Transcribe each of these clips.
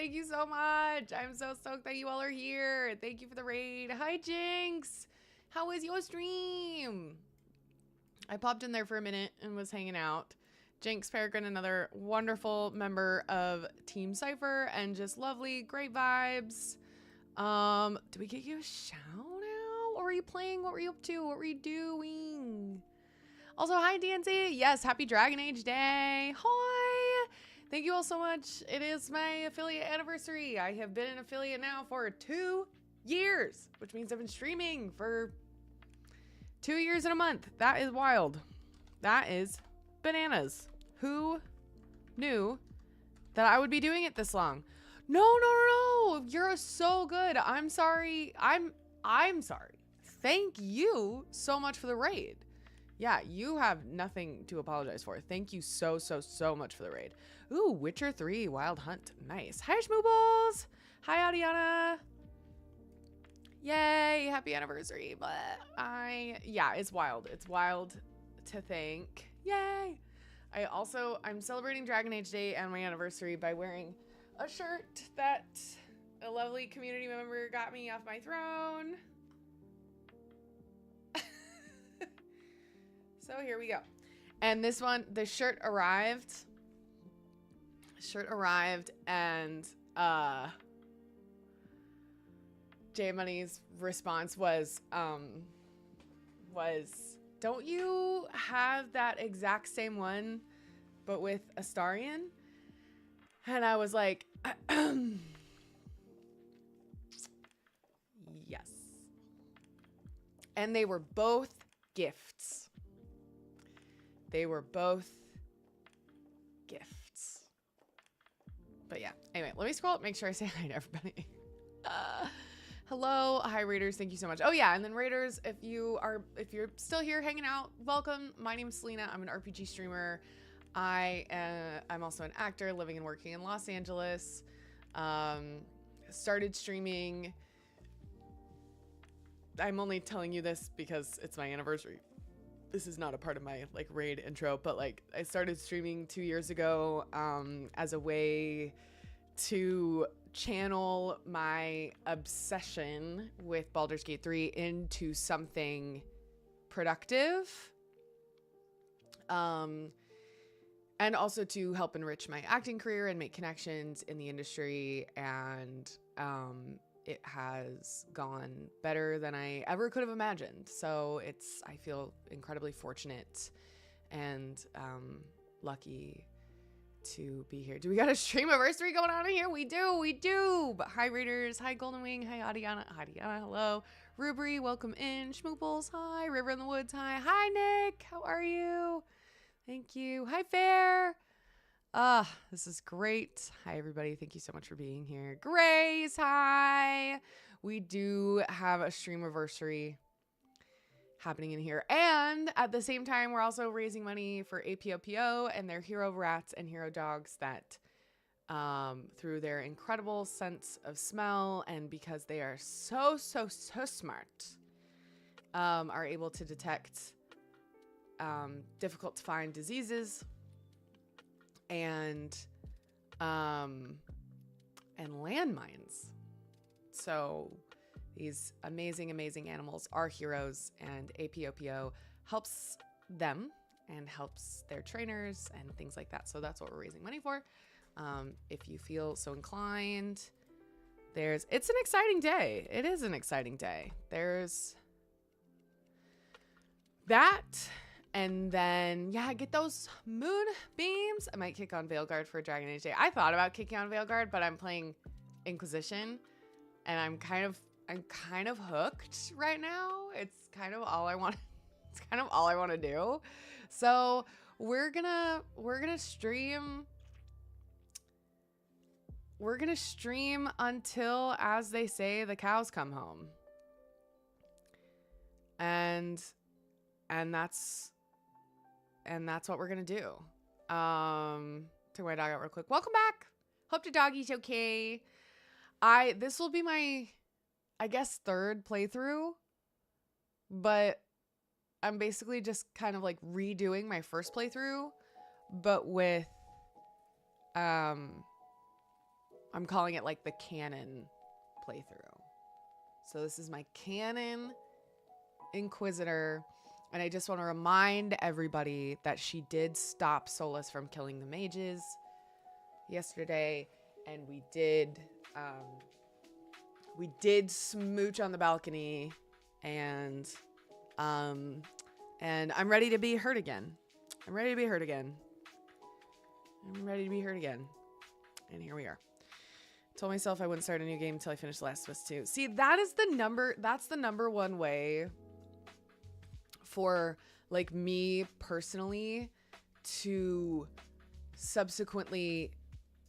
Thank you so much. I'm so stoked that you all are here. Thank you for the raid. Hi, Jinx. How was your stream? I popped in there for a minute and was hanging out. Jinx, Peregrine, another wonderful member of Team Cypher, and just lovely, great vibes. Did we get you a shout out? What were you playing? What were you up to? What were you doing? Also, hi, DNC. Yes, happy Dragon Age Day. Hi. Thank you all so much. It is my affiliate anniversary. I have been an affiliate now for 2 years, which means I've been streaming for 2 years and a month. That is wild. That is bananas. Who knew that I would be doing it this long? No. You're so good. I'm sorry. I'm sorry. Thank you so much for the raid. Yeah, you have nothing to apologize for. Thank you so much for the raid. Ooh, Witcher 3 Wild Hunt. Nice. Hi, Schmoobles. Hi, Adiana. Yay, happy anniversary. But yeah, it's wild. It's wild to think. Yay. I'm celebrating Dragon Age Day and my anniversary by wearing a shirt that a lovely community member got me off my throne. So here we go. And this one, the shirt arrived. And J Money's response was, don't you have that exact same one, but with Astarion? And I was like, yes. And they were both gifts. They were both gifts. But yeah, anyway, let me scroll up, make sure I say hi to everybody. Hello, hi Raiders, thank you so much. Oh yeah, and then Raiders, if you're still here hanging out, welcome. My name is Selena. I'm an RPG streamer. I'm also an actor living and working in Los Angeles. Started streaming. I'm only telling you this because it's my anniversary. This is not a part of my like raid intro, but like I started streaming 2 years ago as a way to channel my obsession with Baldur's Gate 3 into something productive. And also to help enrich my acting career and make connections in the industry. And it has gone better than I ever could have imagined. So I feel incredibly fortunate and lucky to be here. Do we got a stream anniversary going on in here? We do. But hi Raiders, hi Golden Wing, hi Adiana, hello. Rubri, welcome in. Schmooples, hi. River in the Woods, hi Nick, how are you? Thank you. Hi Fair. This is great. Hi everybody, thank you so much for being here. Grace, hi. We do have a stream anniversary happening in here, and at the same time we're also raising money for APOPO and their hero rats and hero dogs that through their incredible sense of smell and because they are so smart are able to detect difficult to find diseases and landmines. So these amazing animals are heroes, and APOPO helps them and helps their trainers and things like that. So that's what we're raising money for. If you feel so inclined, it's an exciting day. It is an exciting day. There's that. And then, yeah, get those moon beams. I might kick on Veilguard for Dragon Age Day. I thought about kicking on Veilguard, but I'm playing Inquisition, and I'm kind of hooked right now. It's kind of all I want. It's kind of all I want to do. So we're gonna stream. We're gonna stream until, as they say, the cows come home. And that's what we're gonna do. Took my dog out real quick. Welcome back. Hope the doggy's okay. This will be my, I guess, third playthrough, but I'm basically just kind of like redoing my first playthrough, but with, oh I'm calling it like the canon playthrough. So this is my canon Inquisitor. And I just want to remind everybody that she did stop Solus from killing the mages yesterday. And we did smooch on the balcony, and I'm ready to be hurt again. I'm ready to be hurt again. And here we are. Told myself I wouldn't start a new game until I finished Last of Us 2. See, that's the number one way for like me personally to subsequently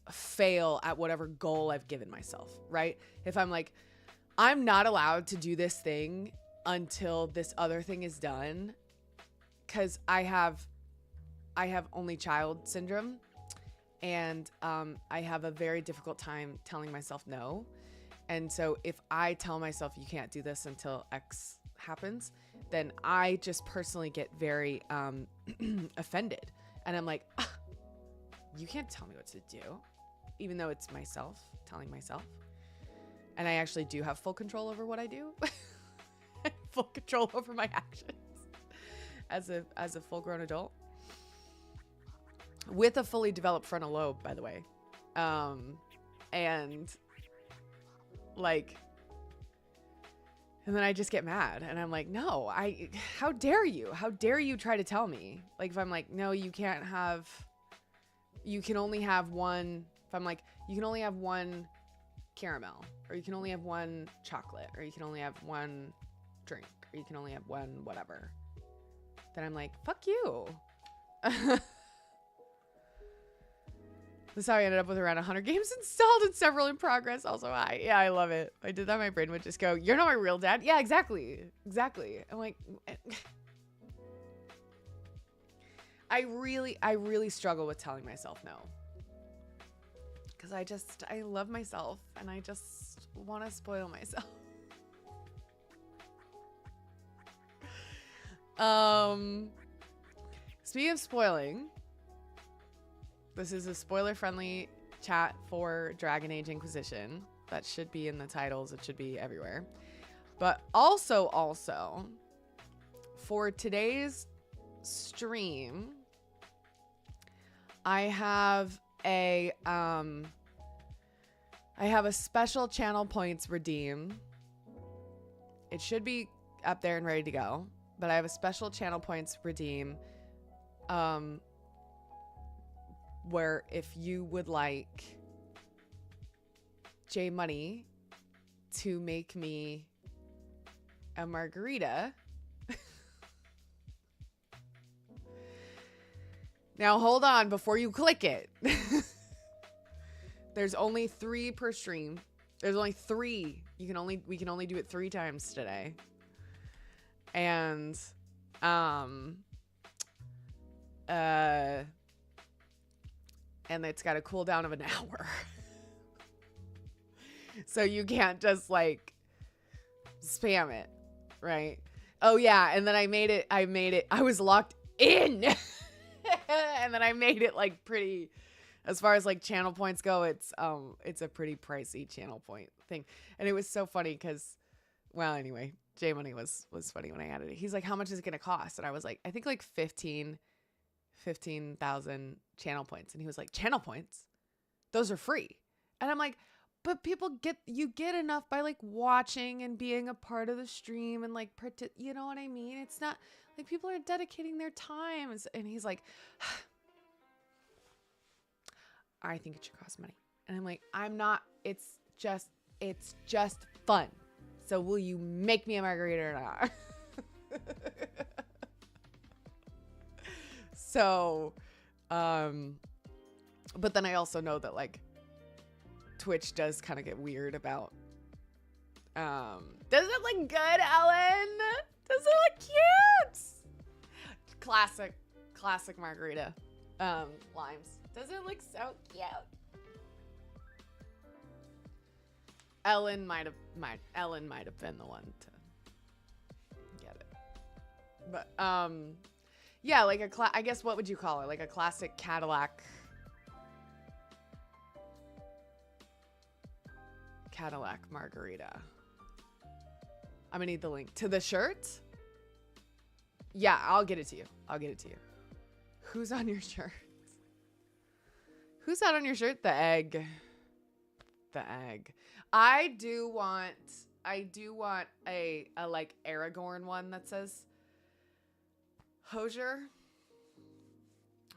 fail at whatever goal I've given myself, right? If I'm like, I'm not allowed to do this thing until this other thing is done, because I have only child syndrome, and I have a very difficult time telling myself no. And so if I tell myself you can't do this until X happens, then I just personally get very offended. And I'm like, you can't tell me what to do, even though it's myself telling myself. And I actually do have full control over what I do. Full control over my actions as a full-grown adult. With a fully developed frontal lobe, by the way. And like, and then I just get mad, and I'm like, no, how dare you? How dare you try to tell me? Like, if I'm like, no, you can only have one, if I'm like, you can only have one caramel, or you can only have one chocolate, or you can only have one drink, or you can only have one whatever, then I'm like, fuck you. That's how I ended up with around 100 games installed and several in progress. Also, yeah, I love it. If I did that, my brain would just go, you're not my real dad. Yeah, exactly. I'm like, I really struggle with telling myself no. Because I love myself, and I just want to spoil myself. Speaking of spoiling, this is a spoiler-friendly chat for Dragon Age Inquisition. That should be in the titles. It should be everywhere. But also, for today's stream, I have a special channel points redeem. It should be up there and ready to go. But I have a special channel points redeem. Where if you would like J Money to make me a margarita. Now hold on before you click it. There's only 3 per stream. There's only 3. We can only do it 3 times today. And and it's got a cooldown of an hour. So you can't just like spam it, right? Oh yeah, and then I made it, I was locked in. And then I made it like pretty, as far as like channel points go, it's a pretty pricey channel point thing. And it was so funny because, well, anyway, J Money was funny when I added it. He's like, how much is it gonna cost? And I was like, I think like 15,000 channel points. And he was like, channel points? Those are free. And I'm like, but you get enough by like watching and being a part of the stream and like, you know what I mean? It's not like people are dedicating their time. And he's like, I think it should cost money. And I'm like, I'm not, it's just fun. So will you make me a margarita or not? So, but then I also know that like Twitch does kind of get weird about, does it look good, Ellen? Does it look cute? Classic margarita, limes. Does it look so cute? Ellen might have been the one to get it. But, yeah, like I guess what would you call it? Like a classic Cadillac Cadillac Margarita. I'm gonna need the link to the shirt. Yeah, I'll get it to you. I'll get it to you. Who's on your shirt? Who's that on your shirt? The egg. The egg. I do want a like Aragorn one that says Hosier.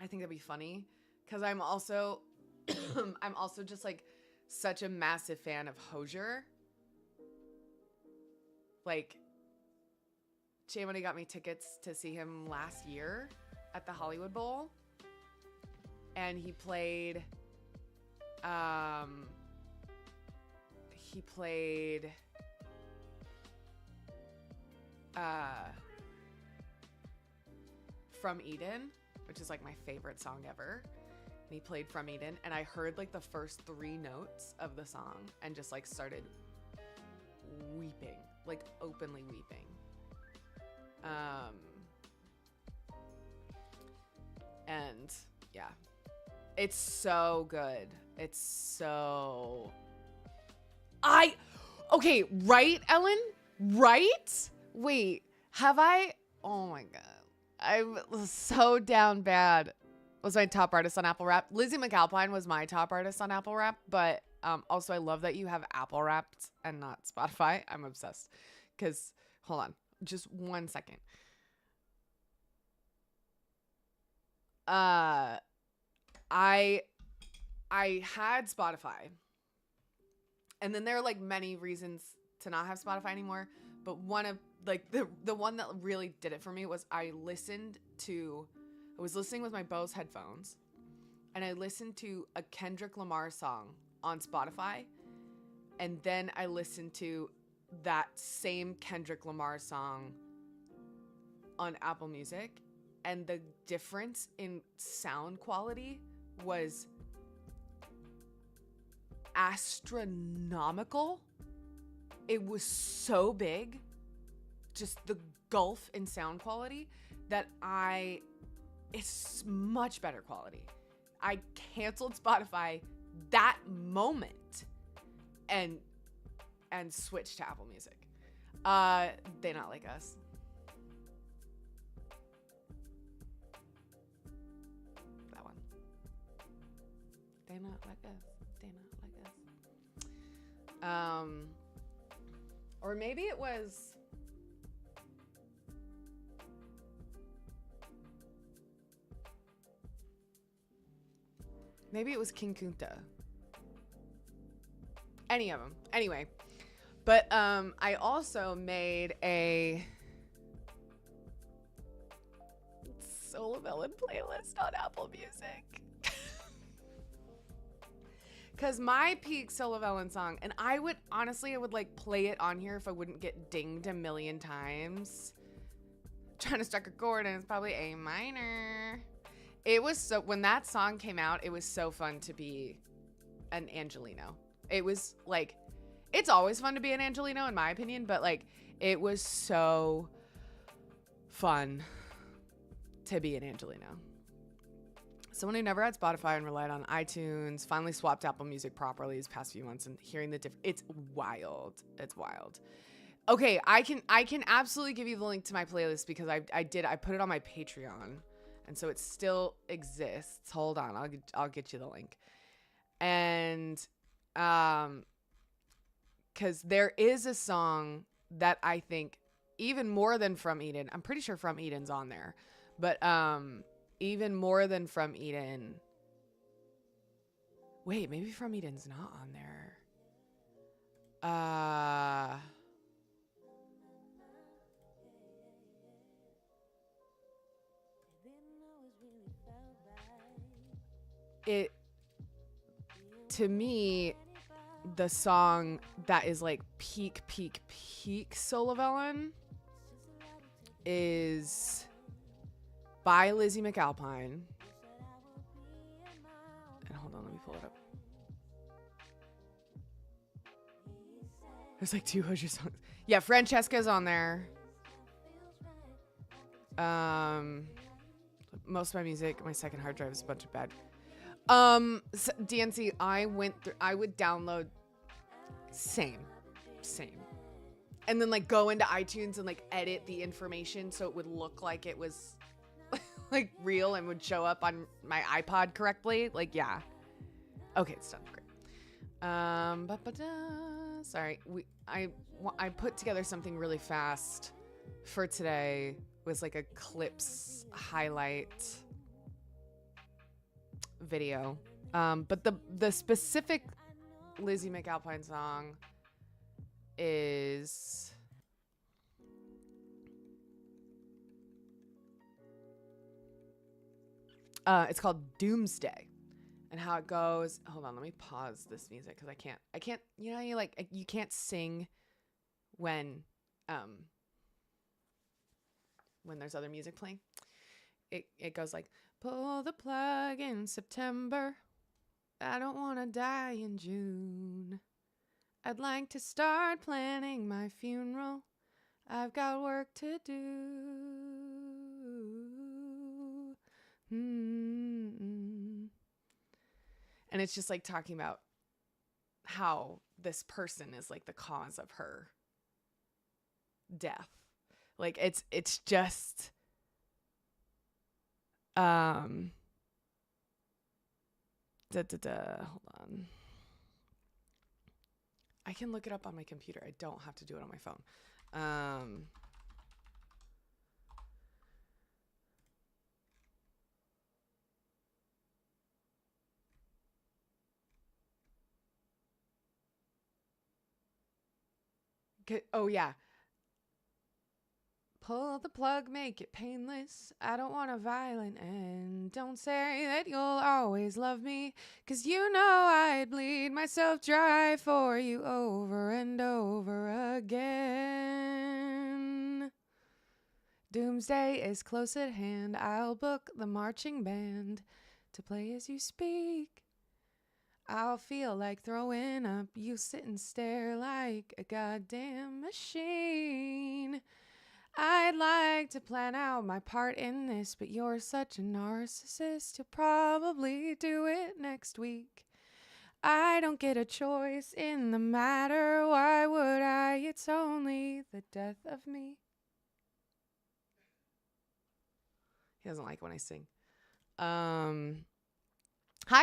I think that'd be funny because I'm also I'm also just like such a massive fan of Hosier. Like Jay Money got me tickets to see him last year at the Hollywood Bowl. And he played From Eden, which is like my favorite song ever. And he played From Eden, and I heard like the first 3 notes of the song and just like started weeping, like openly weeping. And yeah, it's so good. It's so okay, right, Ellen? Right? Wait, have I? Oh my God. I'm so down bad. Was my top artist on Apple Rap. Lizzie McAlpine was my top artist on Apple Rap, but also I love that you have Apple Wrapped and not Spotify. I'm obsessed. Because, hold on, just 1 second. I had Spotify, and then there are like many reasons to not have Spotify anymore. But one of like the one that really did it for me was I was listening with my Bose headphones, and I listened to a Kendrick Lamar song on Spotify, and then I listened to that same Kendrick Lamar song on Apple Music, and the difference in sound quality was astronomical. It was so big, just the gulf in sound quality, that it's much better quality. I canceled Spotify that moment and switched to Apple Music. They not like us. That one. They not like us. They not like us. Or maybe it was. Maybe it was King Kunta. Any of them. Anyway. But I also made a Solovelin playlist on Apple Music. Because my peak Solovelin song, and I would like play it on here if I wouldn't get dinged a million times. Trying to strike a chord, and it's probably A minor. It was so, when that song came out, it was so fun to be an Angelino. It was like, it's always fun to be an Angelino in my opinion, but like, it was so fun to be an Angelino. Someone who never had Spotify and relied on iTunes, finally swapped Apple Music properly these past few months, and hearing the it's wild. It's wild. Okay, I can absolutely give you the link to my playlist because I put it on my Patreon, and so it still exists. Hold on, I'll get you the link. And because there is a song that I think even more than From Eden, I'm pretty sure From Eden's on there, but even more than From Eden. Wait, maybe From Eden's not on there. It, to me, the song that is like peak Solovelin is by Lizzie McAlpine. And hold on, let me pull it up. There's like 2 Hozier songs. Yeah, Francesca's on there. Most of my music, my second hard drive is a bunch of bad. DNC, I would download Same. And then like go into iTunes and like edit the information so it would look like it was like real and would show up on my iPod correctly. Like, yeah. Okay, it's done. Great. Sorry. I put together something really fast for today. It was like a clips highlight video. But the specific Lizzie McAlpine song is it's called Doomsday. And how it goes. Hold on, let me pause this music because I can't, you know, you can't sing when there's other music playing. It goes like, pull the plug in September. I don't want to die in June. I'd like to start planning my funeral. I've got work to do. And it's just like talking about how this person is like the cause of her death. Like it's just hold on. I can look it up on my computer. I don't have to do it on my phone. Oh yeah. Pull the plug, make it painless. I don't want a violent end. Don't say that you'll always love me, 'cause you know I'd bleed myself dry for you over and over again. Doomsday is close at hand. I'll book the marching band to play as you speak. I'll feel like throwing up. You sit and stare like a goddamn machine. I'd like to plan out my part in this, but you're such a narcissist. You'll probably do it next week. I don't get a choice in the matter. Why would I? It's only the death of me. He doesn't like when I sing. Hi,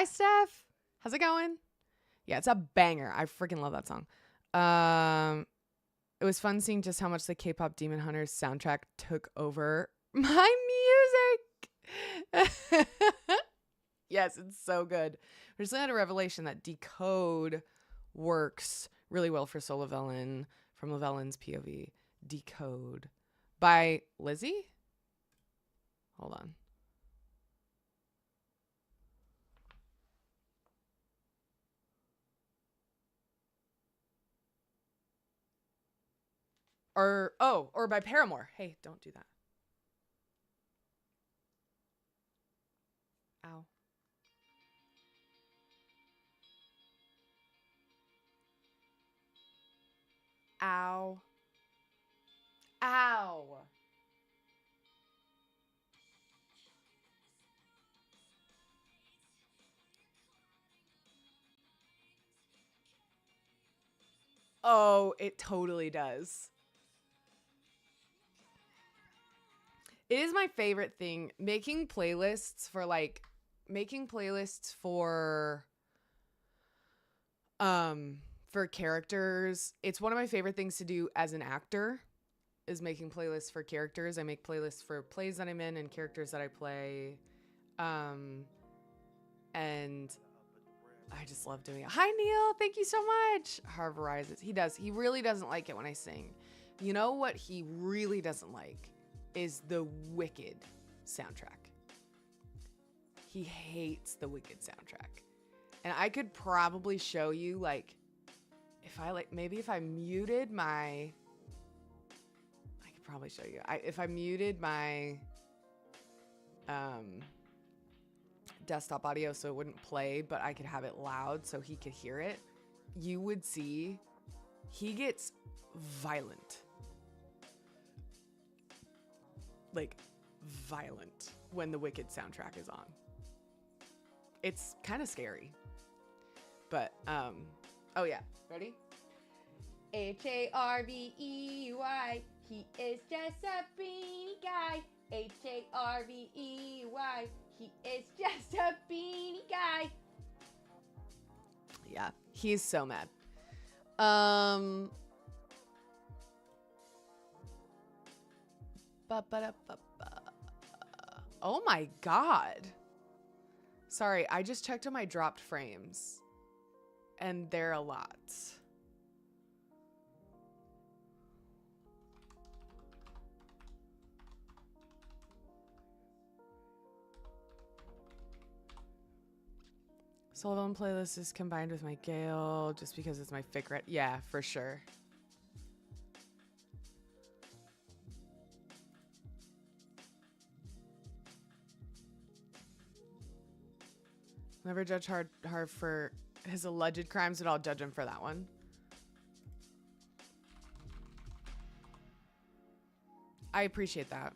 Steph. How's it going? Yeah, it's a banger. I freaking love that song. It was fun seeing just how much the K-pop Demon Hunters soundtrack took over my music. Yes, it's so good. We just had a revelation that Decode works really well for Soul Lavelin from Lavelin's POV. Decode by Lizzie? Hold on. Or by Paramore. Hey, don't do that. Ow. Ow. Ow. Oh, it totally does. It is my favorite thing, making playlists for characters. It's one of my favorite things to do as an actor, is making playlists for characters. I make playlists for plays that I'm in and characters that I play. And I just love doing it. Hi, Neil. Thank you so much. Harv Rises. He really doesn't like it when I sing. You know what he really doesn't like is the Wicked soundtrack. He hates the Wicked soundtrack. And I could probably show you, like, if I muted my, I could probably show you. If I muted my desktop audio so it wouldn't play, but I could have it loud so he could hear it, you would see he gets violent. Like, violent when the Wicked soundtrack is on. It's kind of scary. But, oh yeah. Ready? Harvey. He is just a beanie guy. Harvey. He is just a beanie guy. Yeah, he's so mad. Oh my god. Sorry, I just checked on my dropped frames. And they're a lot. Sullivan playlist is combined with my Gale just because it's my fic. Yeah, for sure. Never judge hard for his alleged crimes, but I'll judge him for that one. I appreciate that.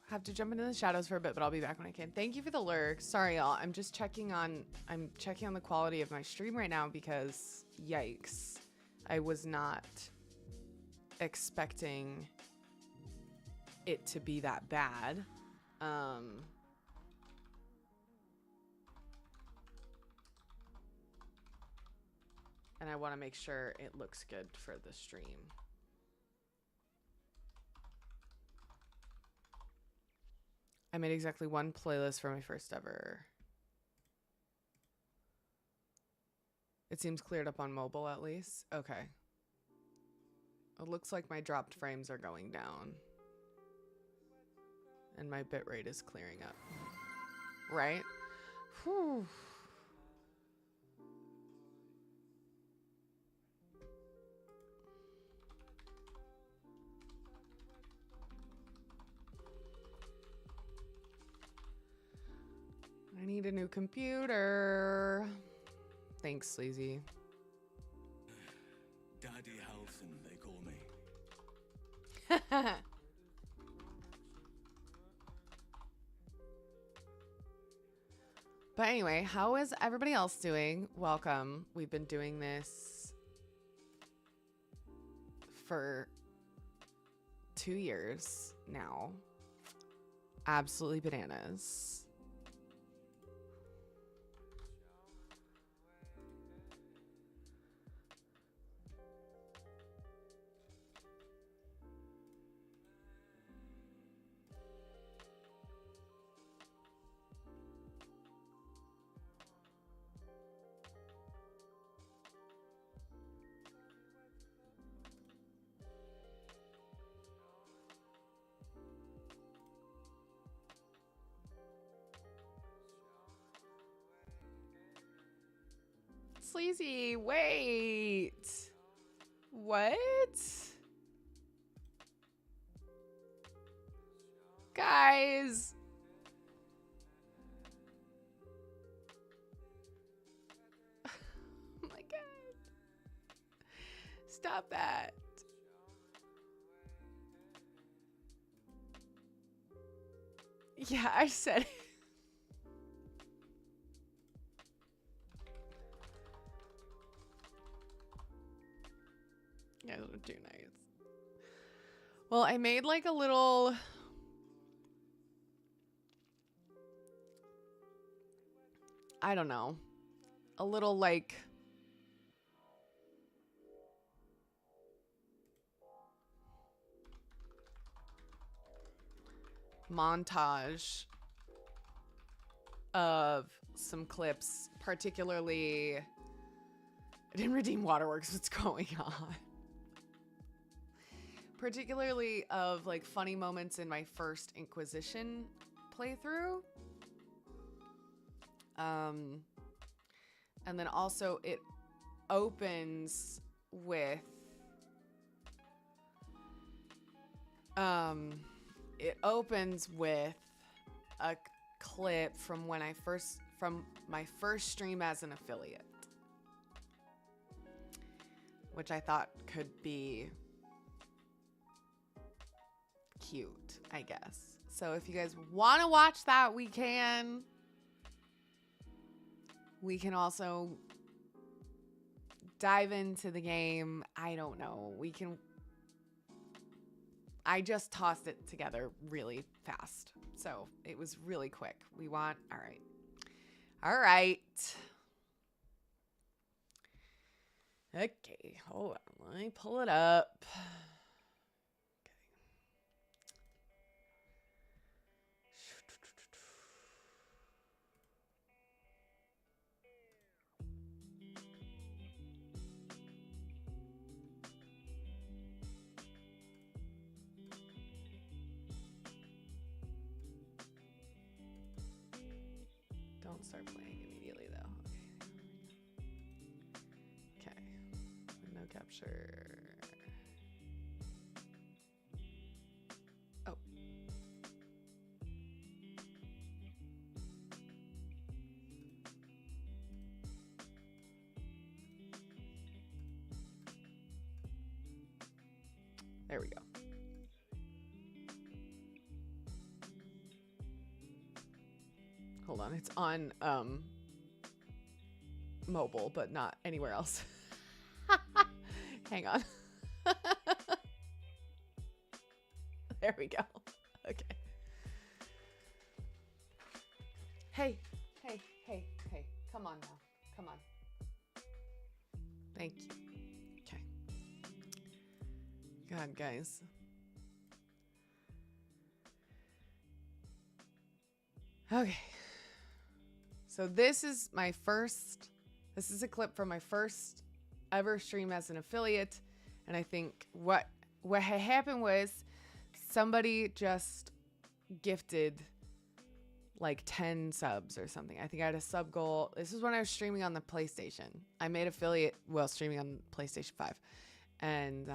Have to jump into the shadows for a bit, but I'll be back when I can. Thank you for the lurk. Sorry, y'all. I'm checking on the quality of my stream right now because yikes. I was not expecting it to be that bad. And I want to make sure it looks good for the stream. I made exactly one playlist for my first ever. It seems cleared up on mobile at least. Okay. It looks like my dropped frames are going down. And my bitrate is clearing up. Right? Whew. I need a new computer. Thanks, Sleazy. Daddy Halson, they call me. But anyway, how is everybody else doing? Welcome. We've been doing this for 2 years now. Absolutely bananas. Sleazy, wait. What? Guys. Oh my god. Stop that. Yeah, I said it. Yeah, those are too nice. Well, I made like a little... I don't know. A little like... montage of some clips, particularly... I didn't redeem Waterworks. What's going on? particularly of like funny moments in my first Inquisition playthrough. And then also it opens with a clip from my first stream as an affiliate, which I thought could be cute, I guess. So if you guys want to watch that, we can. We can also dive into the game. I don't know. I just tossed it together really fast. So it was really quick. All right. Okay, hold on. Let me pull it up. Don't start playing immediately though. Okay. Window capture. Oh. There we go. Hold on, it's on mobile, but not anywhere else. Hang on. There we go. Okay. Hey. Come on now. Come on. Thank you. Okay. God, guys. Okay. So this is a clip from my first ever stream as an affiliate. And I think what had happened was somebody just gifted like 10 subs or something. I think I had a sub goal. This is when I was streaming on the PlayStation. I made affiliate while streaming on PlayStation 5. And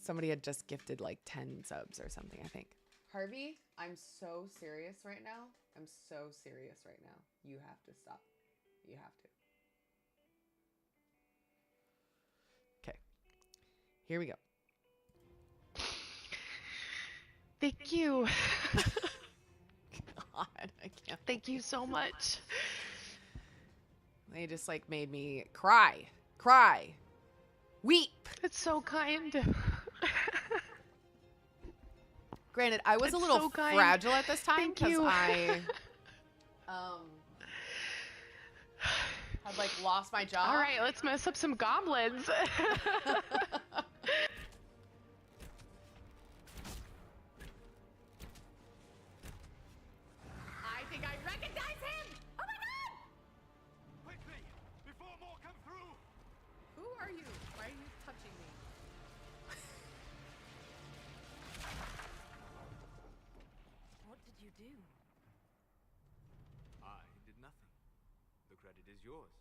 somebody had just gifted like 10 subs or something, I think. Harvey, I'm so serious right now. I'm so serious right now. You have to stop. You have to. Okay. Here we go. Thank you. God, I can't. Thank you so much. They just like made me cry, weep. It's so kind. Granted, I was It's a little so kind. fragile at this time Thank you. I had like lost my job. All right, let's mess up some goblins. I think I recognize him! Oh my god! Quickly, before more come through! Who are you? Why are you touching me? What did you do? I did nothing. The credit is yours.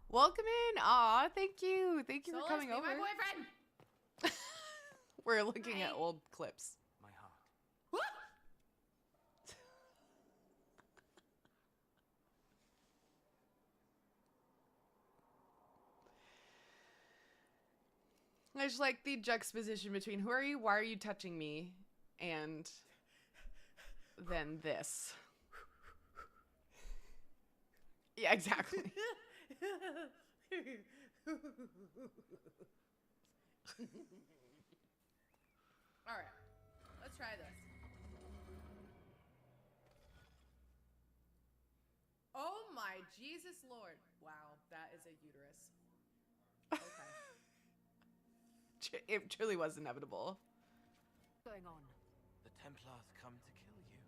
Welcome in. Aw, thank you. Thank you for coming over. my boyfriend. We're looking at old clips. My heart. I just like the juxtaposition between who are you, why are you touching me, and then this. Yeah, exactly. All right, let's try this. Oh my Jesus Lord! Wow, that is a uterus. Okay. It truly was inevitable. What's going on? The Templars come to kill you.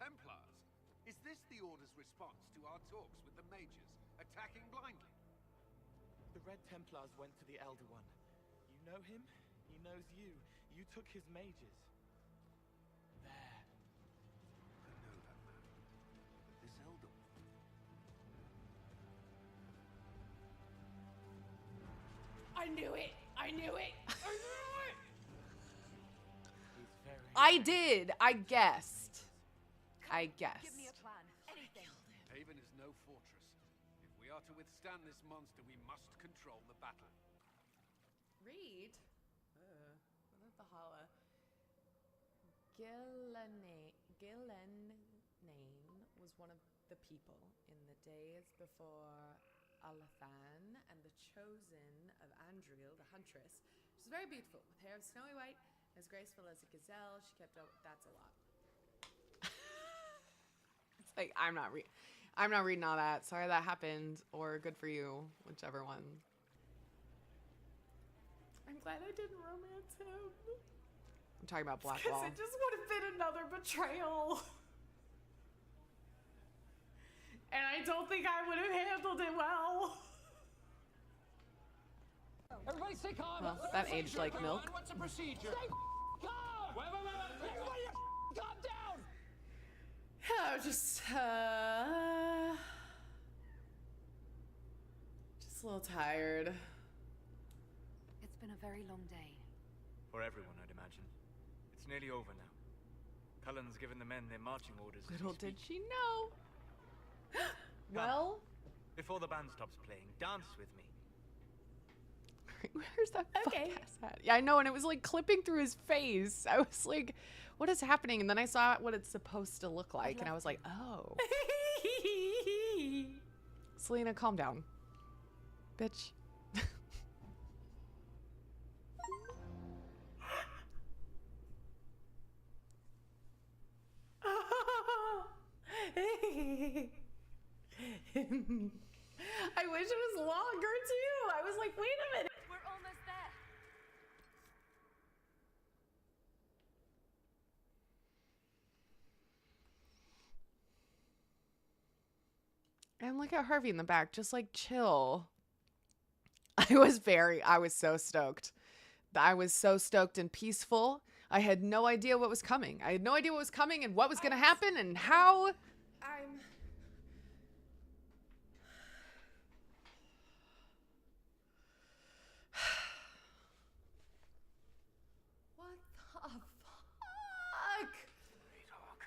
Templars? Is this the Order's response to our talks with the mages, attacking blindly? The Red Templars went to the Elder One. You know him? He knows you. You took his mages. There. I know that man. But this elder one. I knew it. I knew it. I knew it. He's very... I did. I guessed. I guessed. Give me a plan. Anything. Haven is no fortress. If we are to withstand this monster, we must control the battle. Read. What the holla? Gillenane was one of the people in the days before Alathan and the chosen of Andriel, the huntress. She was very beautiful, with hair of snowy white, as graceful as a gazelle. She kept up. That's a lot. It's like I'm not reading all that. Sorry that happened, or good for you, whichever one. I'm glad I didn't romance him. I'm talking about Because Blackwall. it just would have been another betrayal. And I don't think I would have handled it well. Everybody stay calm. Well, that aged like milk. What's the procedure? Stay calm! Wait. Everybody calm down! I was just a little tired. It's been a very long day. For everyone, I'd imagine. It's nearly over now. Cullen's given the men their marching orders. as we Little did speak. she know. Well, Before the band stops playing, dance with me. Where's that Okay. fuck ass at? Yeah, I know, and it was like clipping through his face. I was like, what is happening? And then I saw what it's supposed to look like, and I was like, oh. Selena, calm down. Bitch. I wish it was longer too. I was like, wait a minute. We're almost there. And look at Harvey in the back, just like chill. I was so stoked. I was so stoked and peaceful. I had no idea what was coming. I had no idea what was coming and what was going to happen and how. I'm. What the fuck? Hawk,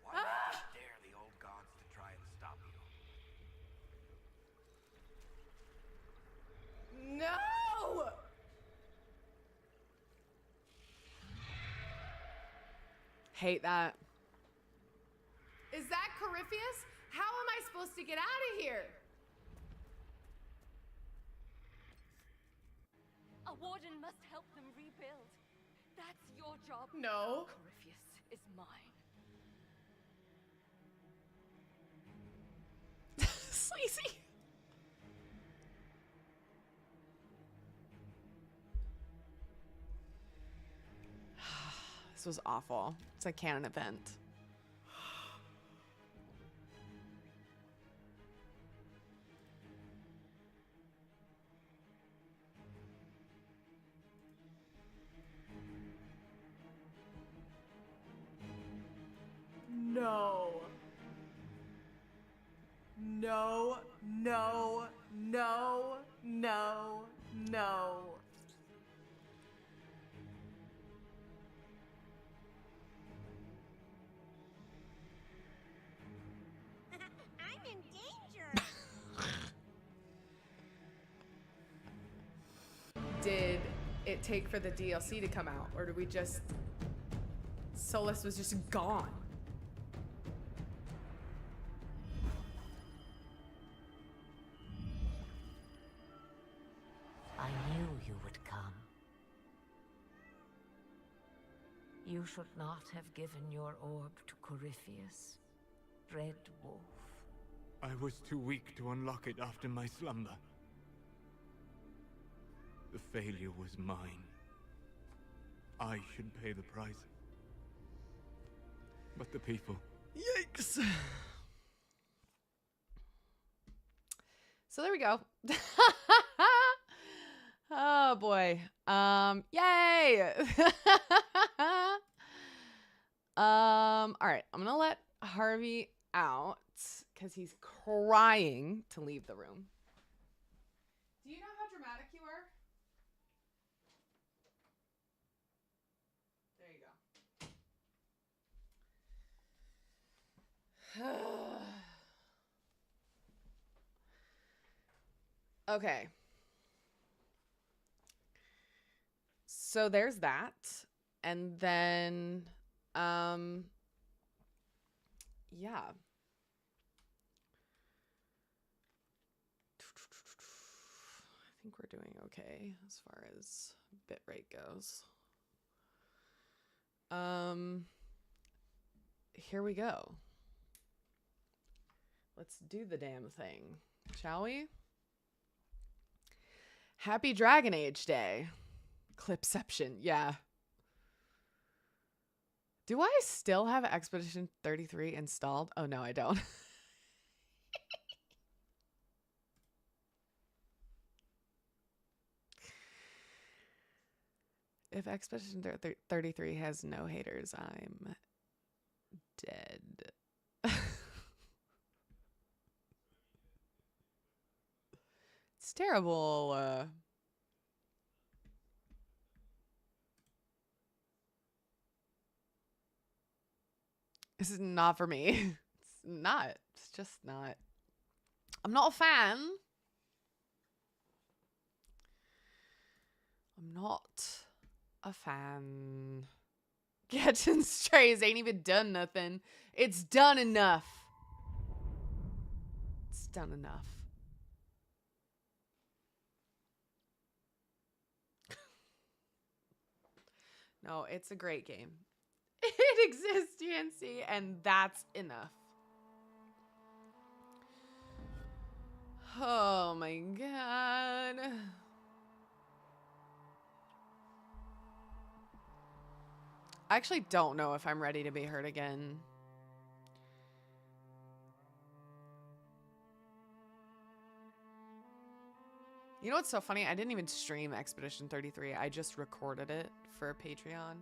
why not dare the old gods to try and stop you? No! Hate that. Is that Corypheus? How am I supposed to get out of here? A warden must help them rebuild. That's your job. No. Corypheus is mine. Sleazy. This was awful. It's a canon event. No. No, no, no, no, no. I'm in danger. Did it take for the DLC to come out, or did we just... Solus was just gone? I knew you would come. You should not have given your orb to Corypheus, Red Wolf. I was too weak to unlock it after my slumber. The failure was mine. I should pay the price. But the people... Yikes. So there we go. Oh boy. Yay. All right. I'm gonna let Harvey out because he's crying to leave the room. Do you know how dramatic you are? There you go. Okay. So there's that. And then yeah. I think we're doing okay as far as bit rate goes. Here we go. Let's do the damn thing, shall we? Happy Dragon Age Day. Clipception, yeah. Do I still have Expedition 33 installed? Oh, no, I don't. If Expedition 33 has no haters, I'm dead. It's terrible. This is not for me. It's not. It's just not. I'm not a fan. I'm not a fan. Catching strays ain't even done nothing. It's done enough. It's done enough. No, it's a great game. It exists, GNC, and that's enough. Oh my god. I actually don't know if I'm ready to be hurt again. You know what's so funny? I didn't even stream Expedition 33. I just recorded it for Patreon.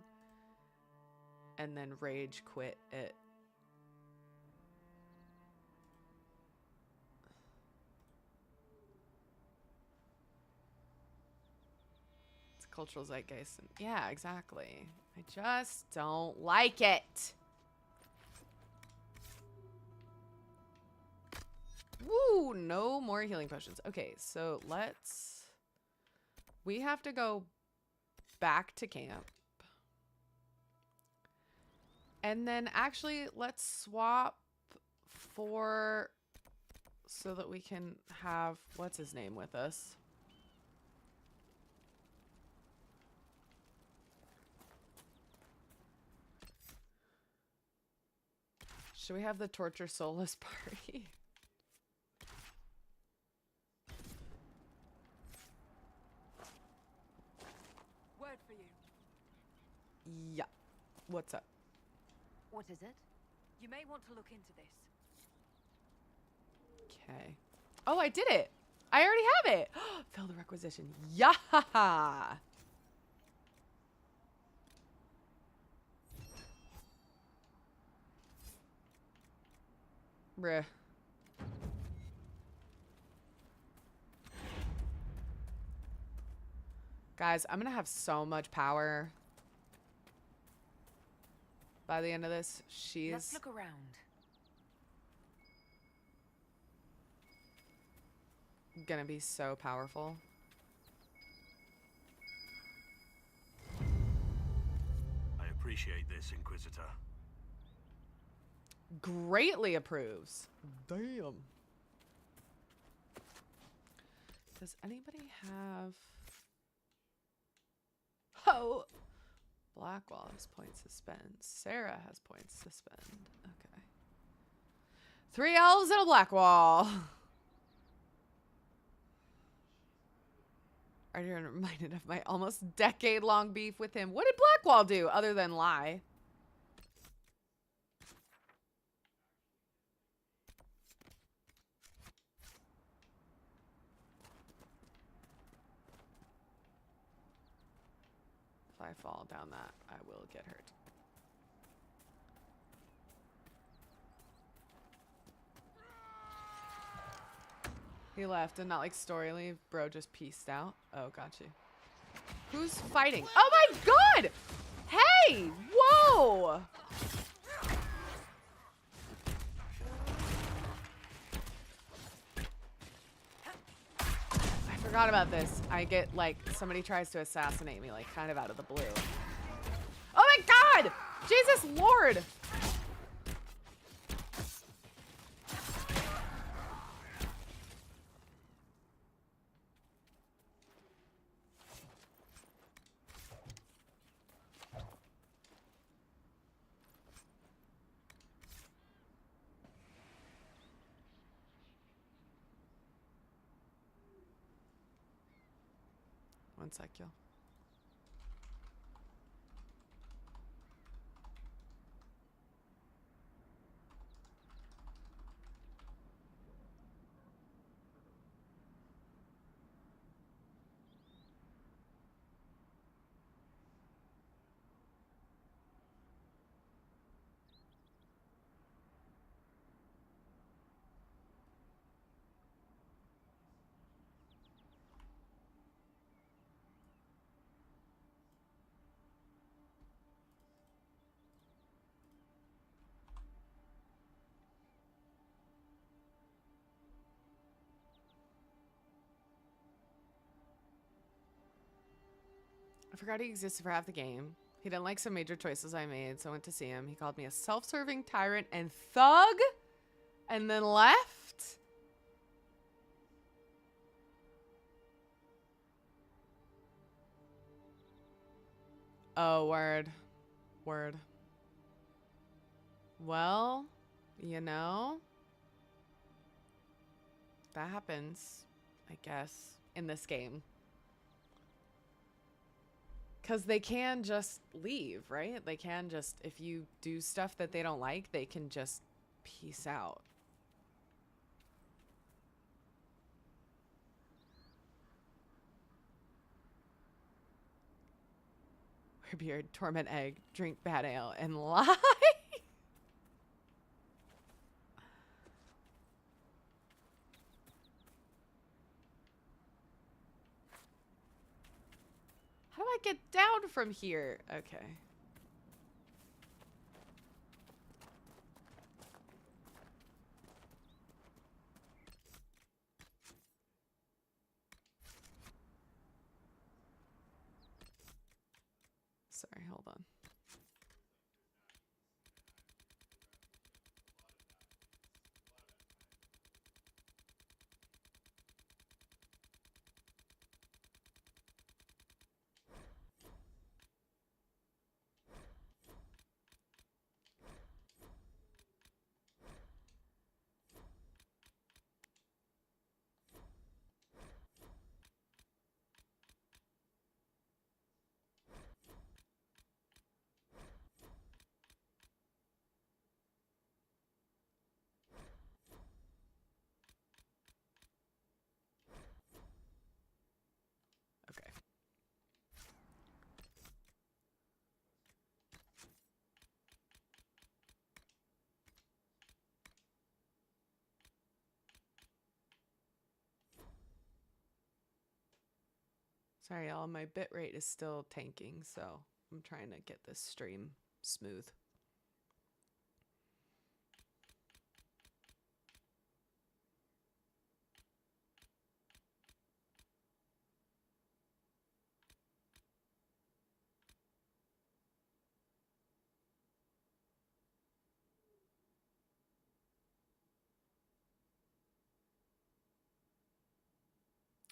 And then rage quit it. It's a cultural zeitgeist. Yeah, exactly. I just don't like it. Woo! No more healing potions. Okay, so let's... We have to go back to camp. And then actually, let's swap for... So that we can have... What's his name with us? Should we have the Torture Soulless party? Word for you. Yeah. What's up? What is it? You may want to look into this. Okay. Oh, I did it. I already have it. Failed the requisition. Yeah. Bruh. Guys, I'm gonna have so much power by the end of this. Let's look around. Gonna be so powerful. I appreciate this, Inquisitor. Greatly approves. Damn. Does anybody have... Oh! Blackwall has points to spend. Sarah has points to spend. Okay. 3 elves and a Blackwall. Already reminded of my almost decade-long beef with him. What did Blackwall do other than lie? I fall down that, I will get hurt. He left and not like story leave. Bro just peaced out. Oh, got you. Who's fighting? Oh my god! Hey! Whoa! I forgot about this. I get like somebody tries to assassinate me like kind of out of the blue. Oh my god! Jesus Lord! One sec, y'all. I forgot he existed for half the game. He didn't like some major choices I made, so I went to see him. He called me a self-serving tyrant and thug, and then left. Oh, word. Word. Well, you know, that happens, I guess, in this game. Because they can just leave, right? They can just, if you do stuff that they don't like, they can just peace out. Wear beard, torment egg, drink bad ale, and lie. How do I get down from here? Okay. Sorry, hold on. Okay. Sorry, y'all. My bitrate is still tanking, so I'm trying to get this stream smooth.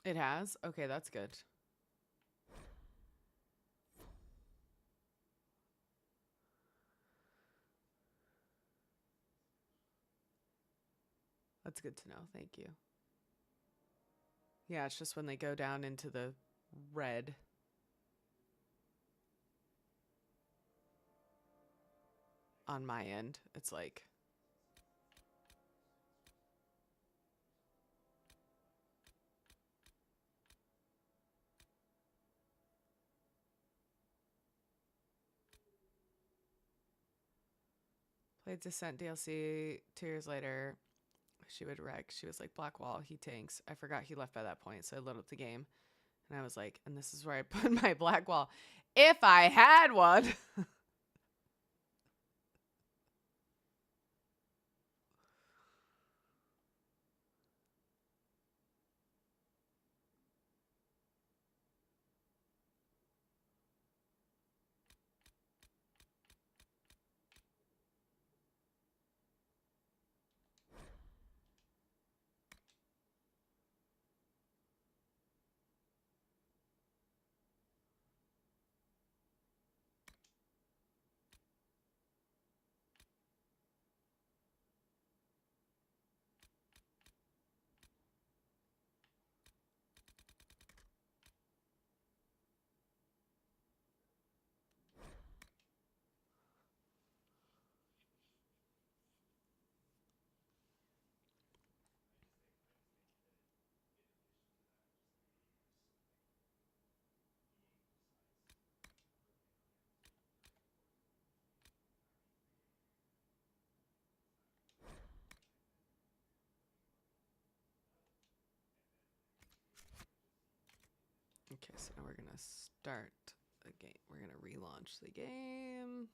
It has? Okay, that's good. That's good to know. Thank you. Yeah, it's just when they go down into the red. On my end, it's like... Played Descent DLC 2 years later. She would wreck. She was like, Blackwall, he tanks. I forgot he left by that point, so I loaded up the game. And I was like, and this is where I put my Blackwall. If I had one. Okay, so now we're gonna start the game. We're gonna relaunch the game.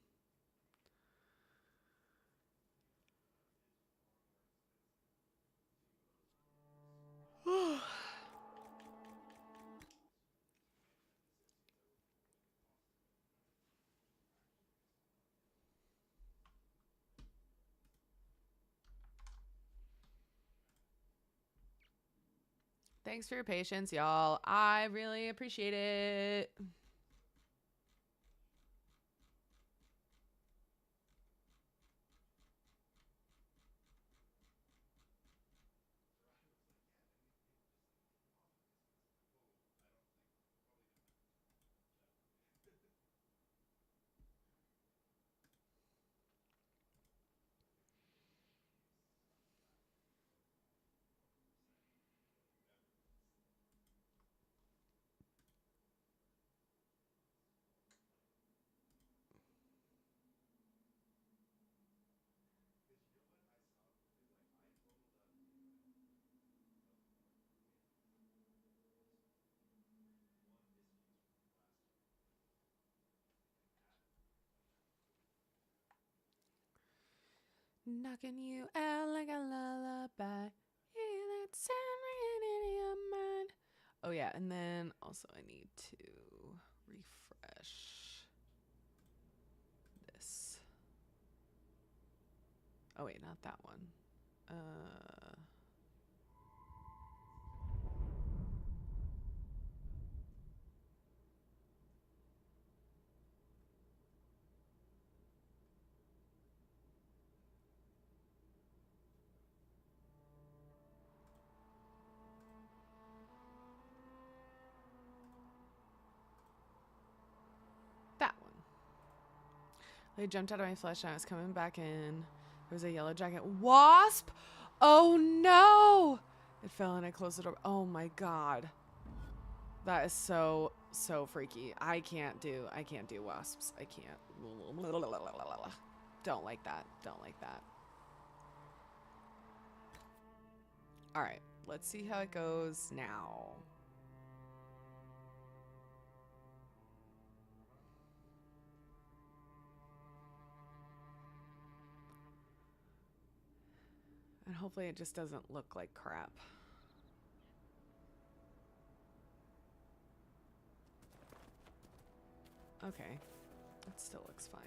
Thanks for your patience, y'all. I really appreciate it. Knocking you out like a lullaby. Hear that sound ringing in your mind. Oh yeah, and then also I need to refresh this. Oh wait, not that one. That one. They jumped out of my flesh and I was coming back in. There was a yellow jacket. Wasp! Oh no! It fell and I closed the door. Oh my god. That is so freaky. I can't do wasps. I can't. Don't like that. Don't like that. Alright. Let's see how it goes now. And hopefully it just doesn't look like crap. Okay. It still looks fine.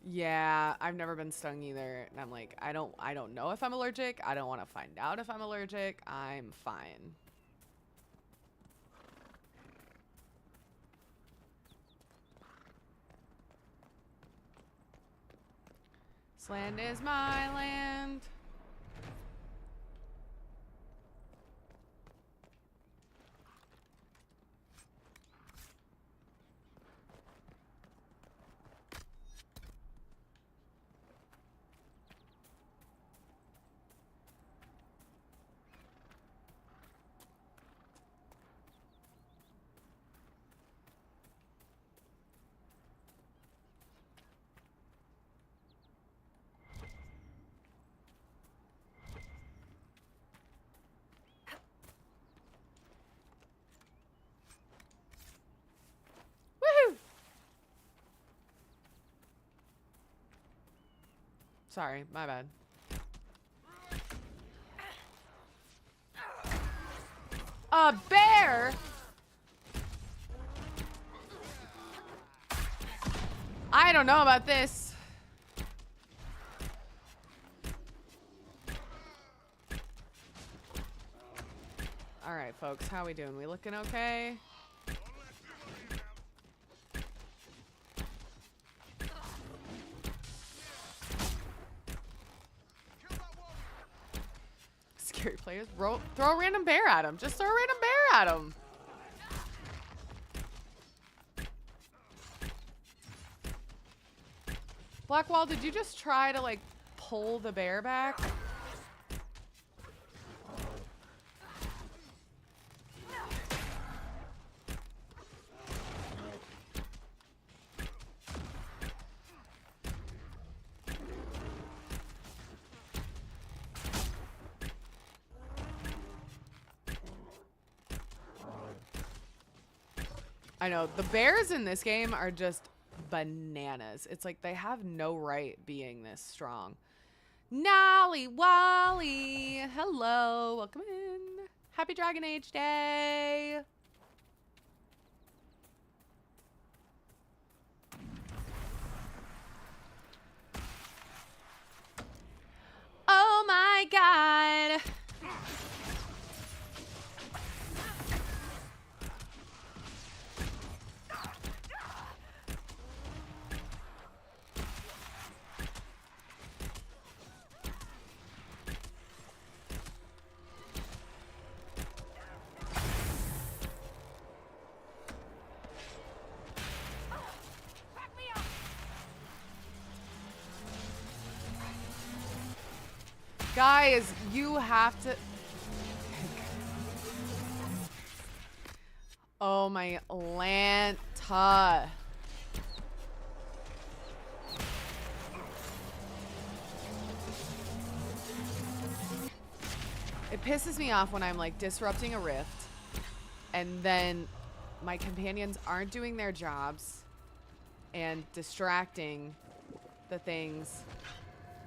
Yeah, I've never been stung either. And I'm like, I don't know if I'm allergic. I don't want to find out if I'm allergic. I'm fine. This land is my land. Sorry, my bad. A bear? I don't know about this. All right, folks, how we doing? We looking okay? Scary players. Throw a random bear at him. Just throw a random bear at him. Blackwall, did you just try to, like, pull the bear back? I know, the bears in this game are just bananas. It's like they have no right being this strong. Nolly Wally, hello, welcome in. Happy Dragon Age Day. Oh my God. Guys, you have to... Oh my Lanta. It pisses me off when I'm like disrupting a rift and then my companions aren't doing their jobs and distracting the things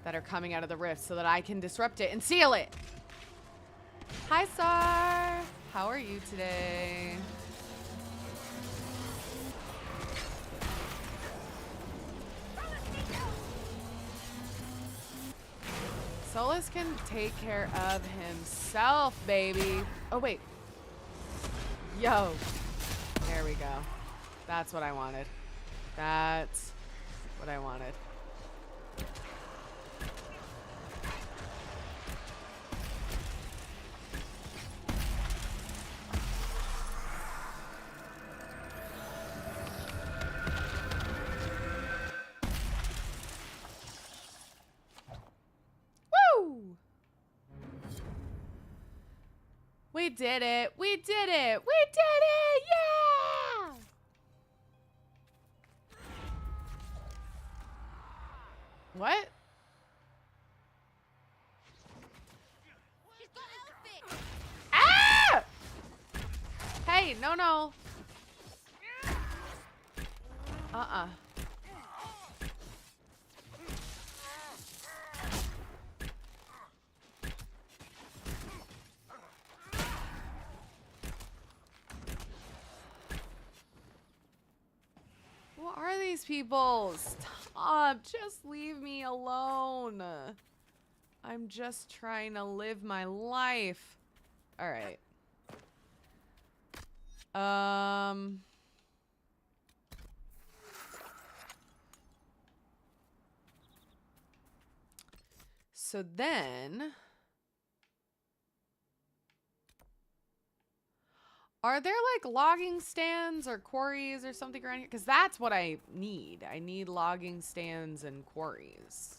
that are coming out of the rift so that I can disrupt it and seal it. Hi, Star. How are you today? Solus can take care of himself, baby. Oh, wait. Yo. There we go. That's what I wanted. That's what I wanted. We did it. We did it. We did it. Yeah. What? Ah! Hey, no, no. Uh-uh. What are these people? Stop. Just leave me alone. I'm just trying to live my life. All right. So then... Are there like logging stands or quarries or something around here? Because that's what I need. I need logging stands and quarries.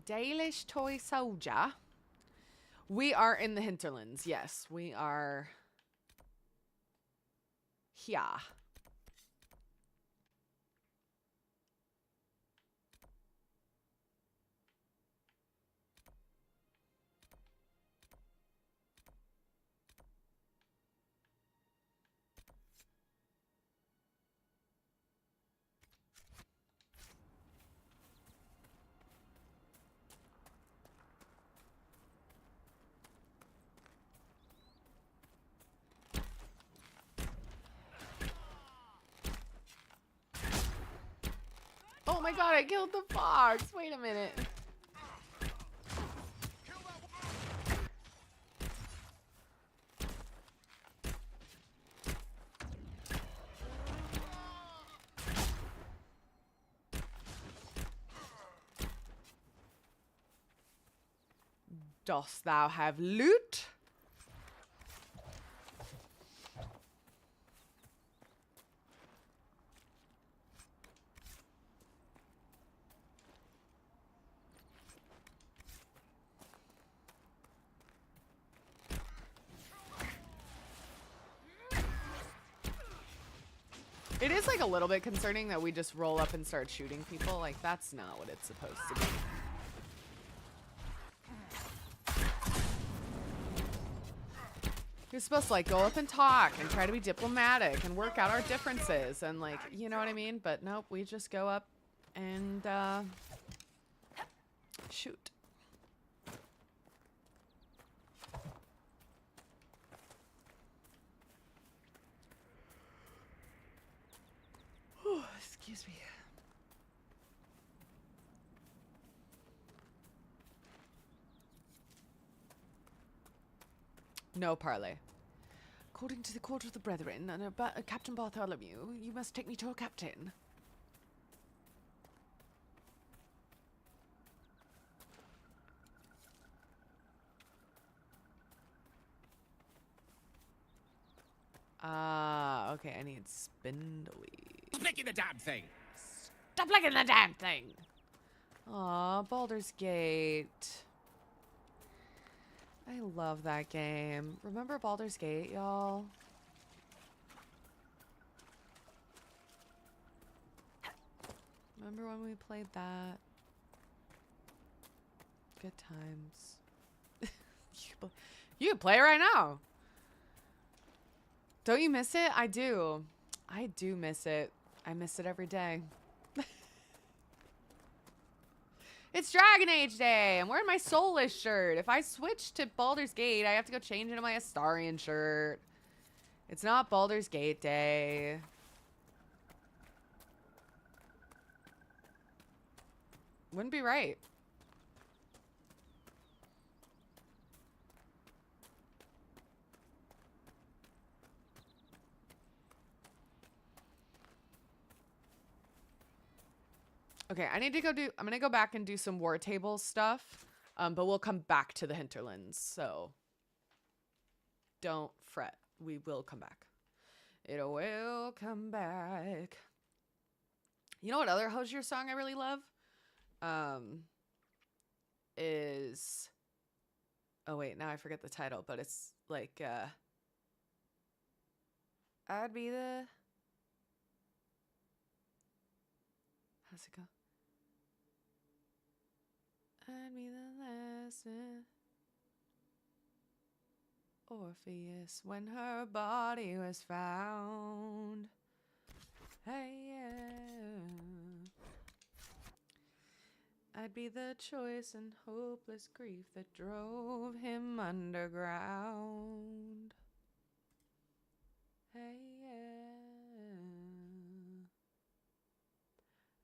Dalish toy soldier. We are in the hinterlands. Yes, we are here. Oh my god, I killed the fox. Wait a minute. Dost thou have loot? It is like a little bit concerning that we just roll up and start shooting people. Like, that's not what it's supposed to be. You're supposed to like go up and talk and try to be diplomatic and work out our differences and like, you know what I mean? But nope, we just go up and shoot. Whew, excuse me. No parley. According to the Court of the Brethren and Captain Bartholomew, you must take me to a captain. Ah, okay, I need spindly. Stop licking the damn thing! Stop licking the damn thing! Aw, Baldur's Gate. I love that game. Remember Baldur's Gate, y'all? Remember when we played that? Good times. You can play it right now. Don't you miss it? I do. I do miss it. I miss it every day. It's Dragon Age Day. I'm wearing my Soulless shirt. If I switch to Baldur's Gate, I have to go change into my Astarion shirt. It's not Baldur's Gate Day. Wouldn't be right. Okay, I need to go I'm gonna go back and do some war table stuff, but we'll come back to the hinterlands, so don't fret. We will come back. It will come back. You know what other Hozier song I really love? Is... Oh wait, now I forget the title, but it's like, I'd be the... How's it go? I'd be the last Orpheus when her body was found. Hey, yeah. I'd be the choice and hopeless grief that drove him underground. Hey, yeah.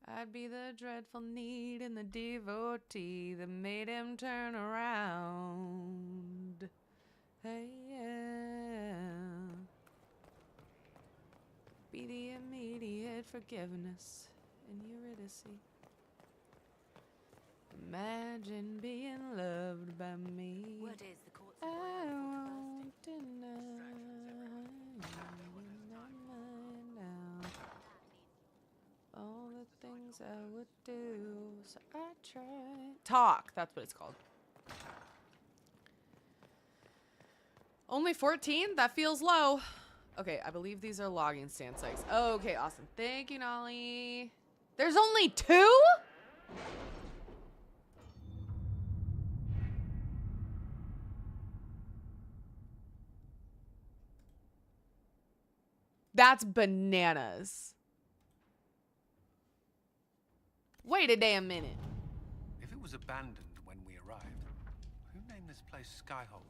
I'd be the dreadful need and the devotee that made him turn around. Hey, yeah. Be the immediate forgiveness in Eurydice. Imagine being loved by me. What is the court's I won't deny. All the things things I would do, so I try. Talk, that's what it's called. Only 14? That feels low. Okay, I believe these are logging stand sites. Oh, okay, awesome. Thank you, Nolly. There's only 2? That's bananas. Wait a damn minute. If it was abandoned when we arrived, who named this place Skyhold?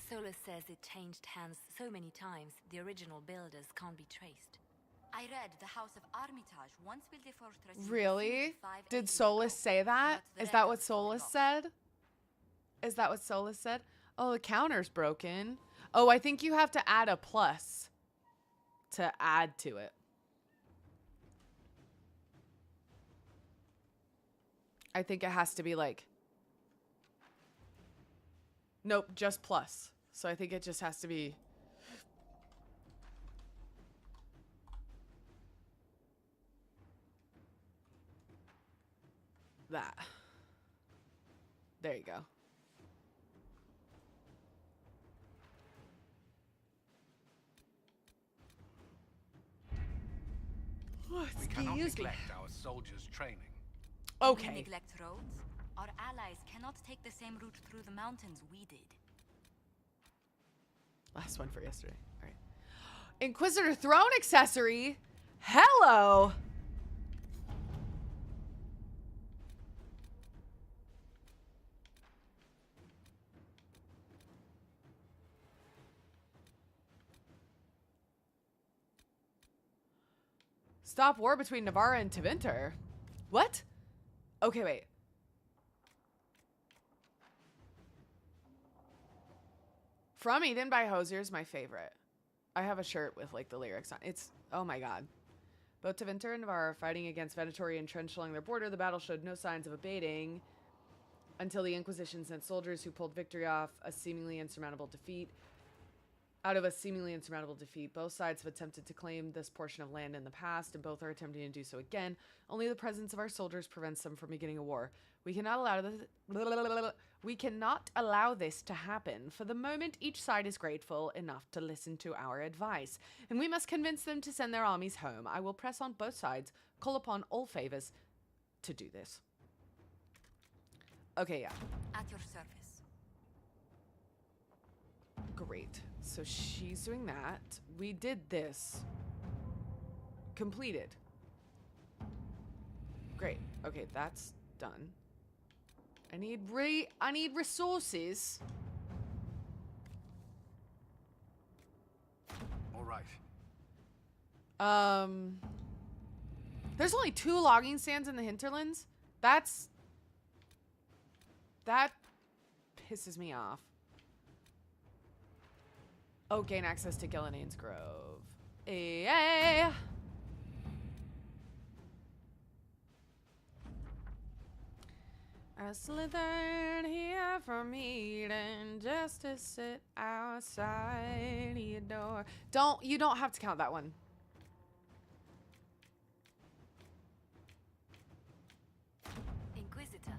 Solus says it changed hands so many times, the original builders can't be traced. I read the House of Armitage once built a fortress. Really? Did Solus say that? Is that what Solus said? Is that what Solus said? Oh, the counter's broken. Oh, I think you have to add a plus to add to it. I think it has to be like... Nope, just plus. So I think it just has to be... that. There you go. Oh, We cannot excuse me. neglect our soldiers' training. We Okay. neglect roads. Our allies cannot take the same route through the mountains we did. Last one for yesterday. All right. Inquisitor throne accessory. Hello. Stop war between Navarra and Tevinter. What? Okay, wait. From Eden by Hosier is my favorite. I have a shirt with like the lyrics on. It's, oh my god. Both Tevinter and Navarra are fighting against Venatori entrenched along their border. The battle showed no signs of abating until the Inquisition sent soldiers who pulled victory off a seemingly insurmountable defeat. Out of a seemingly insurmountable defeat, both sides have attempted to claim this portion of land in the past, and both are attempting to do so again. Only the presence of our soldiers prevents them from beginning a war. We cannot allow this to happen. For the moment, each side is grateful enough to listen to our advice, and we must convince them to send their armies home. I will press on both sides, call upon all favors to do this. Okay, yeah. At your service. Great. So she's doing that. We did this. Completed. Great. Okay, that's done. I need resources. All right. There's only 2 logging stands in the hinterlands. That pisses me off. Oh, gain access to Gillinane's Grove. Yay! I slithered here from Eden just to sit outside your door. You don't have to count that one. Inquisitor.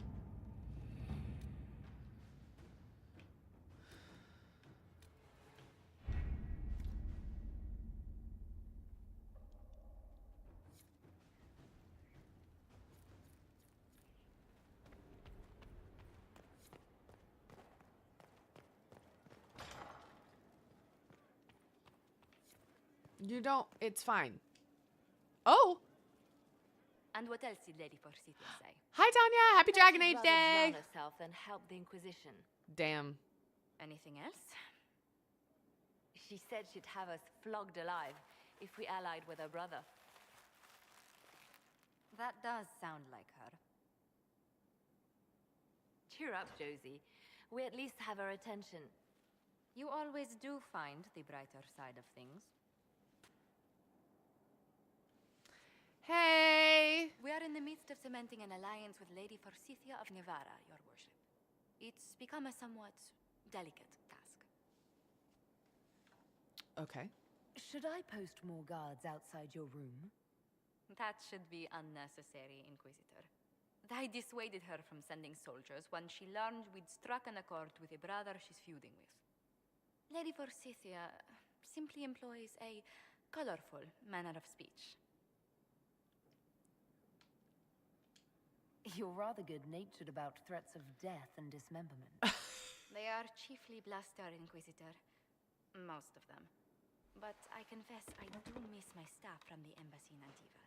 You don't. It's fine. Oh! And what else did Lady Forsythia say? Hi, Tanya. Happy Dragon She'd Age rather Day. drown herself than help the Inquisition. Damn. Anything else? She said she'd have us flogged alive if we allied with her brother. That does sound like her. Cheer up, Josie. We at least have her attention. You always do find the brighter side of things. Hey! We are in the midst of cementing an alliance with Lady Forsythia of Navarra, your worship. It's become a somewhat delicate task. Okay. Should I post more guards outside your room? That should be unnecessary, Inquisitor. I dissuaded her from sending soldiers when she learned we'd struck an accord with a brother she's feuding with. Lady Forsythia simply employs a colorful manner of speech. You're rather good-natured about threats of death and dismemberment. They are chiefly bluster, Inquisitor. Most of them. But I confess I do miss my staff from the embassy in Antiva.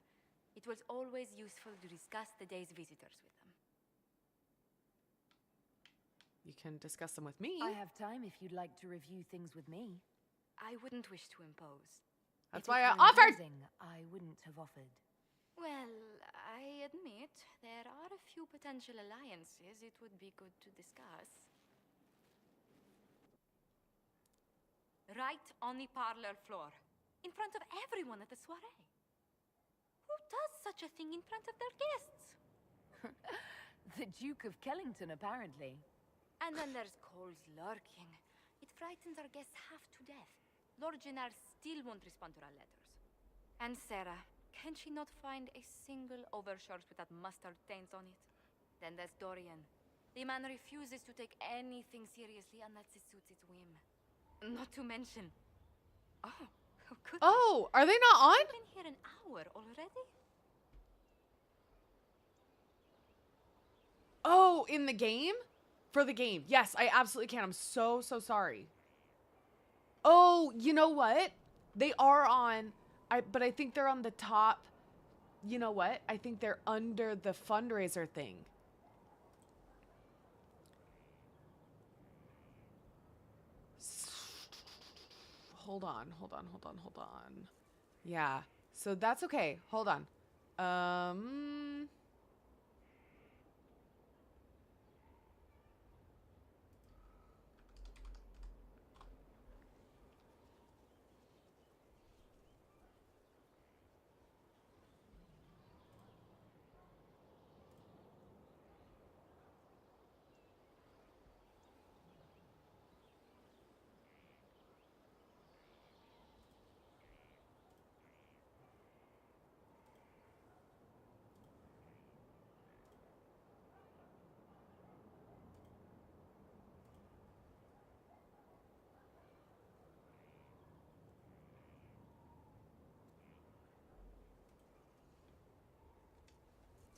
It was always useful to discuss the day's visitors with them. You can discuss them with me. I have time if you'd like to review things with me. I wouldn't wish to impose. That's If why it I were offered. imposing, I wouldn't have offered. Well, I admit there are a few potential alliances it would be good to discuss. Right on the parlor floor, in front of everyone at the soiree. Who does such a thing in front of their guests? The Duke of Kellington, apparently. And then there's Cole's lurking. It frightens our guests half to death. Lord Gennard still won't respond to our letters. And Sarah, can she not find a single overshirt with that mustard taint on it? Then there's Dorian. The man refuses to take anything seriously unless it suits its whim. Not to mention... Oh, goodness. Oh, are they not on? I've been here an hour already? Oh, in the game? For the game. Yes, I absolutely can. I'm so sorry. Oh, you know what? They are on, but I think they're on the top. You know what? I think they're under the fundraiser thing. Hold on. Yeah. So that's okay. Hold on.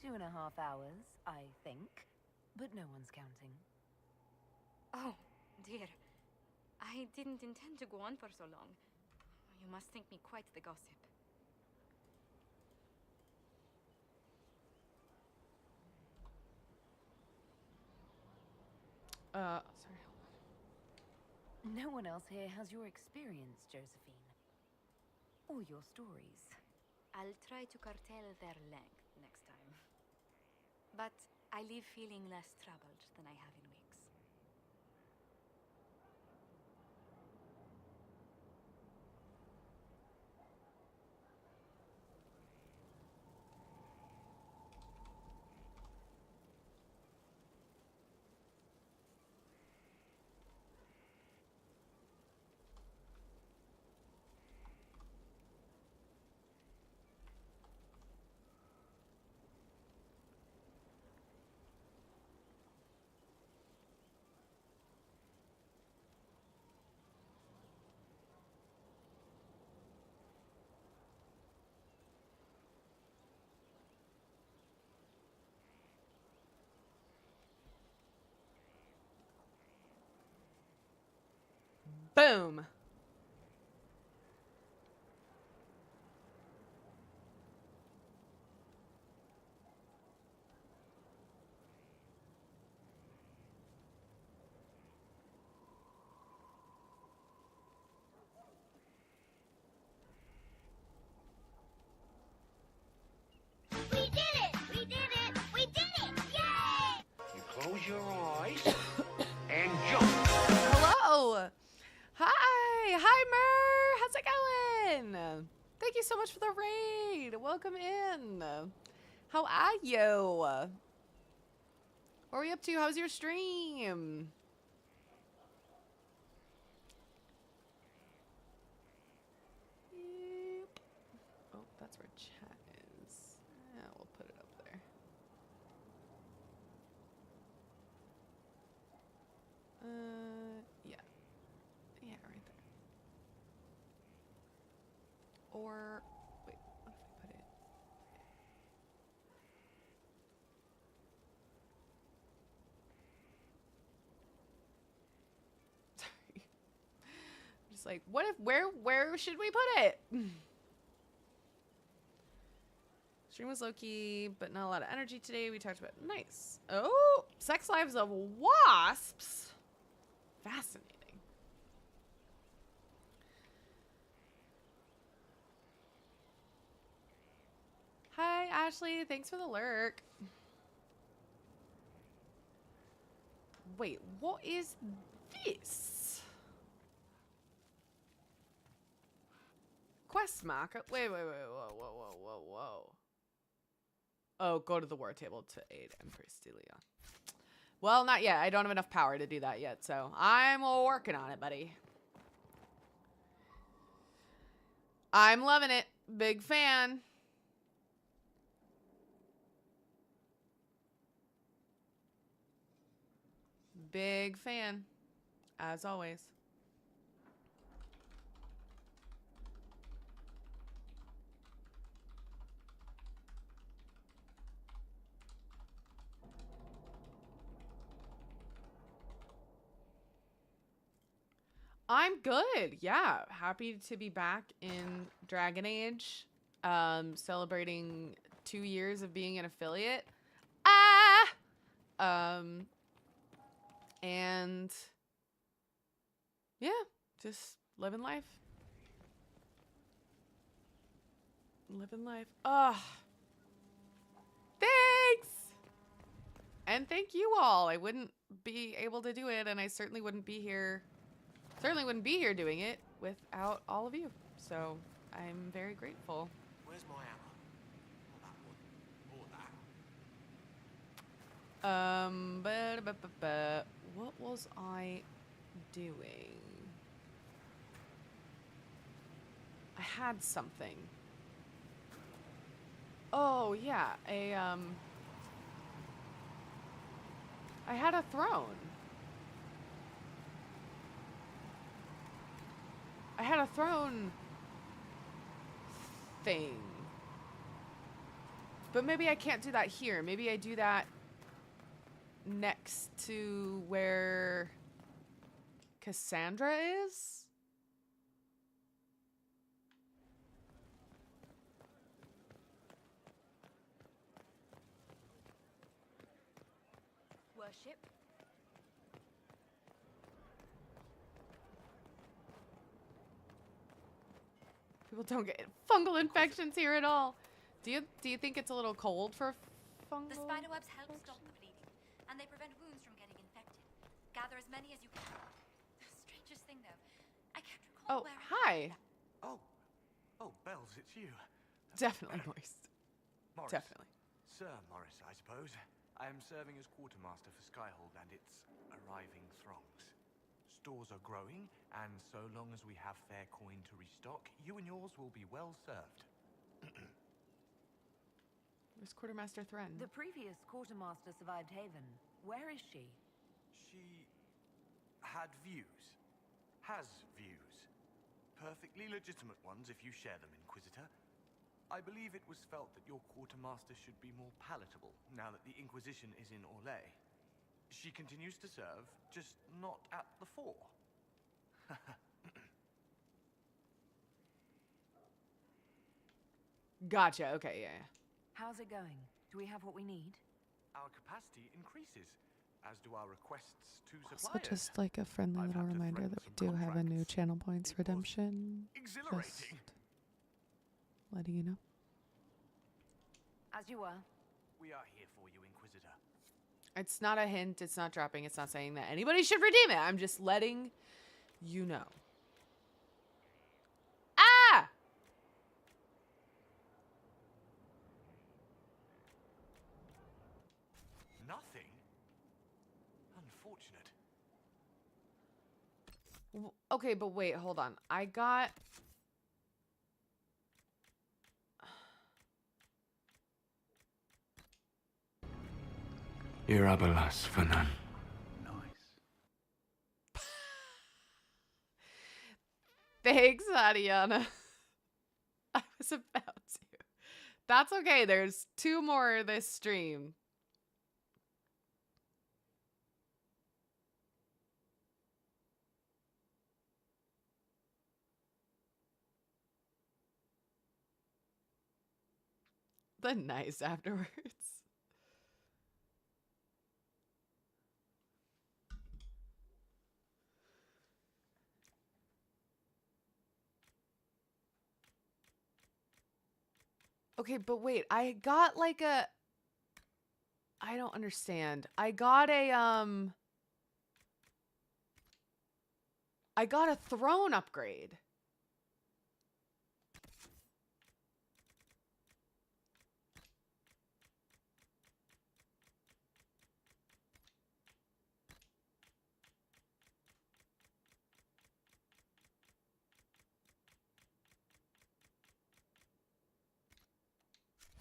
$2.5 hours, I think. But no one's counting. Oh, dear. I didn't intend to go on for so long. You must think me quite the gossip. Sorry. No one else here has your experience, Josephine. Or your stories. I'll try to curtail their length next time. But I leave feeling less troubled than I have in weeks. Boom. We did it! We did it! We did it! Yay! You close your eyes and jump. Hello. Hi, Mer. How's it going? Thank you so much for the raid. Welcome in. How are you? What are we up to? How's your stream? Yep. Oh, that's where chat is. It's like, what if, where should we put it? Stream was low-key, but not a lot of energy today. We talked about, nice. Oh, sex lives of wasps. Fascinating. Hi, Ashley. Thanks for the lurk. Wait, what is this? Quest marker. Wait, whoa. Oh, go to the war table to aid Empress Delia. Well, not yet. I don't have enough power to do that yet, so I'm working on it, buddy. I'm loving it. Big fan. Big fan, as always. I'm good. Yeah, happy to be back in Dragon Age, celebrating 2 years of being an affiliate. And yeah, just living life. Living life. Thanks! And thank you all. I wouldn't be able to do it, and I certainly wouldn't be here doing it without all of you. So I'm very grateful. Where's my hammer? Or that one? What was I doing? I had something. Oh yeah, I had a throne. I had a throne thing. But maybe I can't do that here. Maybe I do that next to where Cassandra is? Worship. People don't get fungal infections here at all. Do you think it's a little cold for fungal? The spiderwebs help stop the bleeding, and they prevent wounds from getting infected. Gather as many as you can. The strangest thing, though, I can't recall where. Hi. Oh, Bells, it's you. Definitely moist. Morris. Definitely. Sir Morris, I suppose. I am serving as quartermaster for Skyhold and its arriving throngs. Stores are growing, and so long as we have fair coin to restock, you and yours will be well served. Where's Quartermaster Thren? The previous quartermaster survived Haven. Where is she? She had views. Has views. Perfectly legitimate ones if you share them, Inquisitor. I believe it was felt that your quartermaster should be more palatable now that the Inquisition is in Orlais. She continues to serve, just not at the fore. Gotcha. Okay, yeah. How's it going? Do we have what we need? Our capacity increases, as do our requests to Also, suppliers. just like a friendly I've little had to reminder threaten that we some do have a new contracts. channel points It was redemption. exhilarating. Just letting you know. As you were. We are here for you, Inquisitor. It's not a hint. It's not dropping. It's not saying that anybody should redeem it. I'm just letting you know. Ah! Nothing? Unfortunate. Okay, but wait, hold on. I got... Irabelas Fanan. Thanks, Ariana. I was about to. That's okay. There's 2 more this stream. The nice afterwards. Okay, but wait, I got like a... I don't understand. I got a throne upgrade.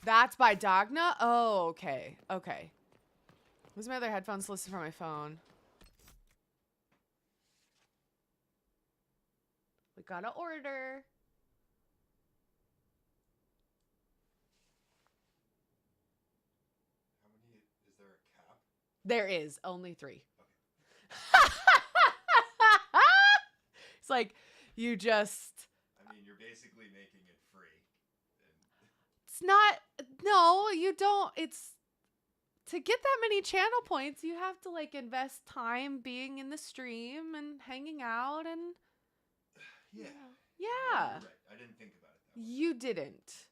That's by Dagna? Oh, okay. Okay. Where's my other headphones to listen from my phone? We got to order. How many? Is there a cap? There is only 3. Okay. It's like you just... I mean, you're basically making it free. It's not... No, you don't. It's... To get that many channel points, you have to like invest time being in the stream and hanging out and... Yeah. Yeah. You're right. I didn't think about it that way. You didn't.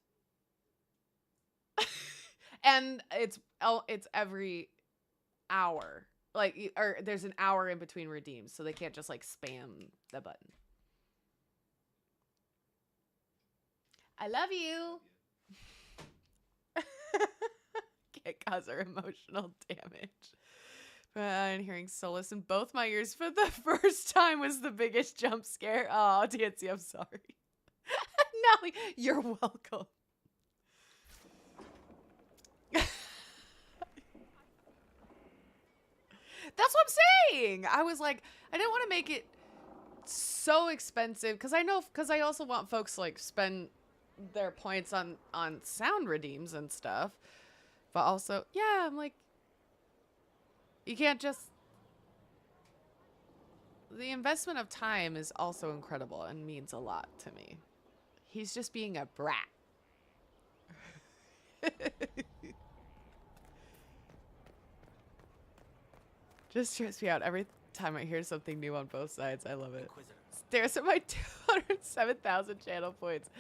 And it's every hour. Like, or there's an hour in between redeems, so they can't just like spam the button. I love you. Can't cause her emotional damage. And hearing Solus in both my ears for the first time was the biggest jump scare. Oh, Dancy, I'm sorry. Nelly, you're welcome. That's what I'm saying. I was like, I didn't want to make it so expensive because I also want folks to like spend their points on sound redeems and stuff. But also, yeah, I'm like, you can't just... The investment of time is also incredible and means a lot to me. He's just being a brat. Just trips me out every time I hear something new on both sides. I love it. Stares at my 207,000 channel points.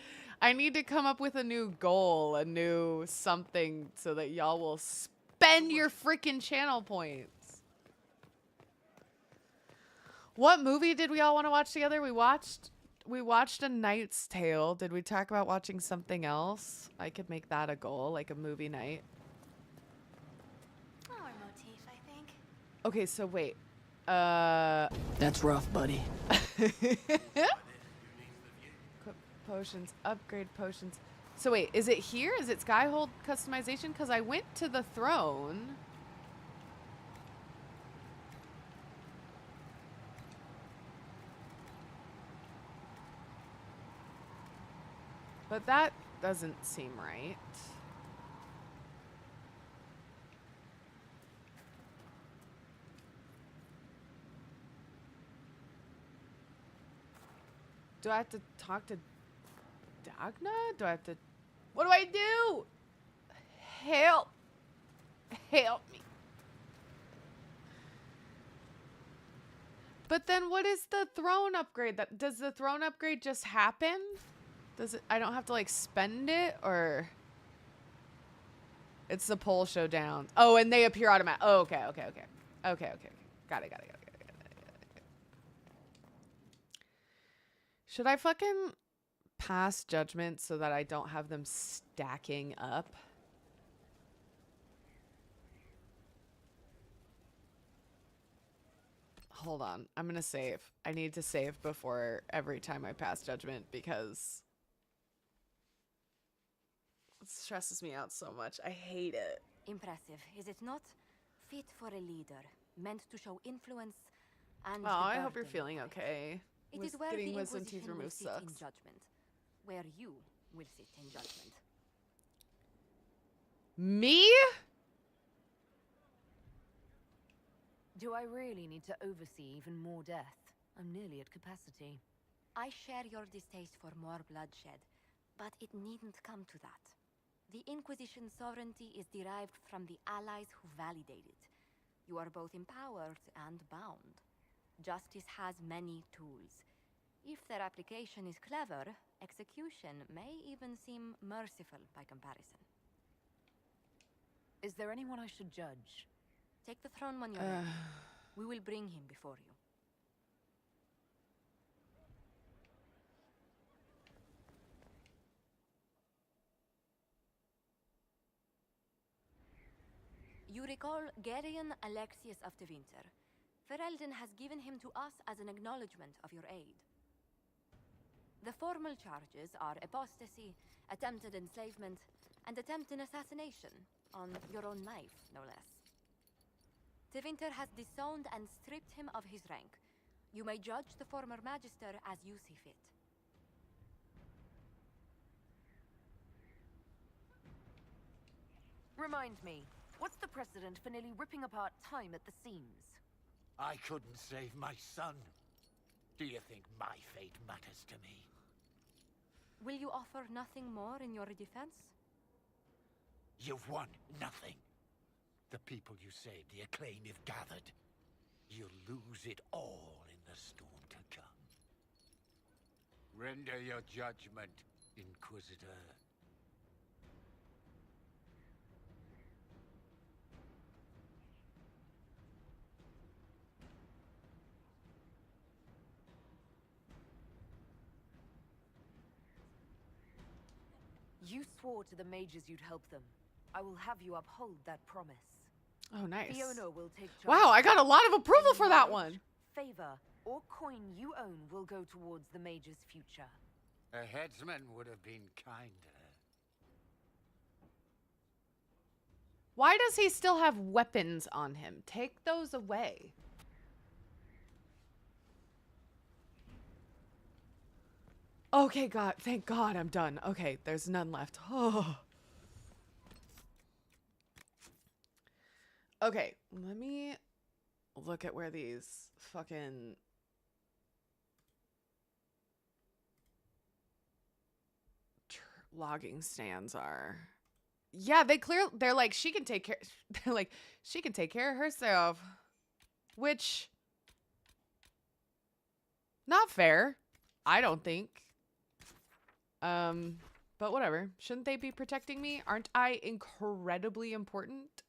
I need to come up with a new goal, a new something, so that y'all will spend your freaking channel points. What movie did we all want to watch together? We watched A Knight's Tale. Did we talk about watching something else? I could make that a goal, like a movie night. Our motif, I think. Okay, so wait. That's rough, buddy. Potions, upgrade potions. So wait, is it here? Is it Skyhold customization? Because I went to the throne. But that doesn't seem right. Do I have to talk to Dagna? Do I have to... What do I do? Help. Help me. But then what is the throne upgrade? Does the throne upgrade just happen? Does it... I don't have to like spend it, or... It's the pole showdown. Oh, and they appear automatic. Oh, okay. Okay. Got it. Should I fucking pass judgment so that I don't have them stacking up? Hold on. I'm gonna save. I need to save before every time I pass judgment because it stresses me out so much. I hate it. Impressive, is it not? Fit for a leader, meant to show influence and... Oh, I hope you're feeling okay. It is where the getting wisdom Inquisition teeth will removed sit in sucks. judgment. Where you will sit in judgment. Me? Do I really need to oversee even more death? I'm nearly at capacity. I share your distaste for more bloodshed, but it needn't come to that. The Inquisition's sovereignty is derived from the allies who validate it. You are both empowered and bound. Justice has many tools. If their application is clever, execution may even seem merciful by comparison. Is there anyone I should judge? Take the throne when you're ready. We will bring him before you. You recall Gerion Alexius of Tevinter. Ferelden has given him to us as an acknowledgement of your aid. The formal charges are apostasy, attempted enslavement, and attempted assassination, on your own knife, no less. Tevinter has disowned and stripped him of his rank. You may judge the former magister as you see fit. Remind me, what's the precedent for nearly ripping apart time at the seams? I couldn't save my son. Do you think my fate matters to me? Will you offer nothing more in your defense? You've won nothing. The people you saved, the acclaim you've gathered. You'll lose it all in the storm to come. Render your judgment, Inquisitor. You swore to the mages you'd help them. I will have you uphold that promise. Oh, nice. Fiona will take charge. Wow, I got a lot of approval for that one. Favor or coin you own will go towards the mage's future. A headsman would have been kinder. Why does he still have weapons on him? Take those away. Okay, God. Thank God I'm done. Okay, there's none left. Oh. Okay, let me look at where these fucking logging stands are. Yeah, they're like, she can take care, they're like, she can take care of herself. Which, not fair, I don't think. But whatever. Shouldn't they be protecting me? Aren't I incredibly important?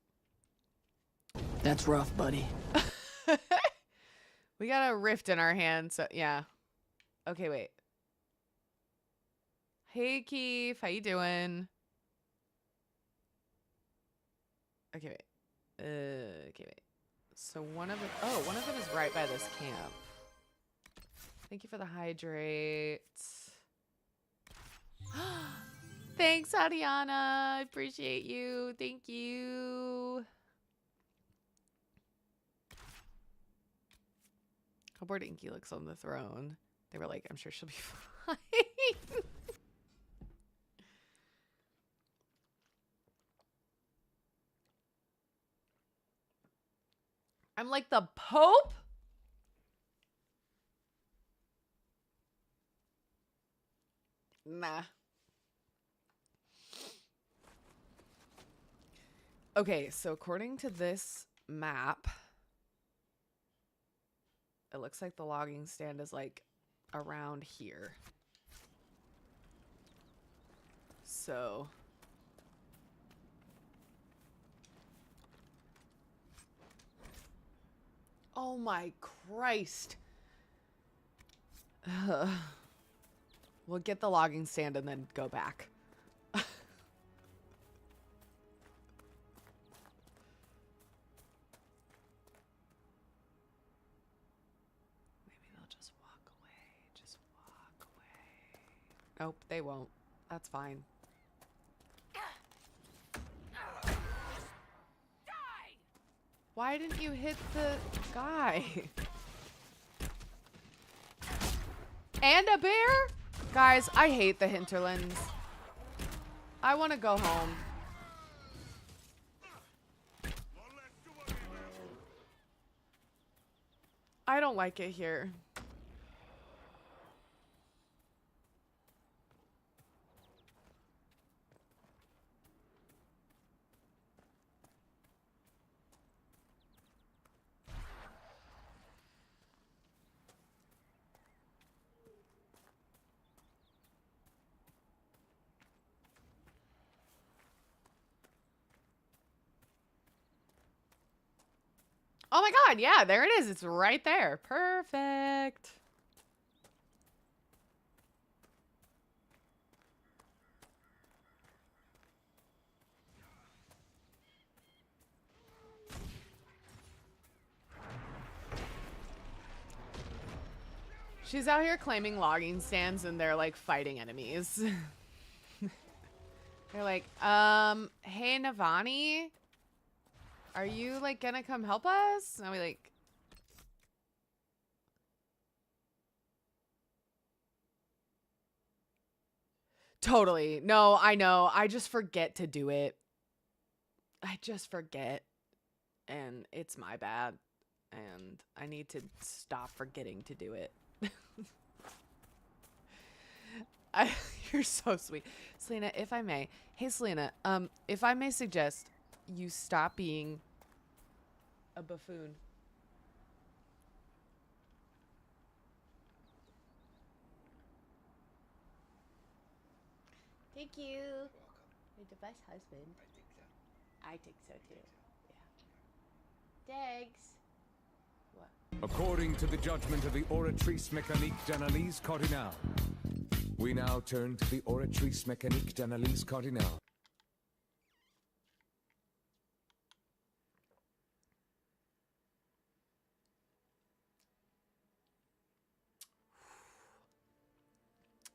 That's rough, buddy. We got a rift in our hand, so yeah. Okay, wait. Hey, Keith, how you doing? Okay, wait. Okay, wait. So one of them is right by this camp. Thank you for the hydrate. Thanks, Ariana. I appreciate you. Thank you. How bored Inky looks on the throne. They were like, I'm sure she'll be fine. I'm like the Pope? Nah. Okay, so according to this map, it looks like the logging stand is like around here. So oh my Christ. We'll get the logging stand and then go back. Nope, they won't. That's fine. Why didn't you hit the guy? And a bear? Guys, I hate the hinterlands. I want to go home. I don't like it here. Oh my god, yeah, there it is. It's right there. Perfect. She's out here claiming logging stands and they're like fighting enemies. They're like, hey Navani, are you like gonna come help us? And I'll be like, totally. No, I know. I just forget to do it. I just forget. And it's my bad. And I need to stop forgetting to do it. You're so sweet. Selena, if I may. Hey, Selena, if I may suggest you stop being a buffoon. Thank you. You're the best husband. I think so too. Yeah. Thanks. What? According to the judgment of the Oratrice Mécanique d'Analyse Cardinale, we now turn to the Oratrice Mécanique d'Analyse Cardinale.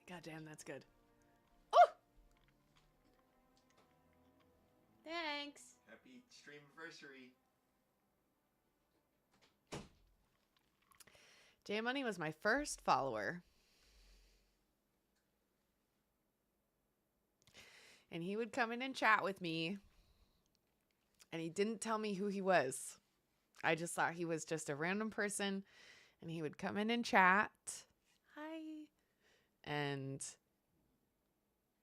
God damn, that's good. Oh! Thanks. Happy stream anniversary. J Money was my first follower. And he would come in and chat with me. And he didn't tell me who he was. I just thought he was just a random person. And he would come in and chat. Hi. And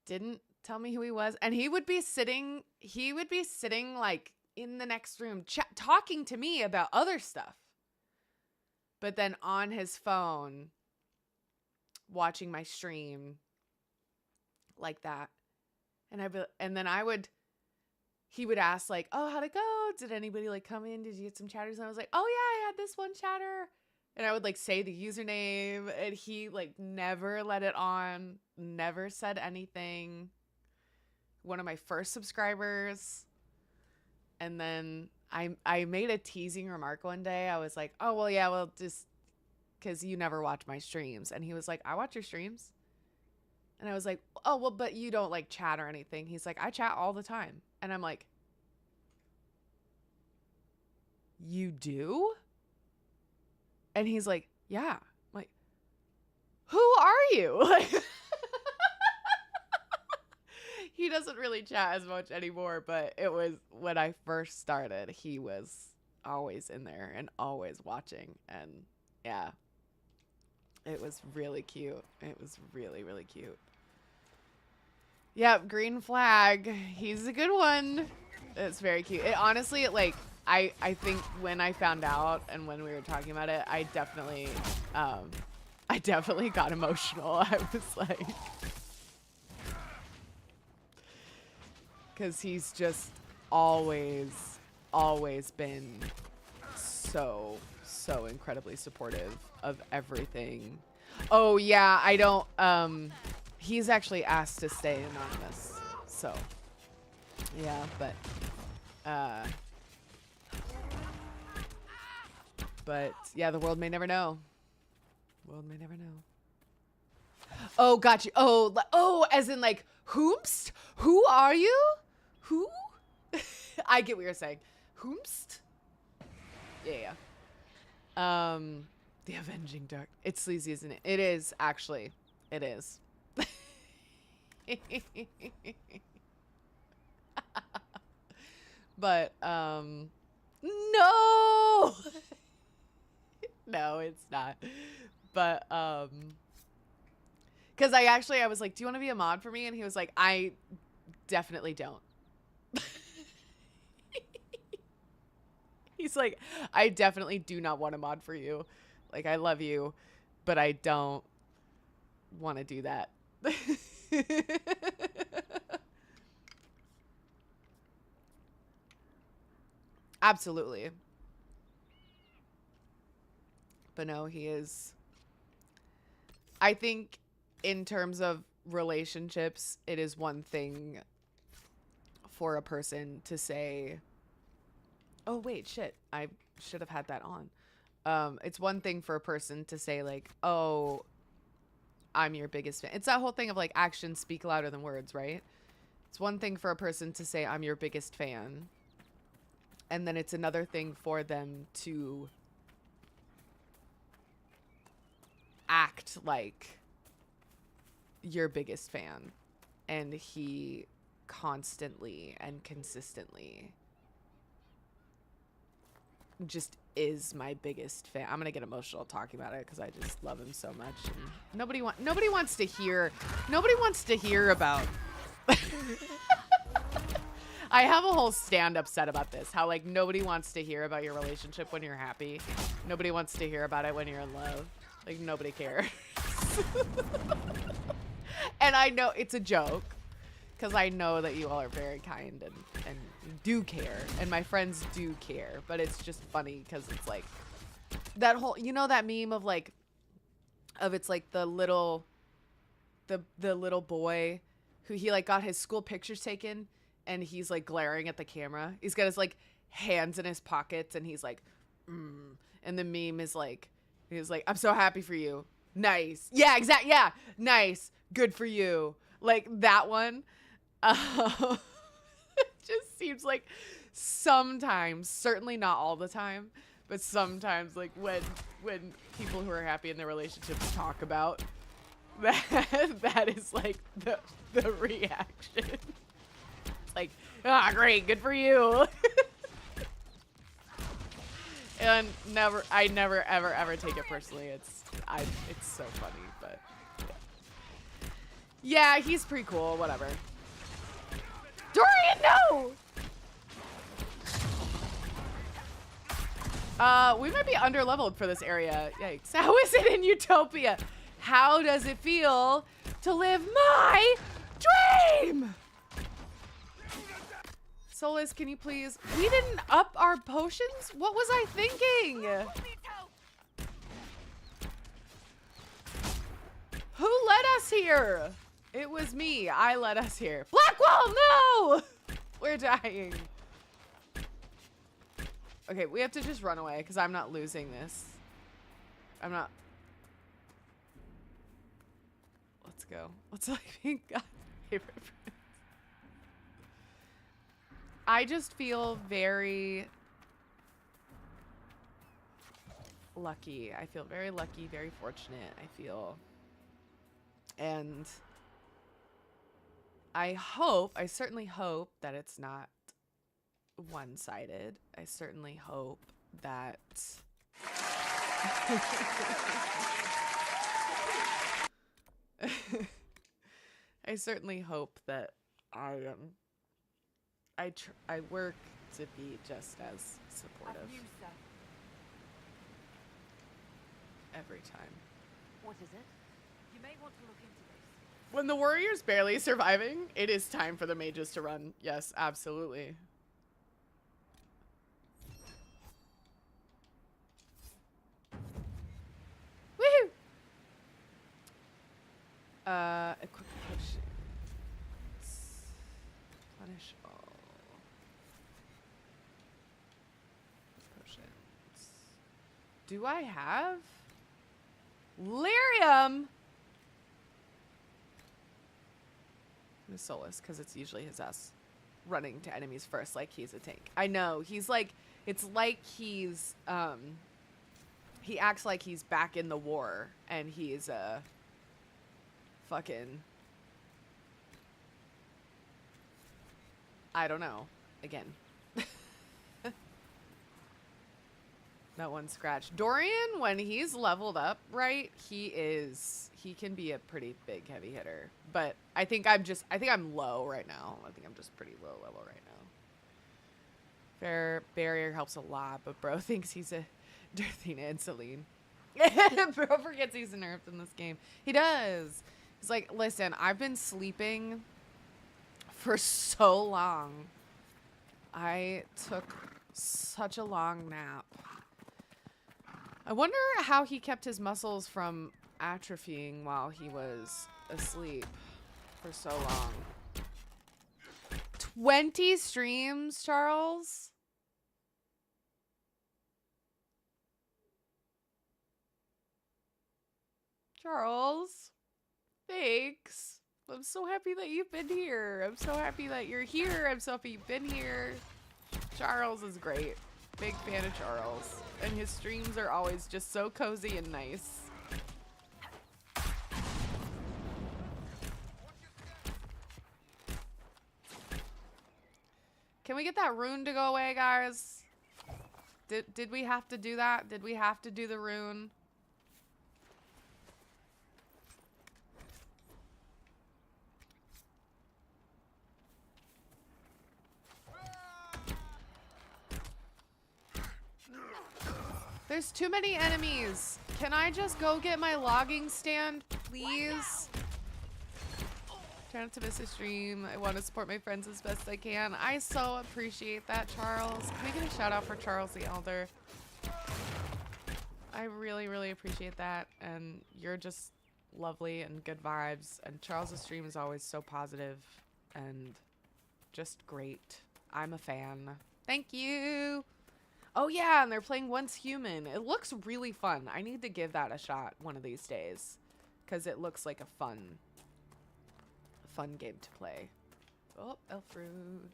didn't tell me who he was. And he would be sitting like in the next room talking to me about other stuff. But then on his phone, watching my stream like that. And then he would ask like, oh, how'd it go? Did anybody like come in? Did you get some chatters? And I was like, oh yeah, I had this one chatter. And I would like say the username and he like never let it on, never said anything. One of my first subscribers. And then I made a teasing remark one day. I was like, oh, well, yeah, well, just because you never watch my streams. And he was like, I watch your streams. And I was like, oh, well, but you don't like chat or anything. He's like, I chat all the time. And I'm like, you do? And he's like, yeah. I'm like, who are you? Like, he doesn't really chat as much anymore, but it was when I first started, he was always in there and always watching. And yeah, it was really cute. It was really, really cute. Yep, green flag. He's a good one. It's very cute. It honestly, like, I think when I found out and when we were talking about it, I definitely got emotional. I was like, because he's just always been so incredibly supportive of everything. Oh yeah, I don't, he's actually asked to stay anonymous. So yeah, but yeah, the world may never know. World may never know. Oh, got you. Oh, as in like, whomst? Who are you? Who? I get what you're saying. Whomst? Yeah. The Avenging Dark. It's sleazy, isn't it? It is, actually. It is. But, no! No, it's not. But, because I was like, do you want to be a mod for me? And he was like, I definitely don't. He's like, I definitely do not want a mod for you. Like, I love you, but I don't want to do that. Absolutely. But no, he is. I think in terms of relationships, it is one thing for a person to say, oh wait, shit, I should have had that on. It's one thing for a person to say like, oh, I'm your biggest fan. It's that whole thing of like actions speak louder than words, right? It's one thing for a person to say I'm your biggest fan. And then it's another thing for them to act like your biggest fan. And he constantly and consistently just is my biggest fan. I'm gonna get emotional talking about it because I just love him so much. And nobody wants to hear about I have a whole stand-up set about this, how like nobody wants to hear about your relationship when you're happy. Nobody wants to hear about it when you're in love. Like nobody cares. And I know it's a joke because I know that you all are very kind and do care, and my friends do care, but it's just funny because it's like that whole, you know, that meme of like, of it's like the little boy who he like got his school pictures taken and he's like glaring at the camera. He's got his like hands in his pockets and he's like, and the meme is like, he's like, I'm so happy for you. Nice. Yeah, exactly. Yeah. Nice. Good for you. Like that one. It just seems like sometimes, certainly not all the time, but sometimes like when people who are happy in their relationships talk about that is like the reaction. It's like, ah, great, good for you. And I never ever take it personally. It's so funny, but yeah, he's pretty cool, whatever. Dorian, no! We might be underleveled for this area. Yikes. How is it in Utopia? How does it feel to live my dream? Solus, can you please? We didn't up our potions? What was I thinking? Who led us here? It was me. I led us here. Blackwall, no! We're dying. Okay, we have to just run away because I'm not losing this. I'm not. Let's go. What's like being God's favorite friend? I just feel very lucky. I feel very lucky, very fortunate. I feel. And I certainly hope that it's not one-sided. I certainly hope that I certainly hope that I work to be just as supportive every time. What is it? You may want to look into this. When the warrior's barely surviving, it is time for the mages to run. Yes, absolutely. Woohoo! Equip potions. Punish all. Potions. Do I have? Lyrium! Solus, because it's usually his ass running to enemies first like he's a tank. I know, he's like, it's like he's he acts like he's back in the war and he's fucking, I don't know, again. That one scratch. Dorian, when he's leveled up, right, he can be a pretty big heavy hitter. But I think I'm low right now. I think I'm just pretty low level right now. Fair barrier helps a lot, but bro thinks he's a Dirthina and Celine. Bro forgets he's nerfed in this game. He does. He's like, listen, I've been sleeping for so long. I took such a long nap. I wonder how he kept his muscles from atrophying while he was asleep for so long. 20 streams, Charles? Charles, thanks. I'm so happy that you've been here. I'm so happy that you're here. I'm so happy you've been here. Charles is great. Big fan of Charles. And his streams are always just so cozy and nice. Can we get that rune to go away, guys? Did we have to do that? Did we have to do the rune? There's too many enemies. Can I just go get my logging stand, please? Try not to miss a stream. I want to support my friends as best I can. I so appreciate that, Charles. Can we get a shout out for Charles the Elder? I really, really appreciate that. And you're just lovely and good vibes. And Charles' stream is always so positive and just great. I'm a fan. Thank you. Oh yeah, and they're playing Once Human. It looks really fun. I need to give that a shot one of these days. Because it looks like a fun game to play. Oh, elf fruit.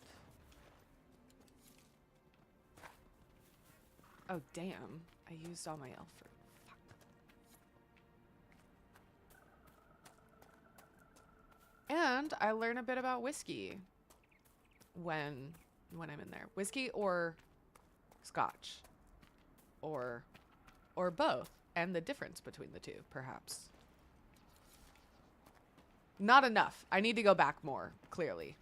Oh, damn. I used all my elf fruit. Fuck. And I learn a bit about whiskey when I'm in there. Whiskey or Scotch. Or both. And the difference between the two, perhaps. Not enough. I need to go back more, clearly.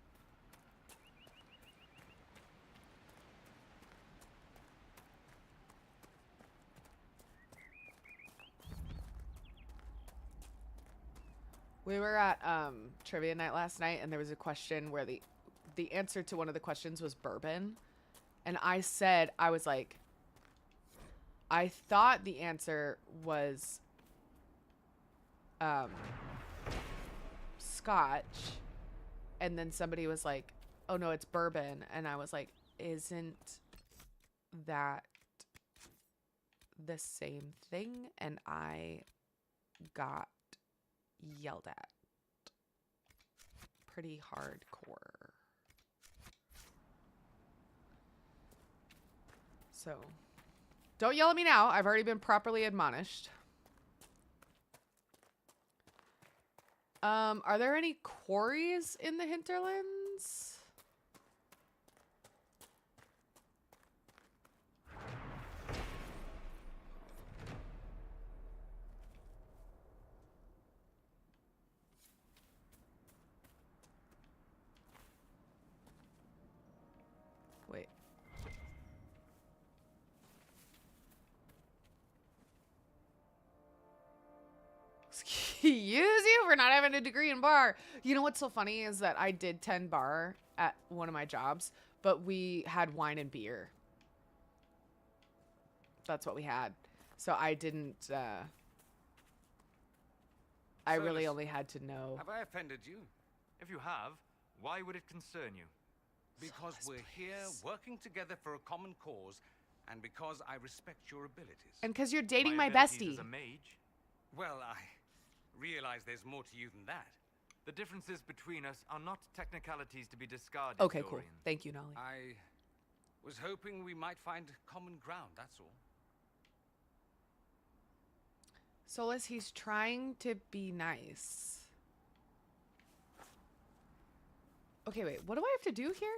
We were at trivia night last night, and there was a question where the answer to one of the questions was bourbon. And I said, I was like, I thought the answer was Scotch, and then somebody was like, oh no, it's bourbon, and I was like, isn't that the same thing? And I got yelled at pretty hardcore. So don't yell at me now. I've already been properly admonished. Are there any quarries in the hinterlands? Wait. Excuse you for not having a degree in bar. You know what's so funny is that I did 10 bar at one of my jobs, but we had wine and beer. That's what we had. So I didn't, I really only had to know. Have I offended you? If you have, why would it concern you? Because we're here working together for a common cause, and because I respect your abilities. And because you're dating my abilities bestie. As a mage? Well, I realize there's more to you than that. The differences between us are not technicalities to be discarded, Okay, cool. Dorian. Thank you, Nolly. I was hoping we might find common ground, that's all. Solus, he's trying to be nice. Okay, wait. What do I have to do here?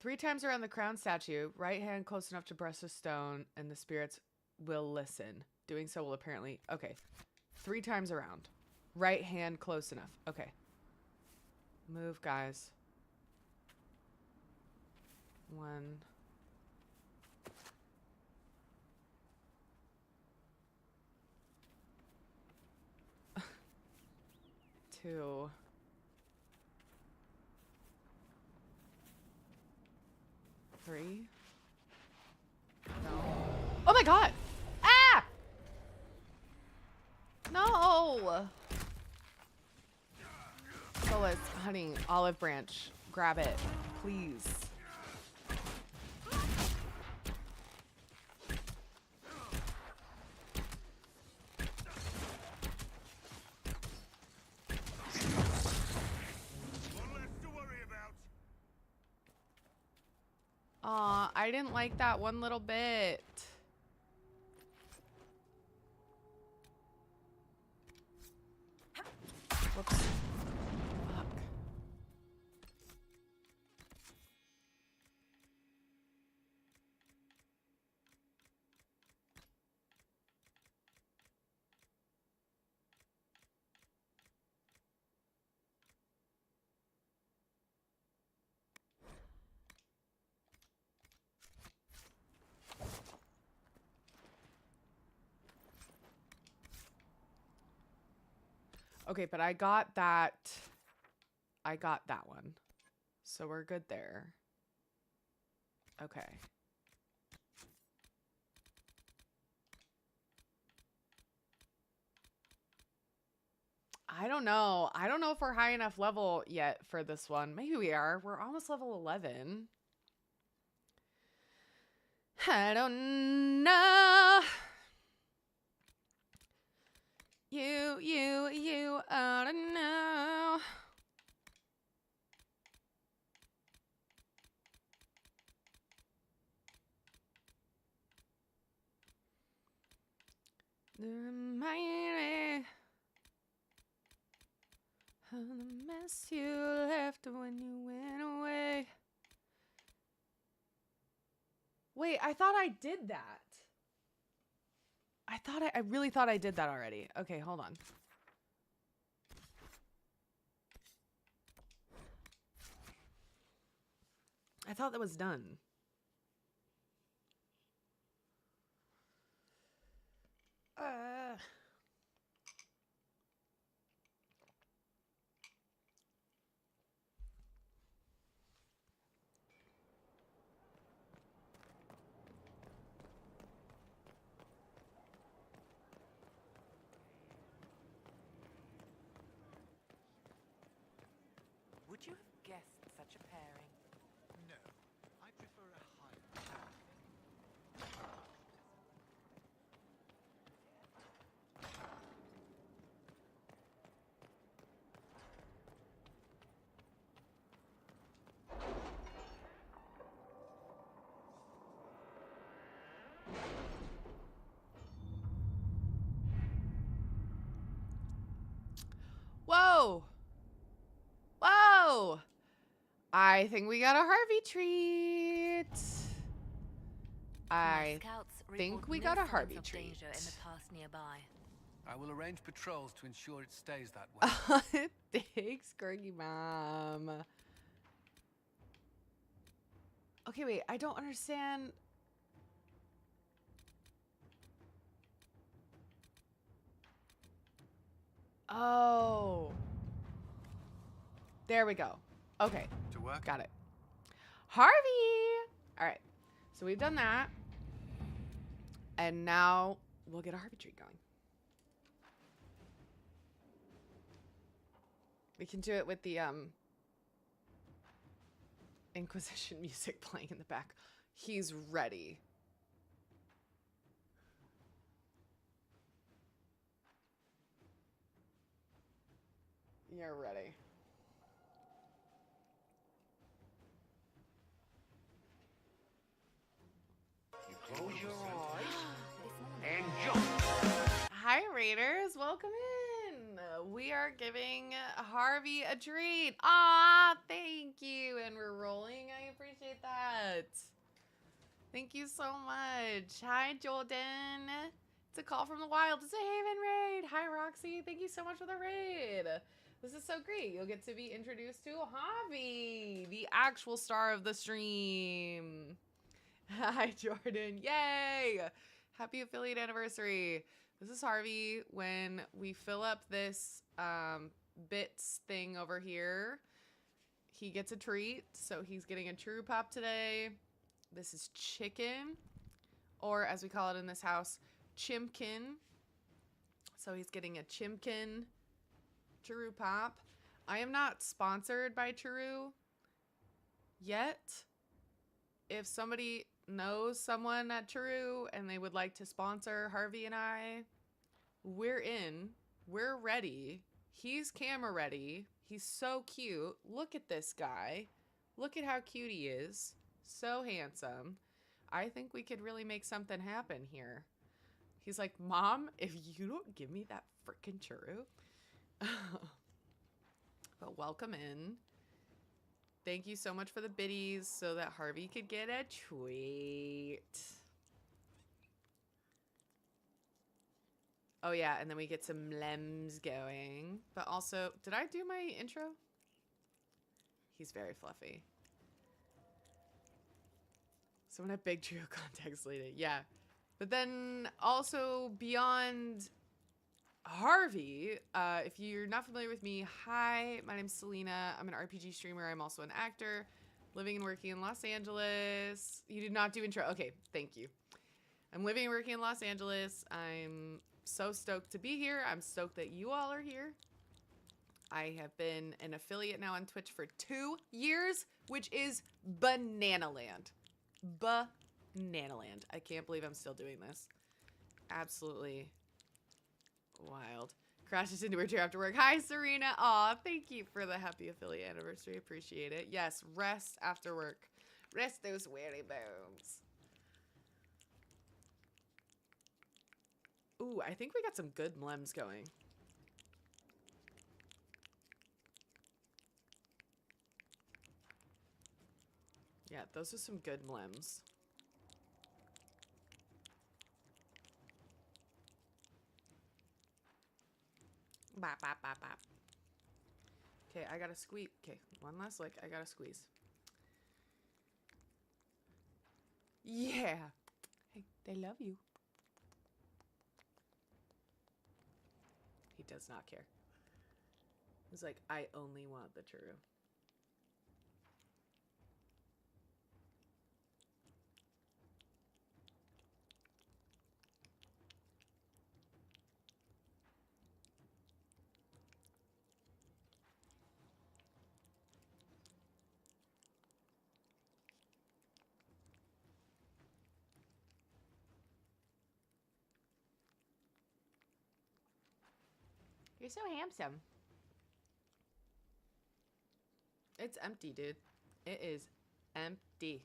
Three times around the crown statue, right hand close enough to brush the stone, and the spirits will listen. Doing so will apparently... Okay. 3 times around. Right hand close enough. Okay. Move, guys. 1. 2. 3. No. Oh my god! Ah! No! Solas, honey, olive branch. Grab it, please. Aw, I didn't like that one little bit. Whoops. Fuck. Okay, but I got that. I got that one. So we're good there. Okay. I don't know. I don't know if we're high enough level yet for this one. Maybe we are. We're almost level 11. I don't know. You ought to know. The mighty of the mess you left when you went away. Wait, I thought I did that. I really thought I did that already. Okay, hold on. I thought that was done. Would you have guessed such a pairing? No, I prefer a hybrid. Whoa! Whoa! I think we got a Harvey treat. I think we got a Harvey treat. In the pass nearby. I will arrange patrols to ensure it stays that way. Thanks, Gorgie Mom. Okay, wait. I don't understand. Oh. There we go. Okay. To work. Got it. Harvey! All right. So we've done that. And now we'll get a Harvey treat going. We can do it with the Inquisition music playing in the back. He's ready. You're ready. You close your eyes and jump. Hi, Raiders. Welcome in. We are giving Harvey a treat. Aw, thank you. And we're rolling. I appreciate that. Thank you so much. Hi, Jordan. It's a call from the wild. It's a Haven raid. Hi, Roxy. Thank you so much for the raid. This is so great. You'll get to be introduced to Harvey, the actual star of the stream. Hi, Jordan. Yay. Happy affiliate anniversary. This is Harvey. When we fill up this bits thing over here, he gets a treat. So he's getting a true pop today. This is chicken, or as we call it in this house, chimkin. So he's getting a chimkin churro pop. I am not sponsored by churro yet. If somebody knows someone at churro and they would like to sponsor Harvey and I, we're in. We're ready. He's camera ready. He's so cute. Look at this guy. Look at how cute he is. So handsome. I think we could really make something happen here. He's like, Mom, if you don't give me that freaking churro. But welcome in. Thank you so much for the biddies so that Harvey could get a treat. Oh yeah, and then we get some lems going. But also, did I do my intro? He's very fluffy. Someone had big trio contacts later. Yeah. But then also beyond Harvey, if you're not familiar with me, hi, my name's Selena. I'm an RPG streamer. I'm also an actor living and working in Los Angeles. You did not do intro. Okay, thank you. I'm living and working in Los Angeles. I'm so stoked to be here. I'm stoked that you all are here. I have been an affiliate now on Twitch for 2 years, which is banana land. Banana land. I can't believe I'm still doing this. Absolutely wild. Crashes into her chair after work. Hi, Serena. Aw, thank you for the happy affiliate anniversary. Appreciate it. Yes, rest after work. Rest those weary bones. Ooh, I think we got some good mlems going. Yeah, those are some good mlems. Bop, bop, bop, bop. Okay, I gotta squeeze. Okay, one last lick. I gotta squeeze. Yeah. Hey, they love you. He does not care. He's like, I only want the churro. You're so handsome. It's empty, dude. It is empty.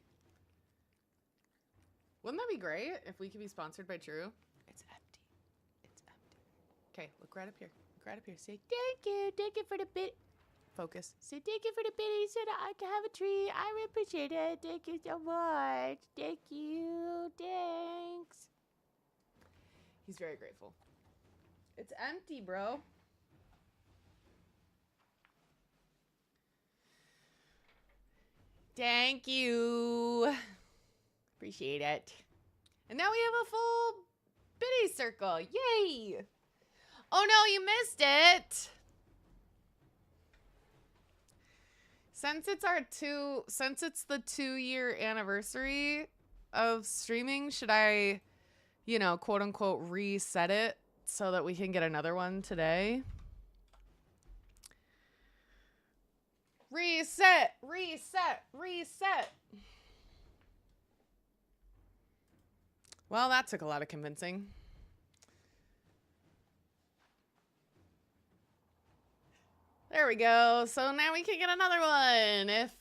Wouldn't that be great if we could be sponsored by True? It's empty. It's empty. Okay, look right up here. Look right up here. Say, thank you. Thank you for the bit. Focus. Say, thank you for the biddy so that I can have a treat. I really appreciate it. Thank you so much. Thank you. Thanks. He's very grateful. It's empty, bro. Thank you. Appreciate it. And now we have a full biddy circle. Yay. Oh no, you missed it. Since it's the 2-year anniversary of streaming, should I, you know, quote unquote reset it so that we can get another one today? Reset, reset, reset. Well, that took a lot of convincing. There we go. So now we can get another one if,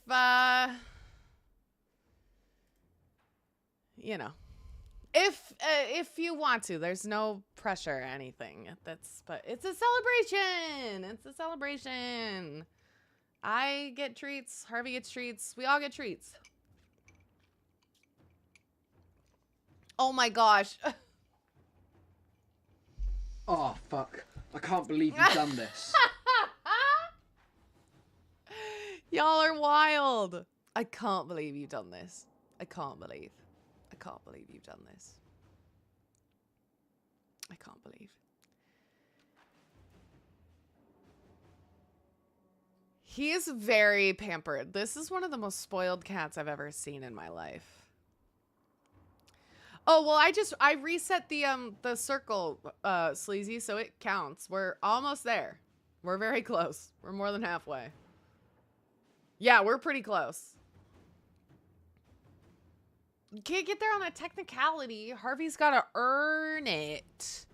you know, if you want to. There's no pressure or anything. But it's a celebration. It's a celebration. I get treats. Harvey gets treats. We all get treats. Oh my gosh. Oh, fuck. I can't believe you've done this. Y'all are wild. I can't believe you've done this. I can't believe you've done this. I can't believe. He is very pampered. This is one of the most spoiled cats I've ever seen in my life. Oh, well, I reset the circle, Sleazy, so it counts. We're almost there. We're very close. We're more than halfway. Yeah, we're pretty close. You can't get there on a technicality. Harvey's gotta earn it.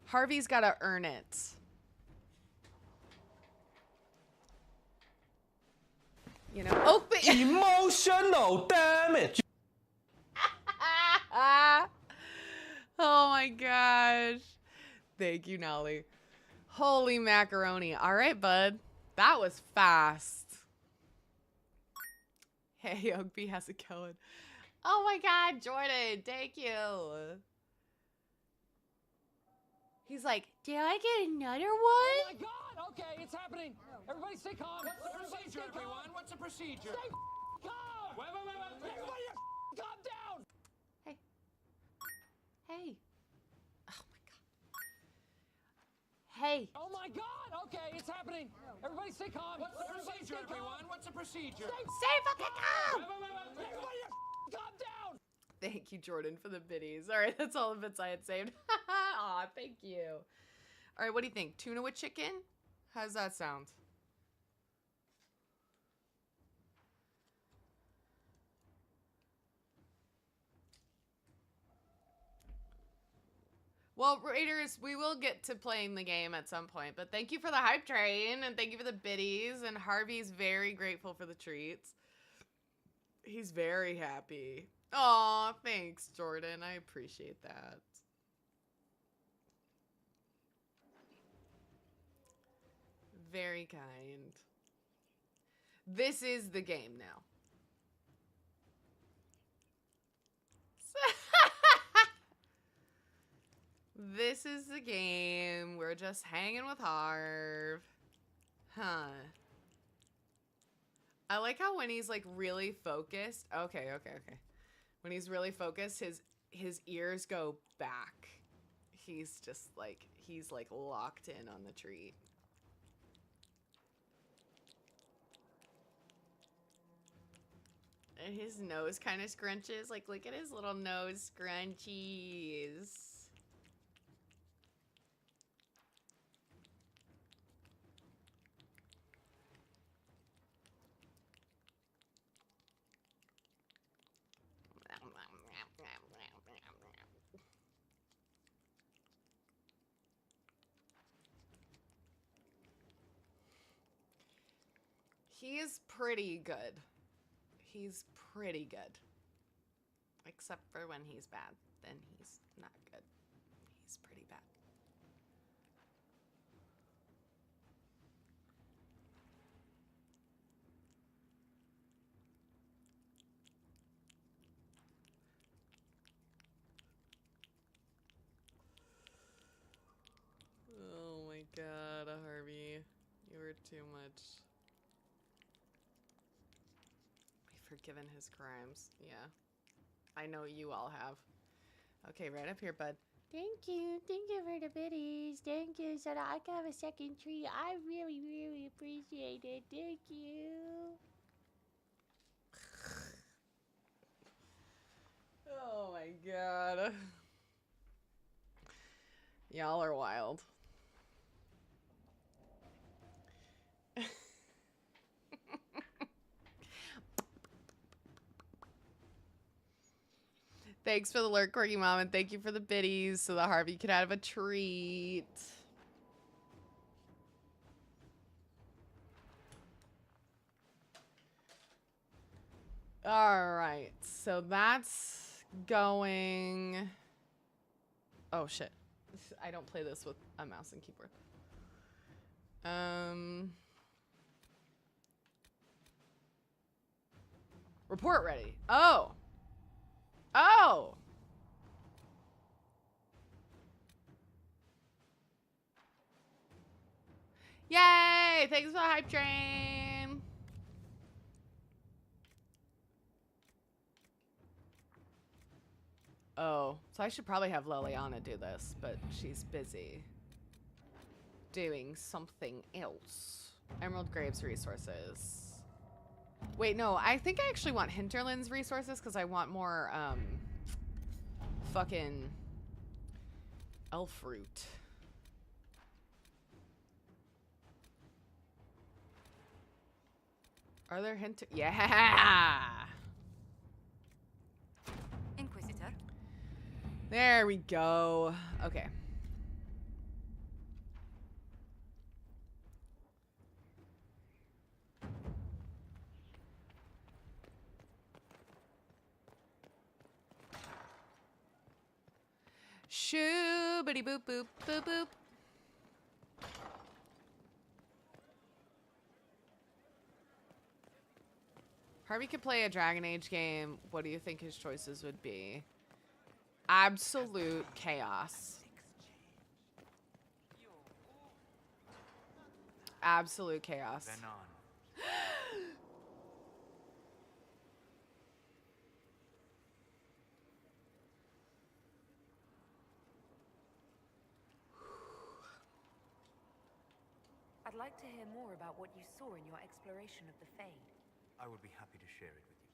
Harvey's gotta earn it. You know, open emotional damage. Oh my gosh. Thank you, Nolly. Holy macaroni. All right, bud. That was fast. Hey, Oakby, how's it going? Oh my god, Jordan. Thank you. He's like, did I get another one? Oh my god, okay, it's happening. Everybody stay calm. What's the procedure, everyone? What's the procedure? Stay calm. Wait. Everybody calm down. Hey. Hey. Oh my god. Hey. Oh my god, okay, it's happening. Everybody stay calm. What's the procedure, everyone? What's the procedure? Stay fucking calm. Wait. Everybody calm down. Thank you, Jordan, for the biddies. All right, that's all the bits I had saved. Aw, thank you. All right, what do you think? Tuna with chicken? How's that sound? Well, Raiders, we will get to playing the game at some point, but thank you for the hype train, and thank you for the biddies, and Harvey's very grateful for the treats. He's very happy. Aw, thanks, Jordan. I appreciate that. Very kind. This is the game now. This is the game. We're just hanging with Harv. Huh. I like how when he's like really focused. Okay. When he's really focused, his ears go back. He's just like, he's like locked in on the treat. And his nose kind of scrunches. Like, look at his little nose scrunchies. He is pretty good. He's pretty good. Except for when he's bad. Then he's not good. He's pretty bad. Oh my god, Harvey. You were too much. We've forgiven his crimes. Yeah. I know you all have. Okay, right up here, bud. Thank you. Thank you for the biddies. Thank you so that I can have a second tree. I really, really appreciate it. Thank you. Oh my god. Y'all are wild. Thanks for the lurk, Quirky Mom, and thank you for the biddies so that Harvey could have a treat. All right, so that's going... Oh, shit. I don't play this with a mouse and keyboard. Report ready. Oh. Oh. Yay! Thanks for the hype train. Oh, so I should probably have Liliana do this, but she's busy doing something else. Emerald Graves resources. Wait, no, I think I actually want Hinterland's resources because I want more fucking elf fruit. Are there hints? Yeah. Inquisitor. There we go. Okay. Shoo-bitty boop boop boop boop. Harvey could play a Dragon Age game. What do you think his choices would be? Absolute chaos. Absolute chaos. Then on. I'd like to hear more about what you saw in your exploration of the Fade. I would be happy to share it with you.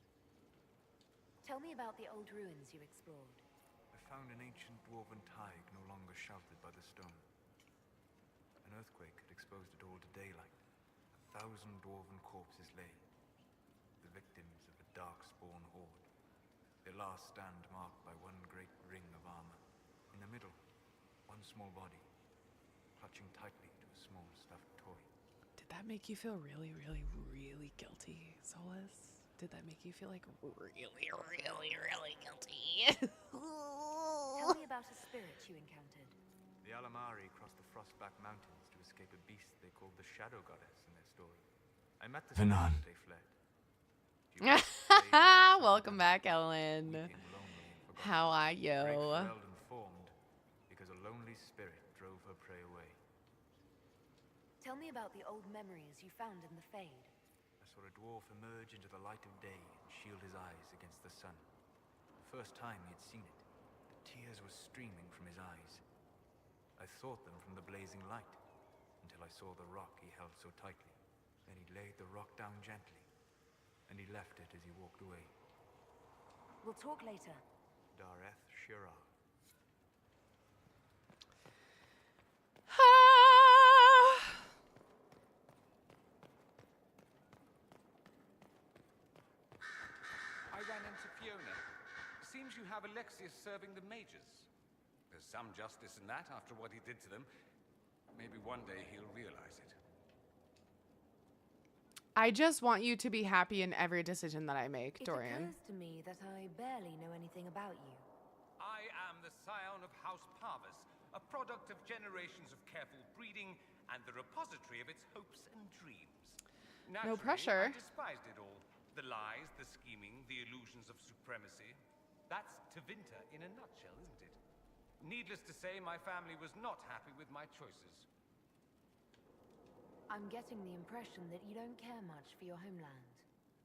Tell me about the old ruins you explored. I found an ancient dwarven thaig no longer sheltered by the stone. An earthquake had exposed it all to daylight. 1,000 dwarven corpses lay, the victims of a dark-spawn horde. Their last stand marked by one great ring of armor. In the middle, one small body, clutching tightly to a small stuffed toy. Did that make you feel really, really, really guilty, Solus? Did that make you feel like really, really, really guilty? Tell me about a spirit you encountered. The Alamari crossed the Frostback Mountains to escape a beast they called the Shadow Goddess in their story. I met the spirit as they fled. Welcome back, Ellen. How are you? Formed because a lonely spirit drove her prey away. Tell me about the old memories you found in the Fade. I saw a dwarf emerge into the light of day and shield his eyes against the sun. The first time he had seen it, the tears were streaming from his eyes. I thought them from the blazing light, until I saw the rock he held so tightly. Then he laid the rock down gently, and he left it as he walked away. We'll talk later. Dareth Shira. I ran into Fiona. Seems you have Alexius serving the mages. There's some justice in that after what he did to them. Maybe one day he'll realize it. I just want you to be happy in every decision that I make, Dorian. It occurs to me that I barely know anything about you. I am the scion of House Parvis, a product of generations of careful breeding and the repository of its hopes and dreams. No pressure. I despised it all. The lies, the scheming, the illusions of supremacy. That's Tevinter in a nutshell, isn't it? Needless to say, my family was not happy with my choices. I'm getting the impression that you don't care much for your homeland.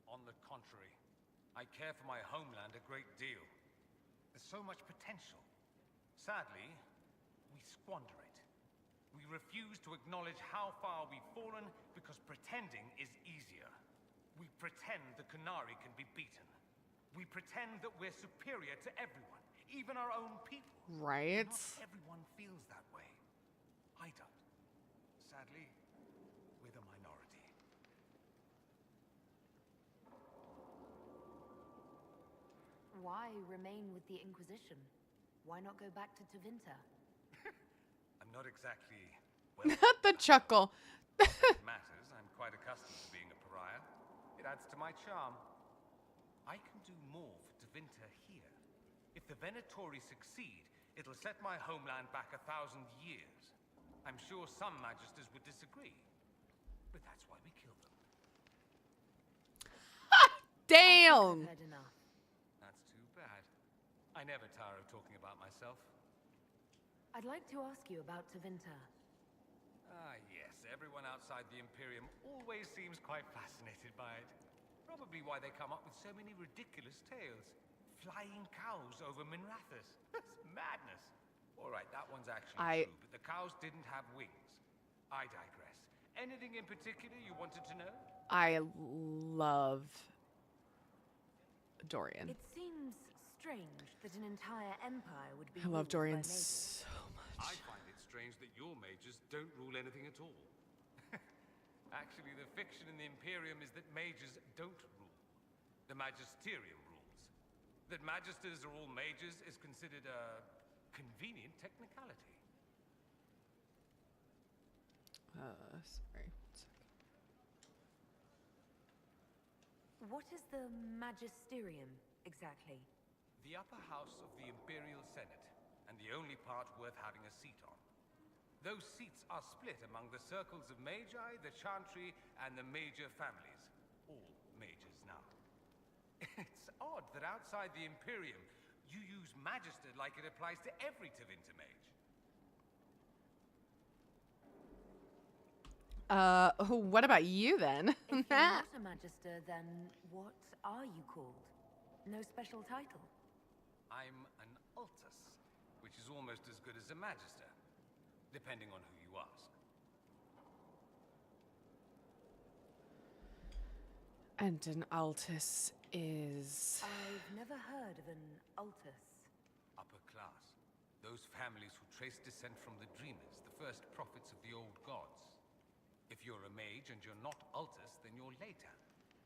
On the contrary, I care for my homeland a great deal. There's so much potential. Sadly, we squander it. We refuse to acknowledge how far we've fallen because pretending is easier. We pretend the Qunari can be beaten. We pretend that we're superior to everyone, even our own people. Right. Not everyone feels that way. I don't. Sadly, we're the minority. Why remain with the Inquisition? Why not go back to Tevinter? I'm not exactly... Not the chuckle. It matters. I'm quite accustomed to being a pariah. It adds to my charm. I can do more for Tevinter here. If the Venatori succeed, it'll set my homeland back 1,000 years. I'm sure some magisters would disagree, but that's why we kill them. Damn! Heard enough. That's too bad. I never tire of talking about myself. I'd like to ask you about Tevinter. Ah, yes. Everyone outside the Imperium always seems quite fascinated by it. Probably why they come up with so many ridiculous tales. Flying cows over Minrathous. That's madness. All right, that one's actually true, but the cows didn't have wings. I digress. Anything in particular you wanted to know? I love Dorian. It seems strange that an entire empire would be I love ruled by Dorian mages. so much. I find it strange that your mages don't rule anything at all. Actually, the fiction in the Imperium is that mages don't rule. The Magisterium rules. That magisters are all mages is considered a convenient technicality. Sorry. What is the Magisterium, exactly? The upper house of the Imperial Senate, and the only part worth having a seat on. Those seats are split among the circles of Magi, the Chantry, and the major families. All mages now. It's odd that outside the Imperium, you use Magister like it applies to every Tevinter mage. What about you then? If you're not a Magister, then what are you called? No special title? I'm an Altus, which is almost as good as a Magister, depending on who you ask. And an Altus is... I've never heard of an Altus. Upper class. Those families who trace descent from the Dreamers, the first prophets of the old gods. If you're a mage and you're not Altus, then you're later,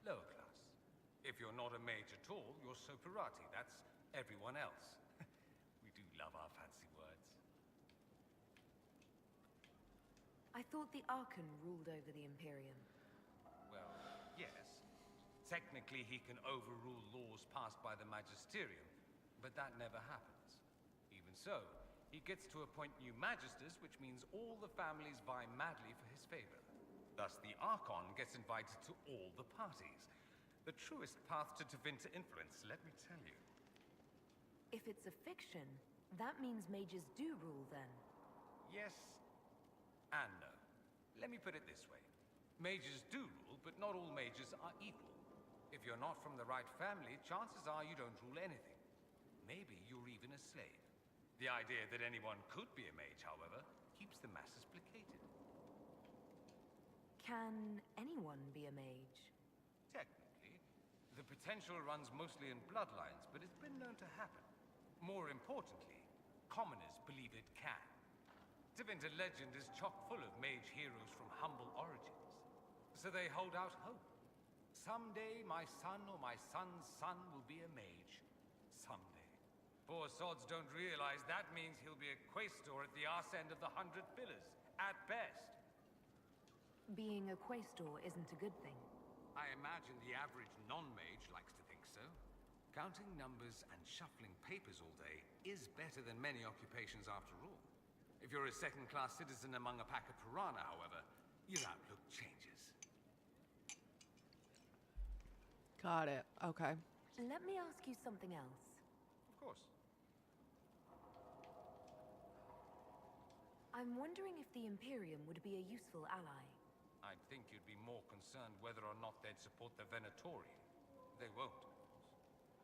lower class. If you're not a mage at all, you're Soperati. That's everyone else. We do love our fancy words. I thought the Archon ruled over the Imperium. Well, yes. Technically, he can overrule laws passed by the Magisterium, but that never happens. Even so, he gets to appoint new Magisters, which means all the families vie madly for his favor. Thus, the Archon gets invited to all the parties. The truest path to Tevinter influence, let me tell you. If it's a fiction, that means mages do rule then. Yes and no. Let me put it this way. Mages do rule, but not all mages are equal. If you're not from the right family, chances are you don't rule anything. Maybe you're even a slave. The idea that anyone could be a mage, however, keeps the masses placated. Can anyone be a mage? Technically, the potential runs mostly in bloodlines, but it's been known to happen. More importantly, commoners believe it can. Tevinter legend is chock full of mage heroes from humble origins. So they hold out hope. Someday my son or my son's son will be a mage. Someday. Poor sods don't realize that means he'll be a quaestor at the arse end of the 100 Pillars, at best. Being a quaestor isn't a good thing. I imagine the average non-mage likes to think so. Counting numbers and shuffling papers all day is better than many occupations after all. If you're a second-class citizen among a pack of piranha, however, your outlook changes. Got it. Okay. Let me ask you something else. Of course. I'm wondering if the Imperium would be a useful ally. I'd think you'd be more concerned whether or not they'd support the Venatori. They won't, of course.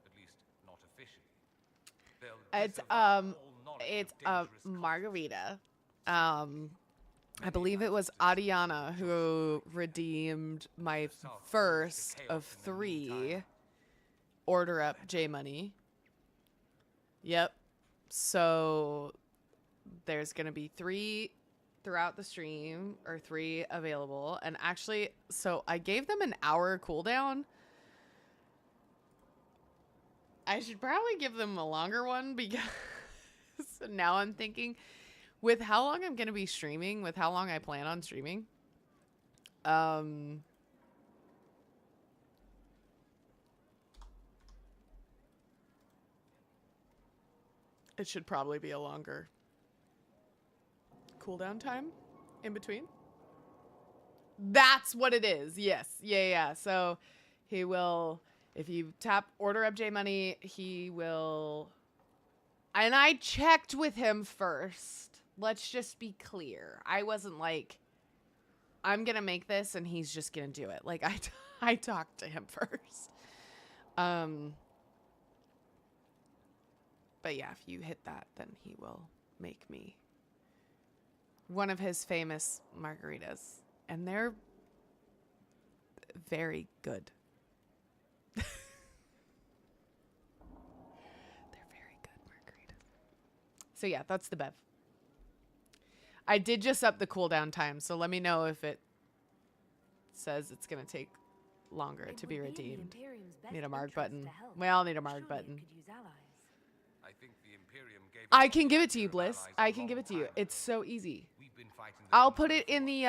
At least, not officially. It's Margarita. I believe it was Adiana who redeemed my first of 3 Order Up J Money. Yep. So there's gonna be 3 throughout the stream, or 3 available. And actually, so I gave them an hour cooldown. I should probably give them a longer one, because now I'm thinking, with how long I'm going to be streaming, with how long I plan on streaming, it should probably be a longer cooldown time in between. That's what it is. Yes. Yeah. So he will, if you tap Order Up J Money, he will, and I checked with him first. Let's just be clear. I wasn't like, I'm going to make this and he's just going to do it. Like, I talked to him first. But yeah, if you hit that, then he will make me one of his famous margaritas. And they're very good. So yeah, that's the bev. I did just up the cooldown time, so let me know if it says it's gonna take longer to be redeemed. Need a mark button. We all need a mark button. I think the Imperium gave I can give it to you, Bliss. I can give it to you. It's so easy. I'll put it in the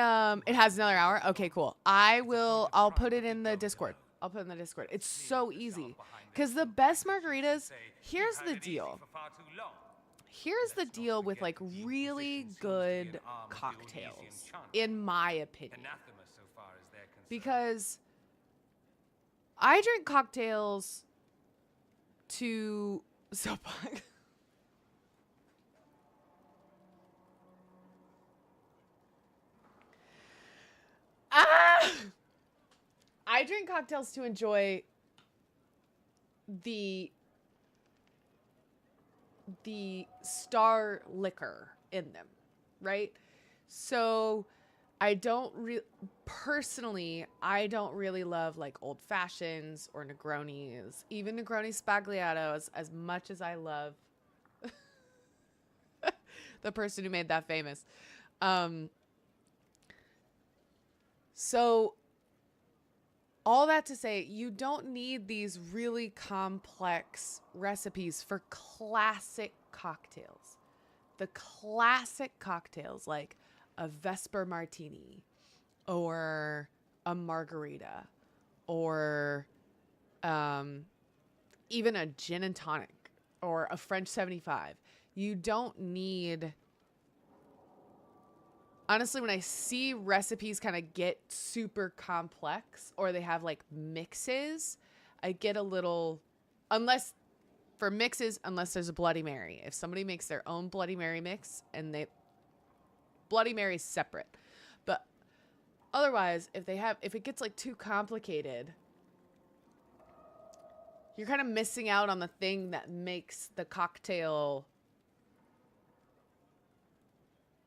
it has another hour. Okay, cool. I'll put it in the Discord. I'll put it in the Discord. It's so easy. Cuz the best margaritas, here's the deal. Here's the deal with like really good cocktails in my opinion. Because I drink cocktails to soapbox. I drink cocktails to enjoy the star liquor in them, right? So I don't personally, I don't really love like old fashions or Negronis, even Negroni Spagliatos, as much as I love the person who made that famous. So all that to say, you don't need these really complex recipes for classic cocktails. The classic cocktails like a Vesper Martini or a margarita or even a gin and tonic or a French 75. You don't need... Honestly, when I see recipes kind of get super complex or they have like mixes, I get a little, unless there's a Bloody Mary. If somebody makes their own Bloody Mary mix and Bloody Mary's separate. But otherwise, if it gets like too complicated, you're kind of missing out on the thing that makes the cocktail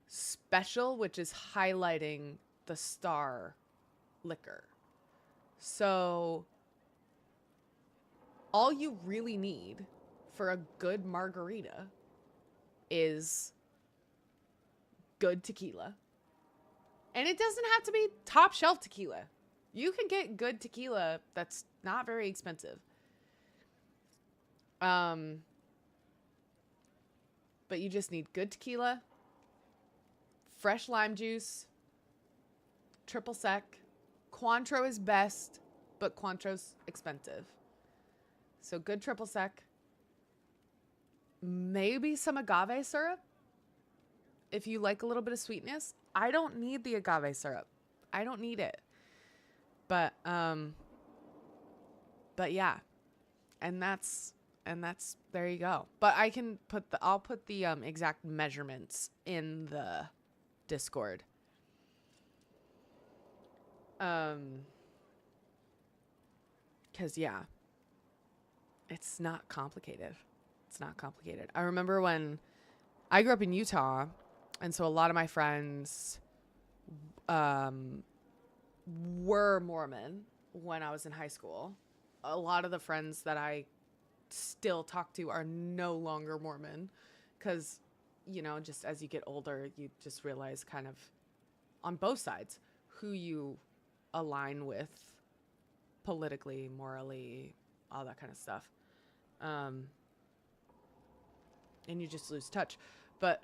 special, which is highlighting the star liquor. So all you really need for a good margarita is good tequila. And it doesn't have to be top shelf tequila. You can get good tequila that's not very expensive. But you just need good tequila, fresh lime juice, triple sec. Cointreau is best, but Cointreau's expensive. So good triple sec. Maybe some agave syrup if you like a little bit of sweetness. I don't need the agave syrup. I don't need it. But yeah. And that's there you go. But I'll put the exact measurements in the Discord. Cause yeah, it's not complicated. It's not complicated. I remember when I grew up in Utah, and so a lot of my friends were Mormon when I was in high school. A lot of the friends that I still talk to are no longer Mormon because, you know, just as you get older, you just realize kind of on both sides who you align with politically, morally, all that kind of stuff. And you just lose touch. But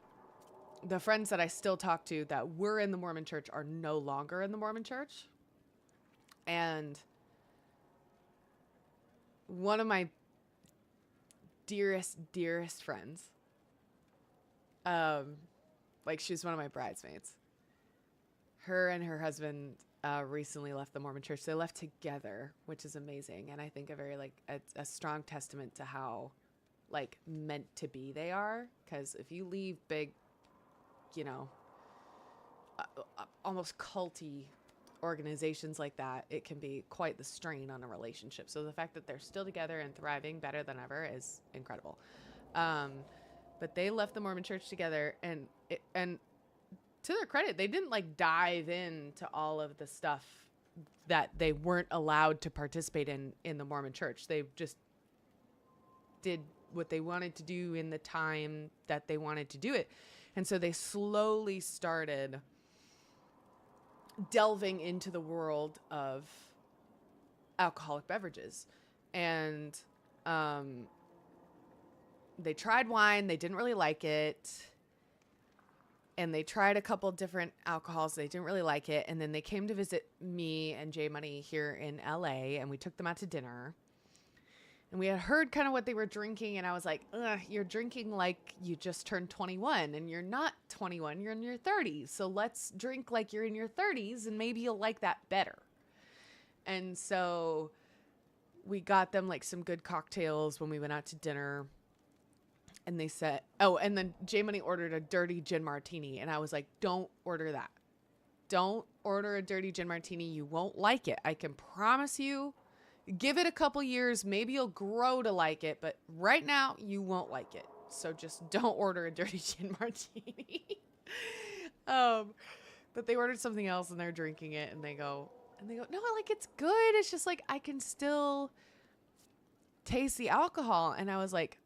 the friends that I still talk to that were in the Mormon church are no longer in the Mormon church. And one of my dearest friends, like she's one of my bridesmaids. Her and her husband recently left the Mormon church. They left together, which is amazing. And I think a very like a strong testament to how like meant to be they are. Because if you leave big, you know, almost culty organizations like that, it can be quite the strain on a relationship. So the fact that they're still together and thriving better than ever is incredible. But they left the Mormon church together, and to their credit, they didn't like dive into all of the stuff that they weren't allowed to participate in the Mormon church. They just did they wanted to do in the time that they wanted to do it. And so they slowly started delving into the world of alcoholic beverages. And they tried wine, they didn't really like it. And they tried a couple different alcohols, they didn't really like it. And then they came to visit me and J Money here in LA, and we took them out to dinner. And we had heard kind of what they were drinking, and I was like, ugh, you're drinking like you just turned 21, and you're not 21, you're in your 30s. So let's drink like you're in your 30s, and maybe you'll like that better. And so we got them like some good cocktails when we went out to dinner. And they said, oh, and then J Money ordered a dirty gin martini. And I was like, don't order that. Don't order a dirty gin martini. You won't like it. I can promise you. Give it a couple years. Maybe you'll grow to like it. But right now, you won't like it. So just don't order a dirty gin martini. But they ordered something else and they're drinking it. And they go, no, like it's good. It's just like I can still taste the alcohol. And I was like,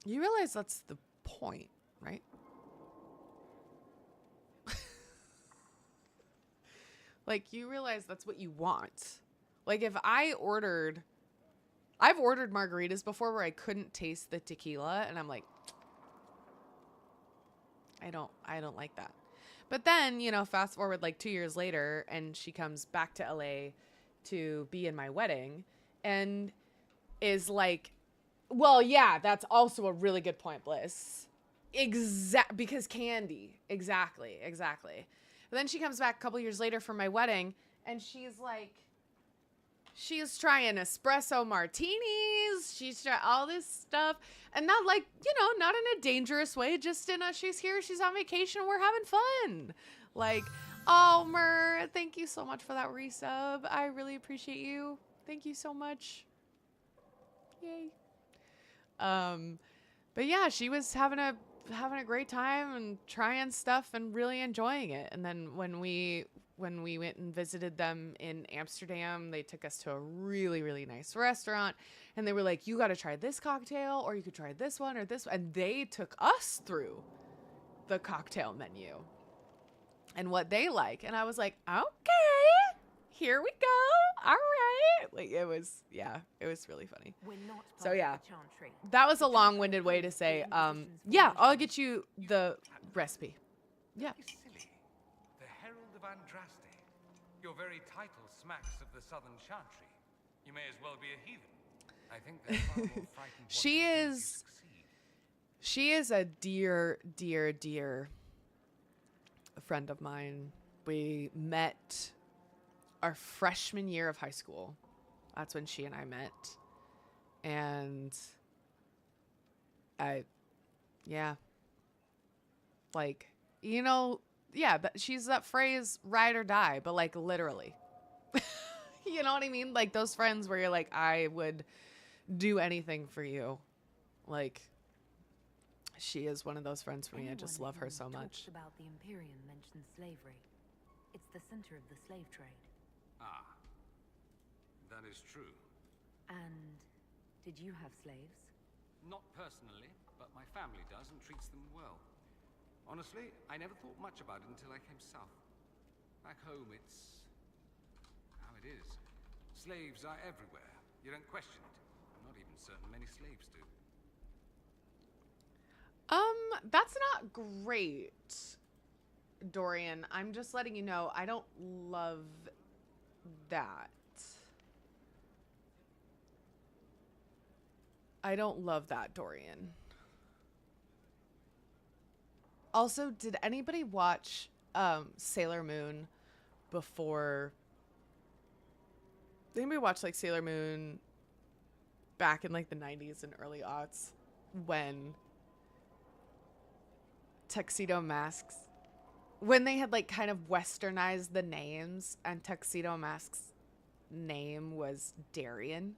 you realize that's the point, right? Like, you realize that's what you want. Like, if I've ordered margaritas before where I couldn't taste the tequila, and I'm like, I don't like that. But then, you know, fast forward like 2 years later, and she comes back to LA to be in my wedding, and is like, well, yeah, that's also a really good point, Bliss. Because candy. Exactly. But then she comes back a couple years later for my wedding, and she's trying espresso martinis. She's trying all this stuff. And not like, you know, not in a dangerous way, just in a, she's here, she's on vacation, we're having fun. Like, oh, Mer, thank you so much for that resub. I really appreciate you. Thank you so much. Yay. But yeah, she was having a great time and trying stuff and really enjoying it. And then when we went and visited them in Amsterdam, they took us to a really, really nice restaurant, and they were like, you got to try this cocktail, or you could try this one or this one. And they took us through the cocktail menu and what they like. And I was like, okay, here we go. All right. Like, it was really funny. So yeah, that was a long-winded way to say, yeah, I'll get you the recipe. Yeah. Silly. The Herald of Andraste. Your very title smacks of the Southern Chantry. You may as well be a heathen. I think they're far more frightened. She is a dear, dear, dear friend of mine. We met our freshman year of high school. That's when she and I met. And like, you know, yeah, but she's that phrase, ride or die, but like literally. You know what I mean? Like those friends where you're like, I would do anything for you. Like, she is one of those friends for me. I just love her so much. About the Imperium mentions slavery. It's the center of the slave trade. Ah, that is true. And did you have slaves? Not personally, but my family does and treats them well. Honestly, I never thought much about it until I came south. Back home, it's how it is. Slaves are everywhere. You don't question it. I'm not even certain many slaves do. That's not great, Dorian. I'm just letting you know, I don't love that. I don't love that, Dorian. Also, did anybody watch Sailor Moon before? Did anybody watch like Sailor Moon back in like the 90s and early aughts when Tuxedo Masks, when they had like kind of westernized the names and Tuxedo Mask's name was Darian?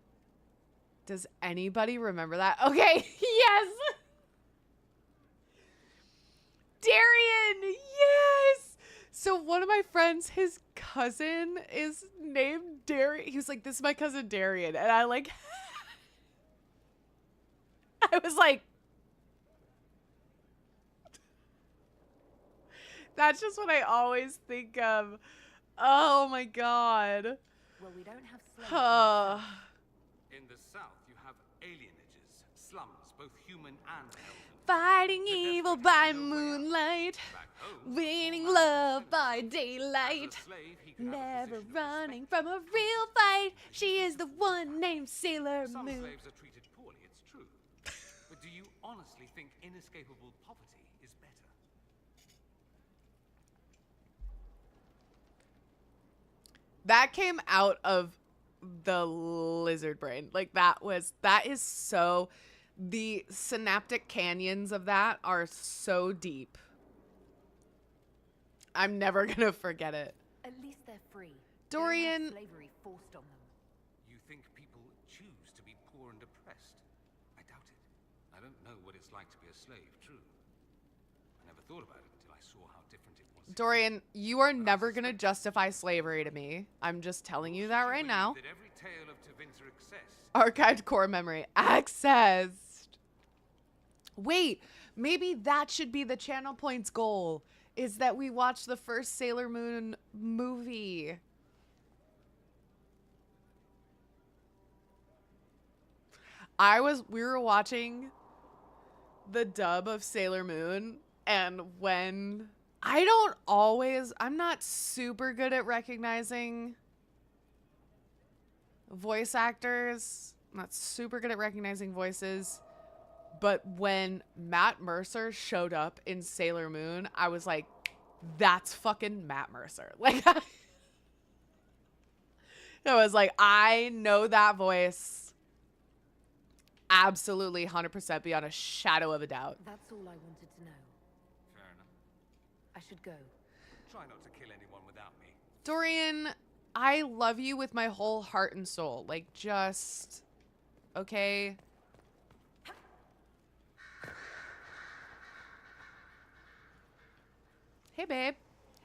Does anybody remember that? Okay, yes! Darian, yes! So one of my friends, his cousin is named Darian. He was like, this is my cousin Darian. And I like, I was like, that's just what I always think of. Oh my God. Well, we don't have slaves. In the south, you have alienages, slums, both human and elven. Fighting evil by moonlight, winning love by daylight, never running from a real fight. She is the one named Sailor Some Moon. slaves are treated poorly, it's true. But do you honestly think inescapable poverty is better? That came out of the lizard brain. Like that is so, the synaptic canyons of that are so deep. I'm never gonna forget it. At least they're free. Dorian. They don't have slavery forced on them. You think people choose to be poor and oppressed? I doubt it. I don't know what it's like to be a slave, true. I never thought about it until I saw how different it was. Dorian, you are never gonna justify slavery to me. I'm just telling you that right now. That every tale of Tevinter accessed. Archived core memory. Accessed. Wait, maybe that should be the channel points goal, is that we watch the first Sailor Moon movie. We were watching the dub of Sailor Moon, and when I'm not super good at recognizing voice actors. I'm not super good at recognizing voices. But when Matt Mercer showed up in Sailor Moon, I was like, that's fucking Matt Mercer. Like, I was like, I know that voice absolutely 100% beyond a shadow of a doubt. That's all I wanted to know. Fair enough. I should go. Try not to kill anyone without me. Dorian, I love you with my whole heart and soul. Like, just, okay? Hey, babe.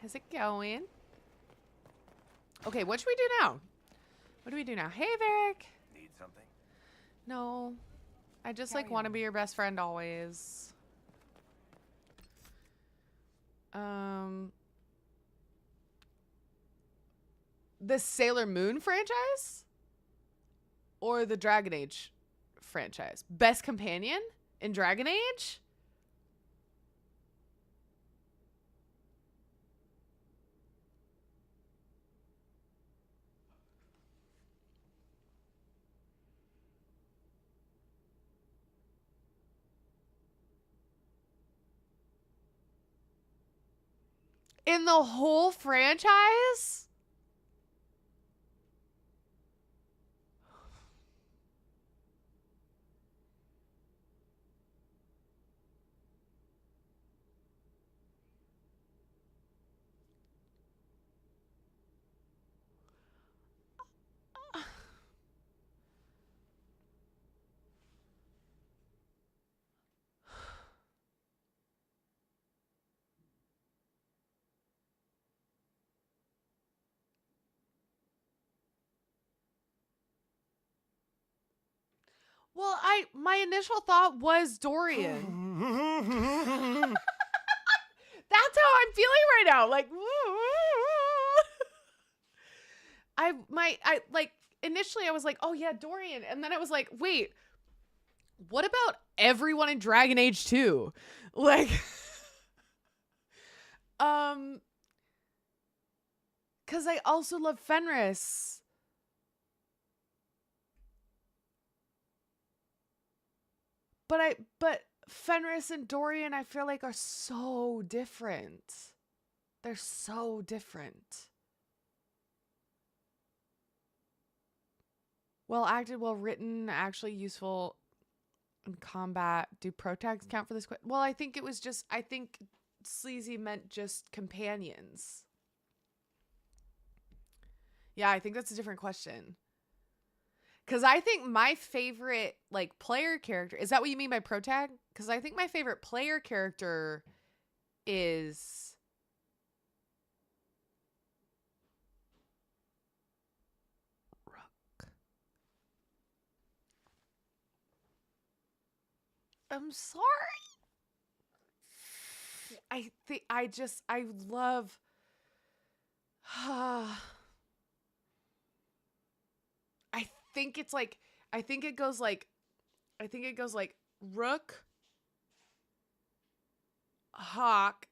How's it going? Okay, what should we do now? What do we do now? Hey, Varric. Need something? No. I just, like, want to be your best friend always. The Sailor Moon franchise? Or the Dragon Age franchise? Best companion in Dragon Age? In the whole franchise? Well, my initial thought was Dorian. That's how I'm feeling right now. Like, initially I was like, oh yeah, Dorian. And then I was like, wait, what about everyone in Dragon Age 2? Like, cause I also love Fenris. But Fenris and Dorian, I feel like, are so different. They're so different. Well acted, well written, actually useful in combat. Do protags count for this? Well, I think Sleazy meant just companions. Yeah, I think that's a different question. Because I think my favorite, like, player character... Is that what you mean by protag? Because I think my favorite player character is... I'm sorry. I love I think it's like I think it goes like Rook, Hawk,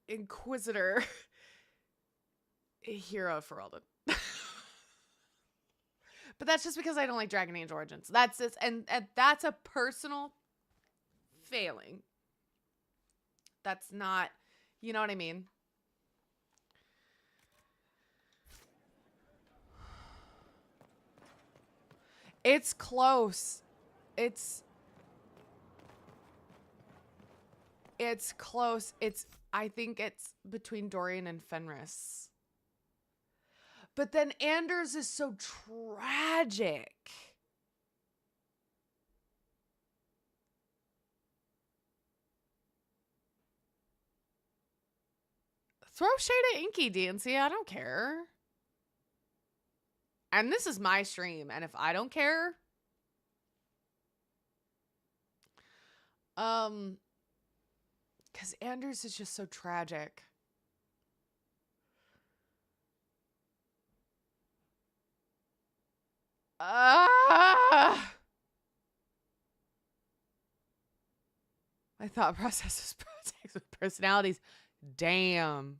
Inquisitor, Hero for Alden. But that's just because I don't like Dragon Age Origins. That's this, and that's a personal failing. That's not, you know what I mean? It's close. It's close. I think it's between Dorian and Fenris. But then Anders is so tragic. Throw shade at Inky, DNC. I don't care. And this is my stream. And if I don't care... because Anders is just so tragic. My thought process was protects with personalities. Damn.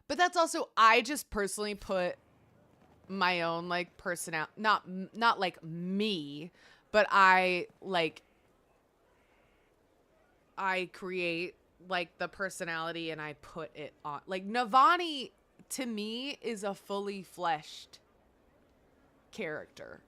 But that's also, I just personally put my own like personality, not like me, but I create like the personality and I put it on. Like Navani to me is a fully fleshed character.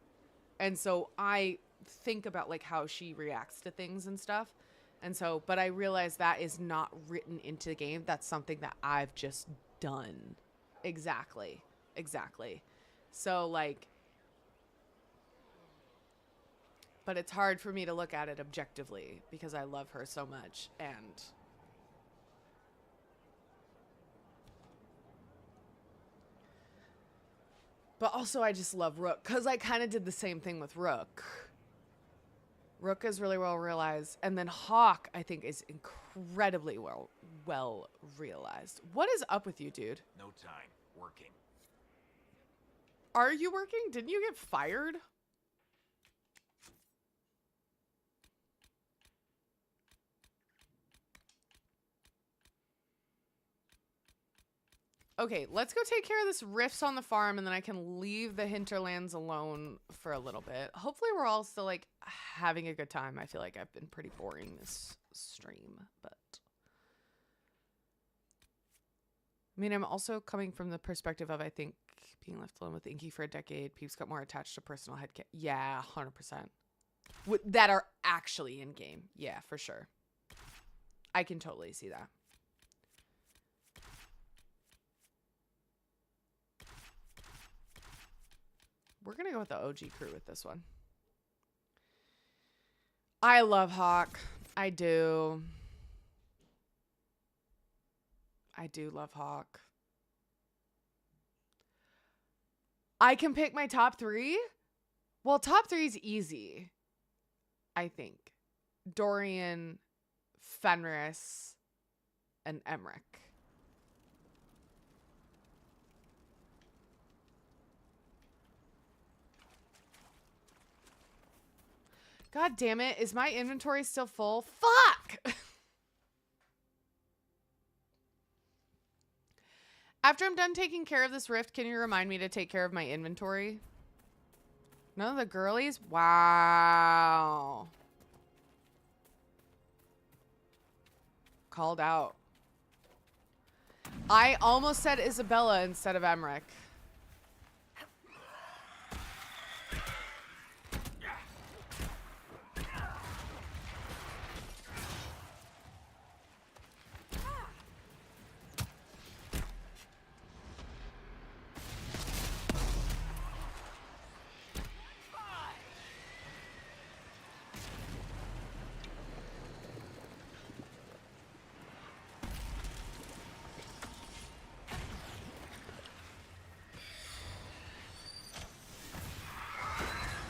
And so I think about like how she reacts to things and stuff. And so, but I realize that is not written into the game. That's something that I've just done. Exactly. So like, but it's hard for me to look at it objectively because I love her so much. And but also I just love Rook because I kind of did the same thing with Rook. Rook is really well realized. And then Hawk, I think, is incredibly well realized. What is up with you, dude? No time. Working. Are you working? Didn't you get fired? Okay, let's go take care of this rifts on the farm and then I can leave the hinterlands alone for a little bit. Hopefully we're all still like having a good time. I feel like I've been pretty boring this stream, but I mean, I'm also coming from the perspective of, I think, being left alone with Inky for a decade, peeps got more attached to personal headcanon. Yeah, 100%. That are actually in game. Yeah, for sure. I can totally see that. We're going to go with the OG crew with this one. I love Hawk. I do. I do love Hawk. I can pick my top three. Well, top three is easy, I think. Dorian, Fenris, and Emmerich. God damn it. Is my inventory still full? Fuck! After I'm done taking care of this rift, can you remind me to take care of my inventory? None of the girlies? Wow. Called out. I almost said Isabella instead of Emmerich.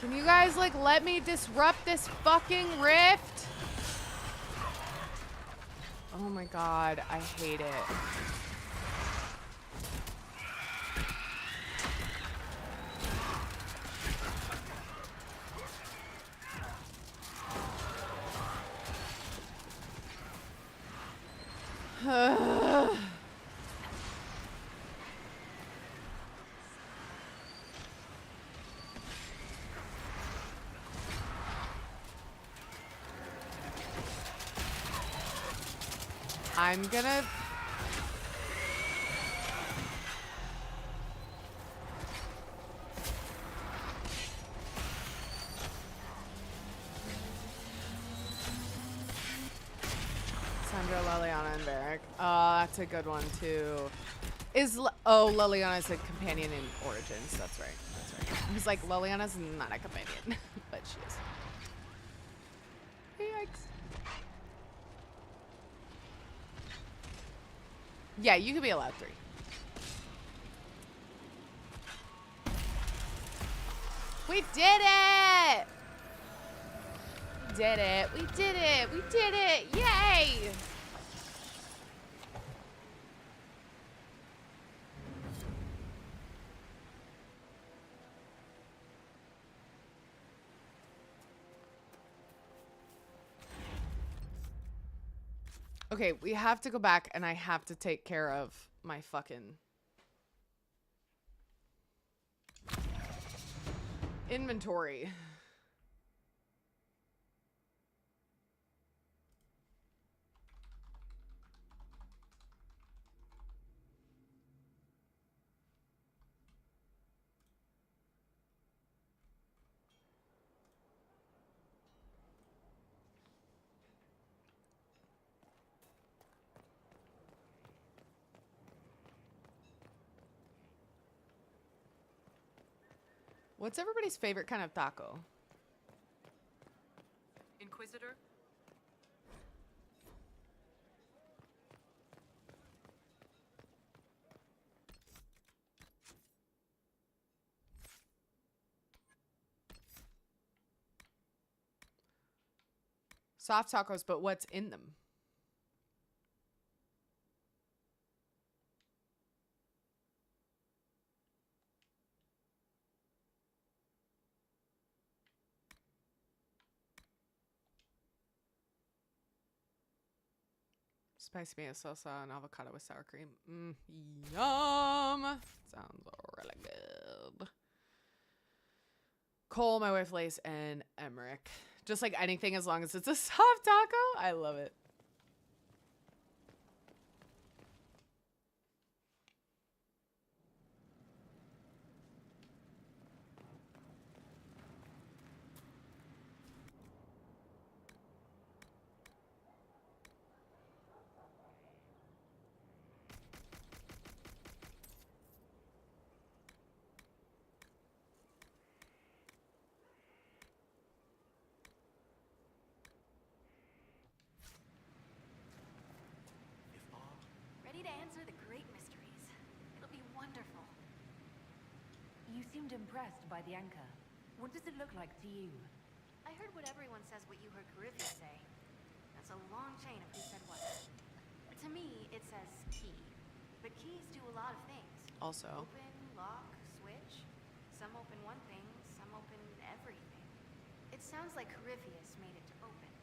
Can you guys, like, let me disrupt this fucking rift? Oh my god, I hate it. I'm gonna... Sandra, Leliana, and Varric. Oh, that's a good one, too. Oh, Leliana's a companion in Origins. That's right. That's right. I was like, Leliana's not a companion, but she is. Yikes. Yeah, you could be allowed 3. We did it! We did it. We did it. We did it. Yay! Okay, we have to go back and I have to take care of my fucking inventory. What's everybody's favorite kind of taco? Inquisitor? Soft tacos, but what's in them? Spicy mayo salsa and avocado with sour cream. Yum! Sounds really good. Cole, my wife, Lace, and Emmerich. Just like anything as long as it's a soft taco. I love it. Ready to answer the great mysteries. It'll be wonderful. You seemed impressed by the anchor. What does it look like to you? I heard what everyone says what you heard Coryphia say. That's a long chain of who said what. To me, it says key. But keys do a lot of things. Also. Open, lock, switch. Some open one thing, some open everything. It sounds like Coryphius made it to open.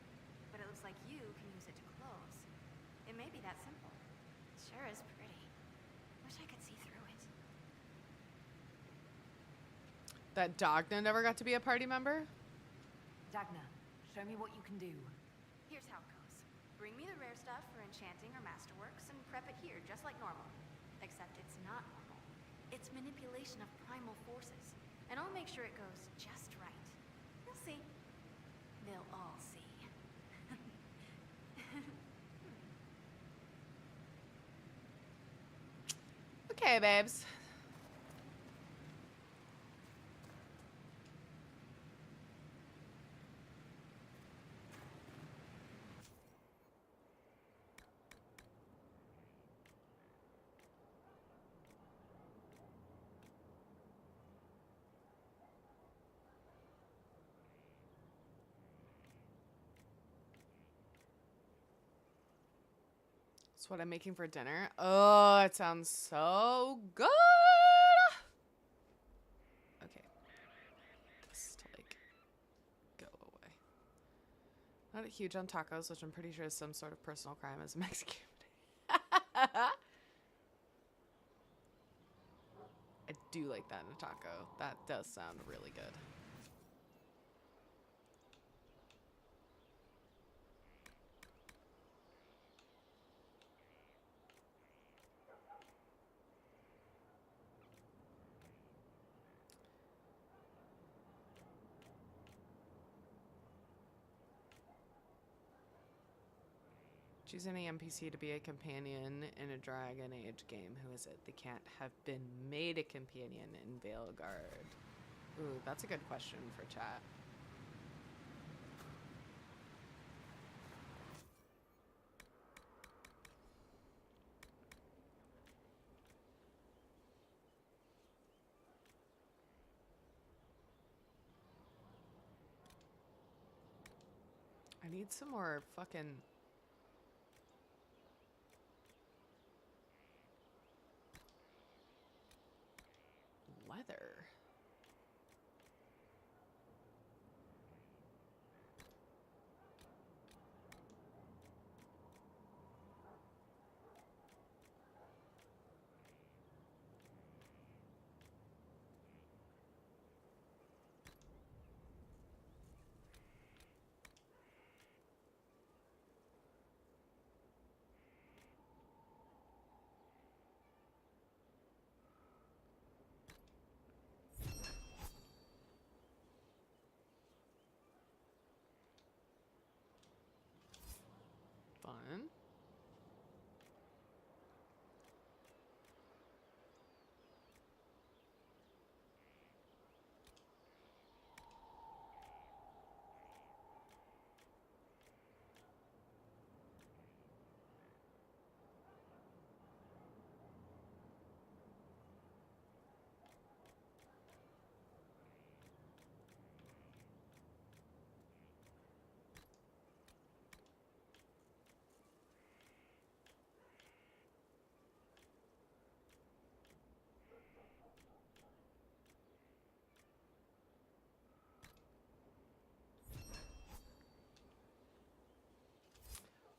But it looks like you can use it to close. It may be that simple. Sure is pretty. Wish I could see through it. That Dagna never got to be a party member? Dagna, show me what you can do. Here's how it goes. Bring me the rare stuff for enchanting or masterworks and prep it here just like normal. Except it's not normal. It's manipulation of primal forces. And I'll make sure it goes just right. You'll see. They'll all see. Okay, babes. That's what I'm making for dinner. Oh, it sounds so good. Okay. This to like go away. Not huge on tacos, which I'm pretty sure is some sort of personal crime as a Mexican. I do like that in a taco. That does sound really good. Choose any NPC to be a companion in a Dragon Age game. Who is it? They can't have been made a companion in Veilguard. Ooh, that's a good question for chat. I need some more fucking... leather. Fun.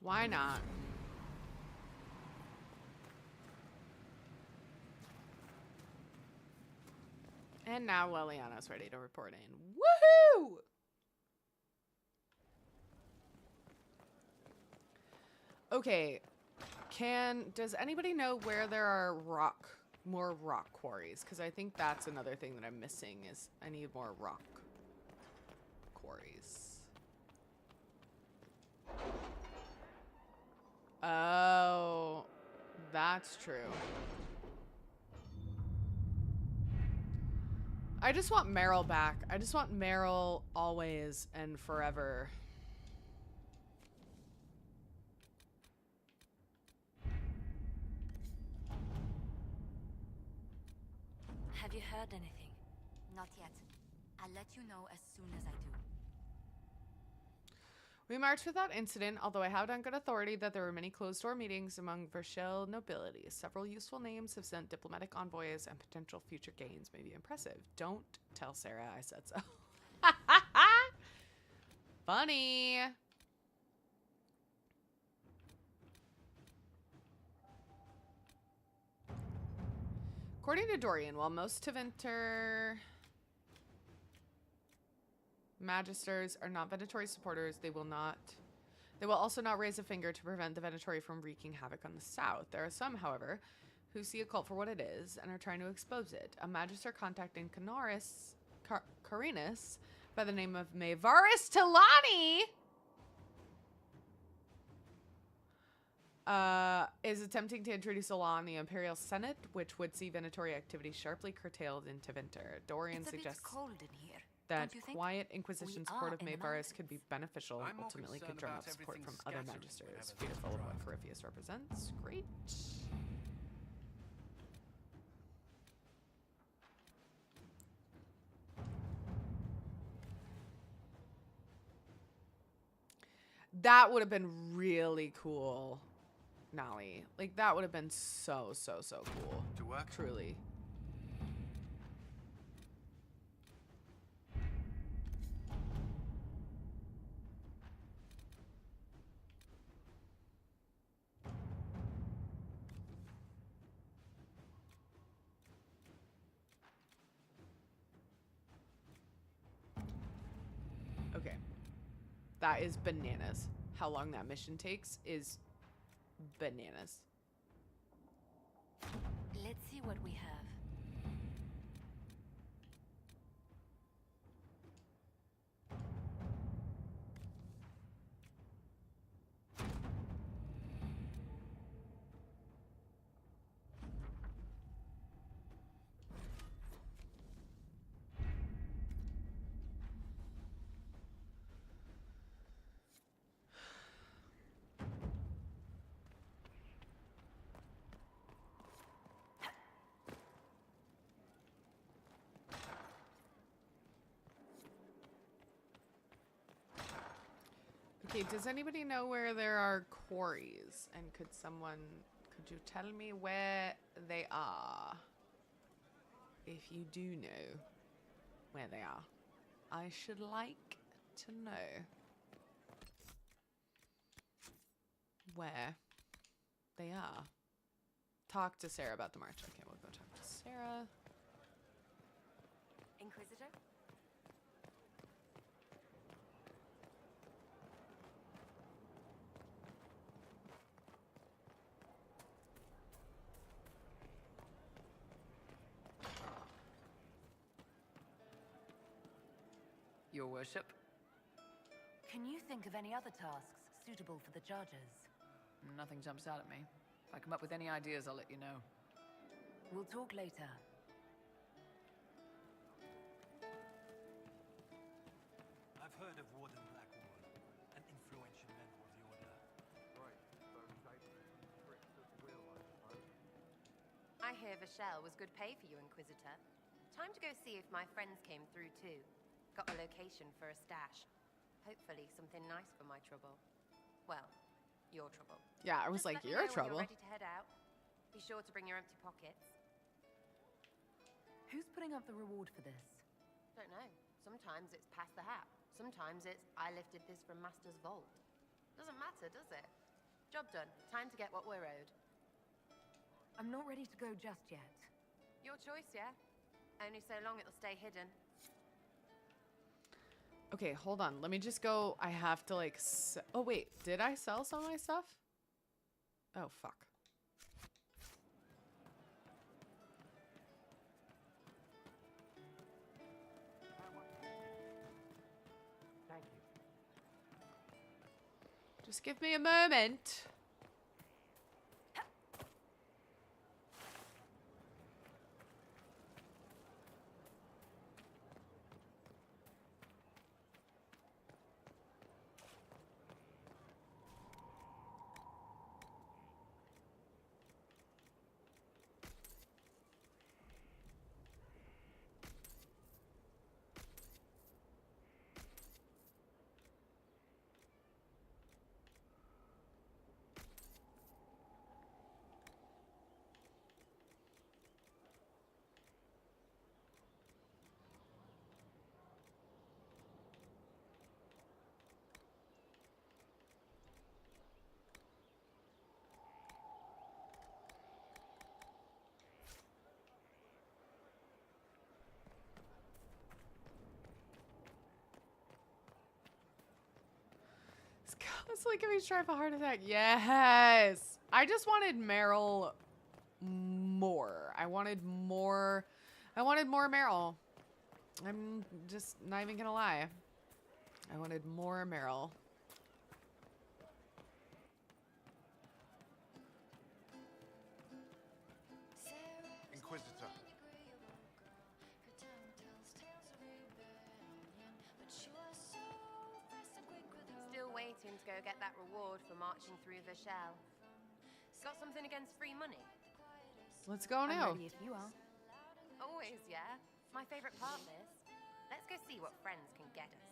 Why not? And now Liliana's ready to report in. Woohoo! Okay. Does anybody know where there are more rock quarries? Because I think that's another thing that I'm missing is I need more rock quarries. Oh, that's true. I just want Meryl back. I just want Meryl always and forever. Have you heard anything? Not yet. I'll let you know as soon as I do. We marched without incident, although I have on good authority that there were many closed-door meetings among Verschil nobility. Several useful names have sent diplomatic envoys, and potential future gains may be impressive. Don't tell Sarah I said so. Funny. According to Dorian, while most Tevinter Magisters are not Venatori supporters, they will also not raise a finger to prevent the Venatori from wreaking havoc on the south. There are some, however, who see a cult for what it is and are trying to expose it. A Magister contacting Carinus by the name of Maevaris Talani is attempting to introduce a law in the Imperial Senate, which would see Venatori activity sharply curtailed in Tevinter. Dorian suggests cold in here. that quiet Inquisition support of Maevaris could be beneficial, ultimately could drum up support from other magisters. Fearful of what Corypheus represents. Great. That would have been really cool Nolly. Like, that would have been so cool. To work? Truly. Okay. That is bananas. How long that mission takes is bananas. Let's see what we have. Okay, does anybody know where there are quarries? And could you tell me where they are? If you do know where they are, I should like to know where they are. Talk to Sarah about the march. Okay, we'll go talk to Sarah. Inquisitor? Your worship? Can you think of any other tasks suitable for the chargers? Nothing jumps out at me. If I come up with any ideas, I'll let you know. We'll talk later. I've heard of Warden Blackwall, an influential member of the Order. Right, so tricks of the wheel, I suppose. I hear Vashel was good pay for you, Inquisitor. Time to go see if my friends came through too. Got a location for a stash. Hopefully something nice for my trouble. Well, your trouble. Yeah, I was like, your trouble. When you're ready to head out. Be sure to bring your empty pockets. Who's putting up the reward for this? Don't know. Sometimes it's pass the hat. Sometimes it's I lifted this from Master's vault. Doesn't matter, does it? Job done. Time to get what we're owed. I'm not ready to go just yet. Your choice, yeah? Only so long it'll stay hidden. Okay, hold on. Let me just go. I have to like... Oh, wait. Did I sell some of my stuff? Oh, fuck. Thank you. Just give me a moment. It's like if he's trying for a heart attack. Yes. I just wanted Meryl more. I wanted more Meryl. I'm just not even gonna lie. I wanted more Meryl. Inquisitor. Still waiting to go get that reward for marching through Vashel. Got something against free money? Let's go now. I'm ready if you are. Always, yeah. It's my favorite part of this. Let's go see what friends can get us.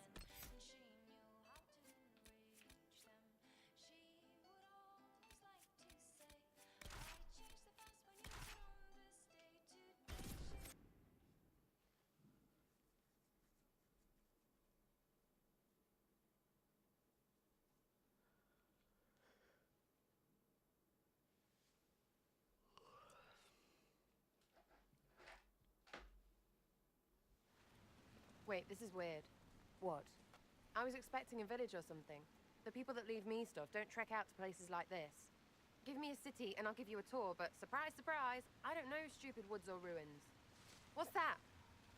Wait, this is weird. What? I was expecting a village or something. The people that leave me stuff don't trek out to places like this. Give me a city and I'll give you a tour, but surprise, surprise, I don't know stupid woods or ruins. What's that?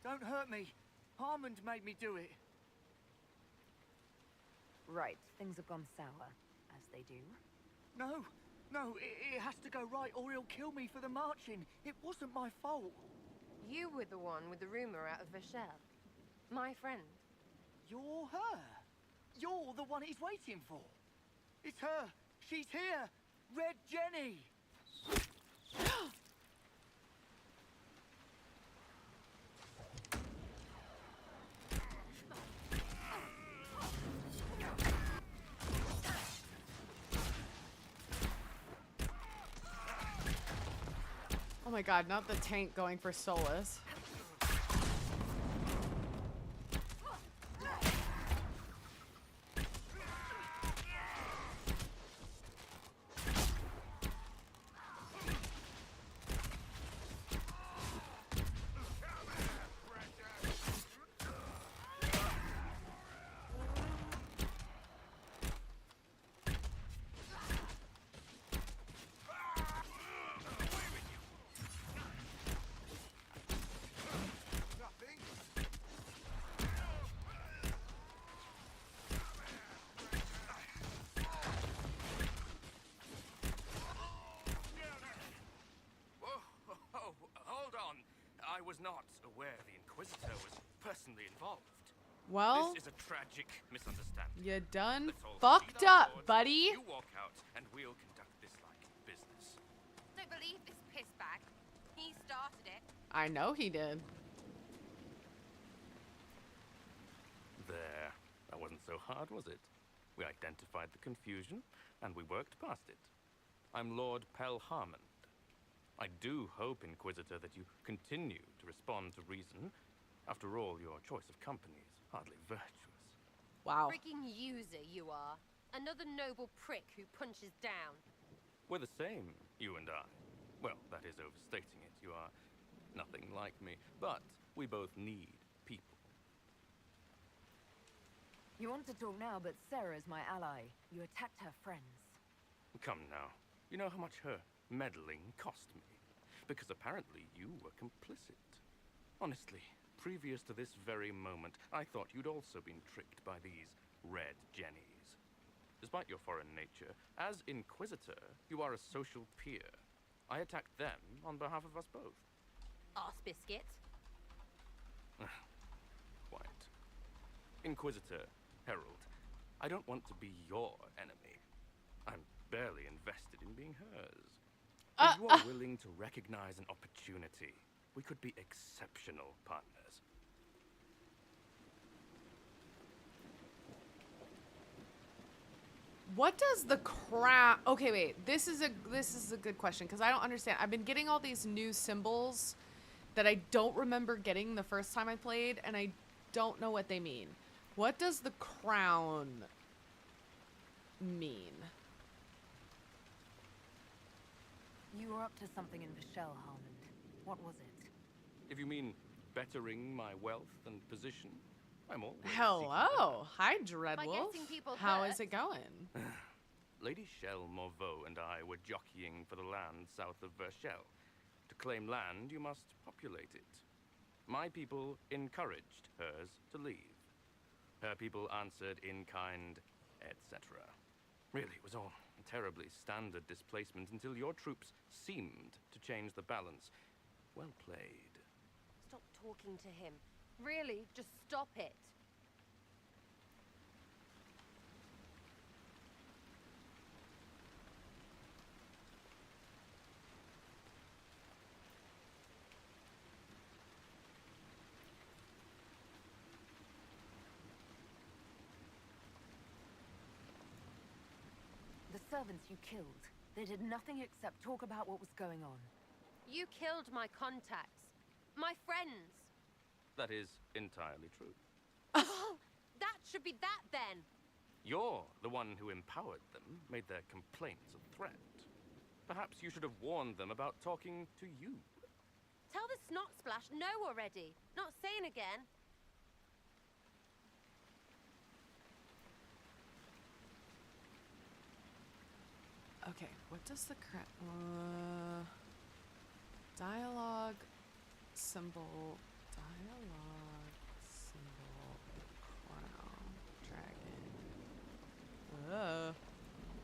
Don't hurt me. Harmond made me do it. Right, things have gone sour, as they do. No, it has to go right or he'll kill me for the marching. It wasn't my fault. You were the one with the rumor out of Vachel. My friend. You're her. You're the one he's waiting for. It's her. She's here. Red Jenny. Oh my god, not the tank going for Solus. I was not aware the Inquisitor was personally involved. Well, this is a tragic misunderstanding. You done Let's all fucked sheathe our up, swords, buddy. You walk out, and we'll conduct this like business. Don't believe this pissbag. He started it. I know he did. There. That wasn't so hard, was it? We identified the confusion, and we worked past it. I'm Lord Pel Harmond. I do hope, Inquisitor, that you continue to respond to reason. After all, your choice of company is hardly virtuous. Wow. Freaking user you are. Another noble prick who punches down. We're the same, you and I. Well, that is overstating it. You are nothing like me, but we both need people. You want to talk now, but Sarah is my ally. You attacked her friends. Come now. You know how much her meddling cost me? Because apparently you were complicit. Honestly, previous to this very moment, I thought you'd also been tricked by these Red Jennies. Despite your foreign nature, as Inquisitor, you are a social peer. I attacked them on behalf of us both. Arse biscuit. Quiet. Inquisitor, Herald, I don't want to be your enemy. I'm barely invested in being hers. If you are willing to recognize an opportunity, we could be exceptional partners. What does the crown... Okay, wait. This is a good question because I don't understand. I've been getting all these new symbols that I don't remember getting the first time I played, and I don't know what they mean. What does the crown mean? You were up to something in Vachel, Harmond. What was it? If you mean bettering my wealth and position, I'm always Hello. Hi, By Dreadwolf. getting people How hurt. is it going? Lady Shell Morveau and I were jockeying for the land south of Vachel. To claim land, you must populate it. My people encouraged hers to leave. Her people answered in kind, etc. Really, it was all terribly standard displacement until your troops seemed to change the balance. Well played. Stop talking to him. Really, just stop it. The servants you killed, they did nothing except talk about what was going on. You killed my contacts. My friends. That is entirely true. Oh, that should be that then. You're the one who empowered them, made their complaints a threat. Perhaps you should have warned them about talking to you. Tell the snot splash no already. Not saying again. Okay, what does the dialogue symbol, crown, dragon,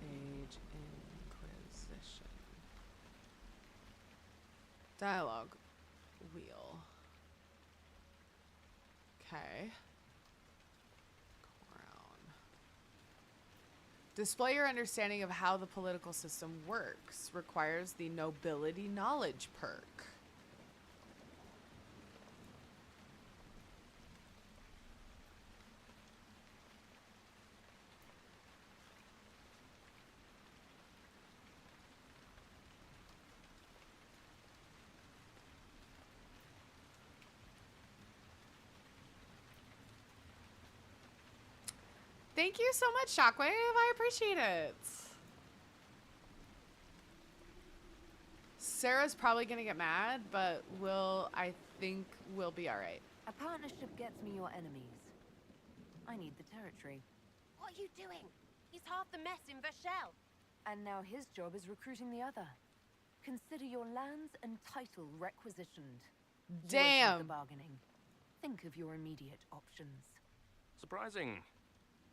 age, Inquisition, dialogue wheel. Okay. Display your understanding of how the political system works. Requires the nobility knowledge perk. Thank you so much, Shockwave. I appreciate it. Sarah's probably gonna get mad, but I think we'll be all right. A partnership gets me your enemies. I need the territory. What are you doing? He's half the mess in Vashel. And now his job is recruiting the other. Consider your lands and title requisitioned. Damn. The bargaining. Think of your immediate options. Surprising.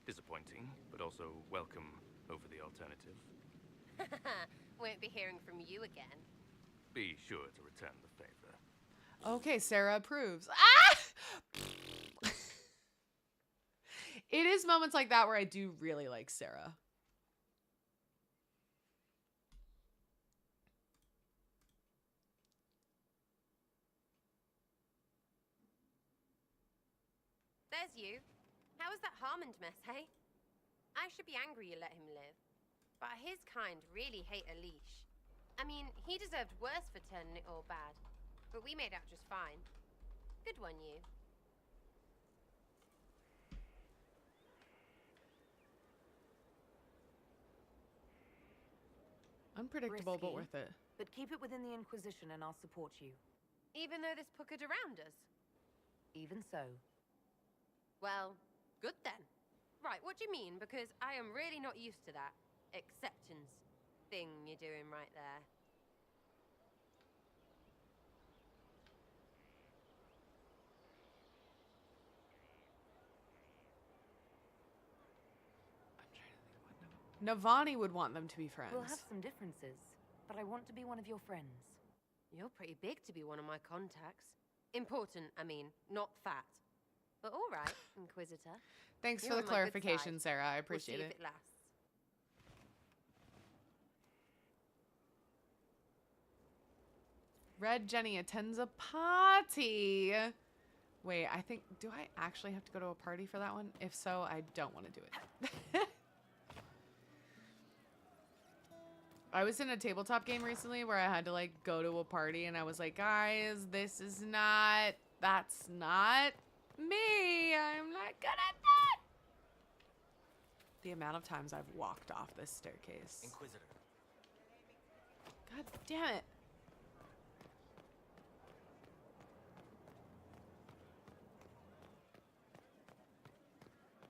Disappointing, but also welcome over the alternative. Won't be hearing from you again. Be sure to return the favor. Okay, Sarah approves. Ah! It is moments like that where I do really like Sarah. There's you. How was that Harmond mess, hey? I should be angry you let him live. But his kind really hate a leash. I mean, he deserved worse for turning it all bad. But we made out just fine. Good one, you. Unpredictable, but Risky, worth it. But keep it within the Inquisition and I'll support you. Even though this puckered around us? Even so. Well, good then. Right, what do you mean? Because I am really not used to that acceptance thing you're doing right there. Navani would want them to be friends. We'll have some differences, but I want to be one of your friends. You're pretty big to be one of my contacts. Important, I mean, not fat. But all right, Inquisitor. Thanks You're for the on my good clarification, side. Sarah. I We'll appreciate see it. if it lasts. Red Jenny attends a party. Wait, I think, do I actually have to go to a party for that one? If so, I don't want to do it. I was in a tabletop game recently where I had to like go to a party and I was like, guys, that's not me. I'm not good at that. The amount of times I've walked off this staircase. Inquisitor. God damn it.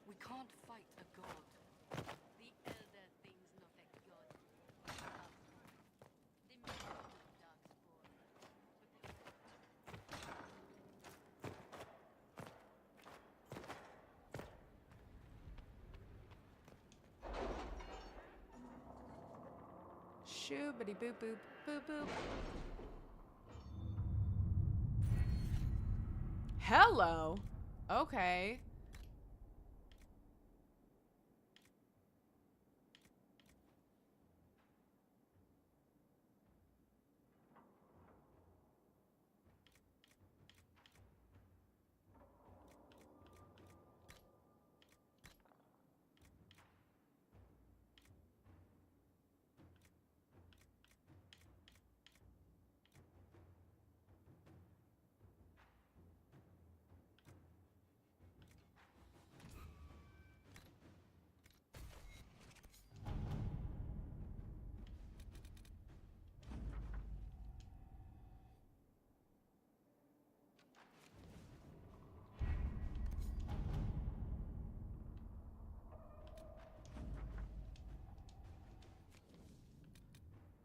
We can't fight a god. The elder things not a god. They may have dark Shoobity boop boop boop boop. Hello. Okay.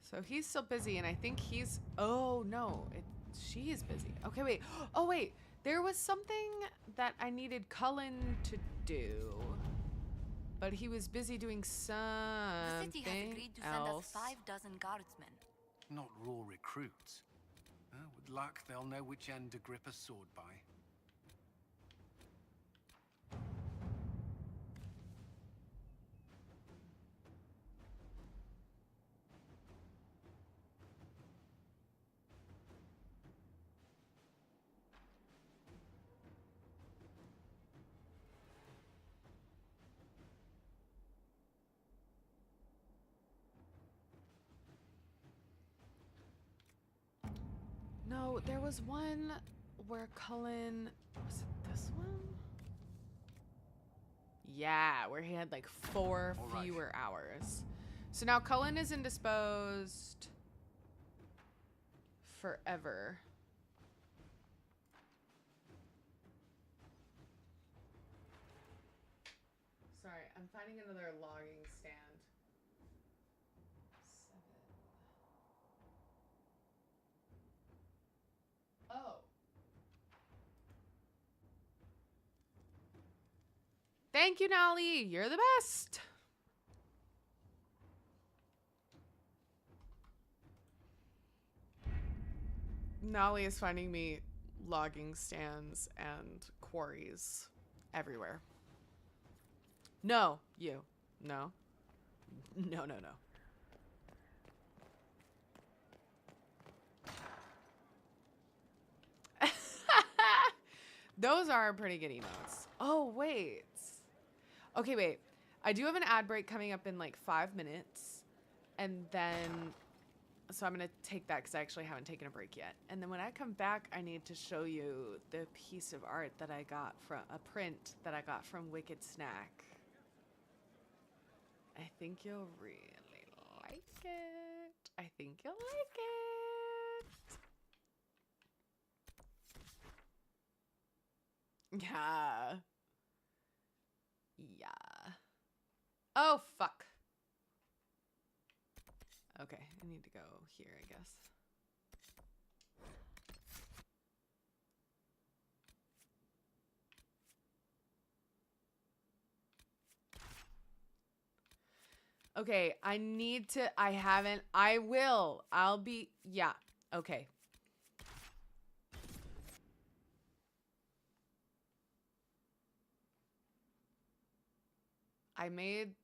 So he's still busy, and I think he's... Oh, no. She is busy. Okay, wait. Oh, wait. There was something that I needed Cullen to do. But he was busy doing something The city has agreed to send else. us 5 dozen guardsmen. Not raw recruits. With luck, they'll know which end to grip a sword by. No, there was one where Cullen... Was it this one? Yeah, where he had like 4 fewer hours. So now Cullen is indisposed forever. Sorry, I'm finding another logging stand. 7. Oh. Thank you, Nolly. You're the best. Nolly is finding me logging stands and quarries everywhere. No, you. No. No, no, no. Those are pretty good emotes. Oh, wait. Okay, wait. I do have an ad break coming up in like 5 minutes. And then... So I'm going to take that because I actually haven't taken a break yet. And then when I come back, I need to show you the piece of art that I got from... A print that I got from Wicked Snack. I think you'll really like it. I think you'll like it. Yeah. Yeah. Oh, fuck. Okay, I need to go here, I guess. Okay, I need to... I haven't... I will. I'll be... Yeah. Okay.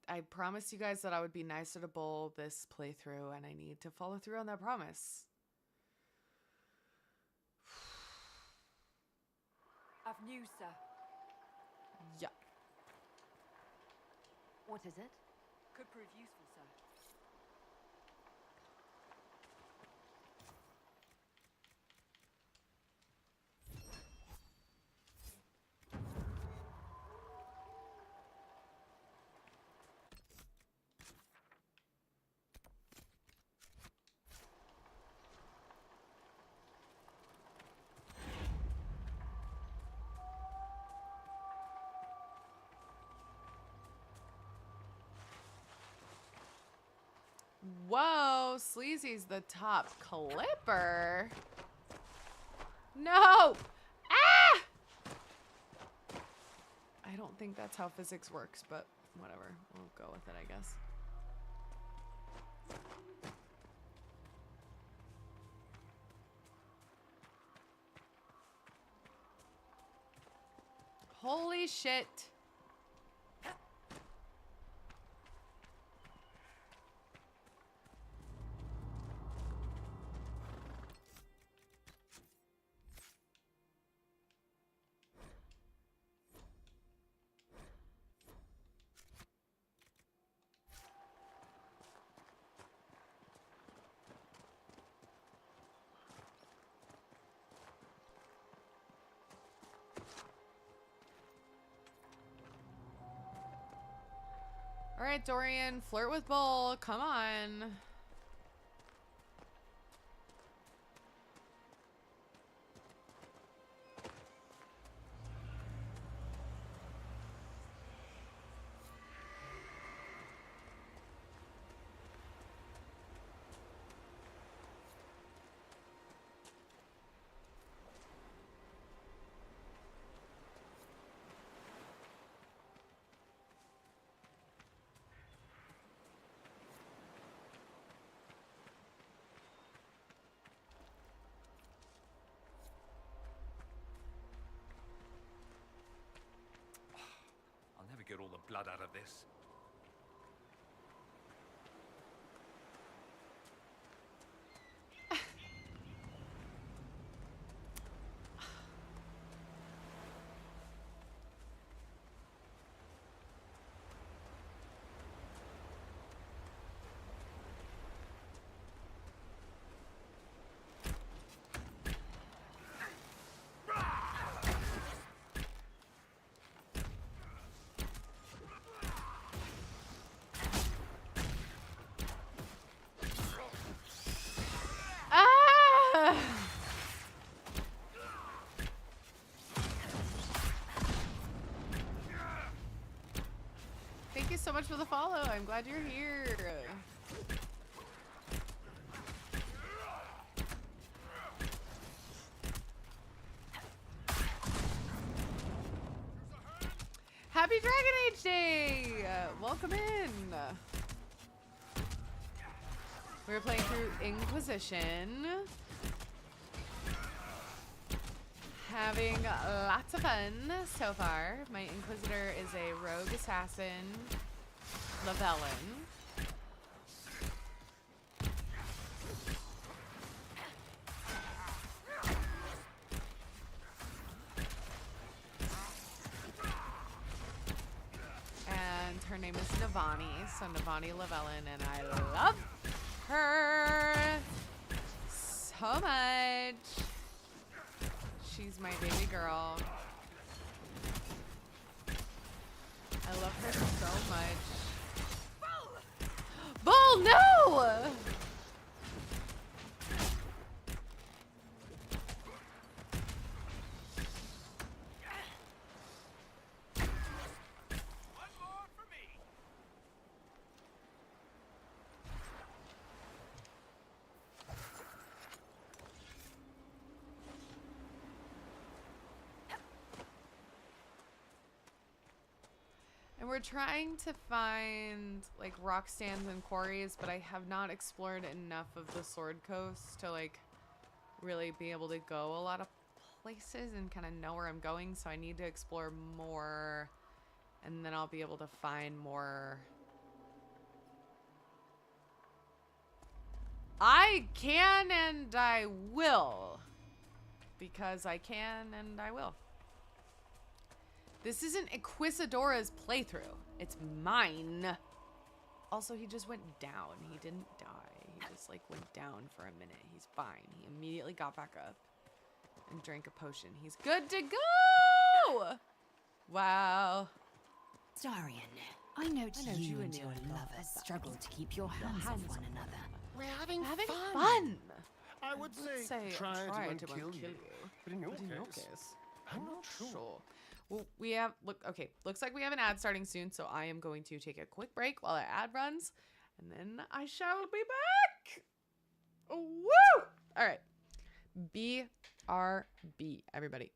I promised you guys that I would be nicer to Bull this playthrough, and I need to follow through on that promise. I've news, sir. Yeah. What is it? Could prove useful, sir. Whoa, Sleazy's the top clipper. No! Ah! I don't think that's how physics works, but whatever. We'll go with it, I guess. Holy shit. All right, Dorian, flirt with Bull. Come on. blood out of this. Ah! Thank you so much for the follow. I'm glad you're here. Happy Dragon Age Day! Welcome in. We're playing through Inquisition. Having lots of fun so far. My Inquisitor is a rogue assassin, Lavellan. And her name is Navani, so Navani Lavellan, and I love her so much. She's my baby girl. I love her so much. Bull, no! And we're trying to find like rock stands and quarries, but I have not explored enough of the Sword Coast to like really be able to go a lot of places and kind of know where I'm going. So I need to explore more, and then I'll be able to find more. I can and I will, because I can and I will. This isn't Inquisidora's playthrough. It's mine. Also, he just went down. He didn't die. He just like went down for a minute. He's fine. He immediately got back up and drank a potion. He's good to go. Wow. Darian, I note you and your lover struggle to keep your hands off one another. We're having fun. I would say try to unkill you. But in your case, I'm not sure. Well, we have, okay, looks like we have an ad starting soon, so I am going to take a quick break while the ad runs, and then I shall be back. Woo! All right. BRB, everybody.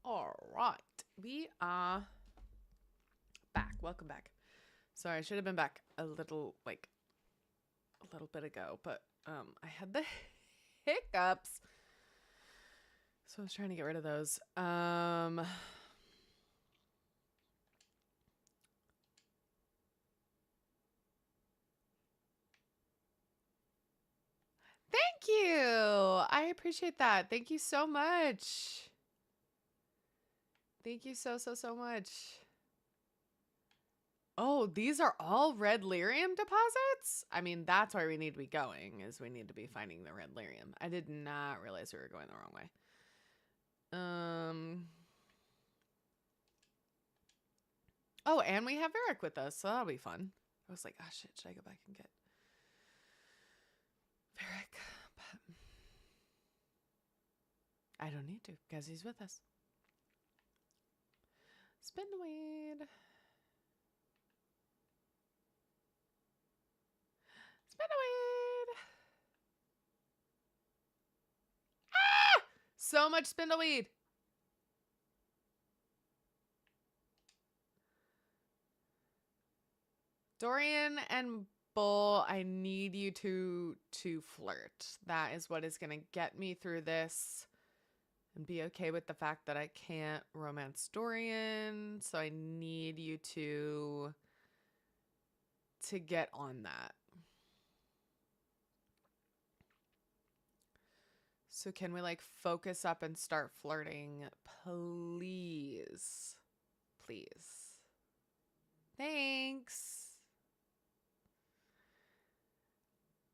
All right. We are back. Welcome back. Sorry, I should have been back a little bit ago, but I had the hiccups. So I was trying to get rid of those. Thank you. I appreciate that. Thank you so much. Thank you so much. Oh, these are all red lyrium deposits? I mean, that's where we need to be going, is we need to be finding the red lyrium. I did not realize we were going the wrong way. Oh, and we have Eric with us, so that'll be fun. I was like, oh shit, should I go back and get Varric? But I don't need to, because he's with us. Spindweed. Spindleweed. Ah! So much spindleweed. Dorian and Bull, I need you to flirt. That is what is going to get me through this. And be okay with the fact that I can't romance Dorian. So I need you to get on that. So can we like focus up and start flirting? Please. Please. Thanks.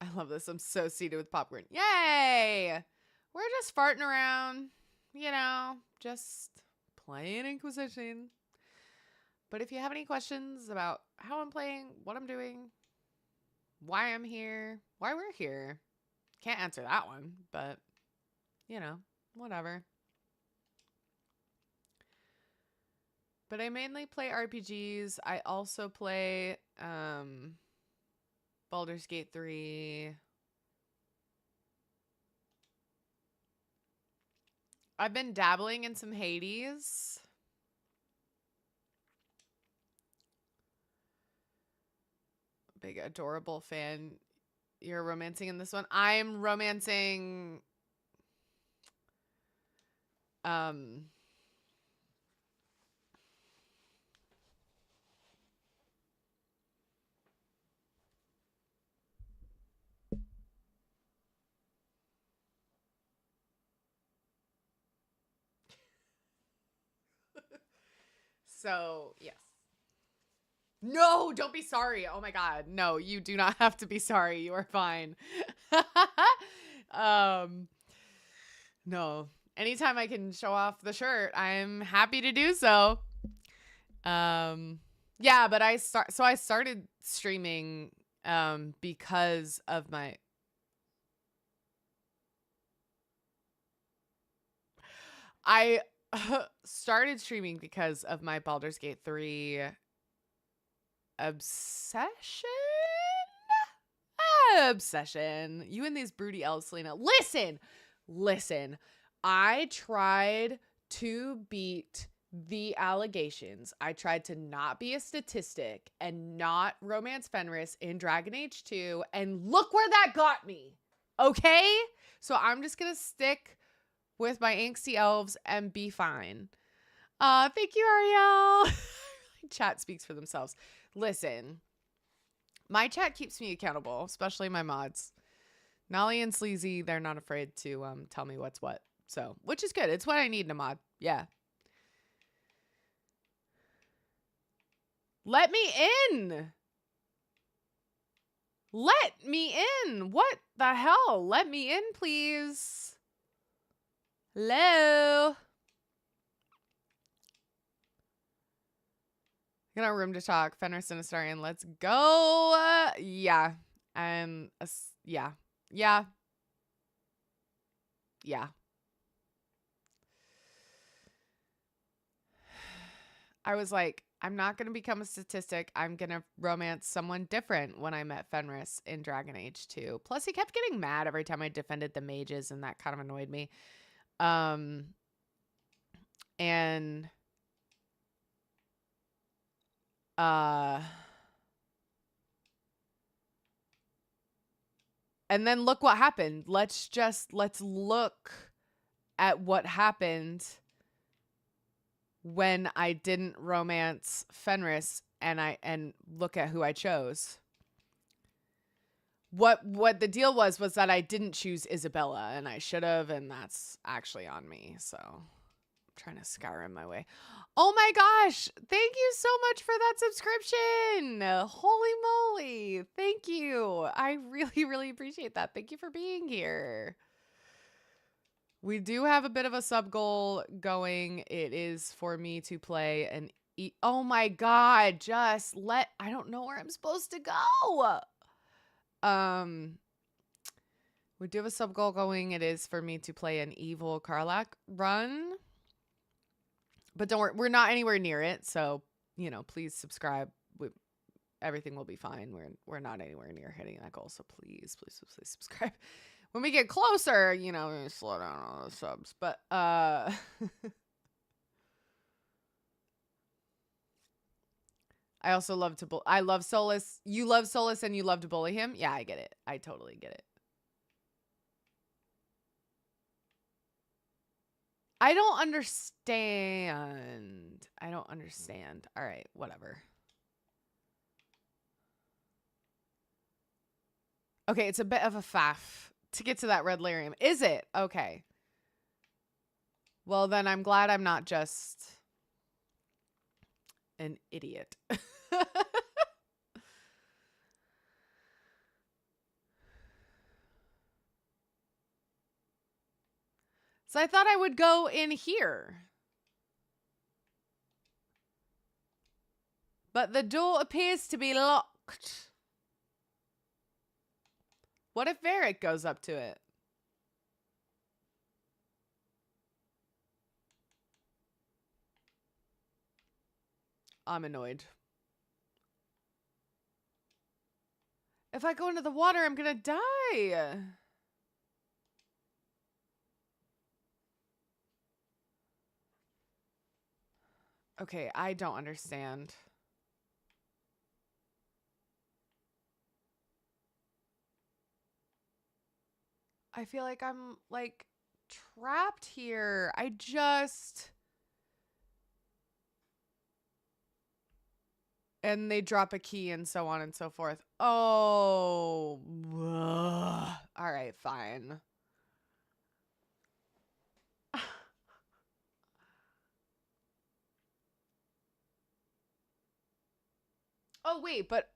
I love this. I'm so seated with popcorn. Yay! We're just farting around, you know, just playing Inquisition. But if you have any questions about how I'm playing, what I'm doing, why I'm here, why we're here, can't answer that one, but you know, whatever. But I mainly play RPGs. I also play Baldur's Gate 3. I've been dabbling in some Hades. Big adorable fan. You're romancing in this one. I'm romancing so, yes. No, don't be sorry. Oh my God. No, you do not have to be sorry. You are fine. No. Anytime I can show off the shirt, I'm happy to do so. Yeah, but I started streaming because of my started streaming because of my Baldur's Gate 3 obsession. You and these broody elves, Selena. Listen. I tried to beat the allegations. I tried to not be a statistic and not romance Fenris in Dragon Age 2, and look where that got me. Okay? So I'm just gonna stick with my angsty elves and be fine. Thank you, Ariel. Chat speaks for themselves. Listen, my chat keeps me accountable, especially my mods. Nolly and Sleazy, they're not afraid to tell me what's what. So, which is good. It's what I need in a mod. Yeah. Let me in. Let me in. What the hell? Let me in, please. Hello. Got a room to talk. Fenris and Astarion. Let's go. Yeah. Yeah. Yeah. Yeah. I was like, I'm not going to become a statistic. I'm going to romance someone different when I met Fenris in Dragon Age 2. Plus, he kept getting mad every time I defended the mages, and that kind of annoyed me. And and then look what happened. Let's look at what happened when I didn't romance Fenris and look at who I chose. What the deal was that I didn't choose Isabella, and I should have, and that's actually on me. So I'm trying to Skyrim my way. Oh my gosh, thank you so much for that subscription. Holy moly, thank you. I really, really appreciate that. Thank you for being here. We do have a bit of a sub goal going. It is for me to play an oh my god, I don't know where I'm supposed to go. We do have a sub goal going. It is for me to play an evil Karlach run. But don't worry, we're not anywhere near it. So, you know, please subscribe. Everything will be fine. We're not anywhere near hitting that goal. So please, please, please, please subscribe. When we get closer, you know, we slow down on the subs. But I also love to I love Solus. You love Solus and you love to bully him? Yeah, I get it. I totally get it. I don't understand. All right, whatever. Okay, it's a bit of a faff to get to that red lyrium. Is it? Okay. Well, then I'm glad I'm not just an idiot. So I thought I would go in here. But the door appears to be locked. What if Varric goes up to it? I'm annoyed. If I go into the water, I'm gonna die. Okay, I don't understand. I feel like I'm, like, trapped here. And they drop a key and so on and so forth. Oh. Ugh. All right, fine. Oh, wait, but...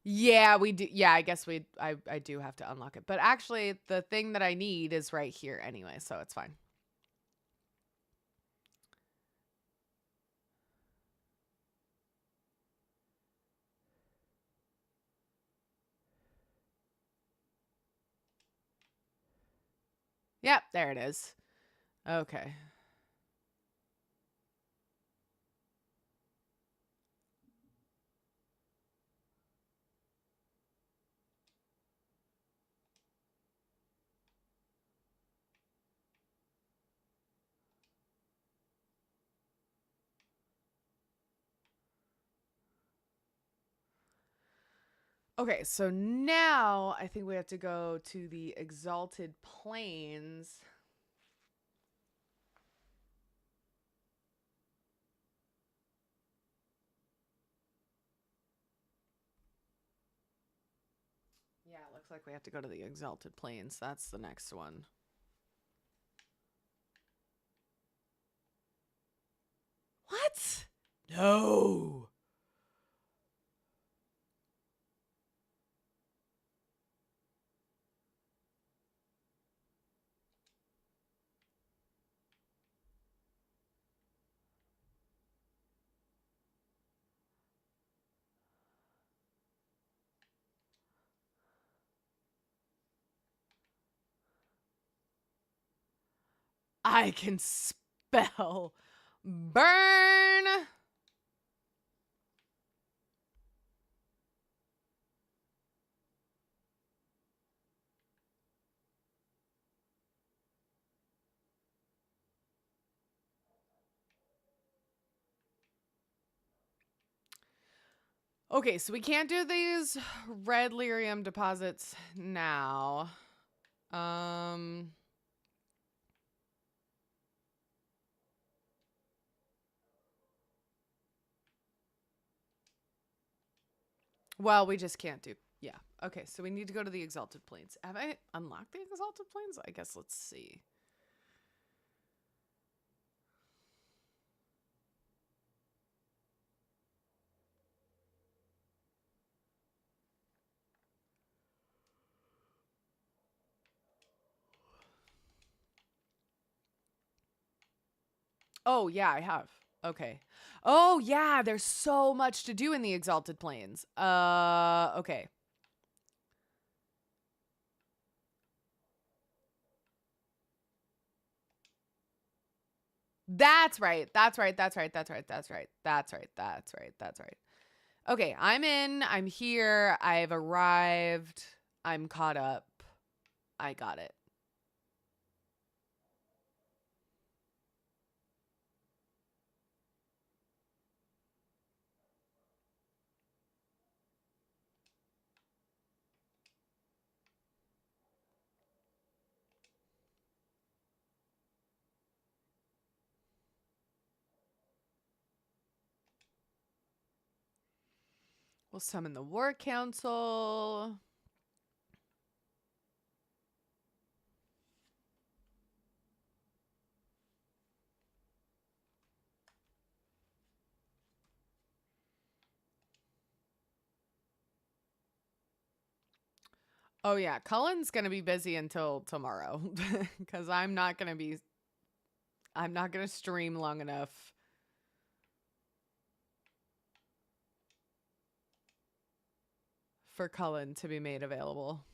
Yeah, we do. Yeah, I guess I do have to unlock it. But actually, the thing that I need is right here anyway, so it's fine. Yep, there it is. Okay. Okay, so now I think we have to go to the Exalted Plains. Yeah, it looks like we have to go to the Exalted Plains. That's the next one. What? No. I can spell burn. Okay, so we can't do these red lyrium deposits now. Well, we just can't do. Yeah. Okay, so we need to go to the Exalted Plains. Have I unlocked the Exalted Plains? I guess let's see. Oh, yeah, I have. Okay. Oh, yeah, there's so much to do in the Exalted Plains. Okay. That's right. That's right. That's right. That's right. That's right. That's right. That's right. That's right. Okay, I'm in. I'm here. I've arrived. I'm caught up. I got it. We'll summon the War Council. Oh yeah, Cullen's gonna be busy until tomorrow because I'm not gonna stream long enough for Cullen to be made available.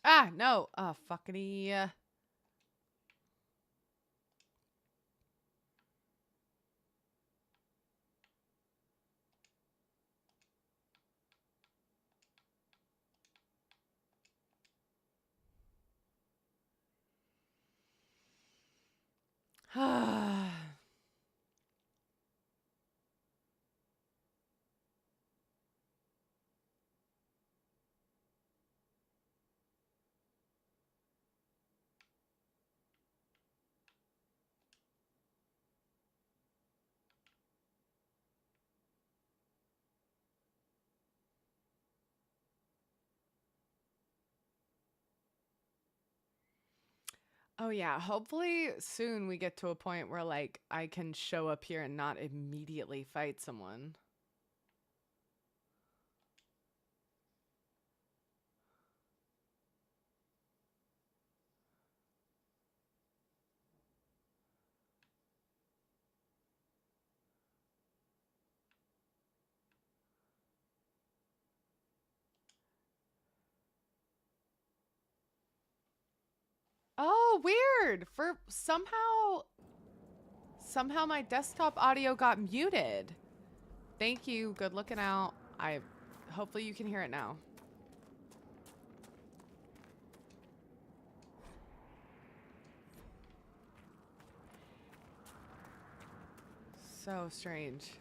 Ah, no. Oh, fuckity. Oh yeah, hopefully soon we get to a point where like I can show up here and not immediately fight someone. Oh, weird. For somehow my desktop audio got muted. Thank you. Good looking out. Hopefully you can hear it now. So strange.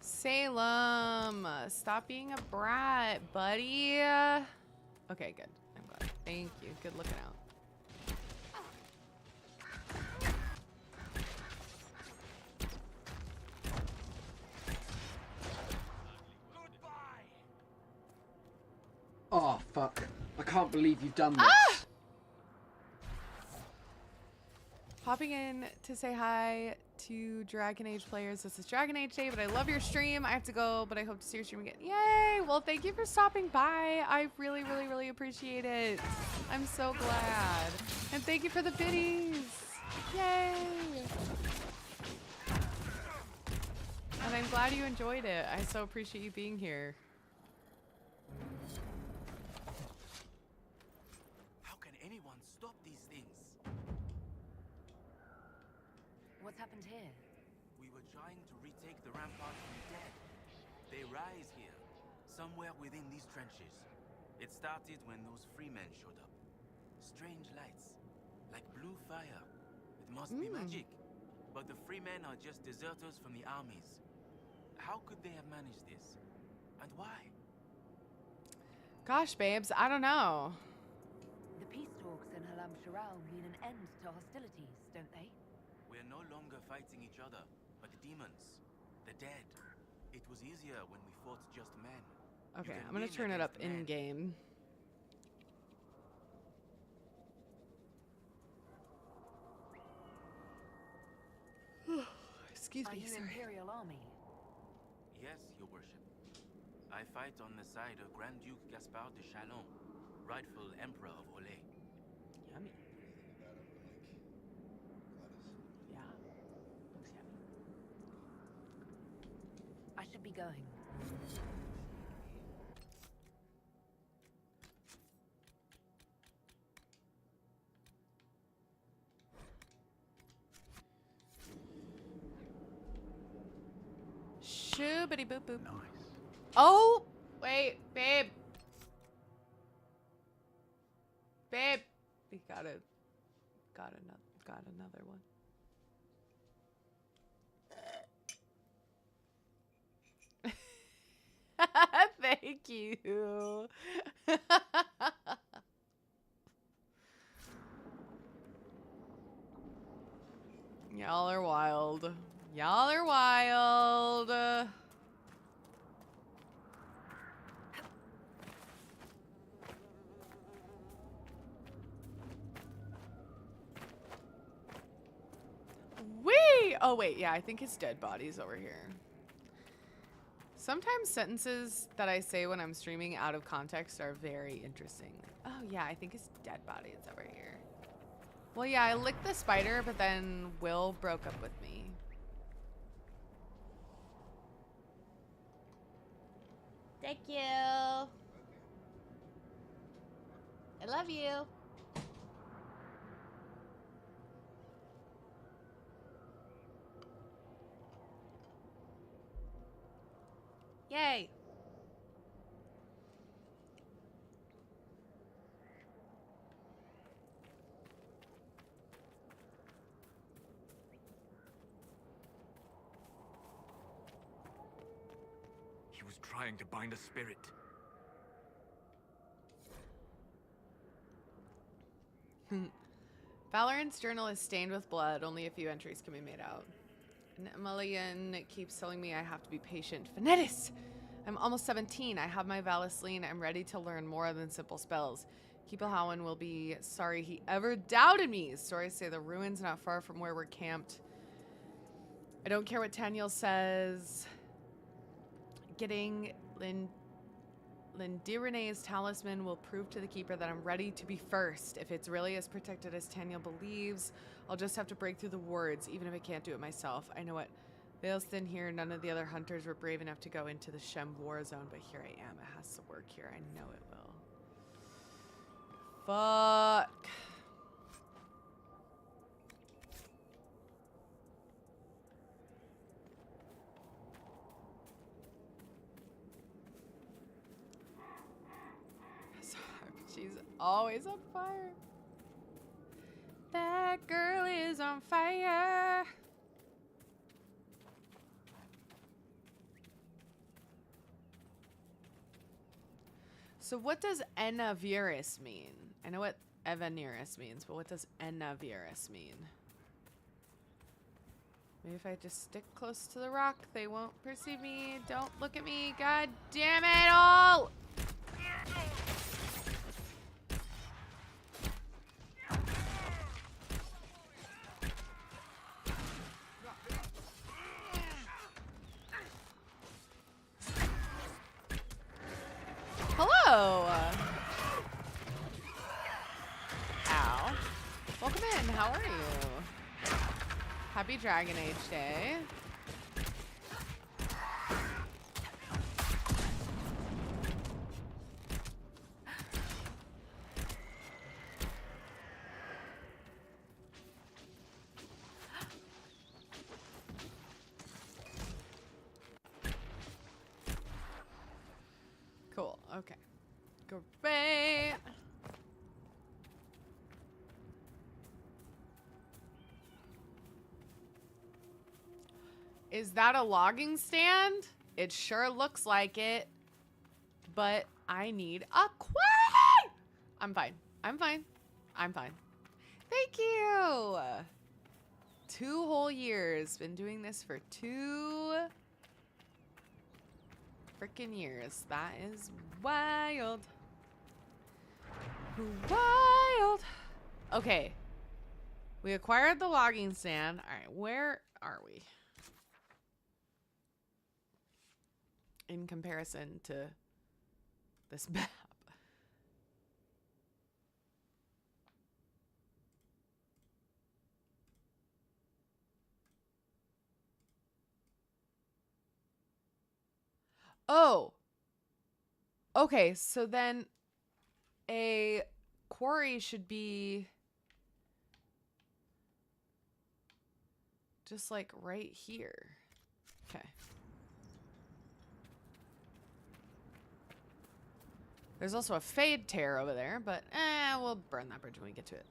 Salem, stop being a brat, buddy. Okay, good. I'm glad. Thank you. Good looking out. can't believe you've done this. Ah! Popping in to say hi to Dragon Age players. This is Dragon Age Day, but I love your stream. I have to go, but I hope to see your stream again. Yay! Well, thank you for stopping by. I really, really, really appreciate it. I'm so glad. And thank you for the biddies. Yay! And I'm glad you enjoyed it. I so appreciate you being here. How can anyone stop these things? What's happened here? We were trying to retake the rampart from the dead. They rise here, somewhere within these trenches. It started when those free men showed up. Strange lights, like blue fire. It must be magic. But the free men are just deserters from the armies. How could they have managed this? And why? Gosh, babes, I don't know. The peace talks in Halam Sharal mean an end to hostilities, don't they? We're no longer fighting each other, but the demons, the dead. It was easier when we fought just men. Okay, I'm gonna turn it up in game. Excuse me, Are you sorry. Imperial Army? Yes, Your Worship. I fight on the side of Grand Duke Gaspard de Chalon, rightful Emperor of Olay. Yummy. Yeah. Looks yummy. I should be going. Shoobity boop boop. Nice. Oh, wait, babe. Babe, we got another one. Thank you. Y'all are wild. Y'all are wild. Wee! Oh, wait. Yeah, I think his dead body's over here. Sometimes sentences that I say when I'm streaming out of context are very interesting. Oh, yeah, I think his dead body is over here. Well, yeah, I licked the spider, but then Will broke up with me. Thank you. I love you. Yay. He was trying to bind a spirit. Valorant's journal is stained with blood. Only a few entries can be made out. And Emilian keeps telling me I have to be patient. Venetis! I'm almost 17. I have my Valisline. I'm ready to learn more than simple spells. Keepelhowen will be sorry he ever doubted me. Stories say the ruins not far from where we're camped. I don't care what Taniel says. Getting Lindirine's talisman will prove to the Keeper that I'm ready to be first. If it's really as protected as Taniel believes, I'll just have to break through the wards, even if I can't do it myself. I know what Vale's thin here. None of the other hunters were brave enough to go into the Shem war zone, but here I am. It has to work here. I know it will. Fuck. She's always on fire. That girl is on fire. So what does Enavirus mean? I know what Evaneris means, but what does Enavirus mean? Maybe if I just stick close to the rock, they won't perceive me. Don't look at me. God damn it all! how are you? Happy Dragon Age Day. Cool, okay. Great. Is that a logging stand? It sure looks like it. But I need a quay! I'm fine. I'm fine. I'm fine. Thank you! 2 whole years. Been doing this for 2 freaking years. That is wild. Wild. Okay. We acquired the logging stand. Alright, where are we? In comparison to this map. Oh. Okay, so then a quarry should be just like right here. Okay. There's also a fade tear over there, but we'll burn that bridge when we get to it.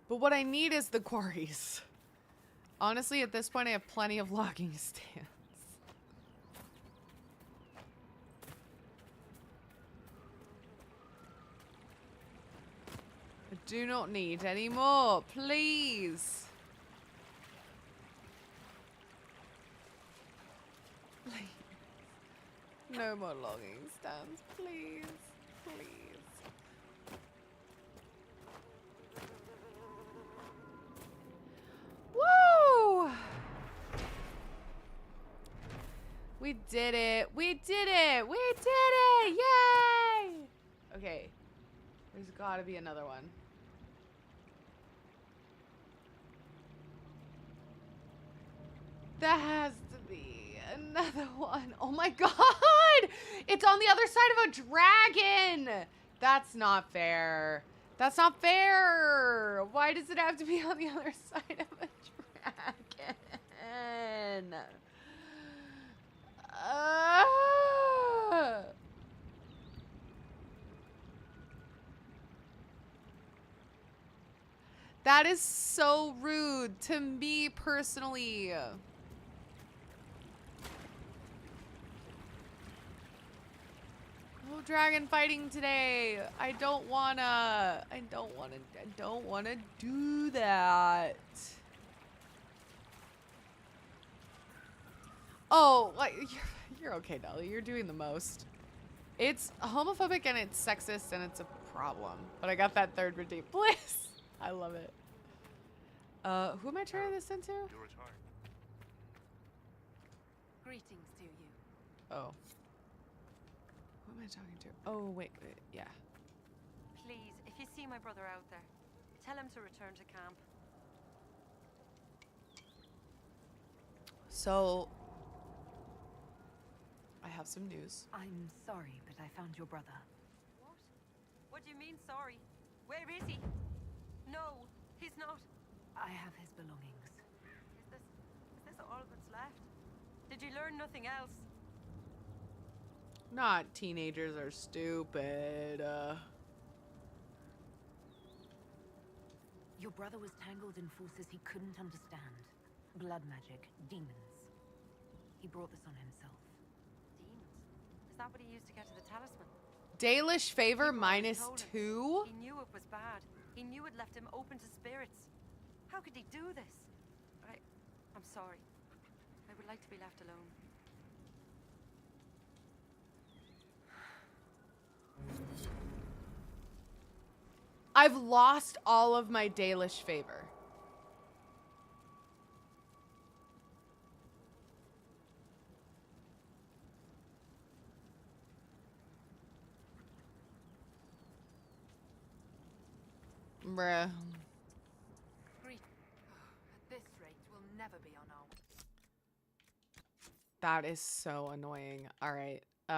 But what I need is the quarries. Honestly, at this point, I have plenty of logging stands. I do not need any more, please. Please. No more logging stands, please. Please. Woo! We did it. We did it. We did it. Yay! Okay. There's got to be another one. There has to be another one. Oh my god! It's on the other side of a dragon! That's not fair. That's not fair! Why does it have to be on the other side of a dragon? That is so rude to me personally. No dragon fighting today. I don't wanna do that. Oh, like you're okay, Dolly. You're doing the most. It's homophobic and it's sexist and it's a problem. But I got that third redeem bliss. I love it. Who am I turning this into? Greetings to you. Oh. Who am I talking to? Oh, wait, yeah. Please, if you see my brother out there, tell him to return to camp. So, I have some news. I'm sorry, but I found your brother. What? What do you mean, sorry? Where is he? No, he's not. I have his belongings. Is this all that's left? Did you learn nothing else? Not teenagers are stupid. Your brother was tangled in forces he couldn't understand. Blood magic, demons. He brought this on himself. Demons? Is that what he used to get to the talisman? Dalish favor -2? He knew it was bad. He knew it left him open to spirits. How could he do this? I'm sorry. I would like to be left alone. I've lost all of my Dalish favor. Bruh. At this rate, we'll never be on our... That is so annoying. All right. Oh,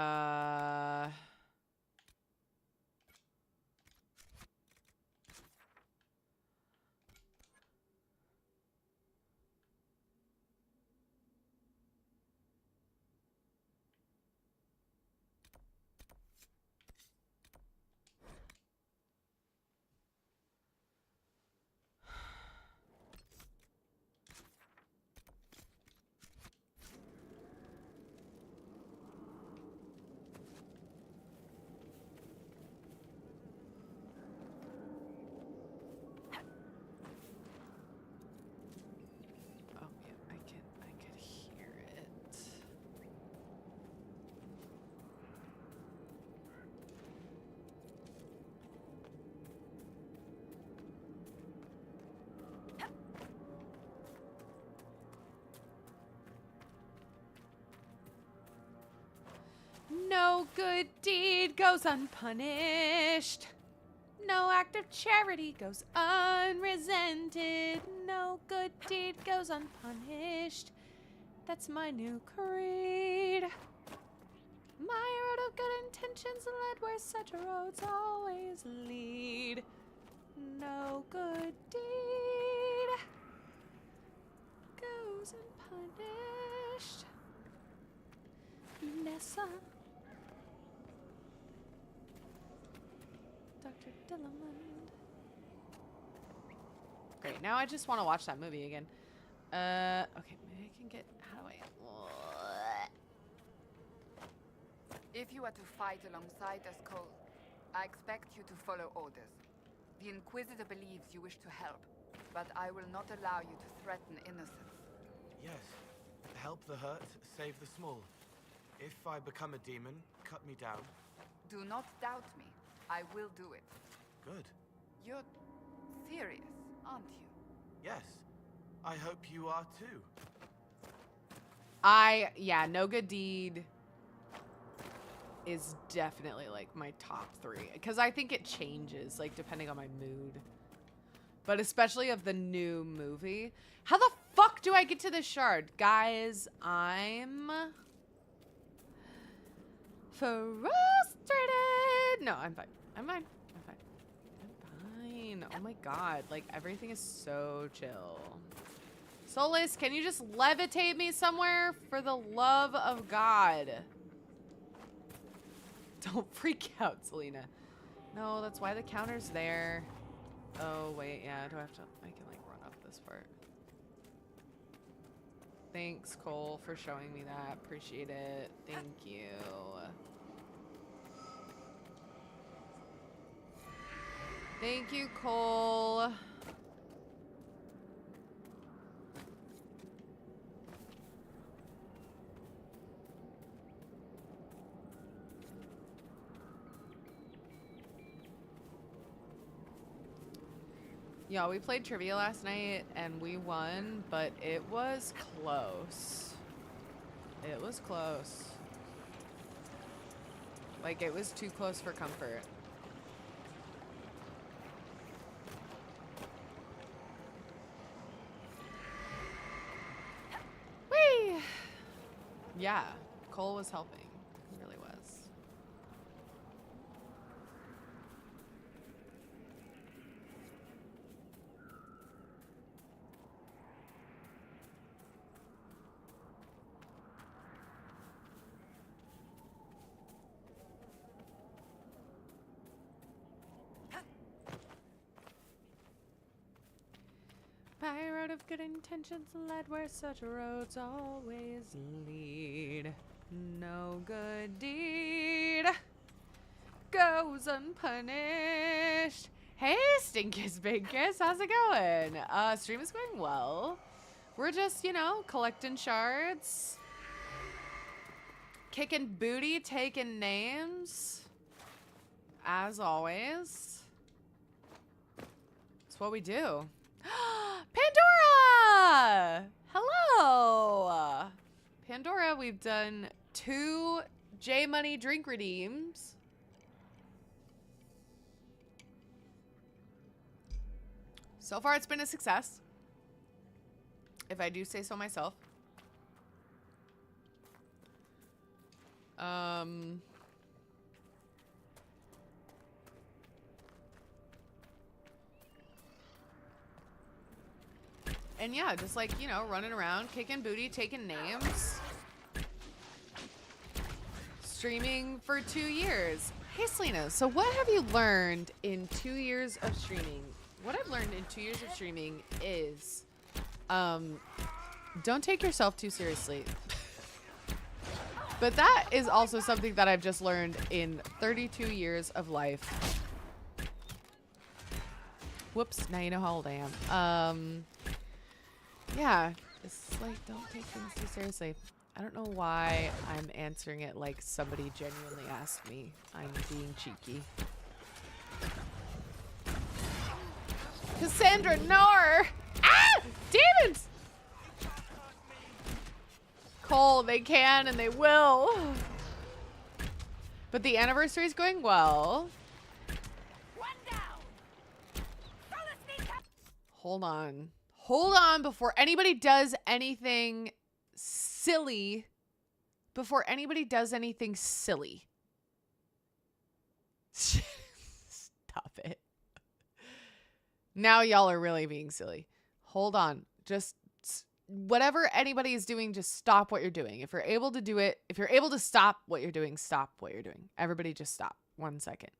yeah, I could hear it. No good deed goes unpunished. No act of charity goes unresented. No good deed goes unpunished. That's my new creed. My road of good intentions led where such roads always lead. No good deed goes unpunished. Nessa. Dr. Dillamond. Great, now I just want to watch that movie again. Okay, maybe I can get... How do I... If you are to fight alongside us, Cole, I expect you to follow orders. The Inquisitor believes you wish to help, but I will not allow you to threaten innocents. Yes. Help the hurt, save the small. If I become a demon, cut me down. Do not doubt me. I will do it. Good. You're serious, aren't you? Yes. I hope you are too. Yeah, no good deed is definitely like my top 3. Because I think it changes, like, depending on my mood. But especially of the new movie. How the fuck do I get to this shard? Guys, I'm... frustrated. No, I'm fine. I'm fine. I'm fine. I'm fine. Oh my god. Like, everything is so chill. Solus, can you just levitate me somewhere? For the love of God. Don't freak out, Selena. No, that's why the counter's there. Oh, wait. Yeah, do I have to... I can, like, run up this part. Thanks, Cole, for showing me that. Appreciate it. Thank you. Thank you, Cole. Yeah, we played trivia last night and we won, but it was close. It was close. Like, it was too close for comfort. Whee! Yeah, Cole was helping. He really was. By road of good intentions led where such roads always lead. No good deed goes unpunished. Hey, Stinkus Binkus, how's it going? Stream is going well. We're just, you know, collecting shards. Kicking booty, taking names. As always. It's what we do. Pandora! Hello! Pandora, we've done 2 J Money drink redeems. So far, it's been a success, if I do say so myself. And yeah, just like, you know, running around, kicking booty, taking names. Streaming for 2 years. Hey, Selena, so what have you learned in 2 years of streaming? What I've learned in 2 years of streaming is, don't take yourself too seriously. But that is also something that I've just learned in 32 years of life. Whoops, now you know how old I am. Yeah, it's like, don't take things too seriously. I don't know why I'm answering it like somebody genuinely asked me. I'm being cheeky. Cassandra, no! Ah! Demons! Cole, they can and they will. But the anniversary is going well. Hold on. Hold on before anybody does anything silly. Before anybody does anything silly. Stop it. Now y'all are really being silly. Hold on. Just whatever anybody is doing, just stop what you're doing. If you're able to do it, if you're able to stop what you're doing, stop what you're doing. Everybody just stop. 1 second.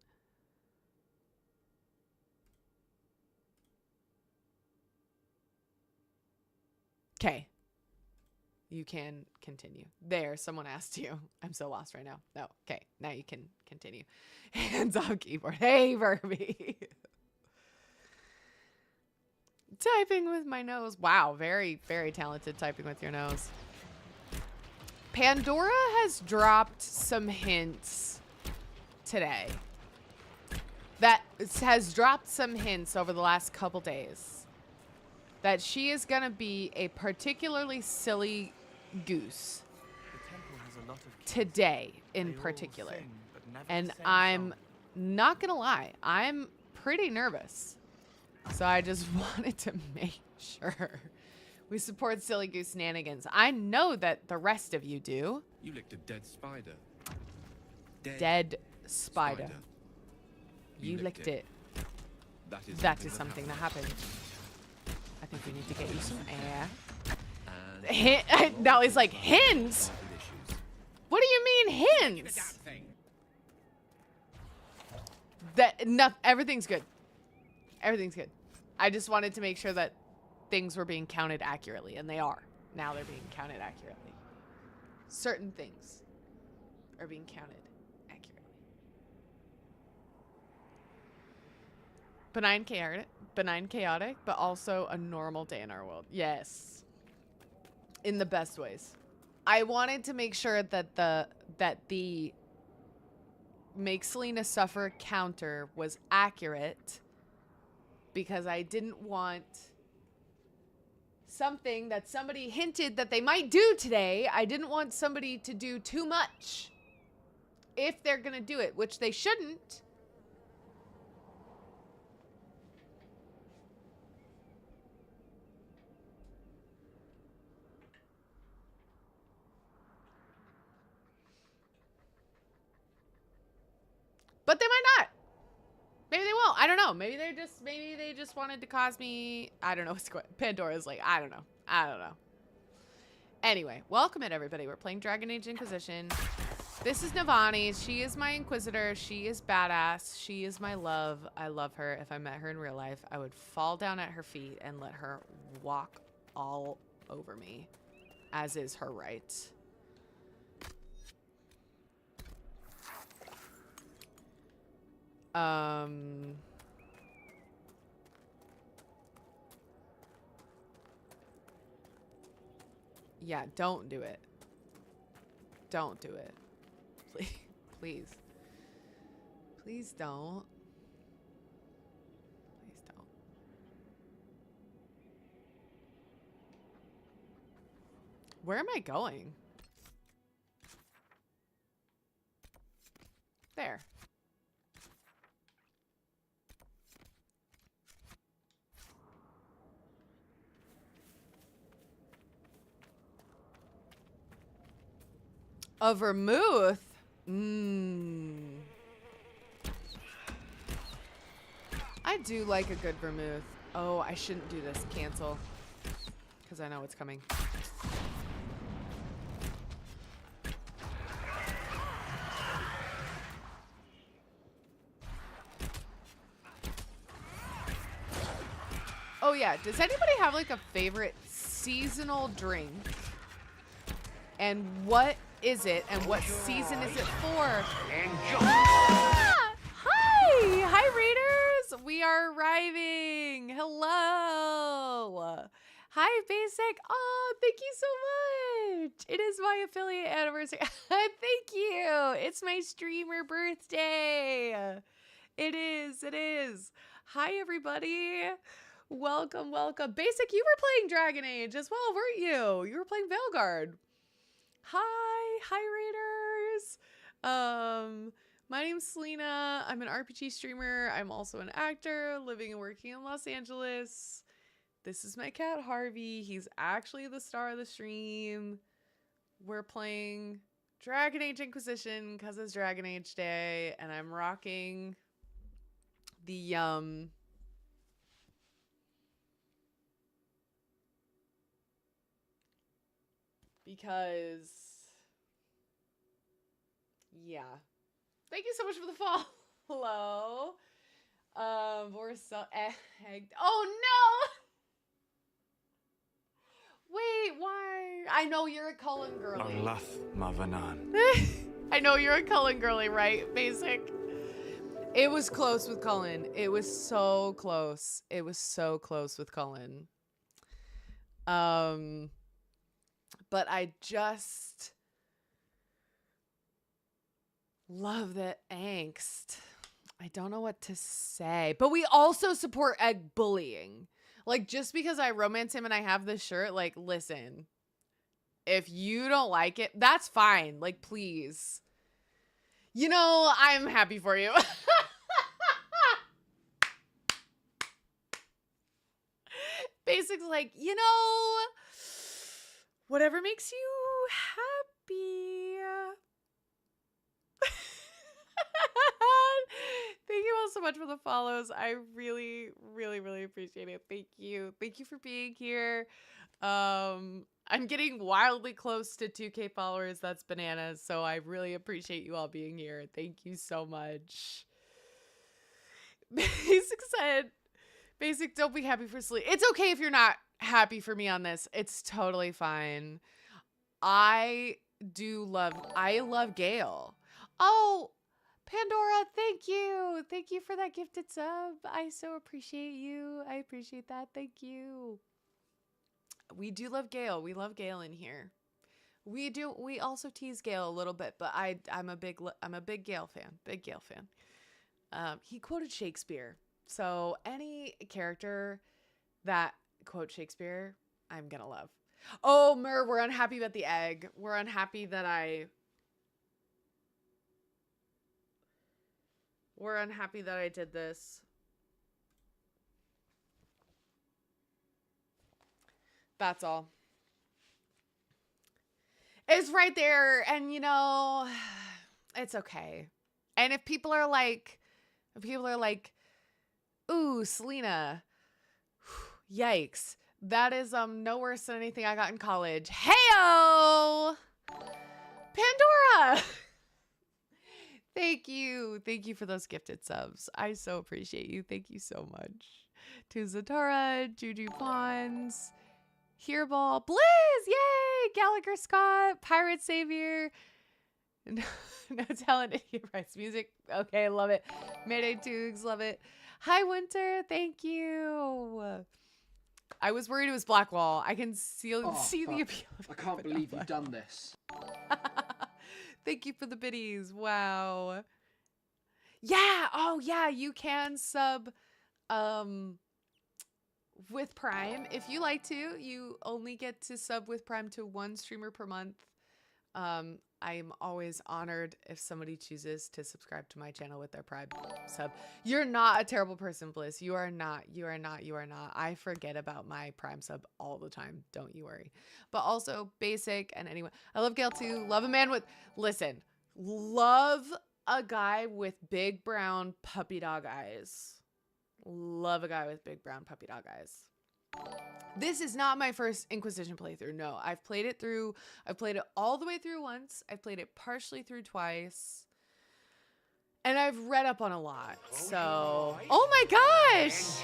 Okay. You can continue. There, someone asked you. I'm so lost right now. No. Okay. Now you can continue. Hands off keyboard. Hey, Verby. Typing with my nose. Wow. Very, very talented typing with your nose. Pandora has dropped some hints today. That has dropped some hints over the last couple days. That she is going to be a particularly silly goose. Today, in particular. And I'm not going to lie. I'm pretty nervous. So I just wanted to make sure we support silly goose shenanigans. I know that the rest of you do. You licked a dead spider. Dead spider. You licked it. That is something that happened. I think we need to get you some air. Now he's like, hints? What do you mean hints? Everything's good. Everything's good. I just wanted to make sure that things were being counted accurately, and they are. Now they're being counted accurately. Certain things are being counted accurately. Benign chaotic, but also a normal day in our world. Yes. In the best ways. I wanted to make sure that the make Selena suffer counter was accurate, because I didn't want something that somebody hinted that they might do today. I didn't want somebody to do too much if they're going to do it, which they shouldn't. But they might not. Maybe they won't. I don't know. Maybe they just wanted to cause me. I don't know what's going on. Pandora's like, I don't know. Anyway, welcome it, everybody. We're playing Dragon Age Inquisition. This is Navani. She is my Inquisitor. She is badass. She is my love. I love her. If I met her in real life, I would fall down at her feet and let her walk all over me, as is her right. Yeah, don't do it. Don't do it. Please. Please. Please don't. Please don't. Where am I going? There. A vermouth? Mmm. I do like a good vermouth. Oh, I shouldn't do this. Cancel. Because I know what's coming. Oh yeah, does anybody have like a favorite seasonal drink? And what is it? And what season is it for? Ah! Hi! Hi, Raiders! We are arriving! Hello! Hi, Basic! Oh, thank you so much! It is my affiliate anniversary. Thank you! It's my streamer birthday! It is, it is. Hi, everybody! Welcome, welcome. Basic, you were playing Dragon Age as well, weren't you? You were playing Veilguard. Hi, Raiders. My name's Selena. I'm an RPG streamer. I'm also an actor living and working in Los Angeles. This is my cat, Harvey. He's actually the star of the stream. We're playing Dragon Age Inquisition because it's Dragon Age Day, and I'm rocking the, because, yeah. Thank you so much for the follow. We're so egged. Oh no! Wait, why? I know you're a Cullen girly. Arlath Mavanan. I know you're a Cullen girly, right? Basic. It was close with Cullen. It was so close. It was so close with Cullen. But I just love the angst. I don't know what to say. But we also support egg bullying. Like, just because I romance him and I have this shirt, like, listen. If you don't like it, that's fine. Like, please. You know, I'm happy for you. Basically, like, you know, whatever makes you happy. Thank you all so much for the follows. I really, really, really appreciate it. Thank you. Thank you for being here. I'm getting wildly close to 2K followers. That's bananas. So I really appreciate you all being here. Thank you so much. Basic said, Basic, don't be happy for sleep. It's okay if you're not happy for me on this. It's totally fine. I love Gale. Oh, Pandora, thank you. Thank you for that gifted sub. I so appreciate you. I appreciate that. Thank you. We do love Gale. We love Gale in here. We do. We also tease Gale a little bit, but I'm a big Gale fan. Big Gale fan. He quoted Shakespeare. So any character that quotes Shakespeare, I'm gonna love. Oh, Mer, we're unhappy about the egg. We're unhappy that We're unhappy that I did this. That's all. It's right there, and you know, it's okay. And if people are like, ooh, Selena, yikes. That is no worse than anything I got in college. Heyo! Pandora! Thank you. Thank you for those gifted subs. I so appreciate you. Thank you so much. To Zatora, Juju Pawns, Hearball, Blizz, yay! Gallagher Scott, Pirate Savior. No talent, he writes music. Okay, love it. Mayday Toogs, love it. Hi, Winter, thank you. I was worried it was Blackwall. I can see the appeal. I can't believe you've done this. Thank you for the biddies. Wow. Yeah. Oh, yeah. You can sub with Prime. If you like to, you only get to sub with Prime to one streamer per month. I'm always honored if somebody chooses to subscribe to my channel with their Prime sub. You're not a terrible person, Bliss. You are not. You are not. You are not. I forget about my Prime sub all the time. Don't you worry. But also Basic and anyone. I love Gail too. Love a man with, listen, love a guy with big brown puppy dog eyes. Love a guy with big brown puppy dog eyes. This is not my first Inquisition playthrough. No, I've played it all the way through once. I've played it partially through twice. And I've read up on a lot. So, oh my gosh!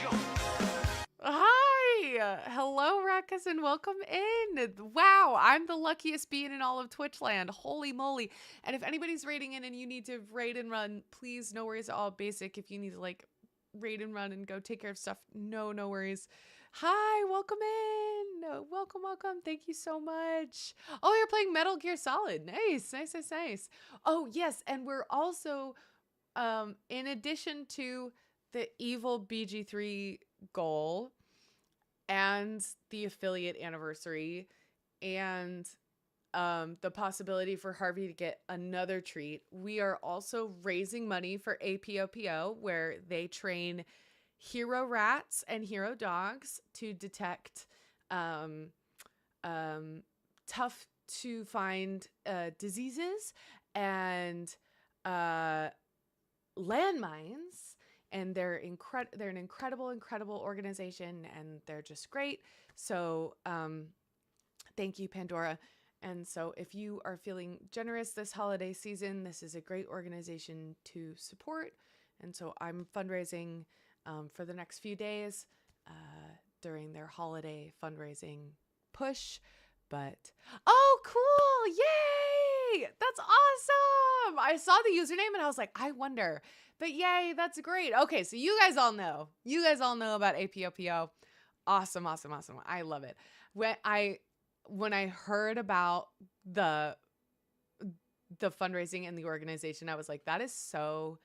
Hi! Hello, Ruckus, and welcome in. Wow, I'm the luckiest being in all of Twitchland. Holy moly. And if anybody's raiding in and you need to raid and run, please, no worries at all. Basic, if you need to like raid and run and go take care of stuff, no worries. Hi, welcome in. Welcome. Thank you so much. Oh, you're playing Metal Gear Solid. Nice. Oh, yes, and we're also, in addition to the evil BG3 goal and the affiliate anniversary and the possibility for Harvey to get another treat, we are also raising money for APOPO, where they train hero rats and hero dogs to detect tough to find diseases and landmines. And they're an incredible organization, and they're just great. So thank you, Pandora. And so if you are feeling generous this holiday season, this is a great organization to support. And so I'm fundraising for the next few days during their holiday fundraising push. But, oh, cool. Yay. That's awesome. I saw the username and I was like, I wonder. But yay, that's great. Okay, so you guys all know. You guys all know about APOPO. Awesome. I love it. When I heard about the fundraising and the organization, I was like, that is so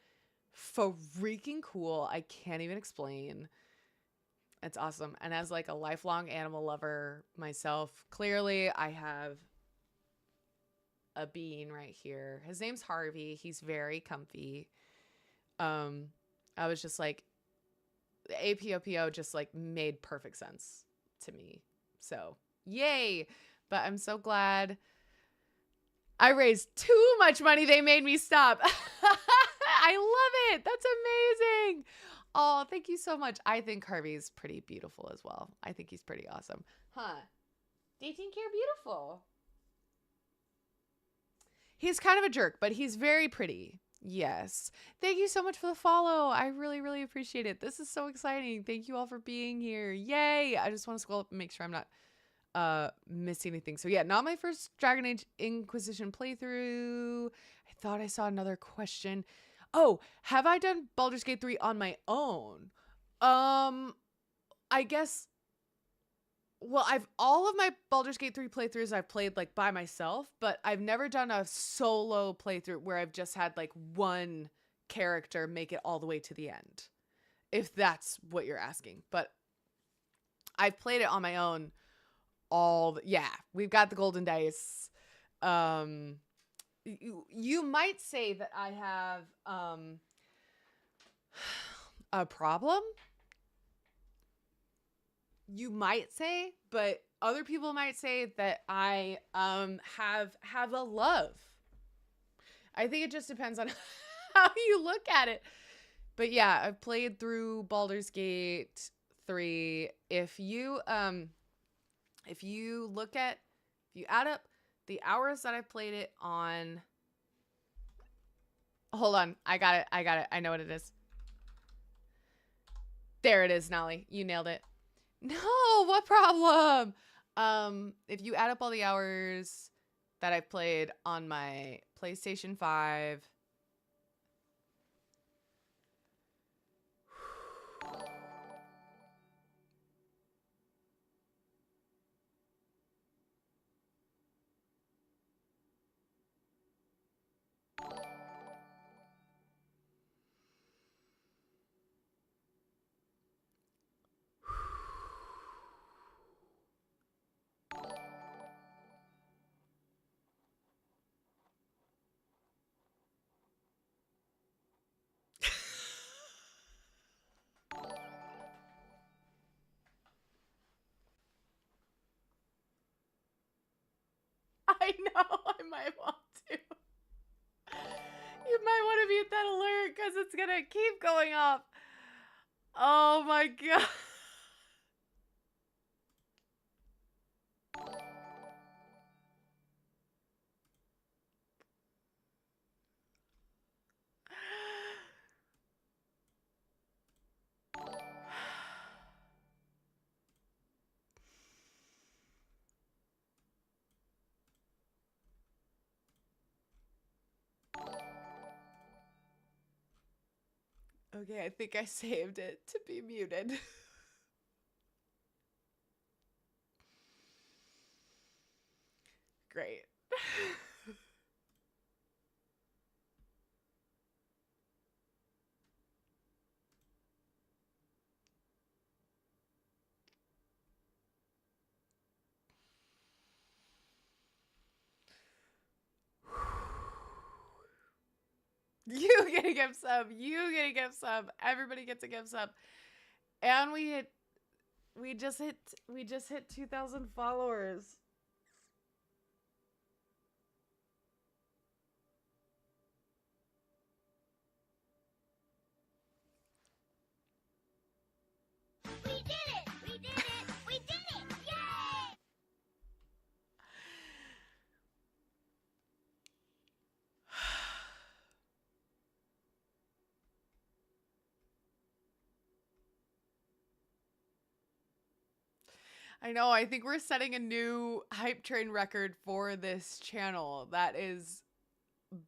freaking cool. I can't even explain. It's awesome. And as like a lifelong animal lover myself, clearly I have a being right here. His name's Harvey. He's very comfy. I was just like, APOPO just like made perfect sense to me. So yay. But I'm so glad I raised too much money. They made me stop. I love it. That's amazing. Oh, thank you so much. I think Harvey's pretty beautiful as well. I think he's pretty awesome. Huh. Do you think you're beautiful? He's kind of a jerk, but he's very pretty. Yes. Thank you so much for the follow. I really appreciate it. This is so exciting. Thank you all for being here. Yay. I just want to scroll up and make sure I'm not missing anything. So yeah, not my first Dragon Age Inquisition playthrough. I thought I saw another question. Oh, have I done Baldur's Gate 3 on my own? I guess, well, all of my Baldur's Gate 3 playthroughs I've played like by myself, but I've never done a solo playthrough where I've just had like one character make it all the way to the end, if that's what you're asking. But I've played it on my own yeah, we've got the golden dice. You might say that I have a problem. You might say, but other people might say that I have a love. I think it just depends on how you look at it. But yeah, I've played through Baldur's Gate 3. If you add up the hours that I played it on, hold on, I got it. I know what it is. There it is, Nolly. You nailed it. No, what problem? If you add up all the hours that I've played on my PlayStation 5, I know. I might want to. You might want to mute that alert because it's going to keep going off. Oh my God. Okay, I think I saved it to be muted. Great. You get a gift sub. You get a gift sub. Everybody gets a gift sub. And we just hit 2,000 followers. We did it! We did it! We did it! Yay! I know. I think we're setting a new hype train record for this channel. That is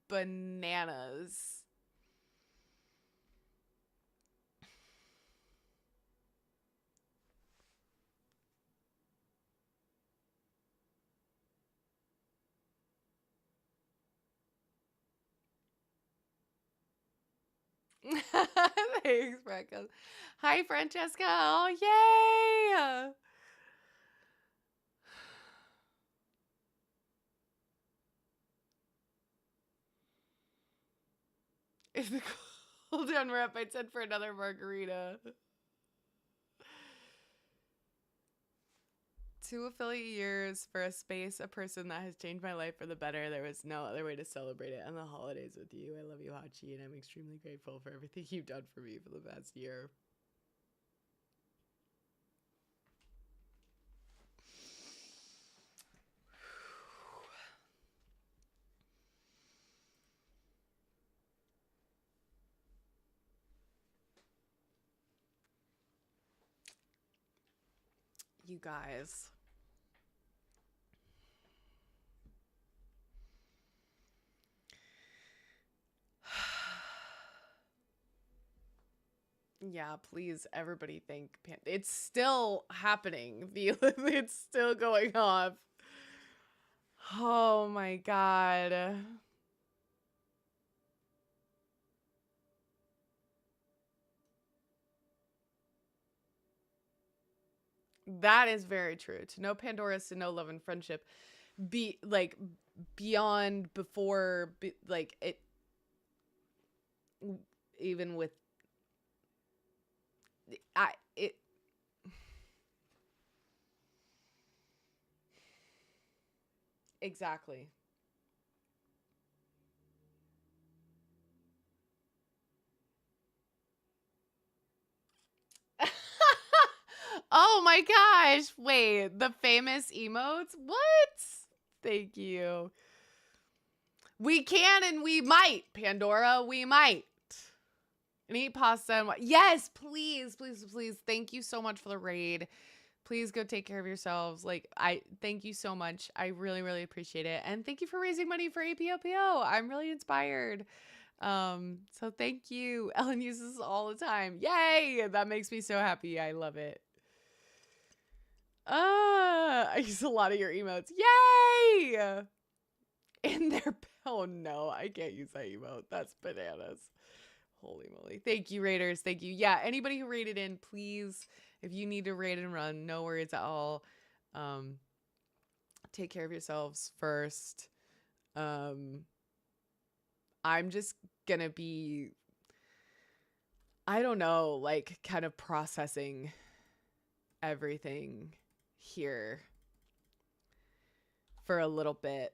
bananas. Thanks, Brecca. Hi, Francesca. Oh, yay! If the cooldown rep, I'd send for another margarita. 2 affiliate years for a space, a person that has changed my life for the better. There was no other way to celebrate it on the holidays with you. I love you, Hachi, and I'm extremely grateful for everything you've done for me for the past year. You guys. Yeah, please, everybody thank it's still happening. It's still going off. Oh my God. That is very true. To know Pandora is to know love and friendship. Be like beyond before, like it, even with it. Exactly. Oh my gosh. Wait, the famous emotes? What? Thank you. We can and we might, Pandora. We might. And eat pasta and what? Yes, please, please, please. Thank you so much for the raid. Please go take care of yourselves. Like, I thank you so much. I really, really appreciate it. And thank you for raising money for APOPO. I'm really inspired. So thank you. Ellen uses this all the time. Yay! That makes me so happy. I love it. I use a lot of your emotes. Yay! In their, oh no, I can't use that emote. That's bananas. Holy moly. Thank you, raiders. Thank you. Yeah, anybody who raided in, please, if you need to raid and run, no worries at all. Take care of yourselves first. I'm just gonna be, I don't know, like kind of processing everything here for a little bit.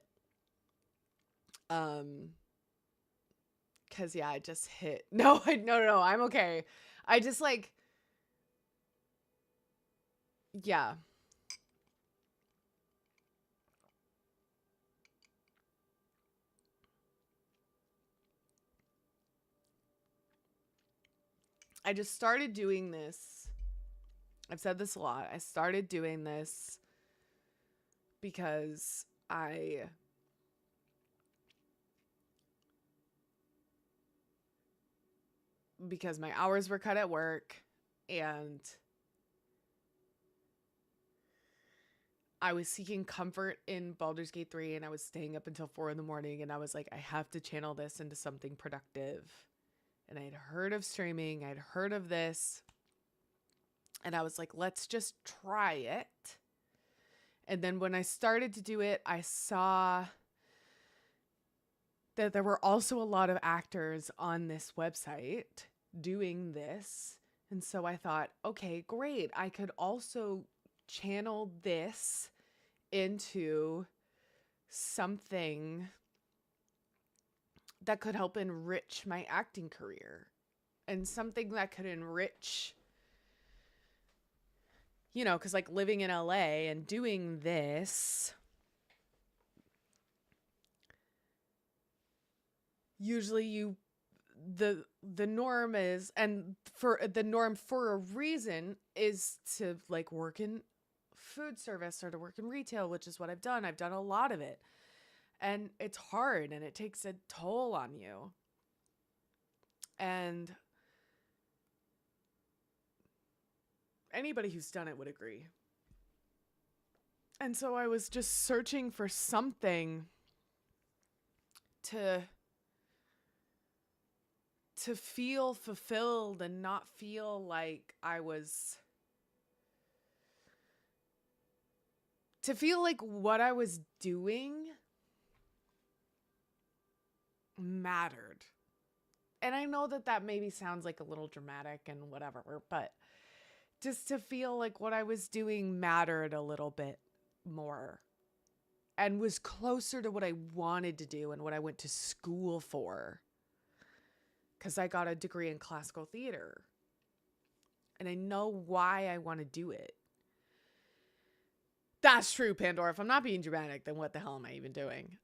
Cause yeah, I just hit. No, no, I'm okay. I just like, yeah. I just started doing this. I've said this a lot. I started doing this because my hours were cut at work and I was seeking comfort in Baldur's Gate 3 and I was staying up until 4 in the morning and I was like, I have to channel this into something productive. And I'd heard of streaming, I'd heard of this, and I was like, let's just try it. And then when I started to do it, I saw that there were also a lot of actors on this website doing this. And so I thought, okay, great. I could also channel this into something that could help enrich my acting career and something that could enrich, you know, because like living in LA and doing this, usually the norm is, and for the norm for a reason is to like work in food service or to work in retail, which is what I've done. I've done a lot of it. And it's hard and it takes a toll on you. And anybody who's done it would agree. And so I was just searching for something to feel fulfilled and not feel like to feel like what I was doing mattered. And I know that maybe sounds like a little dramatic and whatever, but just to feel like what I was doing mattered a little bit more and was closer to what I wanted to do and what I went to school for. Because I got a degree in classical theater. And I know why I want to do it. That's true, Pandora. If I'm not being dramatic, then what the hell am I even doing?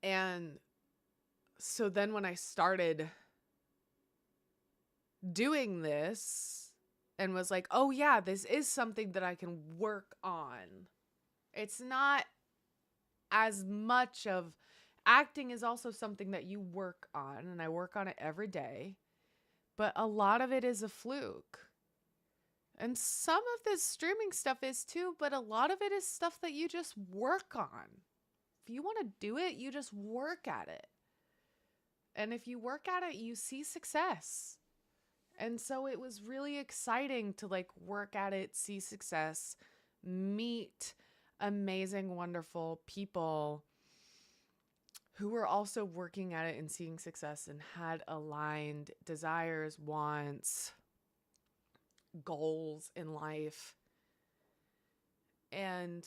And so then when I started doing this and was like, oh yeah, this is something that I can work on. It's not as much of acting is also something that you work on, and I work on it every day, but a lot of it is a fluke. And some of this streaming stuff is too, but a lot of it is stuff that you just work on. If you want to do it, you just work at it. And if you work at it, you see success. And so it was really exciting to like work at it, see success, meet amazing, wonderful people who were also working at it and seeing success and had aligned desires, wants, goals in life. And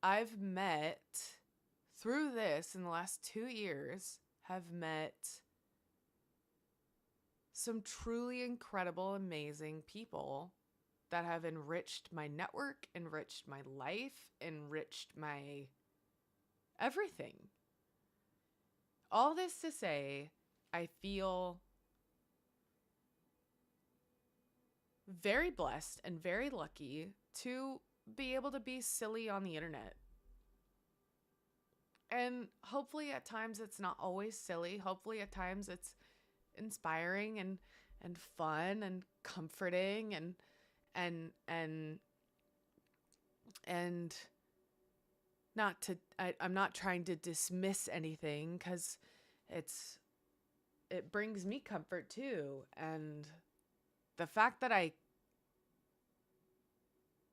I've met, through this in the last 2 years, have met some truly incredible, amazing people that have enriched my network, enriched my life, enriched my everything. All this to say, I feel very blessed and very lucky to be able to be silly on the internet. And hopefully at times it's not always silly. Hopefully at times it's inspiring and fun and comforting and not to, I'm not trying to dismiss anything, because it brings me comfort too. And the fact that I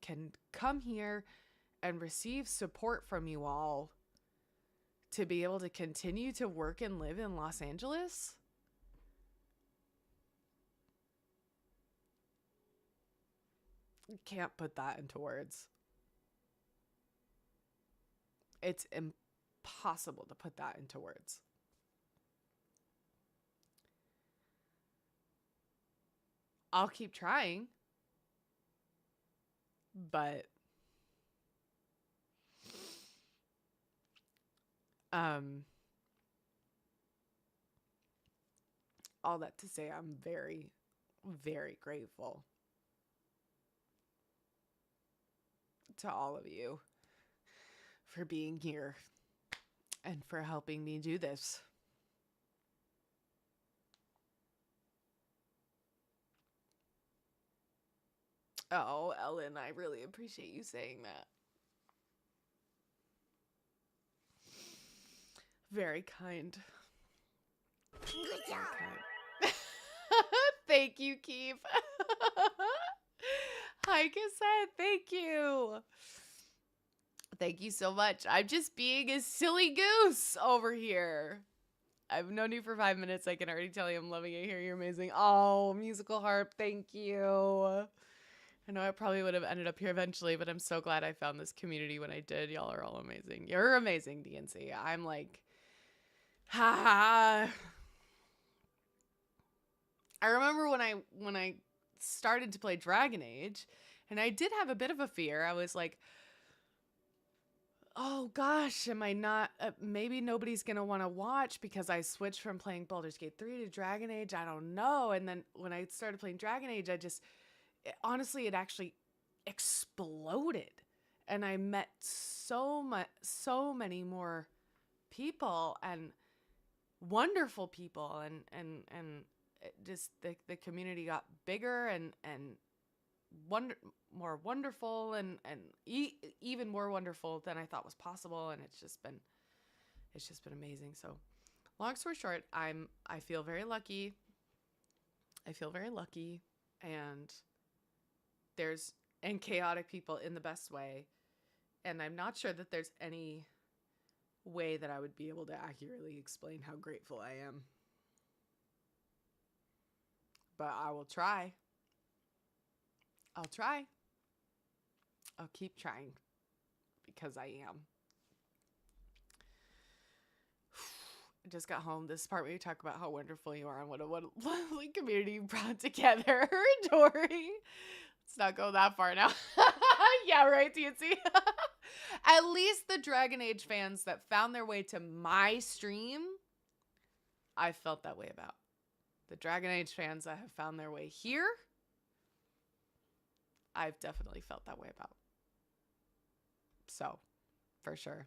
can come here and receive support from you all to be able to continue to work and live in Los Angeles, can't put that into words. It's possible to put that into words. I'll keep trying, but all that to say, I'm very, very grateful to all of you for being here and for helping me do this. Oh, Ellen, I really appreciate you saying that. Very kind. Good job. Thank you, Keith. Hi, Cassette. Thank you. Thank you so much. I'm just being a silly goose over here. I've known you for 5 minutes. I can already tell you I'm loving it here. You're amazing. Oh, musical harp. Thank you. I know I probably would have ended up here eventually, but I'm so glad I found this community when I did. Y'all are all amazing. You're amazing, DNC. I'm like, ha. I remember when I started to play Dragon Age, and I did have a bit of a fear. I was like, oh gosh, am I not, maybe nobody's going to want to watch because I switched from playing Baldur's Gate 3 to Dragon Age. I don't know. And then when I started playing Dragon Age, honestly, it actually exploded. And I met so many more people and wonderful people, and just the community got bigger and more wonderful and even more wonderful than I thought was possible. And it's just been amazing. So long story short, I feel very lucky. And there's chaotic people in the best way. And I'm not sure that there's any way that I would be able to accurately explain how grateful I am. But I will try. I'll try. I'll keep trying because I am. I just got home. This part where you talk about how wonderful you are and what a lovely community you brought together, Dory. Let's not go that far now. Yeah, right, TNC. At least the Dragon Age fans that found their way to my stream, I felt that way about. The Dragon Age fans that have found their way here, I've definitely felt that way about. So, for sure.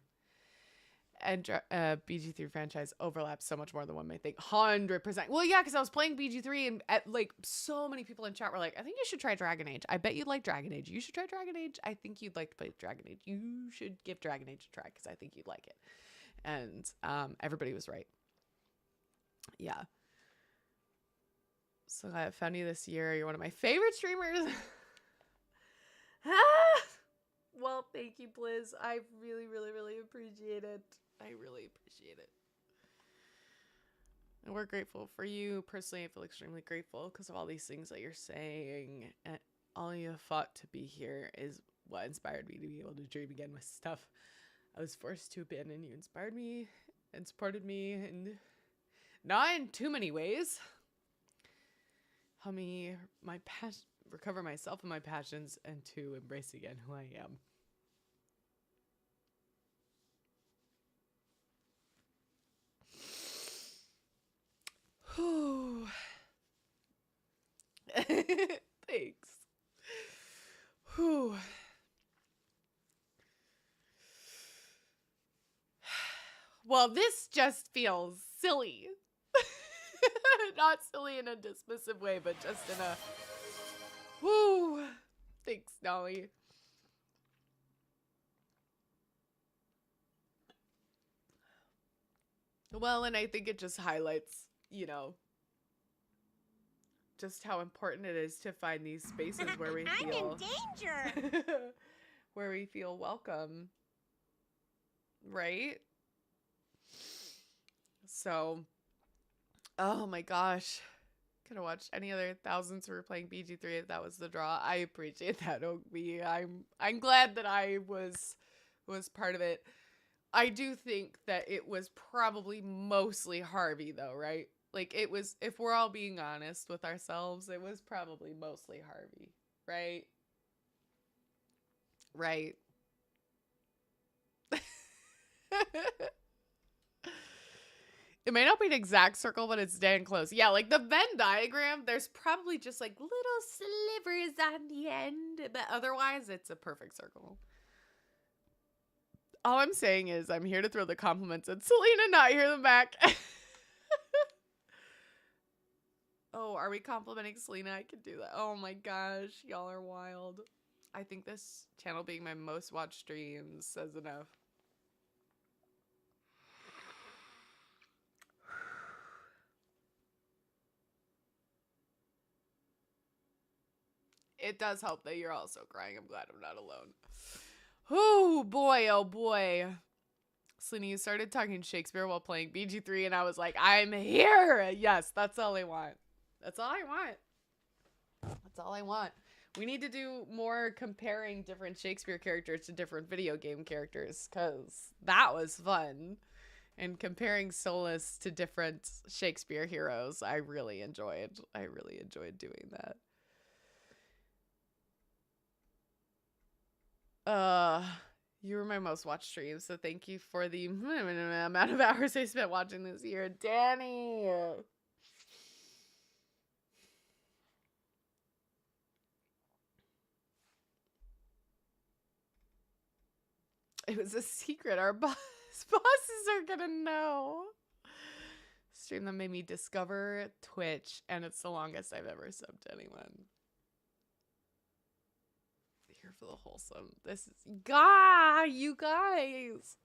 And BG3 franchise overlaps so much more than one may think. 100%. Well, yeah, because I was playing BG3 and so many people in chat were like, I think you should try Dragon Age. I bet you'd like Dragon Age. You should try Dragon Age. I think you'd like to play Dragon Age. You should give Dragon Age a try because I think you'd like it. And everybody was right. Yeah. So I found you this year. You're one of my favorite streamers. Well, thank you, Blizz. I really, really, really appreciate it. I really appreciate it. And we're grateful for you. Personally, I feel extremely grateful because of all these things that you're saying. And all you have fought to be here is what inspired me to be able to dream again with stuff I was forced to abandon. You inspired me and supported me, and not in too many ways. Help me recover myself and my passions, and to embrace again who I am. Whew. Thanks. Whew. Well, this just feels silly. Not silly in a dismissive way, but just in a whoo. Thanks, Nolly. Well, and I think it just highlights, just how important it is to find these spaces where we feel I'm in danger. where we feel welcome. Right? So, oh my gosh. Could have watched any other thousands who were playing BG3 if that was the draw. I appreciate that, Oakby. I'm glad that I was part of it. I do think that it was probably mostly Harvey, though, right? Like, it was, if we're all being honest with ourselves, it was probably mostly Harvey, right? Right. It may not be an exact circle, but it's dang close. Yeah, like the Venn diagram, there's probably just like little slivers on the end, but otherwise it's a perfect circle. All I'm saying is I'm here to throw the compliments at Selena, not hear them back. Oh, are we complimenting Selena? I can do that. Oh my gosh, y'all are wild. I think this channel being my most watched streams says enough. It does help that you're also crying. I'm glad I'm not alone. Oh boy, oh boy. Selena, you started talking Shakespeare while playing BG3 and I was like, I'm here. Yes, that's all I want. That's all I want. That's all I want. We need to do more comparing different Shakespeare characters to different video game characters, because that was fun. And comparing Solus to different Shakespeare heroes, I really enjoyed doing that. You were my most watched stream, so thank you for the amount of hours I spent watching this year. Danny! It was a secret. Our bosses are gonna know. Stream that made me discover Twitch, and it's the longest I've ever subbed to anyone. Here for the wholesome. This is you guys.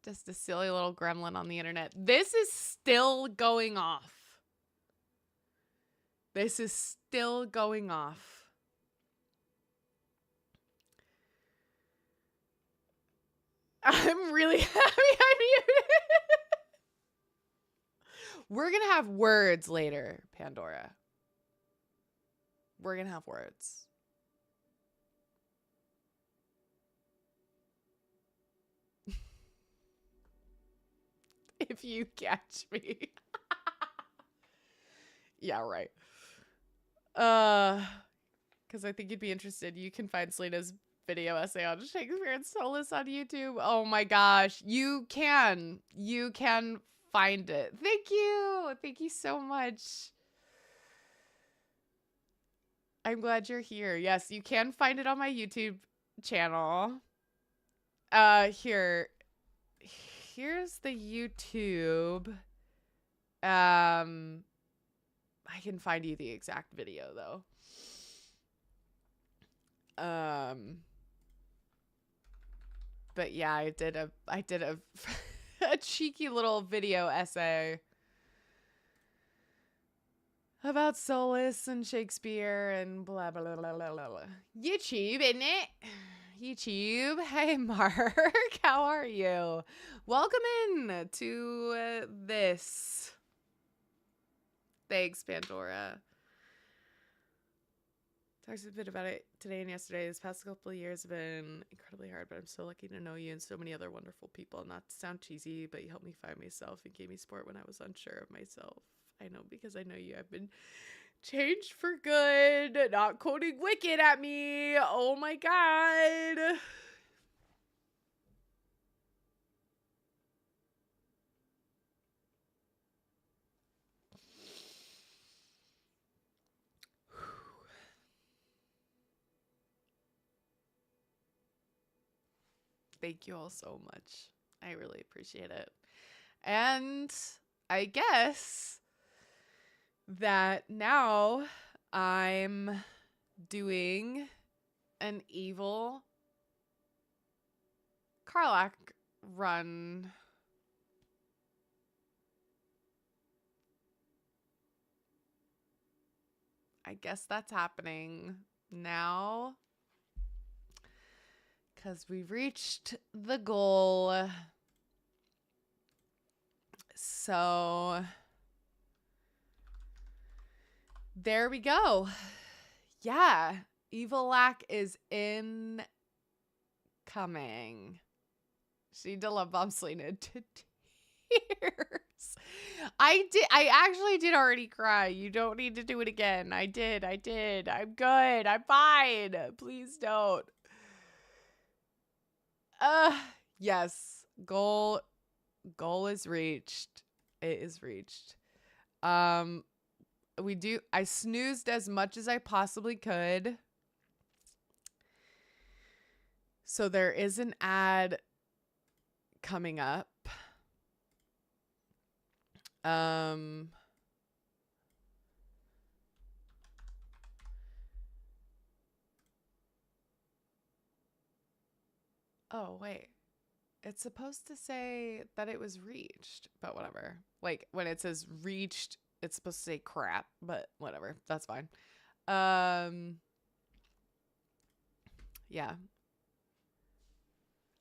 Just a silly little gremlin on the internet. This is still going off. This is still going off. I'm really happy I muted. We're gonna have words later, Pandora. We're gonna have words. If you catch me. Yeah, right. Because I think you'd be interested. You can find Selena's video essay on Shakespeare and Solus on YouTube. Oh my gosh. You can find it. Thank you. Thank you so much. I'm glad you're here. Yes, you can find it on my YouTube channel. Here's the YouTube. I can find you the exact video though. But yeah, I did a a cheeky little video essay about Solus and Shakespeare and blah blah blah blah blah blah. YouTube, isn't it? YouTube. Hey Mark, how are you? Welcome in to this. Thanks, Pandora. Talked a bit about it today and yesterday. This past couple of years have been incredibly hard, but I'm so lucky to know you and so many other wonderful people. Not to sound cheesy, but you helped me find myself and gave me support when I was unsure of myself. I know because I know you. I've been changed for good. Not quoting Wicked at me. Oh my god. Thank you all so much. I really appreciate it. And I guess that now I'm doing an evil Karlach run. I guess that's happening now. Because we've reached the goal. So there we go. Yeah. Evil Lack is incoming. She did love bobsleigh to tears. I actually did already cry. You don't need to do it again. I did. I'm good. I'm fine. Please don't. Yes. Goal is reached. It is reached. I snoozed as much as I possibly could. So there is an ad coming up. Oh, wait. It's supposed to say that it was reached, but whatever. Like when it says reached, it's supposed to say crap, but whatever. That's fine. Yeah.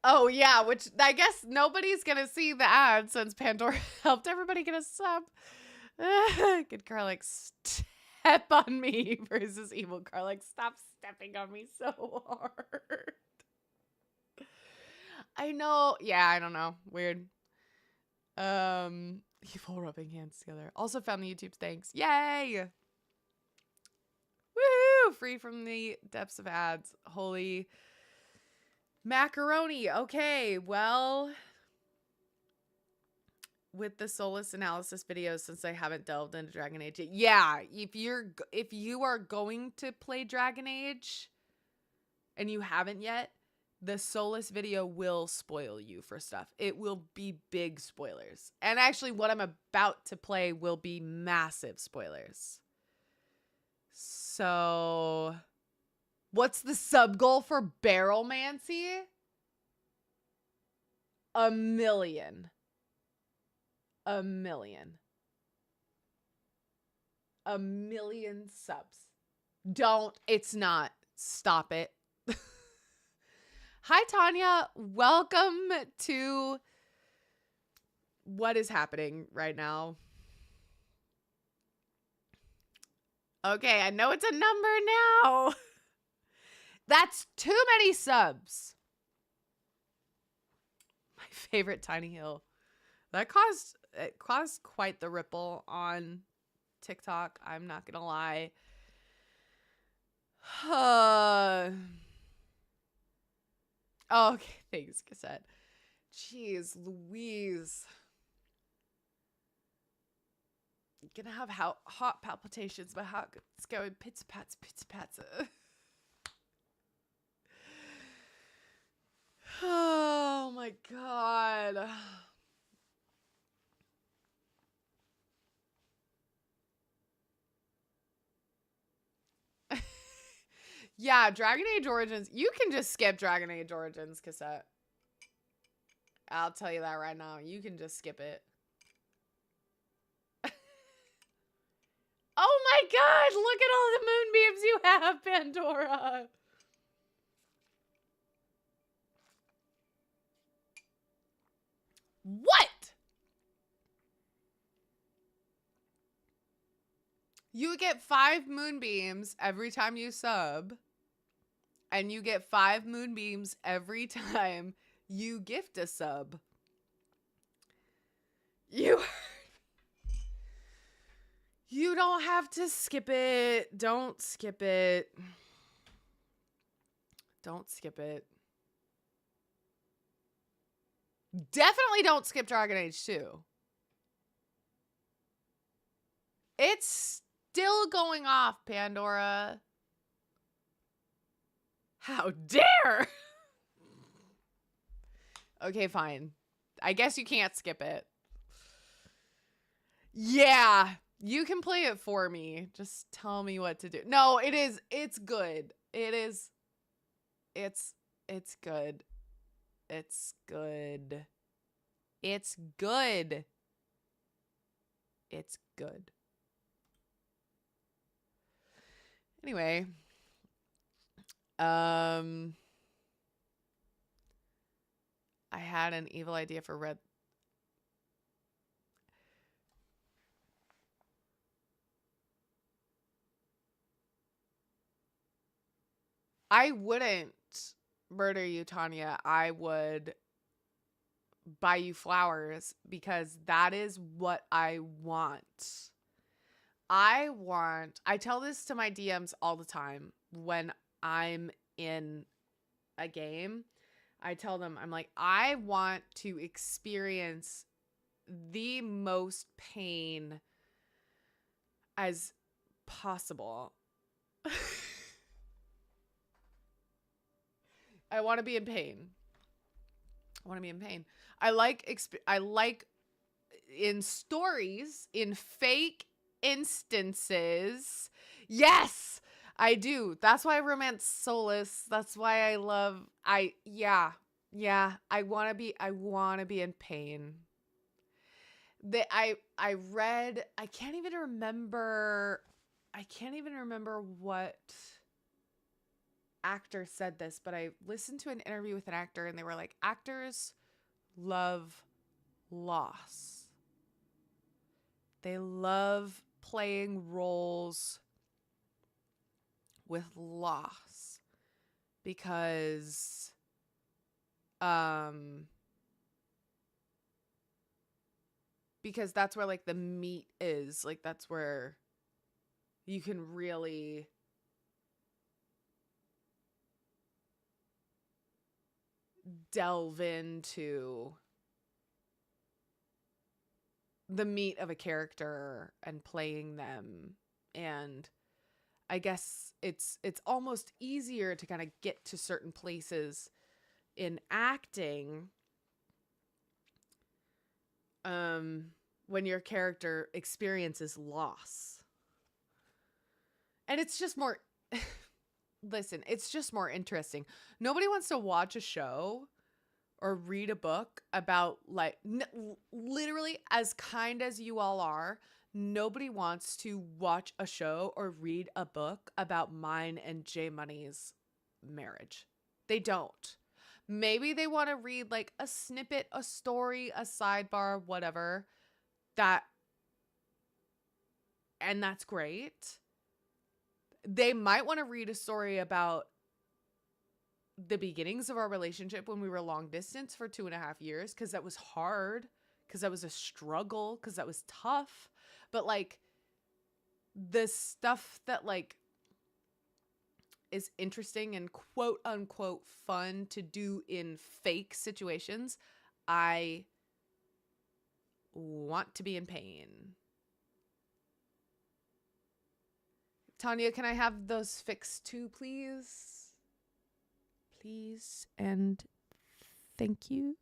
Oh, yeah, which I guess nobody's going to see the ad since Pandora helped everybody get a sub. Good Garlic, step on me versus Evil Garlic. Stop stepping on me so hard. I know. Yeah, I don't know. Weird. Evil rubbing hands together. Also found the YouTube thanks. Yay! Woohoo! Free from the depths of ads. Holy macaroni. Okay, well, with the Soulless analysis videos, since I haven't delved into Dragon Age yet. Yeah, if you are going to play Dragon Age and you haven't yet, the Soulless video will spoil you for stuff. It will be big spoilers. And actually what I'm about to play will be massive spoilers. So what's the sub goal for Barrelmancy? 1 million. 1 million. 1 million subs. It's not. Stop it. Hi, Tanya. Welcome to what is happening right now. Okay, I know it's a number now. That's too many subs. My favorite Tiny Hill. That caused quite the ripple on TikTok. I'm not gonna lie. Oh, okay, thanks, Cassette. Jeez, Louise. Gonna have hot palpitations, but how it's going pits pats. Oh my god. Yeah, Dragon Age Origins. You can just skip Dragon Age Origins, Cassette. I'll tell you that right now. You can just skip it. Oh my god, look at all the moonbeams you have, Pandora. What? You get 5 moonbeams every time you sub. And you get 5 moonbeams every time you gift a sub. You don't have to skip it. Don't skip it. Don't skip it. Definitely don't skip Dragon Age 2. It's still going off, Pandora. How dare! Okay, fine. I guess you can't skip it. Yeah, you can play it for me. Just tell me what to do. No, it's good. It's good. It's good. It's good. It's good. Anyway, I had an evil idea for Red. I wouldn't murder you, Tanya. I would buy you flowers because that is what I want. I tell this to my DMs all the time when I'm in a game. I tell them, I'm like, I want to experience the most pain as possible. I want to be in pain. I like in stories, in fake instances. Yes, I do. That's why I romance Solus. That's why I love I want to be in pain. I read, I can't even remember what actor said this, but I listened to an interview with an actor and they were like, actors love loss. They love playing roles with loss because that's where like the meat is. Like that's where you can really delve into the meat of a character and playing them. And I guess it's almost easier to kind of get to certain places in acting when your character experiences loss. And it's just more listen, it's just more interesting. Nobody wants to watch a show or read a book about like literally, as kind as you all are, nobody wants to watch a show or read a book about mine and J Money's marriage. They don't. Maybe they want to read like a snippet, a story, a sidebar, whatever. And that's great. They might want to read a story about the beginnings of our relationship when we were long distance for 2.5 years, because that was hard, because that was a struggle, because that was tough. But like the stuff that like is interesting and quote unquote fun to do in fake situations, I want to be in pain. Tanya, can I have those fixed too, please? Please and thank you.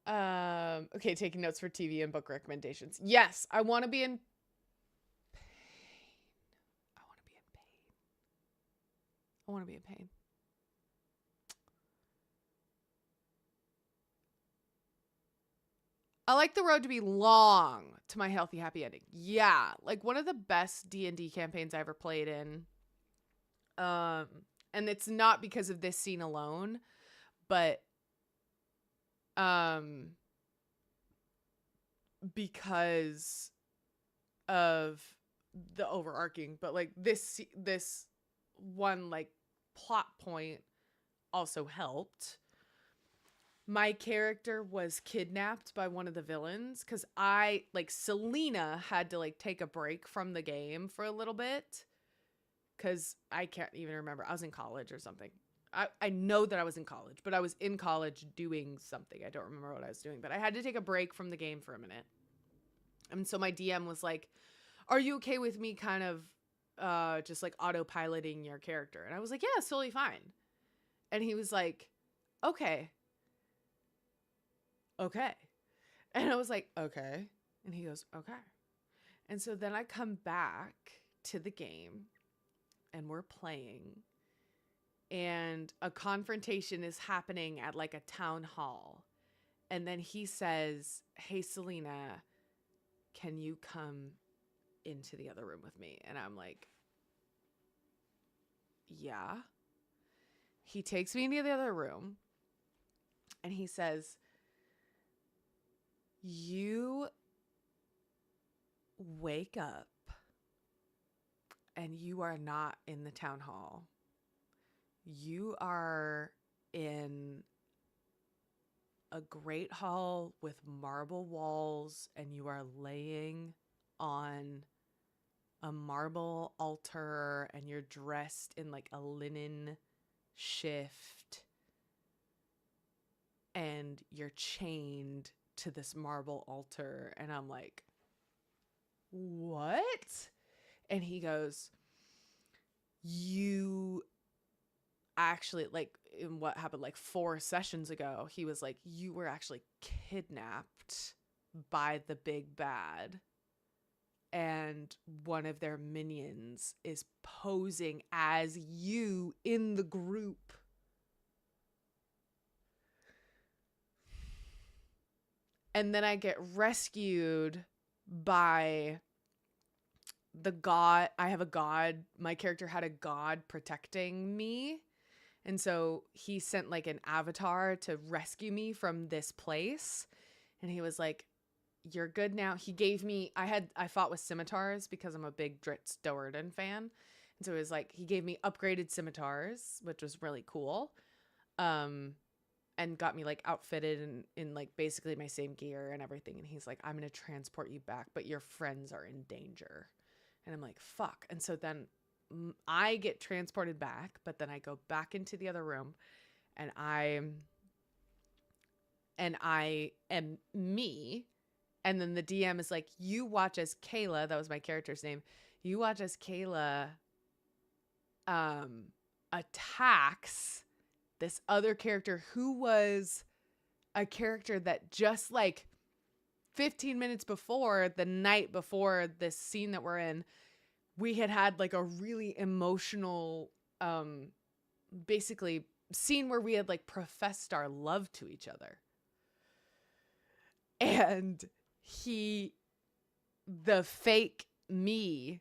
Okay. Okay, taking notes for TV and book recommendations. Yes, I want to be in pain. I want to be in pain. I want to be in pain. I like the road to be long to my healthy, happy ending. Yeah, like one of the best D&D campaigns I ever played in. And it's not because of this scene alone, but because of the overarching, but like this one like plot point also helped. My character was kidnapped by one of the villains because Selena had to like take a break from the game for a little bit because I can't even remember. I was in college or something. I know that I was in college, but I was in college doing something. I don't remember what I was doing, but I had to take a break from the game for a minute. And so my DM was like, are you okay with me kind of just like autopiloting your character? And I was like, yeah, it's totally fine. And he was like, okay. And I was like, okay. And he goes, okay. And so then I come back to the game and we're playing and a confrontation is happening at like a town hall. And then he says, hey, Selena, can you come into the other room with me? And I'm like, yeah. He takes me into the other room and he says, you wake up and you are not in the town hall. You are in a great hall with marble walls, and you are laying on a marble altar, and you're dressed in like a linen shift, and you're chained to this marble altar. And I'm like, what? And he goes, you actually, like, in what happened like 4 sessions ago, he was like, you were actually kidnapped by the big bad, and one of their minions is posing as you in the group. And then I get rescued by the god. I have a god. My character had a god protecting me. And so he sent like an avatar to rescue me from this place. And he was like, you're good now. He gave me, I fought with scimitars because I'm a big Dritz Doerden fan. And so it was like, he gave me upgraded scimitars, which was really cool. And got me like outfitted in like basically my same gear and everything. And he's like, I'm going to transport you back, but your friends are in danger. And I'm like, fuck. And so then I get transported back, but then I go back into the other room, and I am me. And then the DM is like, you watch as Kayla, that was my character's name. You watch as Kayla attacks this other character who was a character that just like 15 minutes before, the night before this scene that we're in, we had like a really emotional, basically scene where we had like professed our love to each other. And the fake me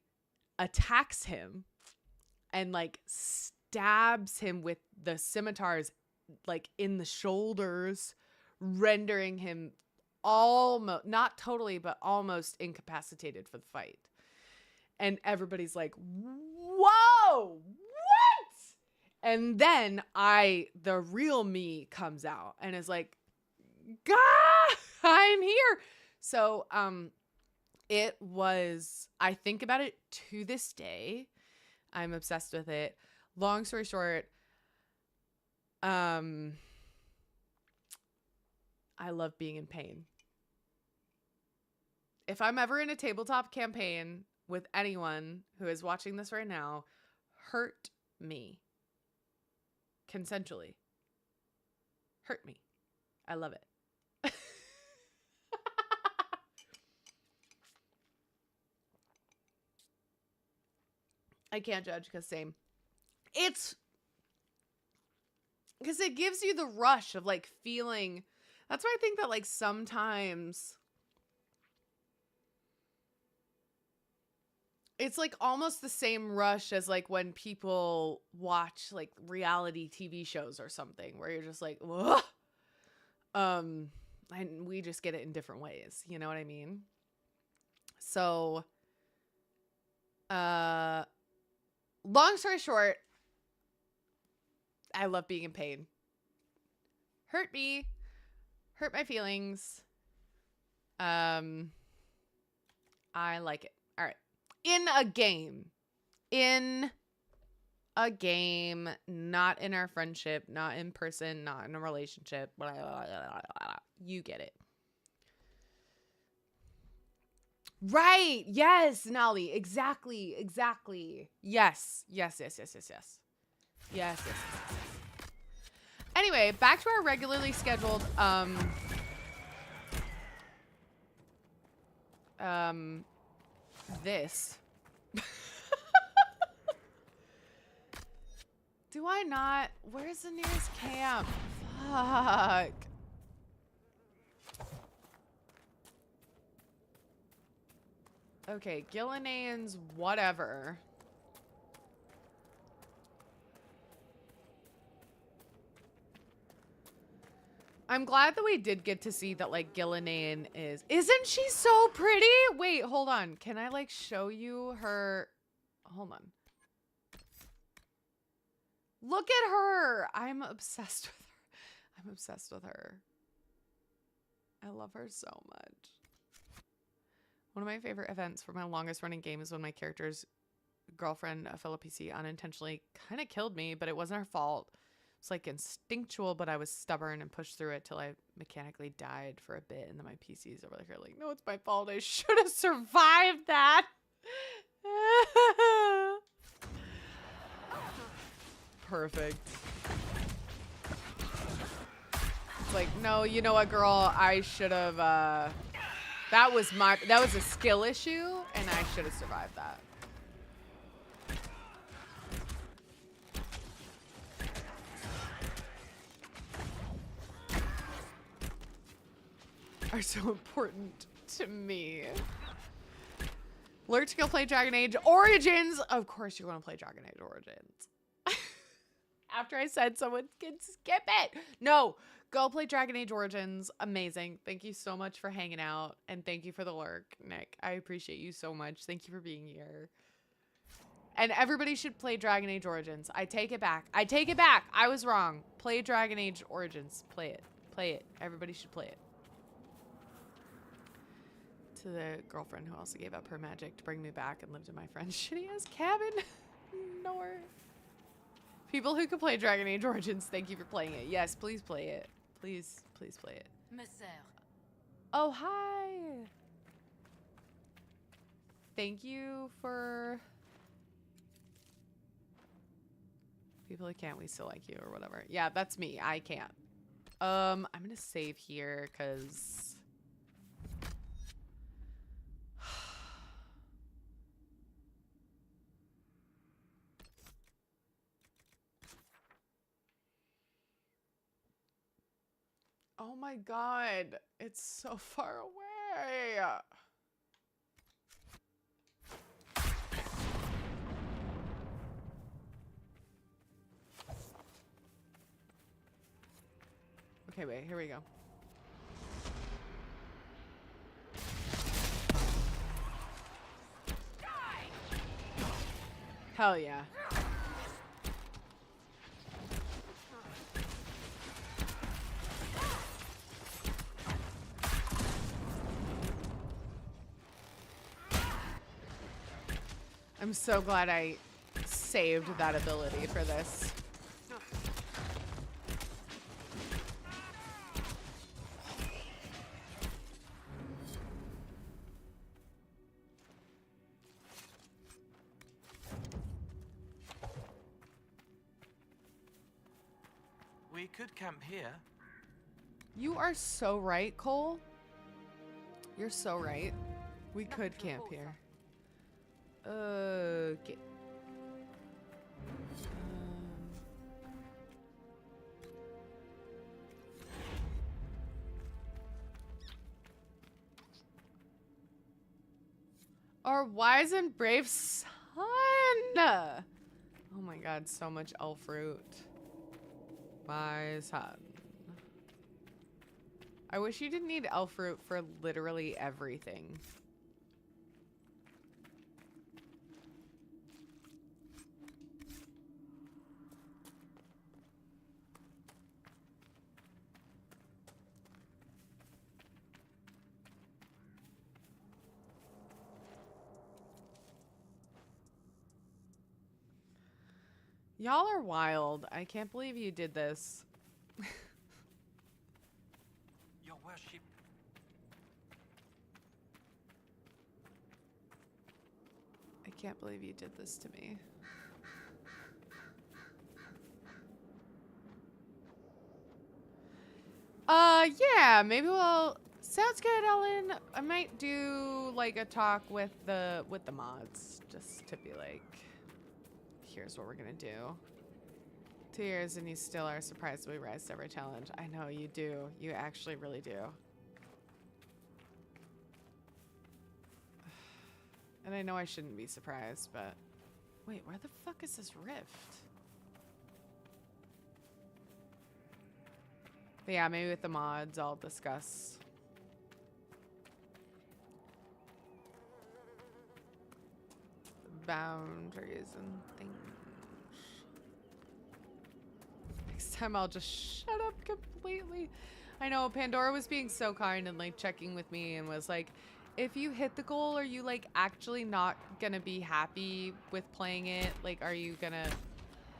attacks him and like stabs him with the scimitars like in the shoulders, rendering him almost, not totally, but almost incapacitated for the fight. And everybody's like, whoa, what? And then the real me comes out and is like, God, I'm here. So it was, I think about it to this day. I'm obsessed with it. Long story short, I love being in pain. If I'm ever in a tabletop campaign with anyone who is watching this right now, hurt me. Consensually. Hurt me. I love it. I can't judge because same. It's because it gives you the rush of like feeling. That's why I think that like sometimes it's like almost the same rush as like when people watch like reality TV shows or something where you're just like, whoa. And we just get it in different ways. You know what I mean? So, long story short, I love being in pain. Hurt me. Hurt my feelings. I like it. All right. In a game, not in our friendship, not in person, not in a relationship. Blah, blah, blah, blah, blah. You get it. Right. Yes, Nolly. Exactly. Yes. Yes. Anyway, back to our regularly scheduled this. Do I not? Where's the nearest camp? Fuck. Okay, Gillinane's whatever. I'm glad that we did get to see that, like, Gillinane is... Isn't she so pretty? Wait, hold on. Can I, like, show you her hold on. Look at her. I'm obsessed with her. I'm obsessed with her. I love her so much. One of my favorite events for my longest running game is when my character's girlfriend, a fellow PC, unintentionally kind of killed me, but it wasn't her fault. It's like instinctual, but I was stubborn and pushed through it till I mechanically died for a bit. And then my PCs over here like, no, it's my fault. I should have survived that. Perfect. It's like, no, you know what, girl? I should have, that was a skill issue, and I should have survived that. Are so important to me. Lurch, go play Dragon Age Origins. Of course you're going to play Dragon Age Origins. After I said someone can skip it. No, go play Dragon Age Origins. Amazing. Thank you so much for hanging out. And thank you for the lurk, Nick. I appreciate you so much. Thank you for being here. And everybody should play Dragon Age Origins. I take it back. I take it back. I was wrong. Play Dragon Age Origins. Play it. Play it. Everybody should play it. To the girlfriend who also gave up her magic to bring me back and lived in my friend's shitty-ass cabin. North. People who can play Dragon Age Origins, thank you for playing it. Yes, please play it. Please, please play it. Oh, hi. Thank you for... People who can't, we still like you or whatever. Yeah, that's me. I can't. I'm going to save here because... Oh my god, it's so far away. Okay, wait, here we go. Hell yeah. I'm so glad I saved that ability for this. We could camp here. You are so right, Cole. You're so right. We could camp here. Okay. Our wise and brave son. Oh my god, so much elf fruit. My son. I wish you didn't need elf fruit for literally everything. Y'all are wild. I can't believe you did this. Your worship. I can't believe you did this to me. Yeah, maybe we'll... Sounds good, Ellen. I might do, like, a talk with the mods. Just to be like... Here's what we're gonna do. 2 years and you still are surprised we rise to every challenge. I know you do. You actually really do. And I know I shouldn't be surprised, but... Wait, where the fuck is this rift? But yeah, maybe with the mods I'll discuss. boundaries and things. Next time I'll just shut up completely. I know Pandora was being so kind and like checking with me and was like, if you hit the goal, are you like actually not gonna be happy with playing it? Like, are you gonna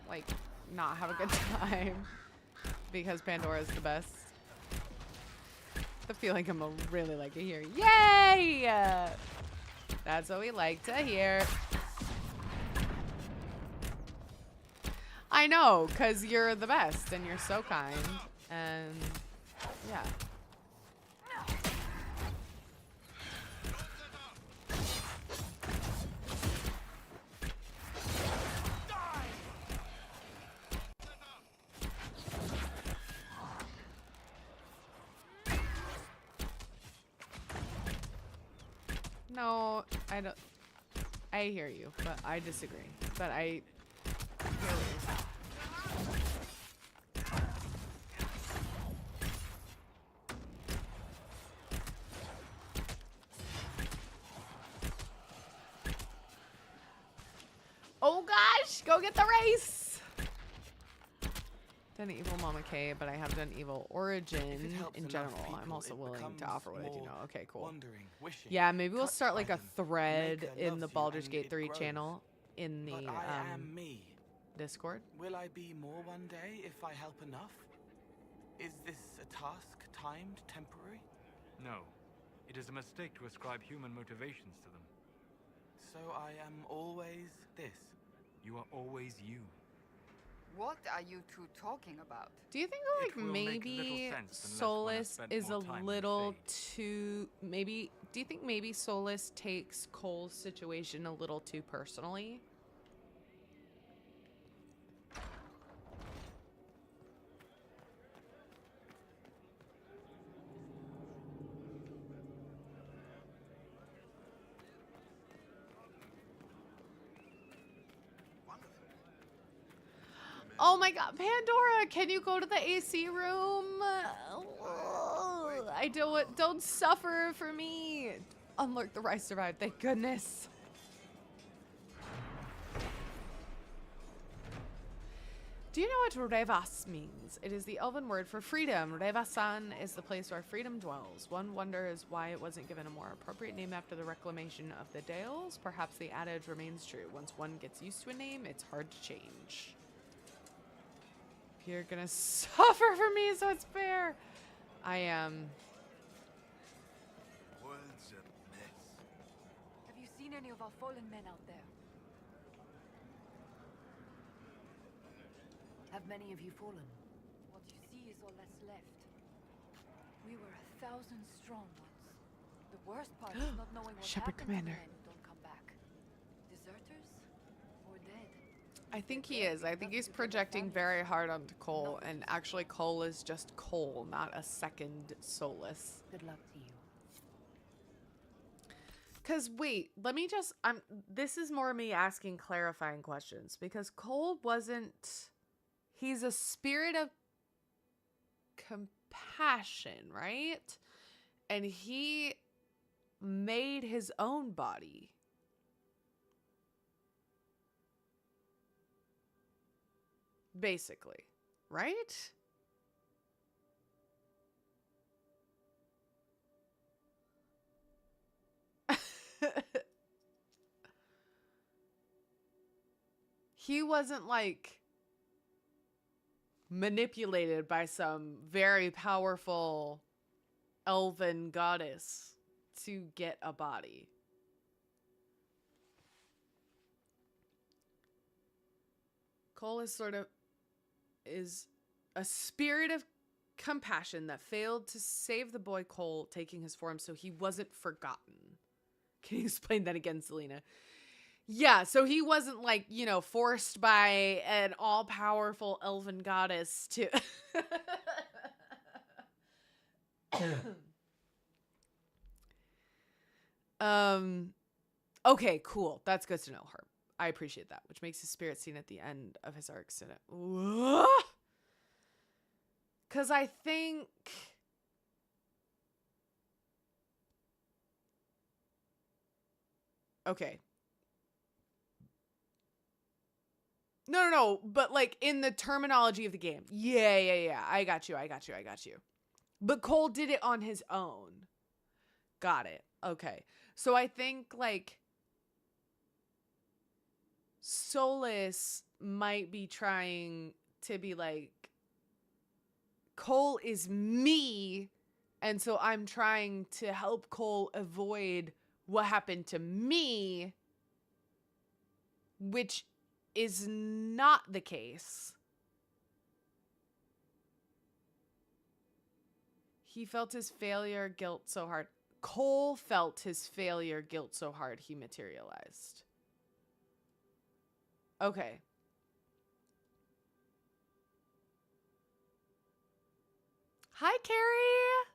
like not have a good time? Because Pandora's the best. The feeling I'm really like to hear. Yay! That's what we like to hear. I know, because you're the best and you're so kind. And yeah. No, I don't. I hear you, but I disagree. But I hear what you're saying. Oh gosh, go get the race! Done Evil Mama K, but I have done Evil Origin in general. I'm also willing to offer what I do know. Okay, cool. Yeah, maybe we'll start like a thread in the Baldur's Gate 3 channel in the Discord. Will I be more one day if I help enough? Is this a task timed temporary? No. It is a mistake to ascribe human motivations to them. So I am always this. You are always you. What are you two talking about? Do you think like maybe Solus is a little too maybe do you think maybe Solus takes Cole's situation a little too personally? Oh my god, Pandora, can you go to the AC room? I don't suffer for me. Unlurk the Rise survived, thank goodness. Do you know what Revas means? It is the elven word for freedom. Revasan is the place where freedom dwells. One wonders why it wasn't given a more appropriate name after the reclamation of the Dales. Perhaps the adage remains true. Once one gets used to a name, it's hard to change. You're gonna suffer for me, so it's fair. I am. World's a mess. Have you seen any of our fallen men out there? Have many of you fallen? What you see is all that's left. We were 1,000 strong once. The worst part is not knowing what Shepherd happened to Commander. the men who don't come back. Deserters or dead? I think he is. I think he's projecting very hard onto Cole, and actually Cole is just Cole, not a second Solus. Good luck to you. Cause wait, let me just this is more me asking clarifying questions, because Cole wasn't, he's a spirit of compassion, right? And he made his own body. Basically, right? He wasn't like manipulated by some very powerful elven goddess to get a body. Cole is is a spirit of compassion that failed to save the boy Cole, taking his form so he wasn't forgotten. Can you explain that again, Selena? Yeah, so he wasn't like, you know, forced by an all-powerful elven goddess to... Okay, cool. That's good to know, Herb. I appreciate that, which makes his spirit seen at the end of his arc. Because I think... Okay. No, but like in the terminology of the game. Yeah. I got you. But Cole did it on his own. Got it. Okay. So I think like Solas might be trying to be like, Cole is me, and so I'm trying to help Cole avoid what happened to me, which is not the case. He felt his failure guilt so hard. Cole felt his failure guilt so hard he materialized. Okay. Hi, Carrie.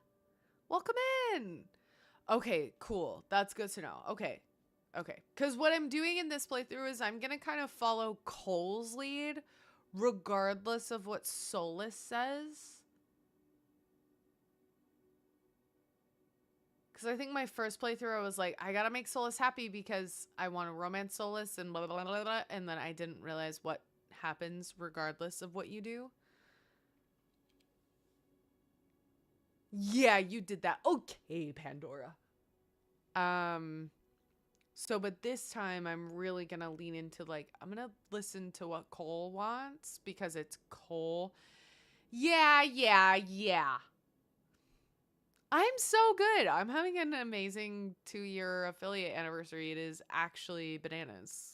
Welcome in. Okay, cool. That's good to know. Okay. Because what I'm doing in this playthrough is I'm going to kind of follow Cole's lead regardless of what Solas says. Because I think my first playthrough I was like, I got to make Solas happy because I want to romance Solas and blah, blah, blah, blah, blah. And then I didn't realize what happens regardless of what you do. Yeah, you did that. Okay, Pandora. But this time I'm really gonna lean into like, I'm gonna listen to what Cole wants because it's Cole. Yeah. I'm so good. I'm having an amazing 2-year affiliate anniversary. It is actually bananas.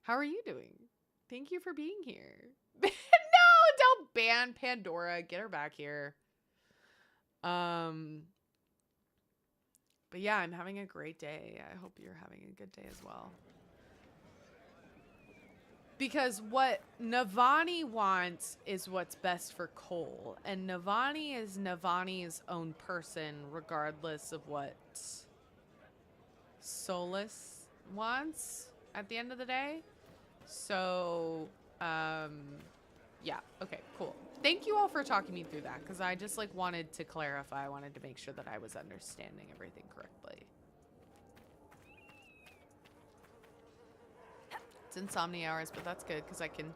How are you doing? Thank you for being here. No, don't ban Pandora. Get her back here. But yeah, I'm having a great day. I hope you're having a good day as well. Because what Navani wants is what's best for Cole. And Navani is Navani's own person, regardless of what Solas wants at the end of the day. So, yeah. Okay, cool. Thank you all for talking me through that, because I just like wanted to clarify. I wanted to make sure that I was understanding everything correctly. It's insomnia hours, but that's good because I can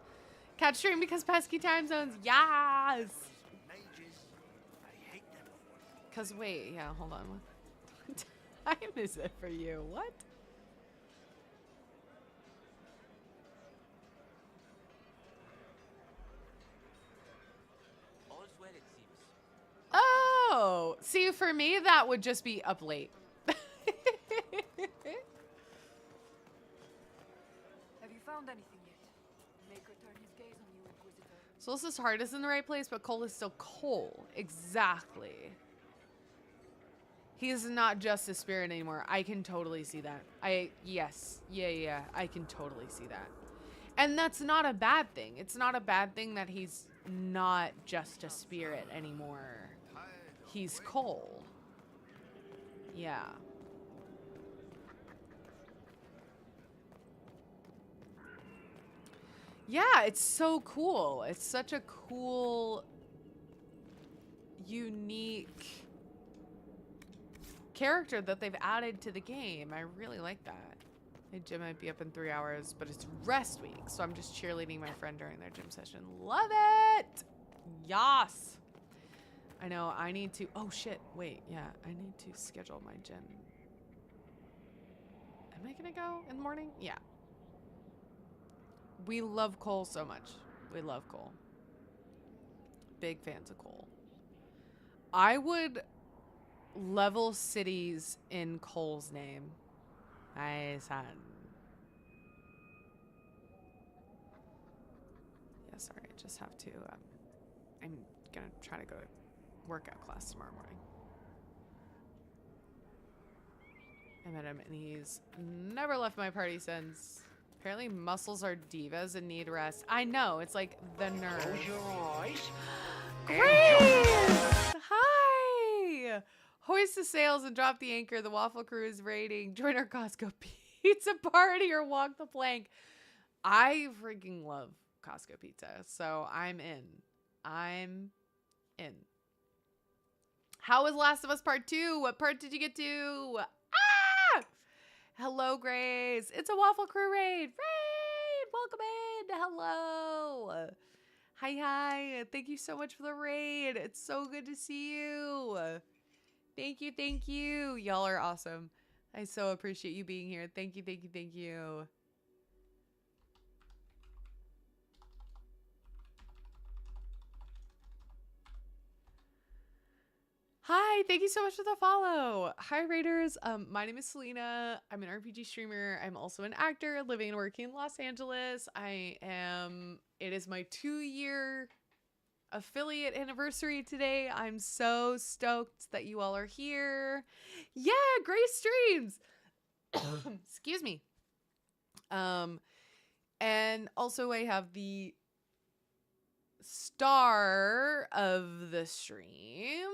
catch stream because pesky time zones. Yes! Because wait, yeah, hold on. What time is it for you? What? Oh, see, for me, that would just be up late. Have you found anything yet? Make her turn his gaze on you, Inquisitor. Solas's heart is in the right place, but Cole is still Cole. Exactly. He is not just a spirit anymore. I can totally see that. Yes. Yeah, I can totally see that. And that's not a bad thing. It's not a bad thing that he's not just a spirit anymore. He's Cole. Yeah. Yeah, it's so cool. It's such a cool, unique character that they've added to the game. I really like that. My gym might be up in 3 hours, but it's rest week, so I'm just cheerleading my friend during their gym session. Love it! Yas! I know, I need to... Oh, shit. Wait, yeah. I need to schedule my gym. Am I gonna go in the morning? Yeah. We love Cole so much. We love Cole. Big fans of Cole. I would level cities in Cole's name. I son. Yeah, sorry. I just have to... I'm gonna try to go to workout class tomorrow morning. I met him and he's never left my party since. Apparently muscles are divas and need rest. I know, it's like the nerve. Close your eyes. Grace! Hi! Hoist the sails and drop the anchor. The Waffle Crew is raiding. Join our Costco pizza party or walk the plank. I freaking love Costco pizza, so I'm in. I'm in. How was Last of Us Part 2? What part did you get to? Ah! Hello, Grace. It's a Waffle Crew raid. Raid! Welcome in. Hello. Hi. Thank you so much for the raid. It's so good to see you. Thank you. Thank you. Y'all are awesome. I so appreciate you being here. Thank you. Thank you. Thank you. Hi, thank you so much for the follow. Hi, Raiders. My name is Selena. I'm an RPG streamer. I'm also an actor living and working in Los Angeles. It is my 2-year affiliate anniversary today. I'm so stoked that you all are here. Yeah, great streams. Excuse me. And also I have the star of the stream.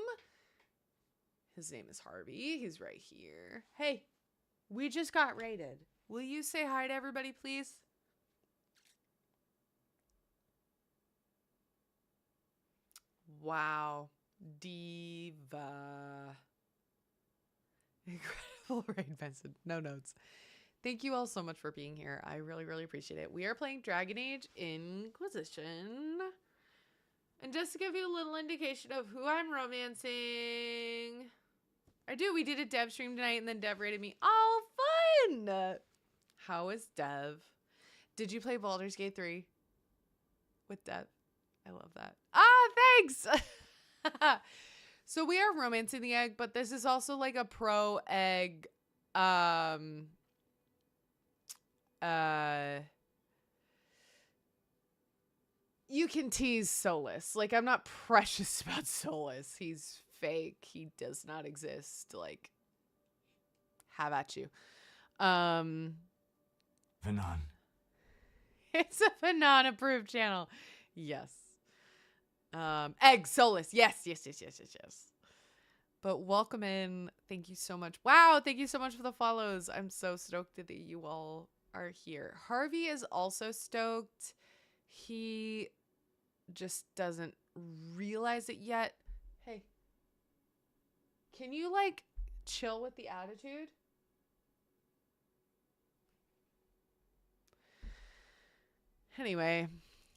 His name is Harvey. He's right here. Hey, we just got raided. Will you say hi to everybody, please? Wow. Diva. Incredible raid, Vincent. No notes. Thank you all so much for being here. I really, really appreciate it. We are playing Dragon Age Inquisition. And just to give you a little indication of who I'm romancing... we did a Dev stream tonight, and then Dev rated me. Oh, fun! How is Dev? Did you play Baldur's Gate 3 with Dev? I love that. Thanks! So we are romancing the egg, but this is also like a pro egg, you can tease Solus. Like, I'm not precious about Solus. He's fake. He does not exist. Like, have at you. Vanan. It's a Vanan approved channel. Yes. Egg Solus. Yes. But welcome in. Thank you so much. Wow. Thank you so much for the follows. I'm so stoked that you all are here. Harvey is also stoked. He just doesn't realize it yet. Hey, can you like chill with the attitude? Anyway,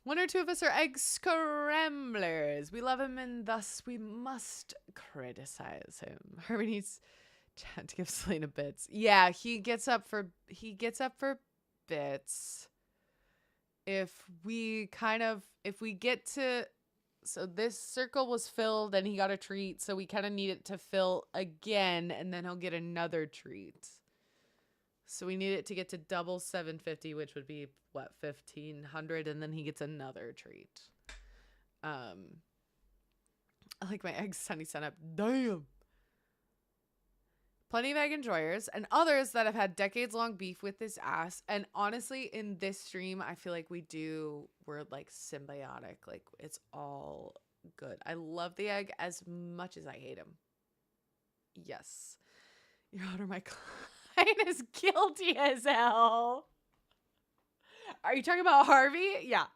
one or two of us are egg scramblers. We love him and thus we must criticize him. Harvey needs to give Selena bits. Yeah, he gets up for bits. If we get to, so this circle was filled and he got a treat, so we kind of need it to fill again and then he'll get another treat. So we need it to get to double 750, which would be what, 1500, and then he gets another treat. I like my eggs sunny sun up. Damn. Plenty of egg enjoyers and others that have had decades-long beef with this ass. And honestly, in this stream, I feel like we're like symbiotic. Like, it's all good. I love the egg as much as I hate him. Yes. Your Honor, my client is guilty as hell. Are you talking about Harvey? Yeah.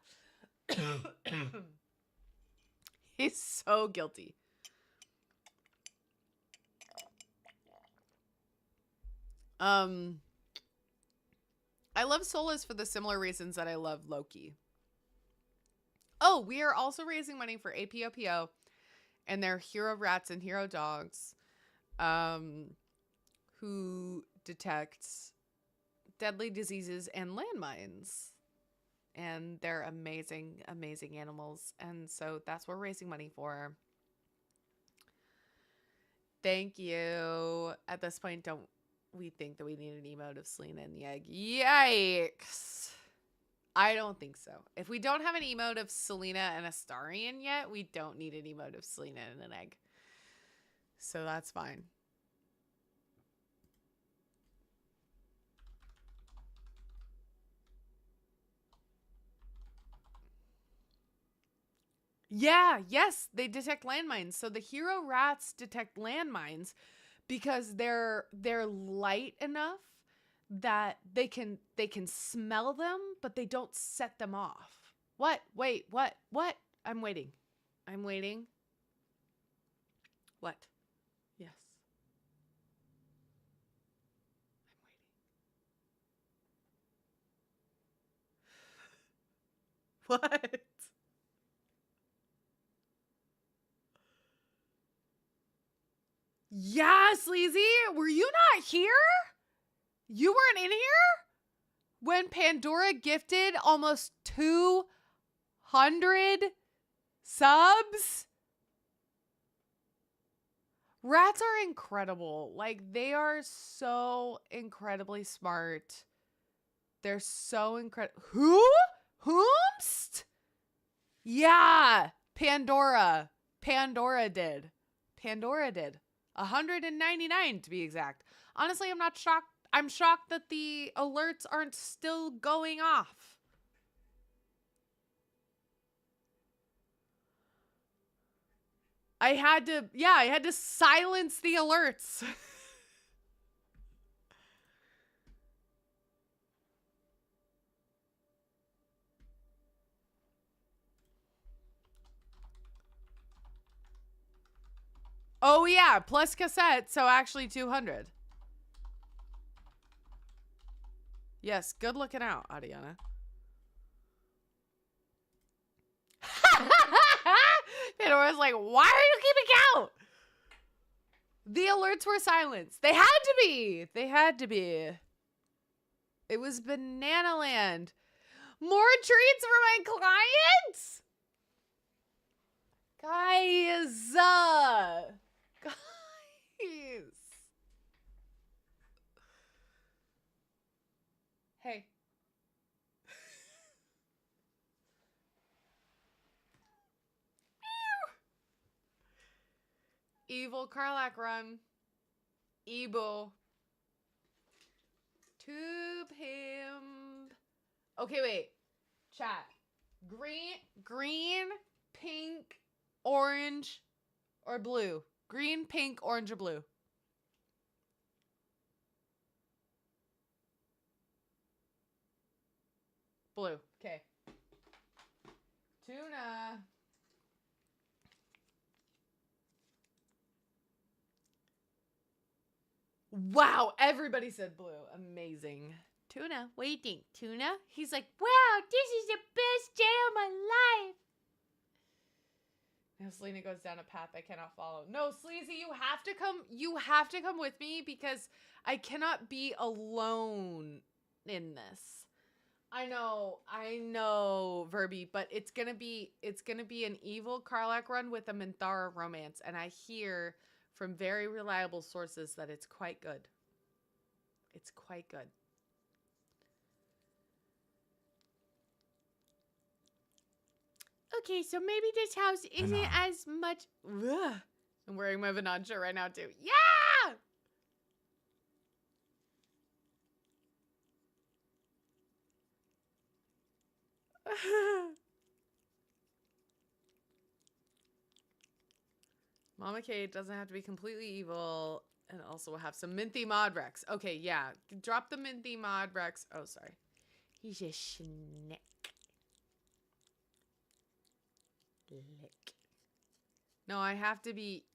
He's so guilty. I love Solus for the similar reasons that I love Loki. Oh, we are also raising money for APOPO and their hero rats and hero dogs, who detect deadly diseases and landmines. And they're amazing, amazing animals. And so that's what we're raising money for. Thank you. At this point, don't we think that we need an emote of Selena and the egg? Yikes. I don't think so. If we don't have an emote of Selena and Astarion yet, we don't need an emote of Selena and an egg. So that's fine. Yeah, yes, they detect landmines. So the hero rats detect landmines because they're light enough that they can smell them, but they don't set them off. What? Wait, what? I'm waiting. What? Yes. What? Yeah, Sleazy, were you not here? You weren't in here? When Pandora gifted almost 200 subs? Rats are incredible. Like, they are so incredibly smart. They're so incredible. Who? Whomst? Yeah, Pandora. Pandora did. Pandora did. 199 to be exact. Honestly, I'm not shocked. I'm shocked that the alerts aren't still going off. I had to silence the alerts. Oh yeah, plus cassette, so actually 200. Yes, good looking out, Adiana. Pandora's like, why are you keeping count? The alerts were silenced. They had to be. They had to be. It was Banana Land. More treats for my clients? Guys. Guys. Hey. Evil Karlak run. Ebo. Tube him. Okay, wait. Chat. Green, pink, orange, or blue. Green, pink, orange, or blue. Blue. Okay. Tuna. Wow, everybody said blue. Amazing. Tuna, what do you think? Tuna? He's like, wow, this is the best day of my life. Now Selena goes down a path I cannot follow. No, Sleazy, you have to come with me because I cannot be alone in this. I know, Verby, but it's gonna be an evil Karlak run with a Minthara romance, and I hear from very reliable sources that it's quite good. It's quite good. Okay, so maybe this house isn't as much. Ugh. I'm wearing my Vanan shirt right now too. Yeah! Mama Kate doesn't have to be completely evil and also have some Minthy Modrex. Okay, yeah. Drop the Minthy Modrex. Oh, sorry. He's a schnick. Lick. No, I have to be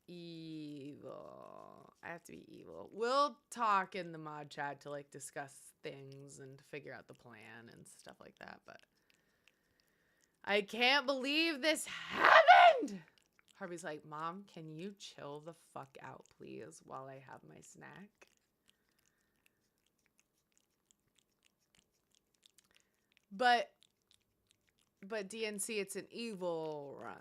evil. I have to be evil. We'll talk in the mod chat to like discuss things and figure out the plan and stuff like that, but I can't believe this happened! Harvey's like, Mom, can you chill the fuck out, please, while I have my snack? But DNC, it's an evil run.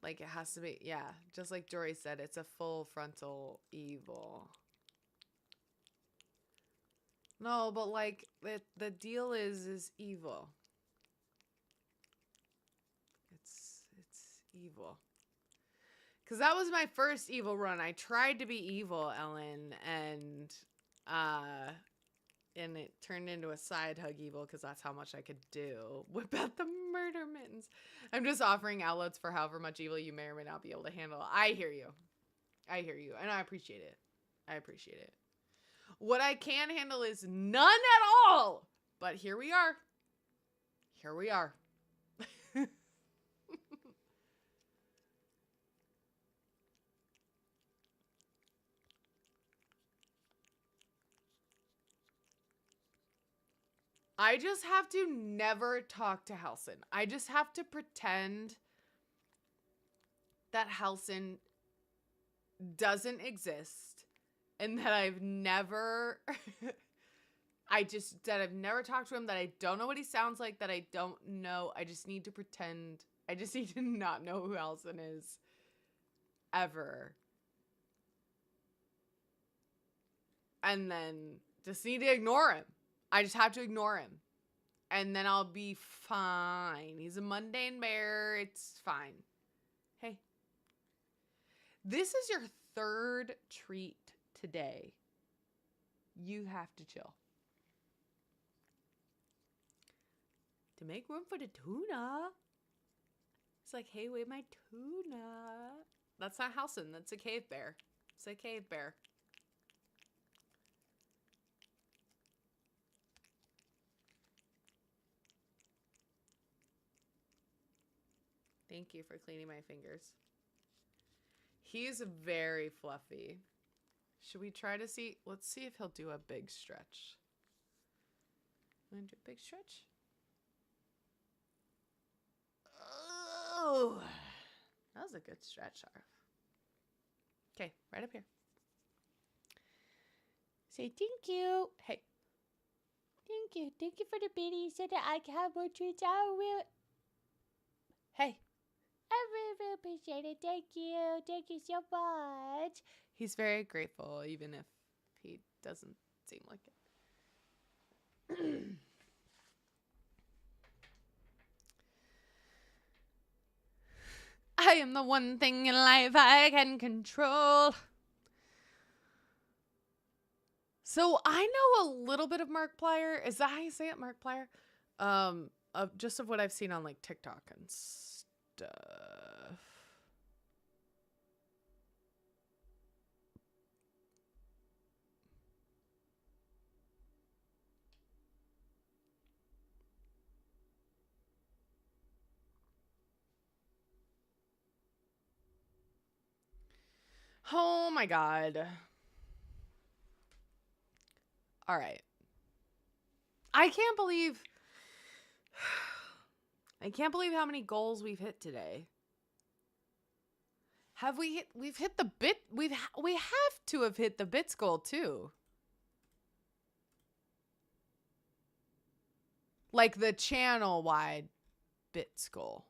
Like, it has to be, yeah. Just like Jory said, it's a full frontal evil. No, but like, the deal is evil. It's evil. Because that was my first evil run. I tried to be evil, Ellen, and it turned into a side hug evil because that's how much I could do. Whip out the murder mittens. I'm just offering outlets for however much evil you may or may not be able to handle. I hear you. I hear you. And I appreciate it. I appreciate it. What I can handle is none at all. But here we are. Here we are. I just have to never talk to Halsin. I just have to pretend that Halsin doesn't exist and that I've never that I've never talked to him, that I don't know what he sounds like, that I don't know. I just need to pretend. I just need to not know who Halsin is ever. And then just need to ignore him. I just have to ignore him. And then I'll be fine. He's a mundane bear. It's fine. Hey. This is your third treat today. You have to chill. To make room for the tuna. It's like, hey, where's my tuna? That's not Halsin. That's a cave bear. It's a cave bear. Thank you for cleaning my fingers. He's very fluffy. Should we try to see? Let's see if he'll do a big stretch. Want to do a big stretch? Oh, that was a good stretch, Arf. Okay, right up here. Say thank you. Hey. Thank you. Thank you for the biddy so that I can have more treats. I will. Hey. I really appreciate it. Thank you. Thank you so much. He's very grateful, even if he doesn't seem like it. I am the one thing in life I can control. So I know a little bit of Markiplier. Is that how you say it, Markiplier? Just of what I've seen on like TikTok and stuff. Oh my god. All right. I can't believe how many goals we've hit today. Have we hit? We've hit the bit. We have to have hit the bits goal too. Like the channel wide bits goal.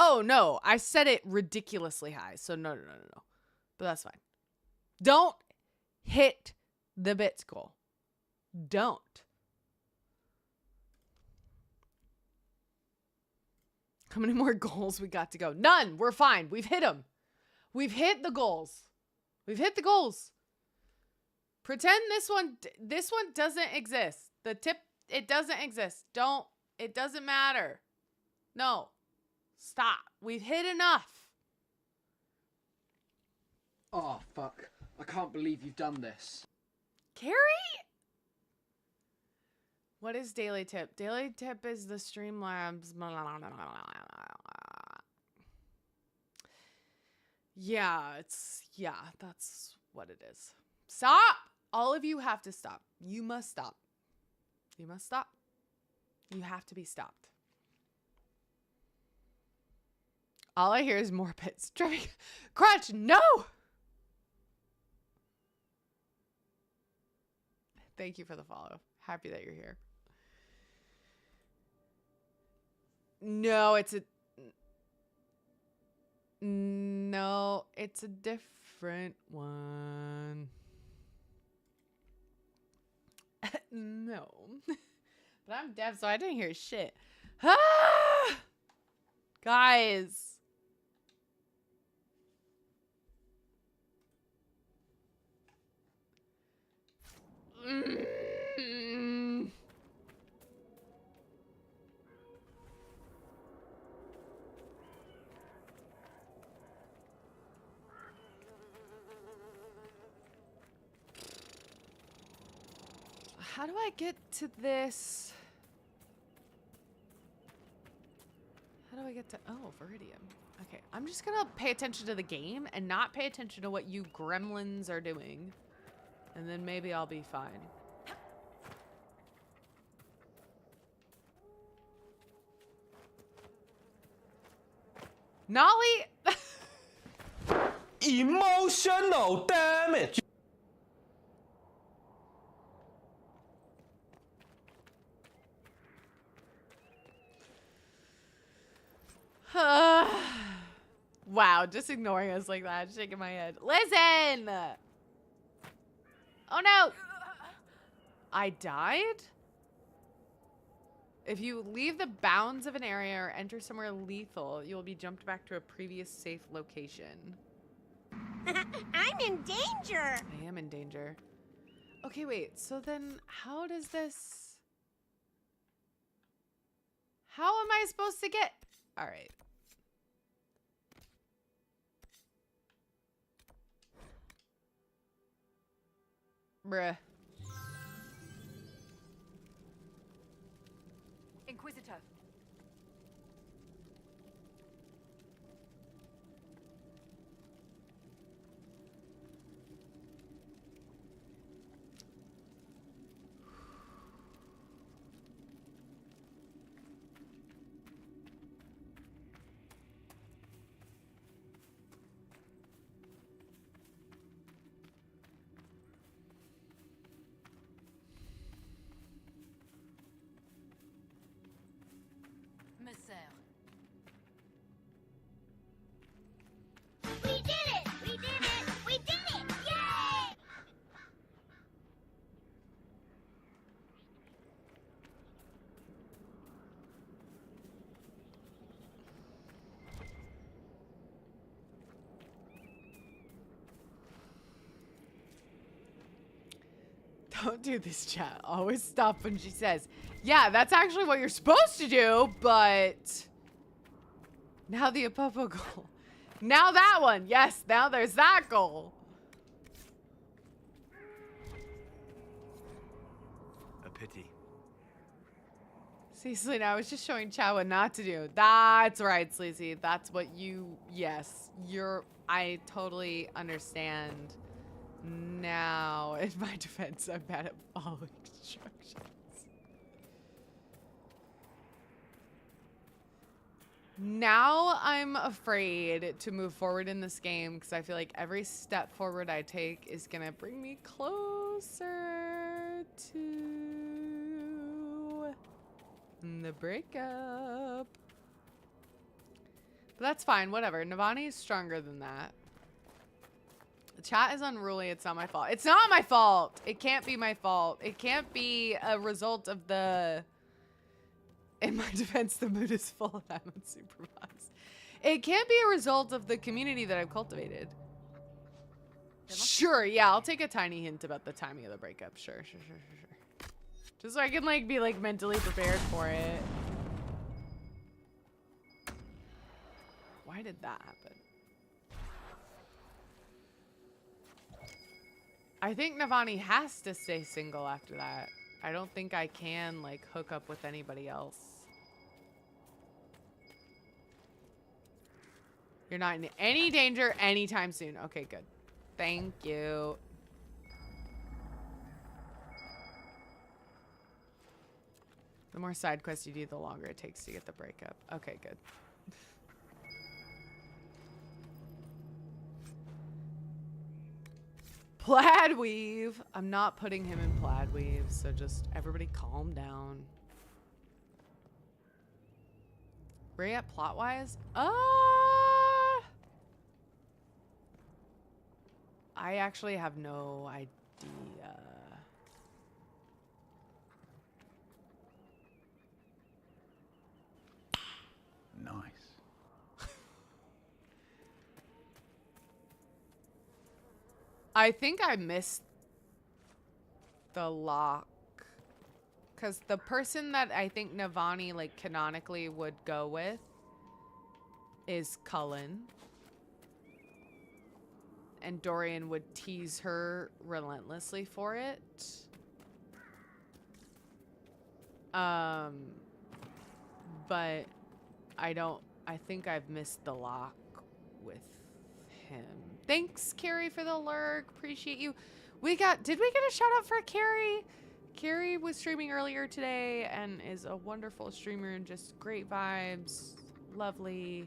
Oh no, I set it ridiculously high. So no. But that's fine. Don't hit the bits goal. Don't. How many more goals we got to go? None. We're fine. We've hit them. We've hit the goals. We've hit the goals. Pretend this one doesn't exist. The tip, it doesn't exist. It doesn't matter. No. Stop. We've hit enough. Oh, fuck. I can't believe you've done this. Carrie? What is daily tip? Daily tip is the Streamlabs. Yeah, that's what it is. Stop! All of you have to stop. You must stop. You must stop. You have to be stopped. All I hear is more pits. Crutch, no! Thank you for the follow. Happy that you're here. No, it's a different one. No. But I'm deaf, so I didn't hear shit. Ah! Guys. How do I get to this? How do I get to... Oh, Viridium. Okay, I'm just gonna pay attention to the game and not pay attention to what you gremlins are doing. And then maybe I'll be fine. Nolly. Emotional damage. Wow, just ignoring us like that, shaking my head. Listen! Oh no! I died? If you leave the bounds of an area or enter somewhere lethal, you will be jumped back to a previous safe location. I'm in danger. I am in danger. Okay, wait. So then how does this... How am I supposed to get... All right. Bruh. Inquisitor. We did it! We did it! We did it! Yay! Don't do this, chat. Always stop when she says, yeah, that's actually what you're supposed to do, but... Now the Apopo goal. Now that one. Yes, now there's that goal. A pity. See, Selena, I was just showing Chow what not to do. That's right, Sleazy. That's what you... Yes, you're... I totally understand. Now, in my defense, I'm bad at following instructions. Now I'm afraid to move forward in this game because I feel like every step forward I take is going to bring me closer to the breakup. But that's fine, whatever. Navani is stronger than that. The chat is unruly. It's not my fault. It's not my fault. It can't be my fault. It can't be a result of the... In my defense, the mood is full and I'm unsupervised. It can't be a result of the community that I've cultivated. Sure, yeah, I'll take a tiny hint about the timing of the breakup. Sure. Just so I can, like, be, like, mentally prepared for it. Why did that happen? I think Navani has to stay single after that. I don't think I can, like, hook up with anybody else. You're not in any danger anytime soon. Okay, good. Thank you. The more side quests you do, the longer it takes to get the breakup. Okay, good. Plaid weave. I'm not putting him in plaid weave, so just everybody calm down. Where are you at plot-wise? I actually have no idea. Nice. I think I missed the lock. Because the person that I think Navani, like, canonically would go with is Cullen. And Dorian would tease her relentlessly for it. But I think I've missed the lock with him. Thanks, Carrie, for the lurk. Appreciate you. Did we get a shout out for Carrie? Carrie was streaming earlier today and is a wonderful streamer and just great vibes. Lovely.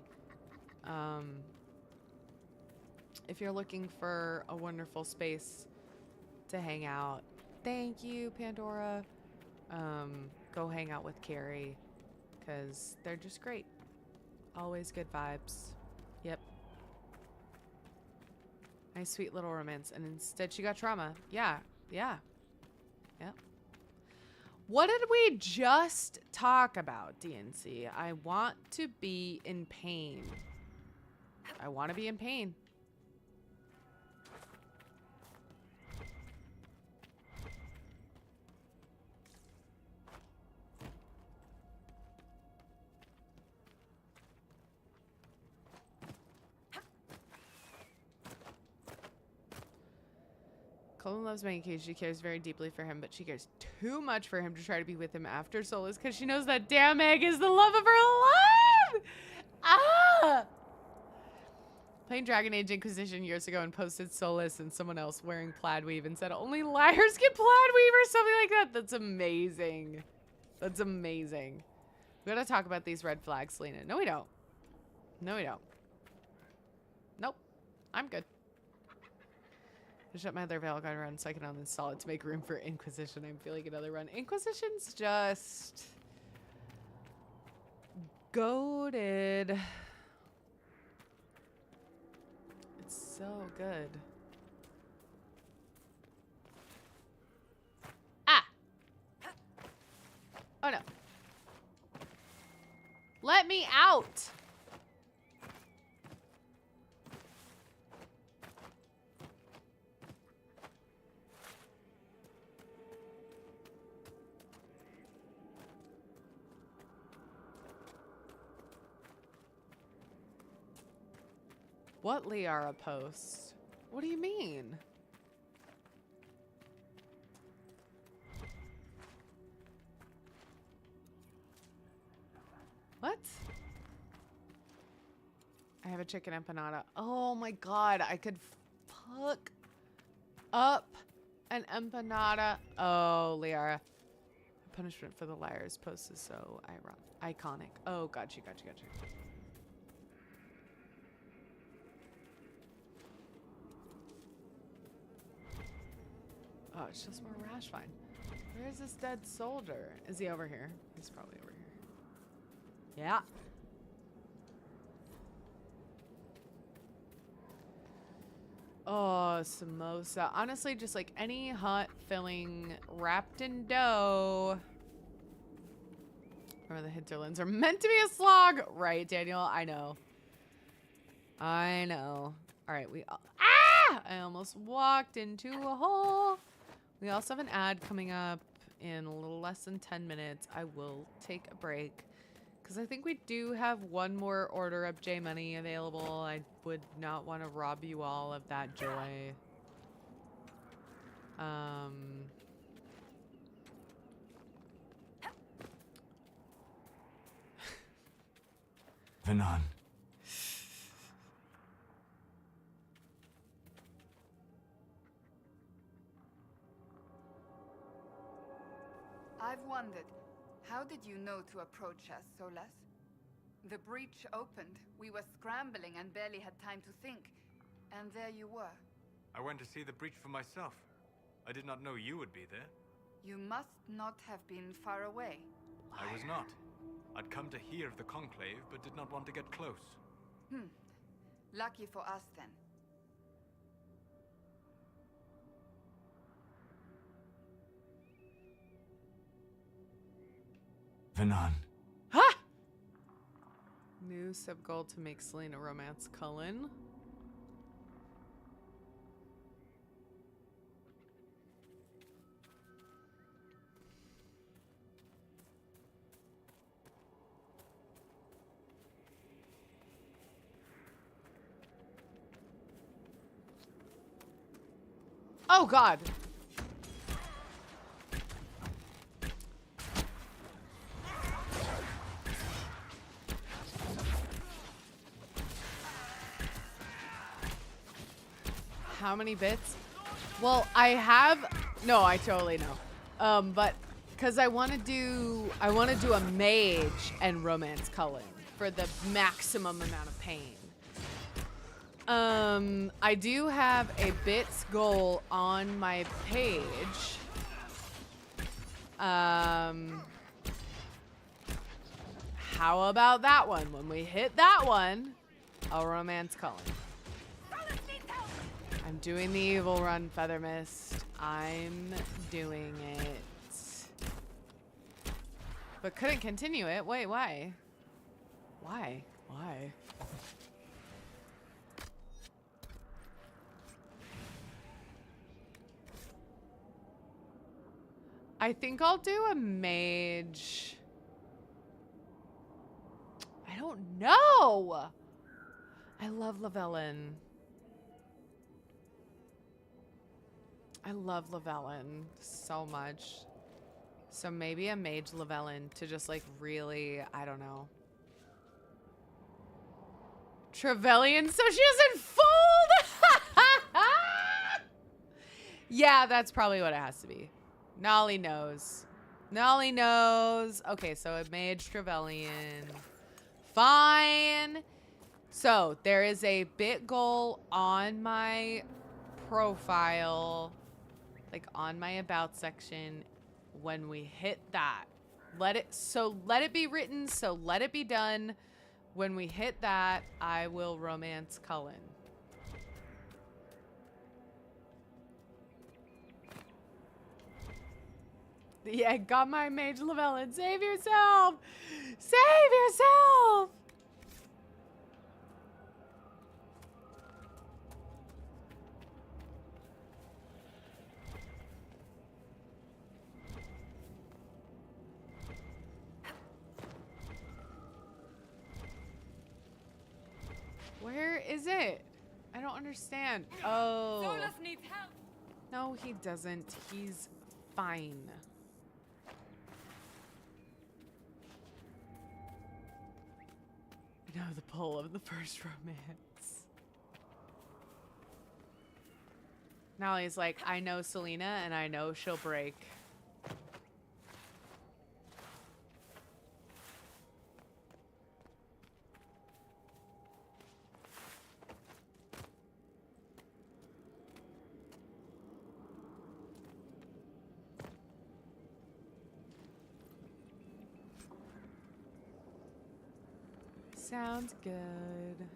If you're looking for a wonderful space to hang out, thank you, Pandora. Go hang out with Carrie, because they're just great. Always good vibes. Yep. Nice, sweet little romance. And instead she got trauma. Yeah. Yeah. Yep. What did we just talk about, DNC? I want to be in pain. I want to be in pain. Colin loves Maggie. She cares very deeply for him, but she cares too much for him to try to be with him after Solus because she knows that damn egg is the love of her life. Ah! Playing Dragon Age Inquisition years ago and posted Solus and someone else wearing plaid weave and said only liars get plaid weave or something like that. That's amazing. That's amazing. We gotta talk about these red flags, Selena. No, we don't. No, we don't. Nope. I'm good. I shut my other Valgard run so I can uninstall it to make room for Inquisition. I'm feeling another run. Inquisition's just goated. It's so good. Ah! Oh no. Let me out! What Liara post? What do you mean? What? I have a chicken empanada. Oh my god, I could fuck up an empanada. Oh, Liara. Punishment for the liars post is so iconic. Oh, gotcha. Oh, it's just more rash vine. Where is this dead soldier? Is he over here? He's probably over here. Yeah. Oh, samosa. Honestly, just like any hot filling wrapped in dough. Remember the hinterlands are meant to be a slog. Right, Daniel? I know. I know. All right, I almost walked into a hole. We also have an ad coming up in a little less than 10 minutes. I will take a break because I think we do have one more order up J Money available. I would not want to rob you all of that joy. Venan. I've wondered, how did you know to approach us, Solas? The breach opened, we were scrambling and barely had time to think. And there you were. I went to see the breach for myself. I did not know you would be there. You must not have been far away. I was not. I'd come to hear of the Conclave, but did not want to get close. Lucky for us, then. Venan. Ha! New sub-goal to make Selena romance Cullen. Oh god. How many bits? Well, I have no, I totally know. But cuz I want to do a mage and romance Cullen for the maximum amount of pain. I do have a bits goal on my page. How about that one? When we hit that one, I'll romance Cullen. I'm doing the evil run, Feather Mist. I'm doing it. But couldn't continue it. Wait, why? Why? Why? I think I'll do a mage. I don't know. I love Lavellin. I love Lavellin so much. So maybe a mage Lavellin to just like really, I don't know. Trevelyan so she doesn't fold. Yeah, that's probably what it has to be. Nolly knows. Nolly knows. Okay, so a mage Trevelyan. Fine. So there is a bit goal on my profile, like on my about section. When we hit that, let it be written, so let it be done. When we hit that, I will romance Cullen. Yeah, got my mage Lavellin. Save yourself! Save yourself! Where is it? I don't understand. Oh. Solus needs help. No, he doesn't. He's fine. I know the pull of the first romance. Nolly's like, I know Selena and I know she'll break. Sounds good.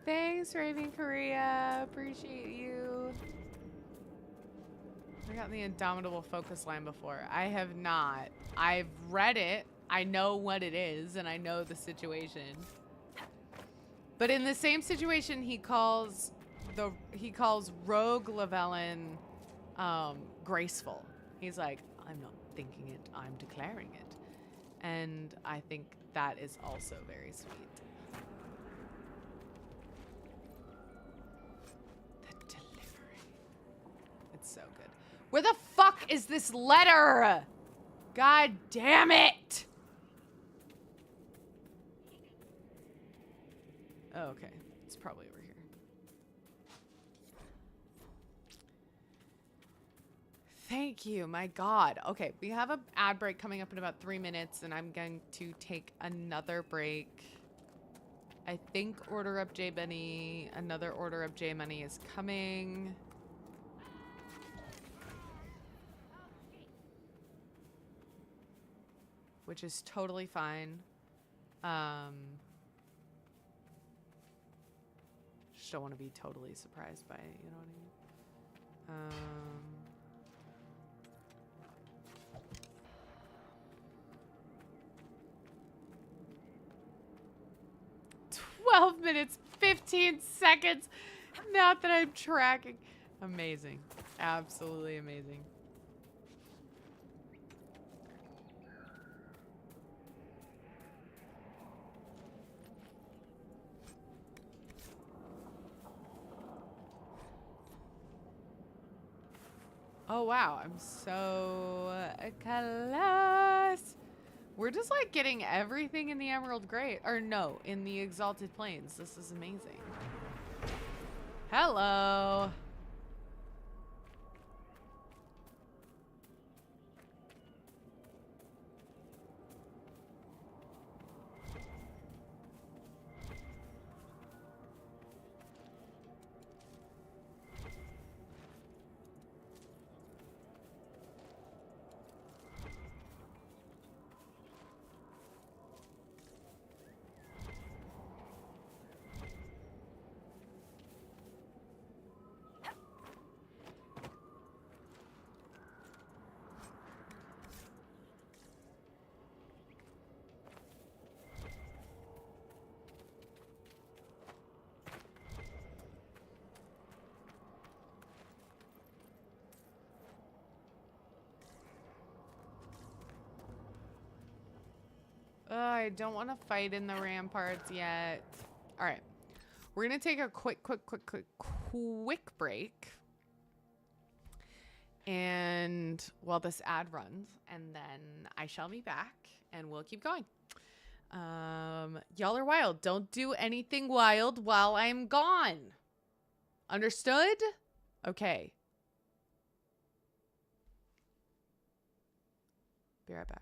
Thanks, Raving Korea. Appreciate you. I got the Indomitable Focus line before. I have not. I've read it. I know what it is, and I know the situation. But in the same situation, he calls Rogue Lavellin graceful. He's like, I'm not thinking it, I'm declaring it. And I think that is also very sweet. The delivery. It's so good. Where the fuck is this letter? God damn it! Oh, okay. It's probably over here. Thank you. My God. Okay, we have an ad break coming up in about 3 minutes, and I'm going to take another break. I think Order Up J Money, another Order Up J Money is coming. Which is totally fine. Just don't want to be totally surprised by it, you know what I mean? 12 minutes, 15 seconds. Not that I'm tracking. Amazing. Absolutely amazing. Oh, wow. I'm so close. We're just like getting everything in the Emerald Great. Or no, in the Exalted Plains. This is amazing. Hello. I don't want to fight in the ramparts yet. All right. We're going to take a quick break. And while this ad runs, and then I shall be back and we'll keep going. Y'all are wild. Don't do anything wild while I'm gone. Understood? Okay. Be right back.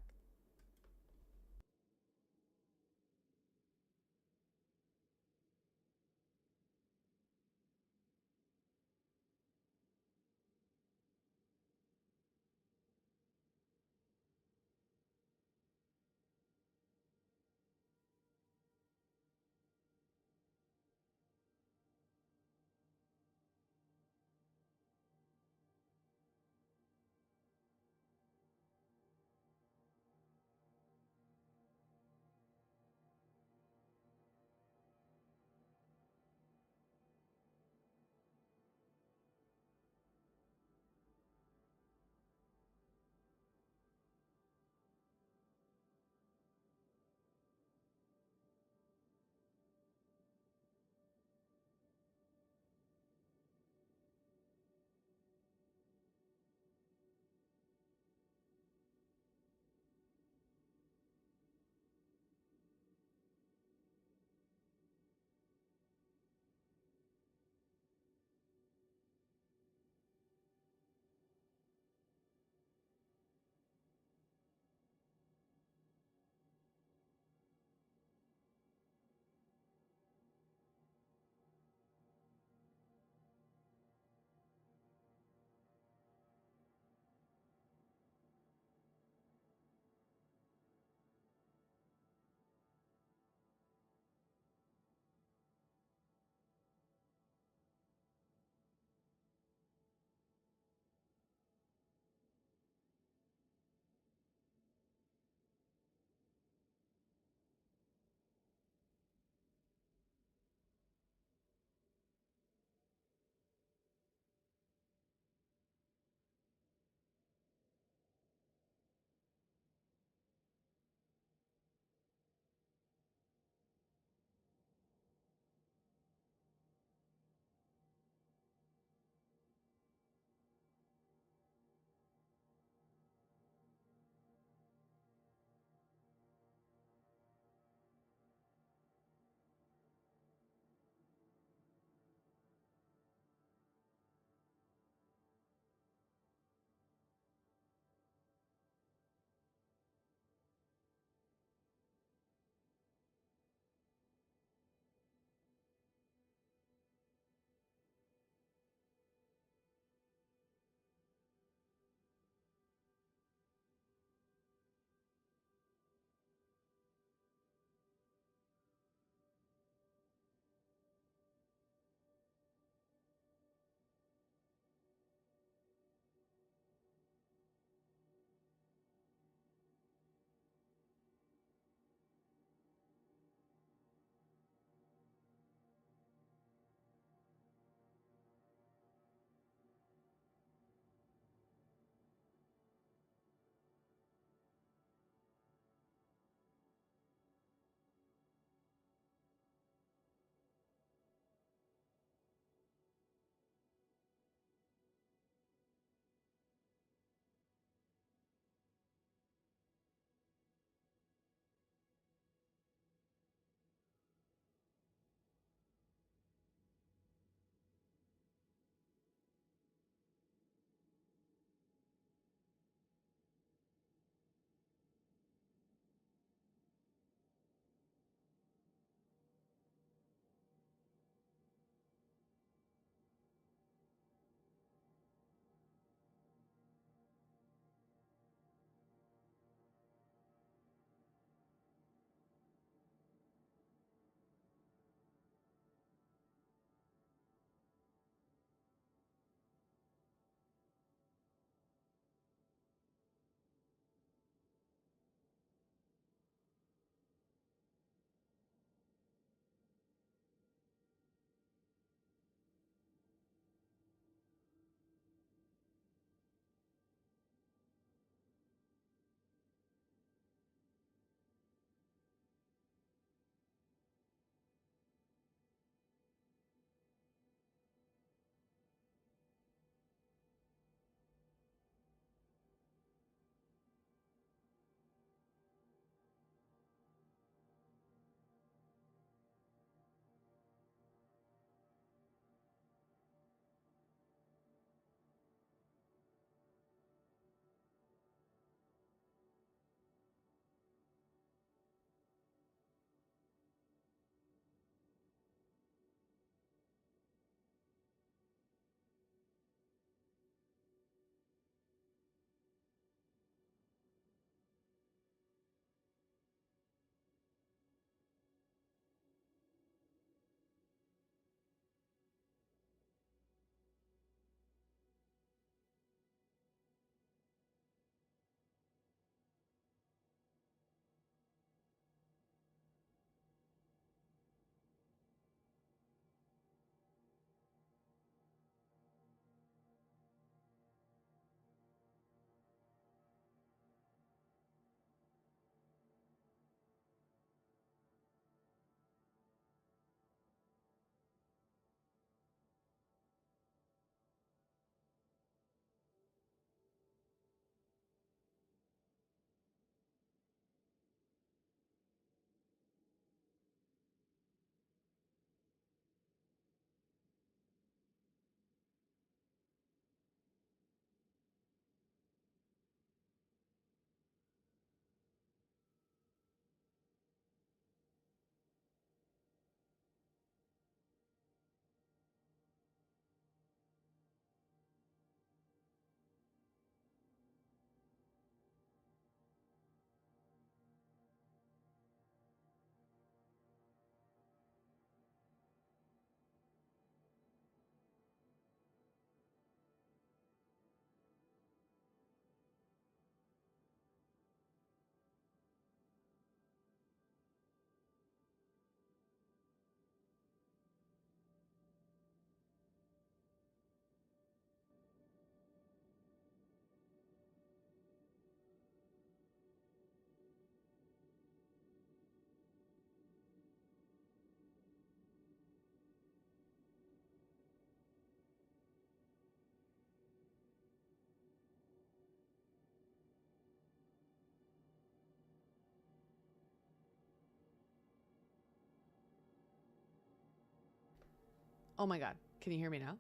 Oh my god. Can you hear me now?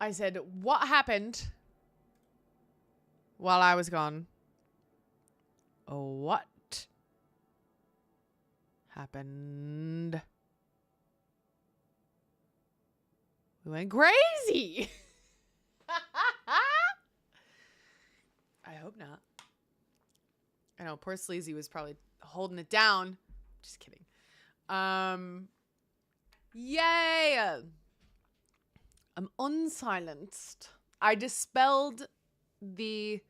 I said, what happened while I was gone? What happened? We went crazy. I hope not. I know poor Sleazy was probably holding it down. Just kidding. Yay! I'm unsilenced. I dispelled the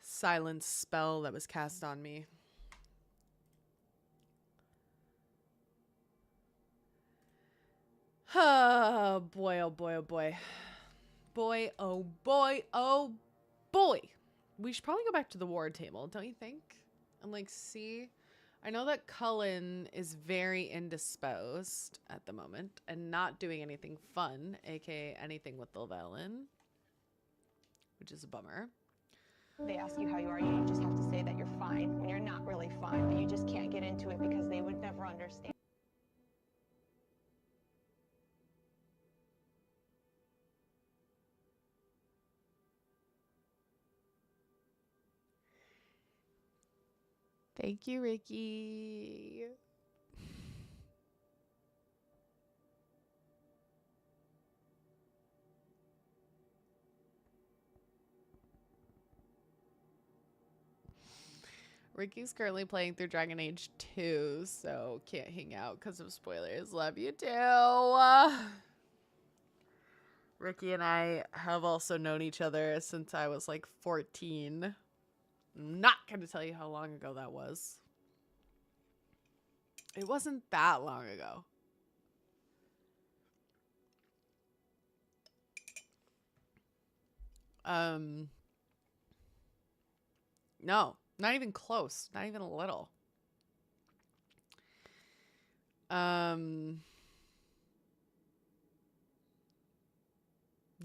silence spell that was cast on me. Oh boy, oh boy, oh boy. Boy, oh boy, oh boy. We should probably go back to the war table, don't you think? And like see. I know that Cullen is very indisposed at the moment and not doing anything fun, aka anything with Llewellyn, which is a bummer. They ask you how you are, you just have to say that you're fine when you're not really fine, but you just can't get into it because they would never understand. Thank you, Ricky. Ricky's currently playing through Dragon Age 2, so can't hang out because of spoilers. Love you too. Ricky and I have also known each other since I was like 14. I'm not going to tell you how long ago that was. It wasn't that long ago. No, not even close. Not even a little.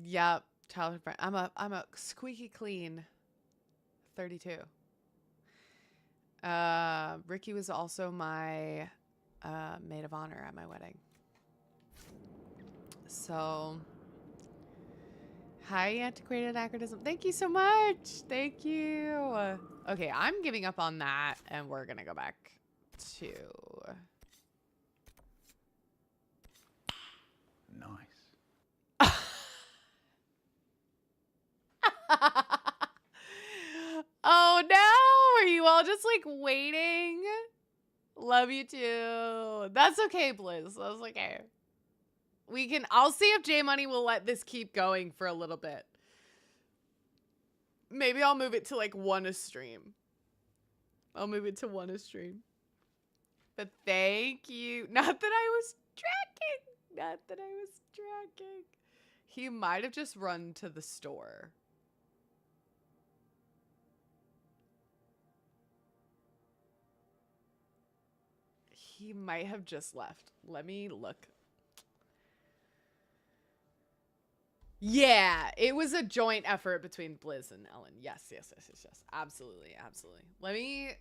Yeah, childhood friend. I'm a squeaky clean 32. Ricky was also my maid of honor at my wedding. So, hi, antiquated anachronism. Thank you so much. Thank you. Okay, I'm giving up on that, and we're gonna go back to. Nice. Oh no! Are you all just like waiting? Love you too. That's okay, Blizz. That's okay. I'll see if J Money will let this keep going for a little bit. Maybe I'll move it to like one a stream. I'll move it to one a stream. But thank you. Not that I was tracking. Not that I was tracking. He might have just run to the store. He might have just left. Let me look. Yeah, it was a joint effort between Blizz and Ellen. Yes. Absolutely. Let me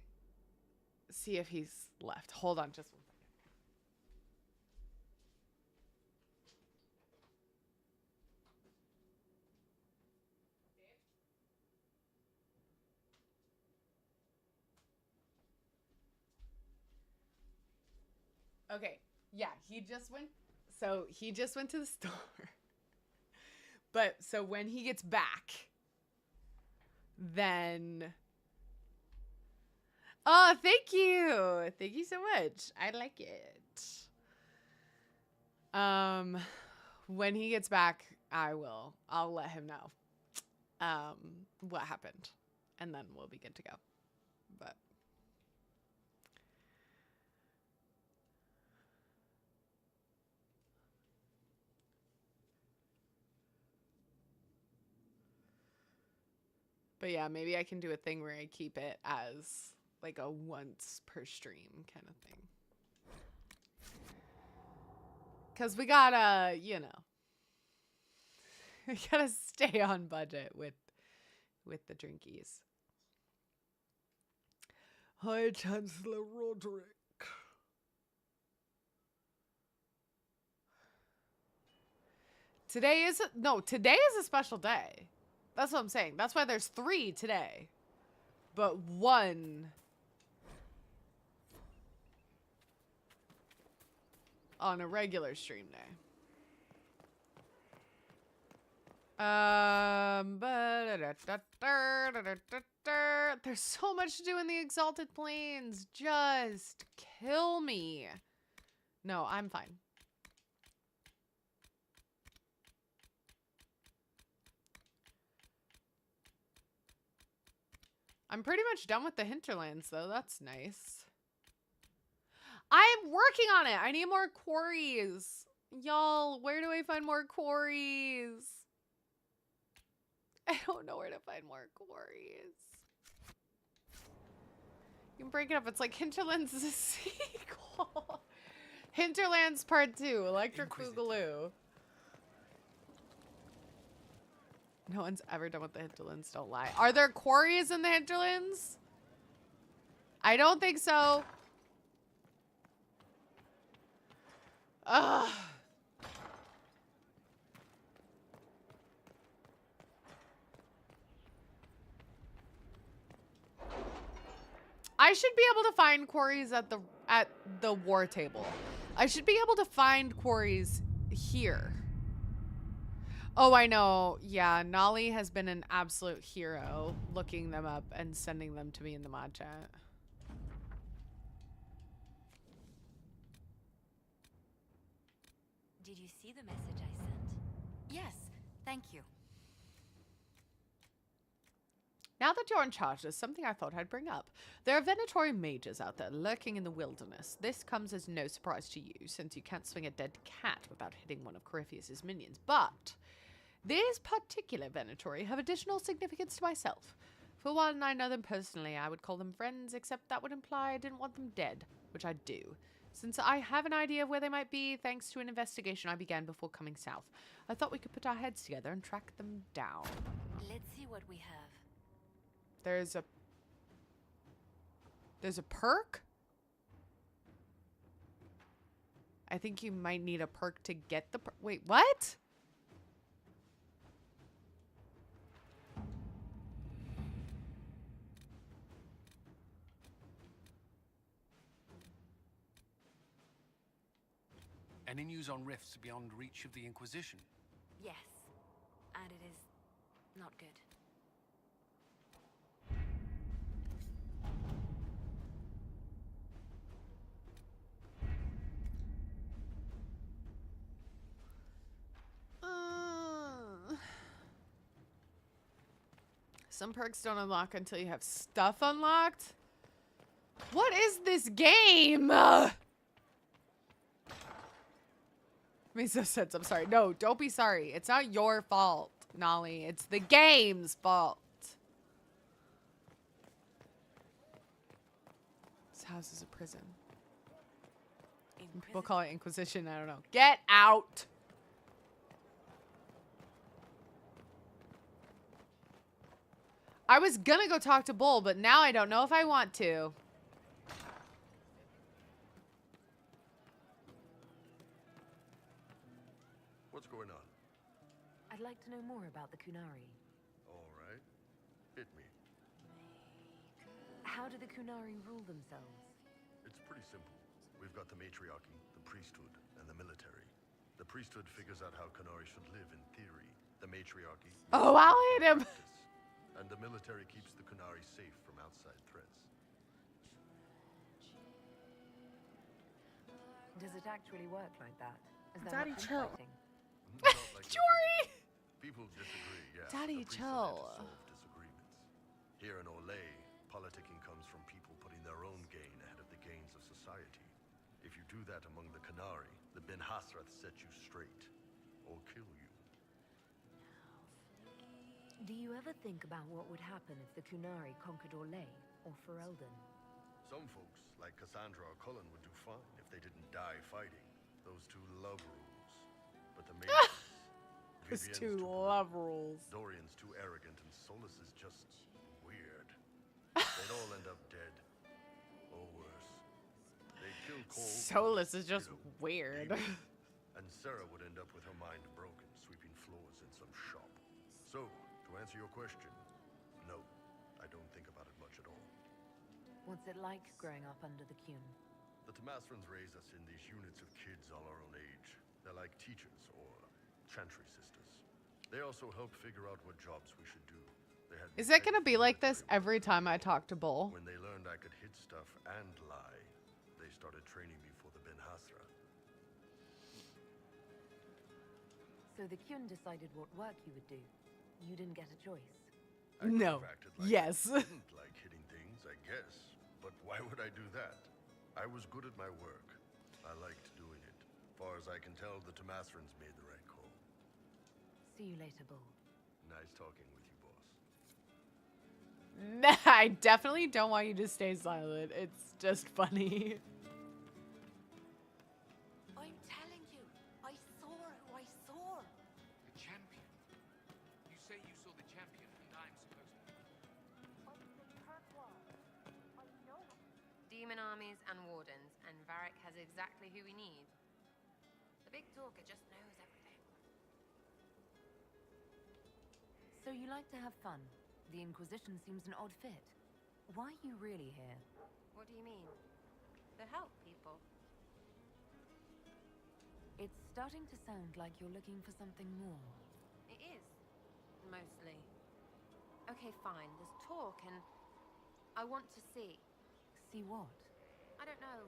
see if he's left. Hold on just 1 second. Okay. Yeah, he just went to the store. But so when he gets back, then oh, thank you. Thank you so much. I like it. When he gets back, I'll let him know what happened, and then we'll be good to go. But yeah, maybe I can do a thing where I keep it as like a once per stream kind of thing. Because we gotta, we gotta stay on budget with the drinkies. Hi, Chancellor Roderick. Today is a special day. That's what I'm saying. That's why there's 3 today. But 1 on a regular stream day. There's so much to do in the Exalted Plains. Just kill me. No, I'm fine. I'm pretty much done with the hinterlands, though. That's nice. I'm working on it. I need more quarries. Y'all, where do I find more quarries? I don't know where to find more quarries. You can break it up. It's like Hinterlands is a sequel. Hinterlands Part 2, Electric Boogaloo. No one's ever done with the hinterlands, don't lie. Are there quarries in the hinterlands? I don't think so. Ugh. I should be able to find quarries at the war table. I should be able to find quarries here. Oh, I know. Yeah, Nolly has been an absolute hero looking them up and sending them to me in the mod chat. Did you see the message I sent? Yes, thank you. Now that you're in charge, there's something I thought I'd bring up. There are Venatori mages out there lurking in the wilderness. This comes as no surprise to you, since you can't swing a dead cat without hitting one of Corypheus's minions. But these particular Venatori have additional significance to myself. For one, I know them personally. I would call them friends, except that would imply I didn't want them dead, which I do. Since I have an idea of where they might be, thanks to an investigation I began before coming south, I thought we could put our heads together and track them down. Let's see what we have. There's a perk? I think you might need a perk to get the perk. Wait, what? Any news on rifts beyond reach of the Inquisition? Yes, and it is not good. Some perks don't unlock until you have stuff unlocked. What is this game? Makes no sense. I'm sorry. No, don't be sorry. It's not your fault, Nolly. It's the game's fault. This house is a prison. People call it Inquisition. I don't know. Get out. I was gonna go talk to Bull, but now I don't know if I want to. What's going on? I'd like to know more about the Kunari. All right. Hit me. How do the Kunari rule themselves? It's pretty simple. We've got the matriarchy, the priesthood, and the military. The priesthood figures out how Kunari should live in theory. The matriarchy... Oh, I'll hit him! And the military keeps the Kunari safe from outside threats. Does it actually work like that? Is there Daddy, much chill. infighting? Like Jory! People disagree, yeah. Daddy, the priest chill. are there to solve disagreements. Here in Olay, politicking comes from people putting their own gain ahead of the gains of society. If you do that among the Kunari, the Ben Hasrath set you straight, or kill you. Do you ever think about what would happen if the Kunari conquered Orlais or Ferelden? Some folks, like Cassandra or Cullen, would do fine if they didn't die fighting. Those two love rules. But the mages... Those two love rules. Dorian's too arrogant, and Solus is just weird. They'd all end up dead. call. Solus is just weird. And Sarah would end up with her mind broken, sweeping floors in some shop. So, to answer your question, no, I don't think about it much at all. What's it like growing up under the Qun? The Tamasrans raise us in these units of kids all our own age. They're like teachers or chantry sisters. They also help figure out what jobs we should do. They had Is it gonna be like this every time I talk to Bull? When they learned I could hit stuff and lie, they started training me for the Ben Hasra. So the Qun decided what work you would do. You didn't get a choice. I could No. have acted like Yes. I didn't like hitting things, I guess. But why would I do that? I was good at my work. I liked doing it. Far as I can tell, the Tamasrans made the right call. See you later, Bull. Nice talking with you, boss. I definitely don't want you to stay silent. It's just funny. I'm telling you, I saw who I saw. The champion. You say you saw the champion, and I'm supposed to. Demon armies and wardens, and Varric has exactly who we need. The big talker just knows everything. So you like to have fun. The Inquisition seems an odd fit. Why are you really here? What do you mean? To help people. It's starting to sound like you're looking for something more. It is. Mostly. Okay, fine. There's talk and I want to see. See what? I don't know.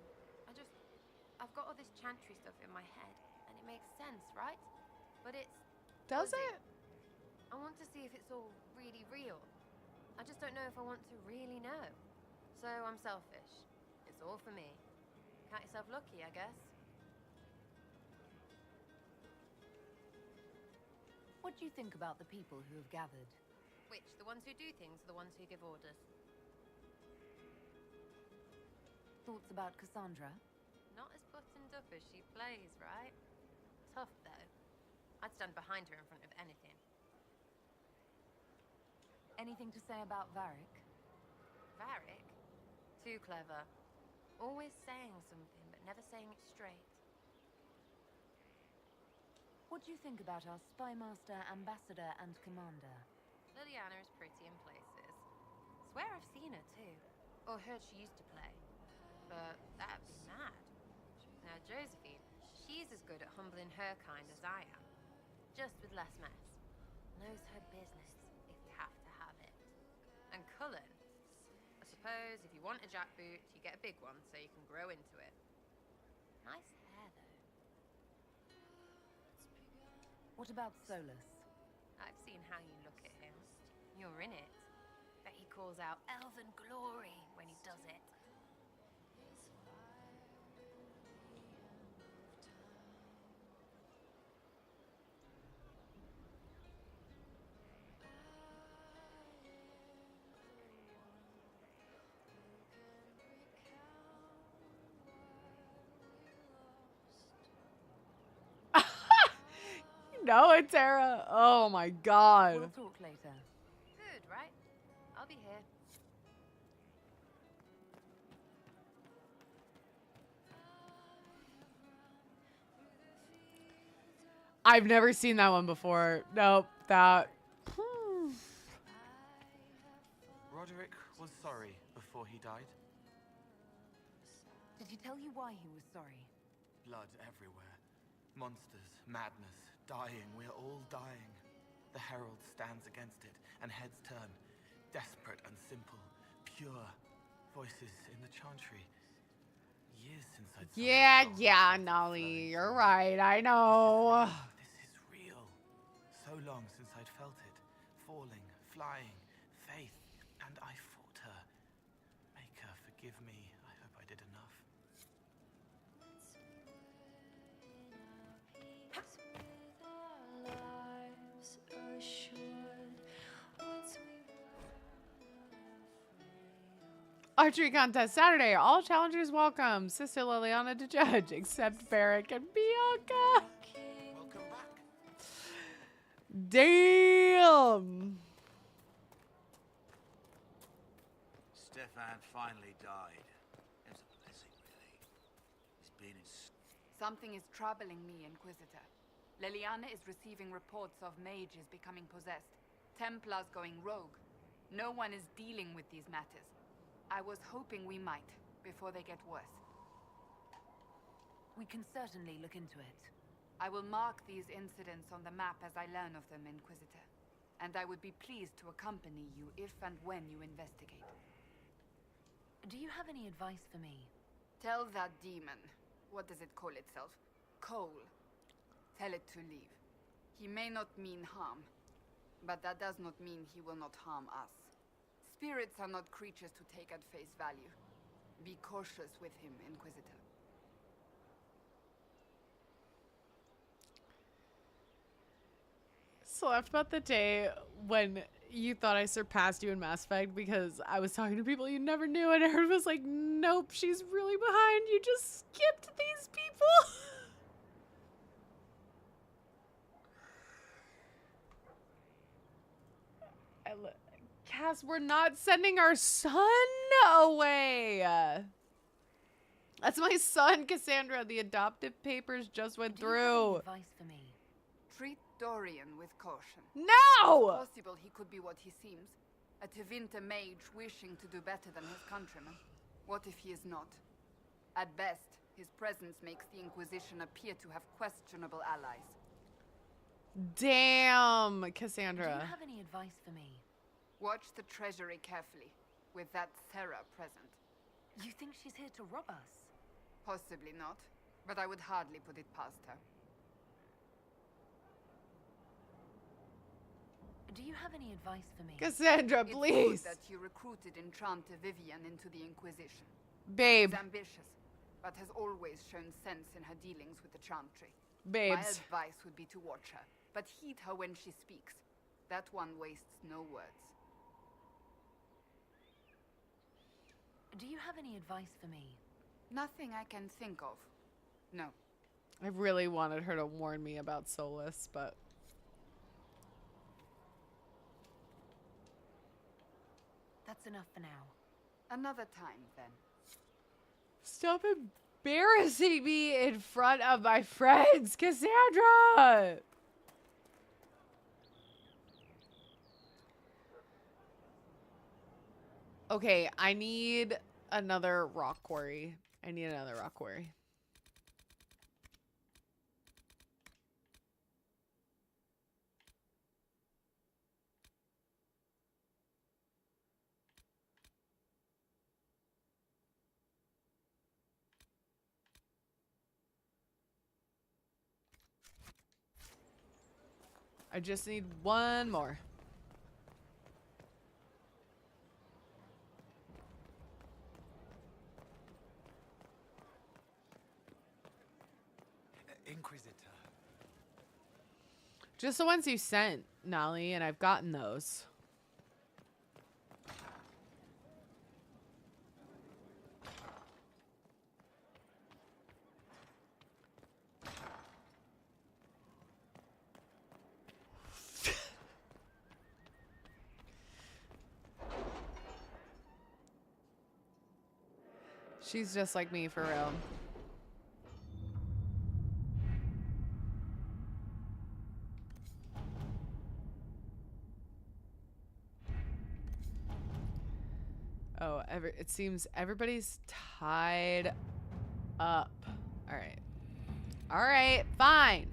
I've got all this chantry stuff in my head, and it makes sense, right? But it's... Does fuzzy. it? I want to see if it's all really real. I just don't know if I want to really know. So I'm selfish. It's all for me. Count yourself lucky, I guess. What do you think about the people who have gathered? Which? The ones who do things or the ones who give orders? Thoughts about Cassandra? Not as buttoned up as she plays, right? Tough, though. I'd stand behind her in front of anything. Anything to say about Varric? Varric? Too clever. Always saying something, but never saying it straight. What do you think about our spymaster, ambassador, and commander? Liliana is pretty in places. Swear I've seen her, too. Or heard she used to play. But that'd be mad. Now, Josephine, she's as good at humbling her kind as I am. Just with less mess. Knows her business, if you have to have it. And Cullen? I suppose if you want a jackboot, you get a big one so you can grow into it. Nice hair, though. What about Solus? I've seen how you look at him. You're in it. Bet he calls out elven glory when he does it. No, it's Tara. Oh my god. We'll talk later. Good, right? I'll be here. I've never seen that one before. Nope, that. Roderick was sorry before he died. Did he tell you why he was sorry? Blood everywhere. Monsters, madness, dying. We're all dying. The Herald stands against it, and heads turn. Desperate and simple, pure. Voices in the chantry. Years since I'd Yeah, Nolly, you're right. I know. This is real. So long since I'd felt it. Falling, flying, faith, and I fought her. Make her forgive me. I hope I did enough. Archery contest Saturday. All challengers welcome. Sister Liliana to judge, except Barrick and Bianca. Welcome back. Damn. Stefan finally died. It was a blessing, really. Something is troubling me, Inquisitor. Leliana is receiving reports of mages becoming possessed, Templars going rogue. No one is dealing with these matters. I was hoping we might, before they get worse. We can certainly look into it. I will mark these incidents on the map as I learn of them, Inquisitor. And I would be pleased to accompany you if and when you investigate. Do you have any advice for me? Tell that demon, what does it call itself? Cole. Tell it to leave. He may not mean harm, but that does not mean he will not harm us. Spirits are not creatures to take at face value. Be cautious with him, Inquisitor. So laughed about the day when you thought I surpassed you in Mass Effect because I was talking to people you never knew, and everyone was like, nope, she's really behind. You just skipped these people. Cass, we're not sending our son away. That's my son, Cassandra. The adoptive papers just went through. Advice for me. Treat Dorian with caution. No! It's possible he could be what he seems. A Tevinter mage wishing to do better than his countrymen. What if he is not? At best, his presence makes the Inquisition appear to have questionable allies. Damn, Cassandra. Do you have any advice for me? Watch the treasury carefully, with that Sarah present. You think she's here to rob us? Possibly not, but I would hardly put it past her. Do you have any advice for me? Cassandra, please. It's good that you recruited Enchanter Vivian into the Inquisition. Babe. She's ambitious, but has always shown sense in her dealings with the Chantry. Babes. My advice would be to watch her, but heed her when she speaks. That one wastes no words. Do you have any advice for me? Nothing I can think of. No. I really wanted her to warn me about Solus, but... That's enough for now. Another time, then. Stop embarrassing me in front of my friends, Cassandra! Okay, I need another rock quarry. I need another rock quarry. I just need one more. Inquisitor. Just the ones you sent, Nolly, and I've gotten those. She's just like me, for real. Oh, it seems everybody's tied up. All right. All right, fine.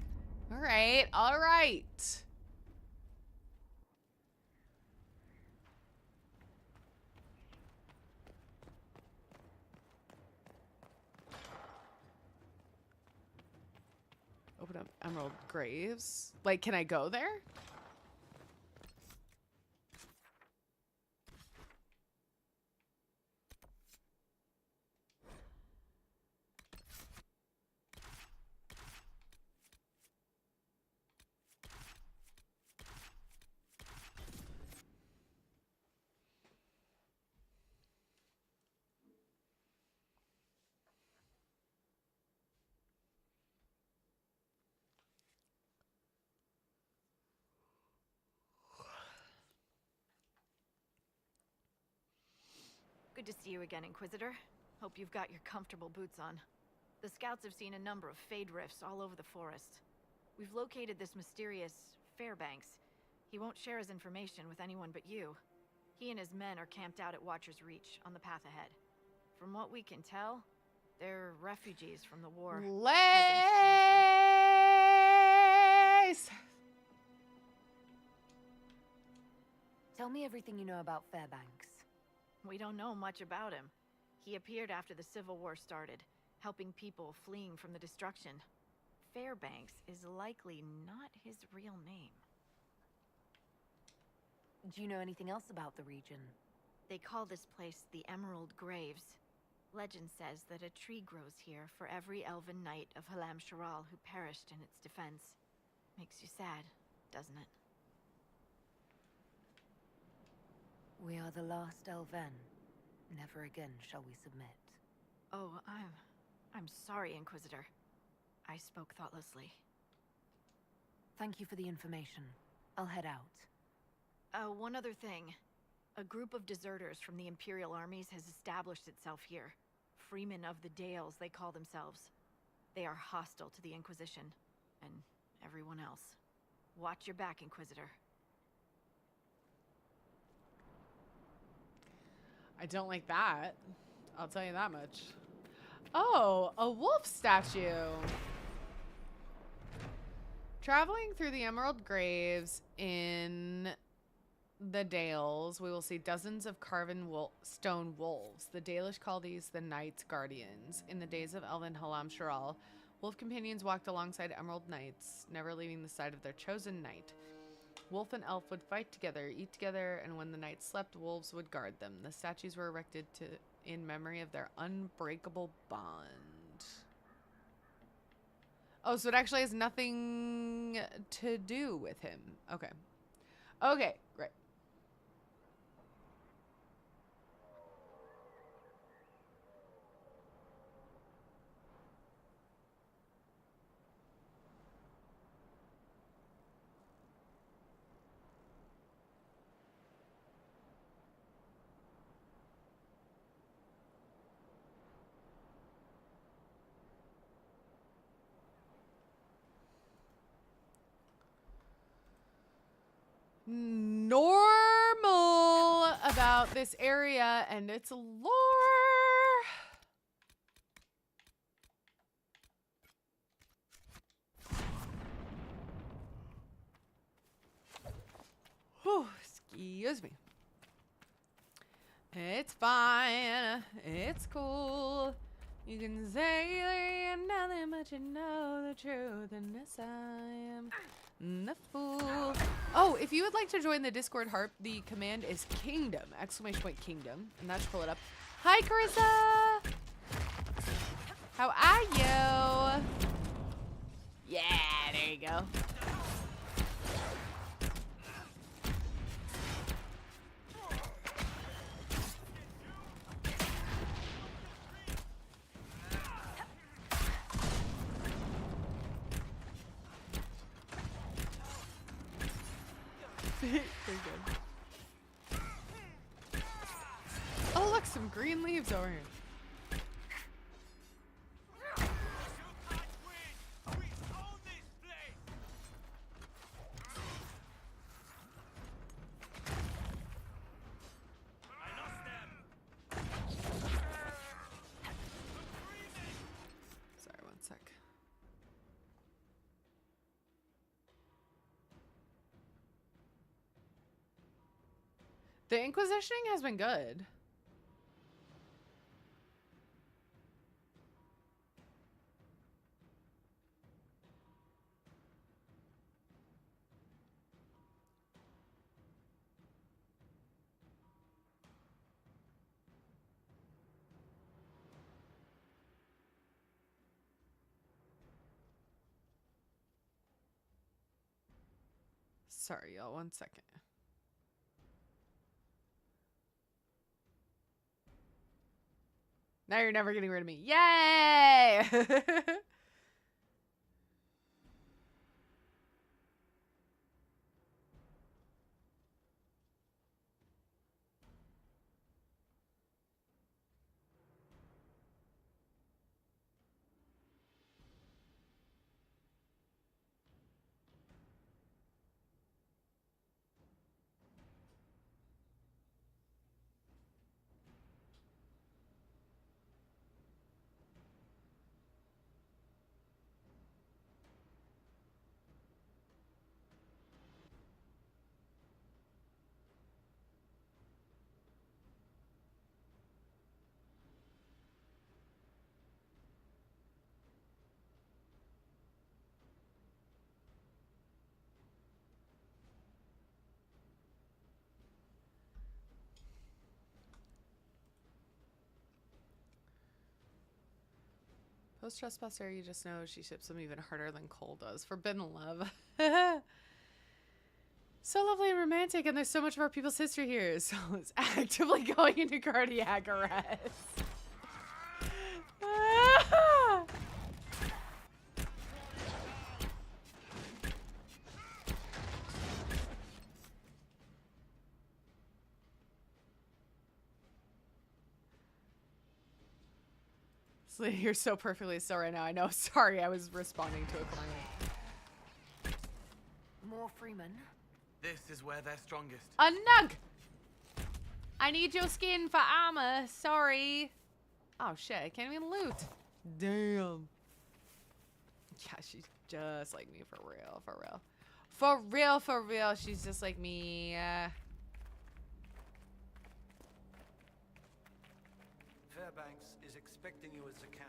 All right, all right. Open up Emerald Graves. Like, can I go there? Good to see you again, Inquisitor. Hope you've got your comfortable boots on. The scouts have seen a number of fade rifts all over the forest. We've located this mysterious Fairbanks. He won't share his information with anyone but you. He and his men are camped out at Watcher's Reach on the path ahead. From what we can tell, they're refugees from the war. Lace! Tell me everything you know about Fairbanks. We don't know much about him. He appeared after the Civil War started, helping people fleeing from the destruction. Fairbanks is likely not his real name. Do you know anything else about the region? They call this place the Emerald Graves. Legend says that a tree grows here for every elven knight of Halam Sharal who perished in its defense. Makes you sad, doesn't it? We are the last Elven. Never again shall we submit. Oh, I'm sorry, Inquisitor. I spoke thoughtlessly. Thank you for the information. I'll head out. One other thing. A group of deserters from the Imperial armies has established itself here. Freemen of the Dales, they call themselves. They are hostile to the Inquisition, and everyone else. Watch your back, Inquisitor. I don't like that. I'll tell you that much. Oh, a wolf statue. Traveling through the Emerald Graves in the Dales, we will see dozens of carven stone wolves. The Dalish call these the Knights Guardians. In the days of Elven Halam Sharal, wolf companions walked alongside Emerald Knights, never leaving the side of their chosen knight. Wolf and elf would fight together, eat together, and when the knights slept, wolves would guard them. The statues were erected in memory of their unbreakable bond. Oh, so it actually has nothing to do with him. Okay. Okay, great. Normal about this area and its lore. Whew, excuse me. It's fine. It's cool. You can say there ain't nothing, but you know the truth, and this I am the fool. Oh, if you would like to join the Discord harp, the command is kingdom, !kingdom, and that should pull it up. Hi, Carissa. How are you? Yeah, there you go. Very good. Oh, look, some green leaves over here. Sorry, one sec. The Inquisitioning has been good. Sorry, y'all, one second. Now you're never getting rid of me. Yay! Post trespasser, you just know she ships them even harder than Cole does. Forbidden love. So lovely and romantic, and there's so much of our people's history here. So it's actively going into cardiac arrest. So you're so perfectly still right now. I know. Sorry, I was responding to a client. More Freeman. This is where they're strongest. A nug! I need your skin for armor. Sorry. Oh shit, I can't even loot. Damn. Yeah, she's just like me for real, for real. For real, for real. She's just like me. Fairbanks is expecting you at the camp.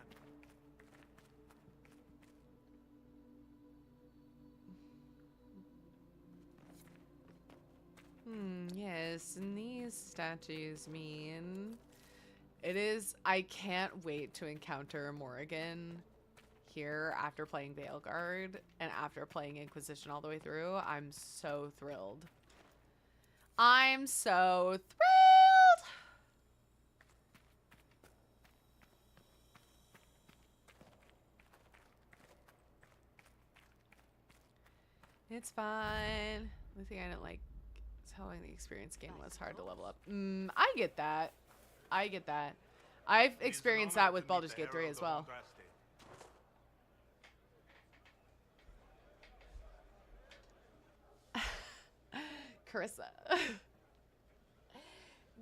Yes, and these statues mean it is. I can't wait to encounter Morrigan here after playing Veilguard and after playing Inquisition all the way through. I'm so thrilled. I'm so thrilled. It's fine. The thing I didn't like is how long the experience game was hard to level up. I get that. I get that. I've experienced that with Baldur's Gate 3 as well. Carissa.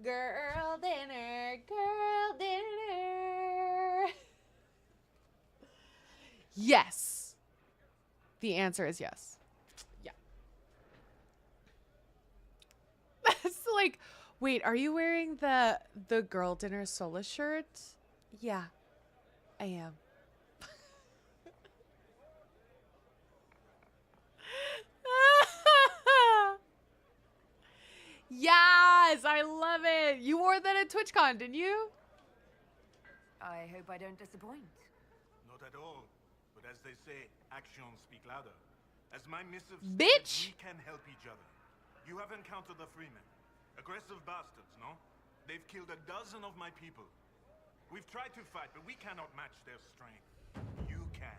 Girl dinner, girl dinner. Yes. The answer is yes. Yeah. That's like, wait, are you wearing the girl dinner Solus shirt? Yeah, I am. Yes, I love it. You wore that at TwitchCon, didn't you? I hope I don't disappoint. Not at all. But as they say, actions speak louder. As my missive Bitch! stated, we can help each other. You have encountered the Freemen. Aggressive bastards, no? They've killed 12 of my people. We've tried to fight, but we cannot match their strength. You can.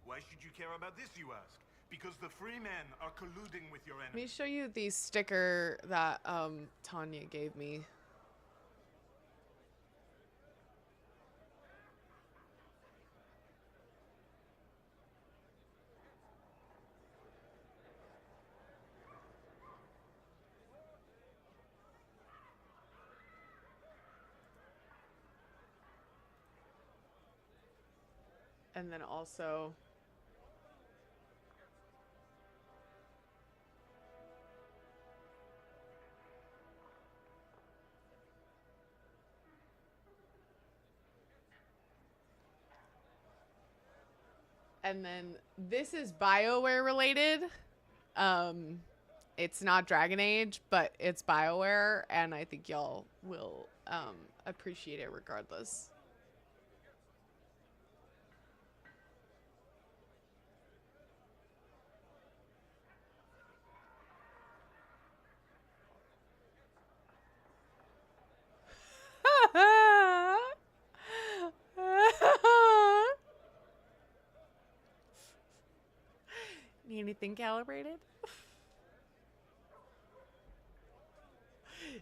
Why should you care about this, you ask? Because the Freemen are colluding with your Let me enemy. show you the sticker that Tanya gave me. And then also and then this is BioWare related. It's not Dragon Age, but it's BioWare, and I think y'all will appreciate it regardless. Need anything calibrated?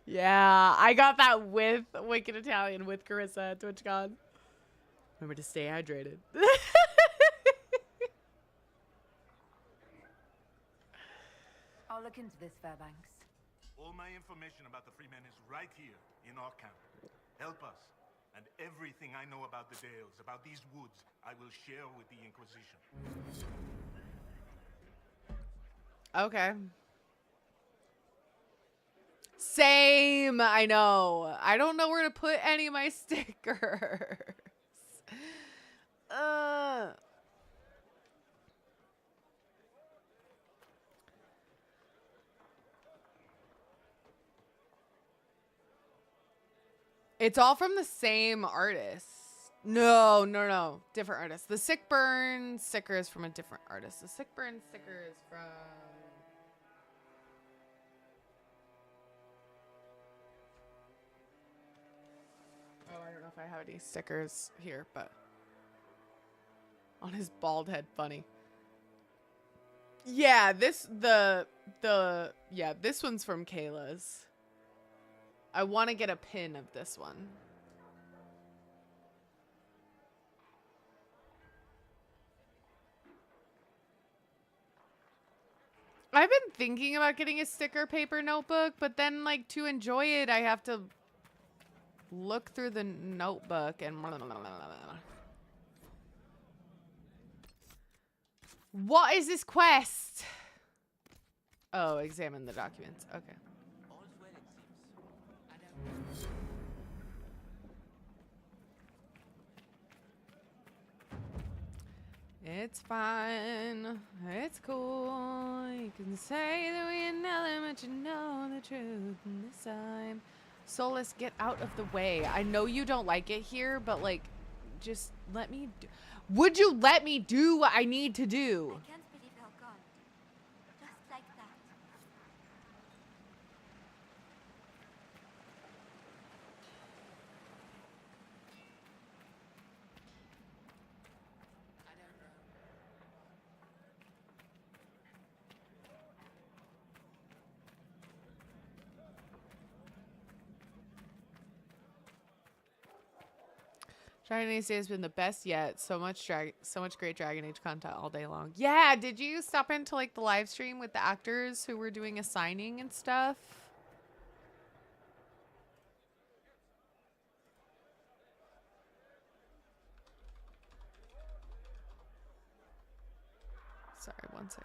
Yeah, I got that with Wicked Italian with Carissa at TwitchCon. Remember to stay hydrated. I'll look into this, Fairbanks. All my information about the Freemen is right here in our camp. Help us. And everything I know about the Dales, about these woods, I will share with the Inquisition. Okay. Same, I know. I don't know where to put any of my stickers. It's all from the same artist. No, no, no. Different artist. The Sick Burn sticker is from a different artist. The Sick Burn sticker is from... Oh, I don't know if I have any stickers here, but... On his bald head, funny. Yeah, this one's from Kayla's. I want to get a pin of this one. I've been thinking about getting a sticker paper notebook, but then like to enjoy it, I have to look through the notebook and blah, blah, blah, blah, blah. What is this quest? Oh, examine the documents. Okay. It's fine. It's cool. You can say that we another, but you know the truth this time. Solus, get out of the way. I know you don't like it here, but like, just let me do. Would you let me do what I need to do? I can't believe how gone. Just like that. Dragon Age has been the best yet. So much great Dragon Age content all day long. Yeah, did you stop into like the live stream with the actors who were doing a signing and stuff? Sorry, one sec.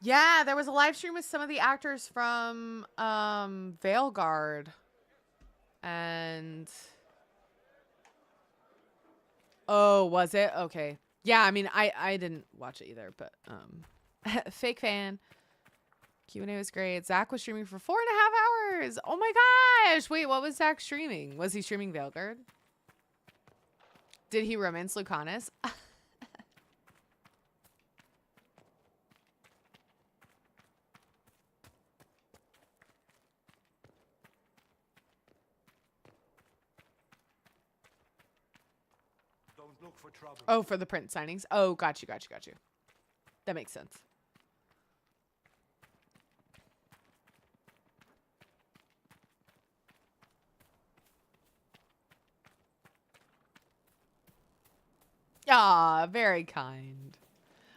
Yeah, there was a live stream with some of the actors from Veilguard. And oh, was it? Okay. Yeah, I mean I didn't watch it either, but fake fan. Q&A was great. Zach was streaming for 4.5 hours. Oh my gosh. Wait, what was Zach streaming? Was he streaming Veilguard? Did he romance Lucanus? Don't look for trouble. Oh, for the print signings. Oh, got you. That makes sense. Ah, very kind.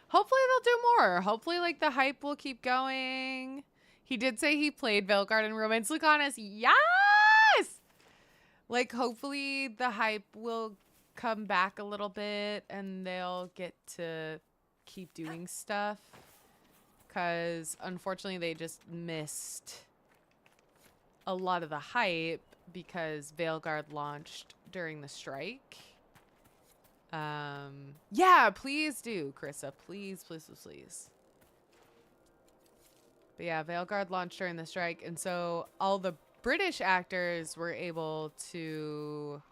Hopefully they'll do more. Hopefully, like, the hype will keep going. He did say he played Veilguard and Romance Lucanus. Yes! Like, hopefully the hype will come back a little bit and they'll get to keep doing stuff. Because, unfortunately, they just missed a lot of the hype because Veilguard launched during the strike. Yeah, please do, Carissa. Please. But yeah, Veilguard launched during the strike, and so all the British actors were able to,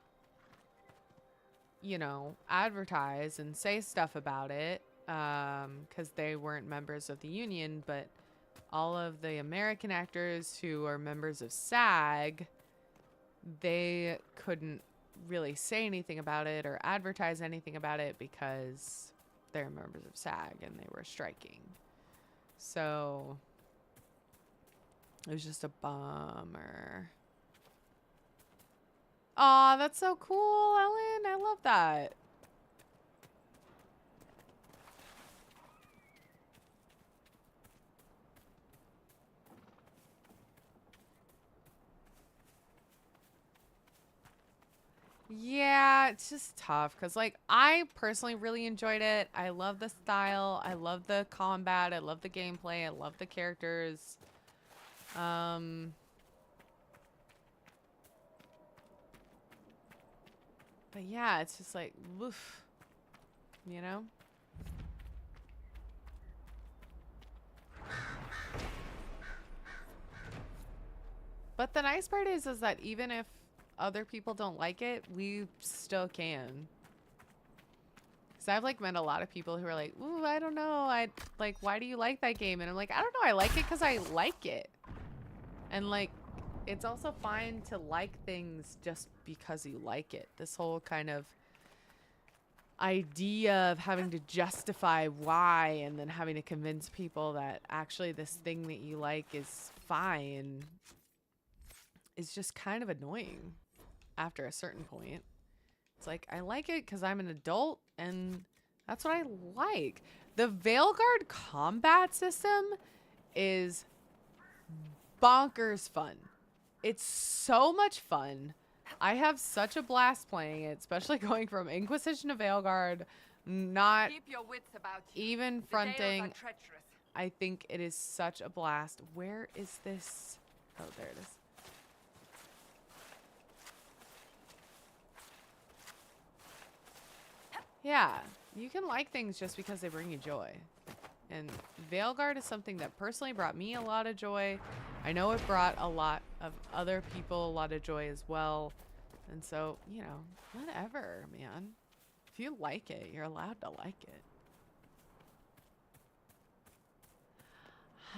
you know, advertise and say stuff about it, because they weren't members of the union, but all of the American actors who are members of SAG, they couldn't really say anything about it or advertise anything about it because they're members of SAG and they were striking. So it was just a bummer. Aw, that's so cool, Ellen. I love that. Yeah, it's just tough because, like, I personally really enjoyed it. I love the style. I love the combat. I love the gameplay. I love the characters. But yeah, it's just like, woof, you know? But the nice part is that even if other people don't like it, we still can. Because I've like met a lot of people who are like, ooh, I don't know. Why do you like that game? And I'm like, I don't know. I like it because I like it. And like, it's also fine to like things just because you like it. This whole kind of idea of having to justify why and then having to convince people that actually this thing that you like is fine is just kind of annoying after a certain point. It's like, I like it because I'm an adult and that's what I like. The Veilguard combat system is bonkers fun. It's so much fun. I have such a blast playing it, especially going from Inquisition to Veilguard, not Keep your wits about you. even The Dales fronting. are treacherous. I think it is such a blast. Where is this? Oh, there it is. Yeah, you can like things just because they bring you joy. And Veilguard is something that personally brought me a lot of joy. I know it brought a lot of other people a lot of joy as well. And so, you know, whatever, man. If you like it, you're allowed to like it.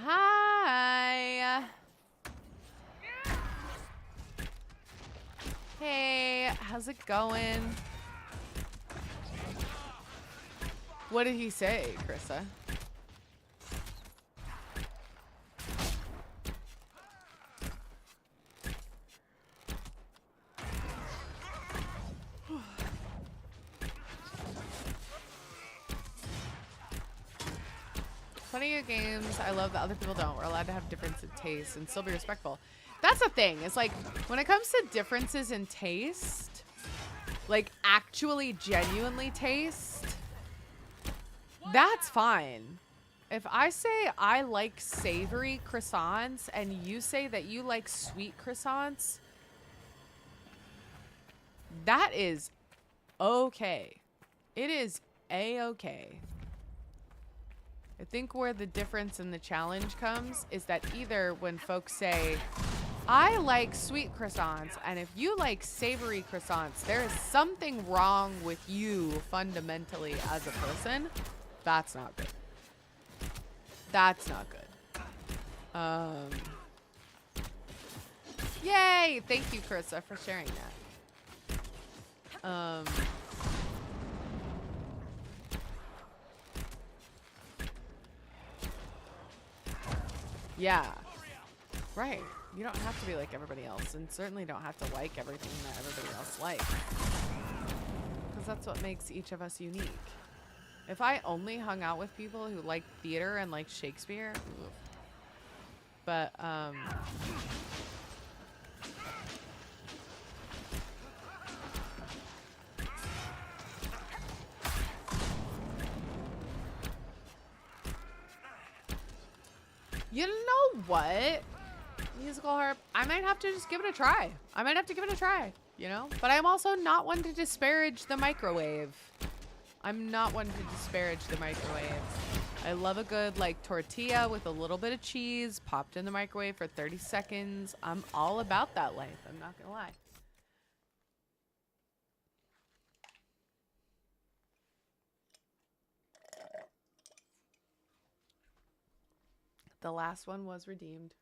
Hi. Hey, how's it going? What did he say, Krissa? Plenty of games I love that other people don't. We're allowed to have difference in taste and still be respectful. That's the thing. It's like when it comes to differences in taste, like actually genuinely taste, that's fine. If I say I like savory croissants and you say that you like sweet croissants, that is okay. It is a-okay. I think where the difference in the challenge comes is that either when folks say, I like sweet croissants, and if you like savory croissants, there is something wrong with you fundamentally as a person. That's not good. That's not good. Yay! Thank you, Krissa, for sharing that. Yeah. Right. You don't have to be like everybody else, and certainly don't have to like everything that everybody else likes. Because that's what makes each of us unique. If I only hung out with people who like theater and like Shakespeare, oof. But, you know what? Musical harp. I might have to just give it a try. I might have to give it a try, you know? But I'm also not one to disparage the microwave. I'm not one to disparage the microwave. I love a good, like, tortilla with a little bit of cheese popped in the microwave for 30 seconds. I'm all about that life. I'm not gonna lie. The last one was redeemed.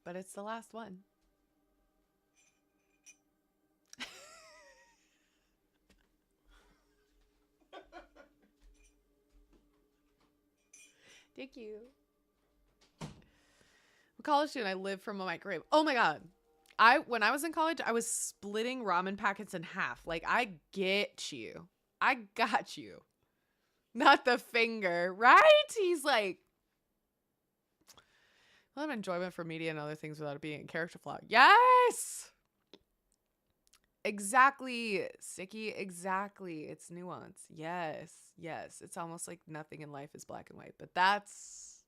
But it's the last one. Thank you. I'm a college student. I live from a microwave. Oh my God. When I was in college, I was splitting ramen packets in half. Like, I get you. I got you. Not the finger, right? He's like, well, I have enjoyment for media and other things without it being a character flaw. Yes! Exactly, Sicky. Exactly. It's nuance. Yes. Yes. It's almost like nothing in life is black and white. But that's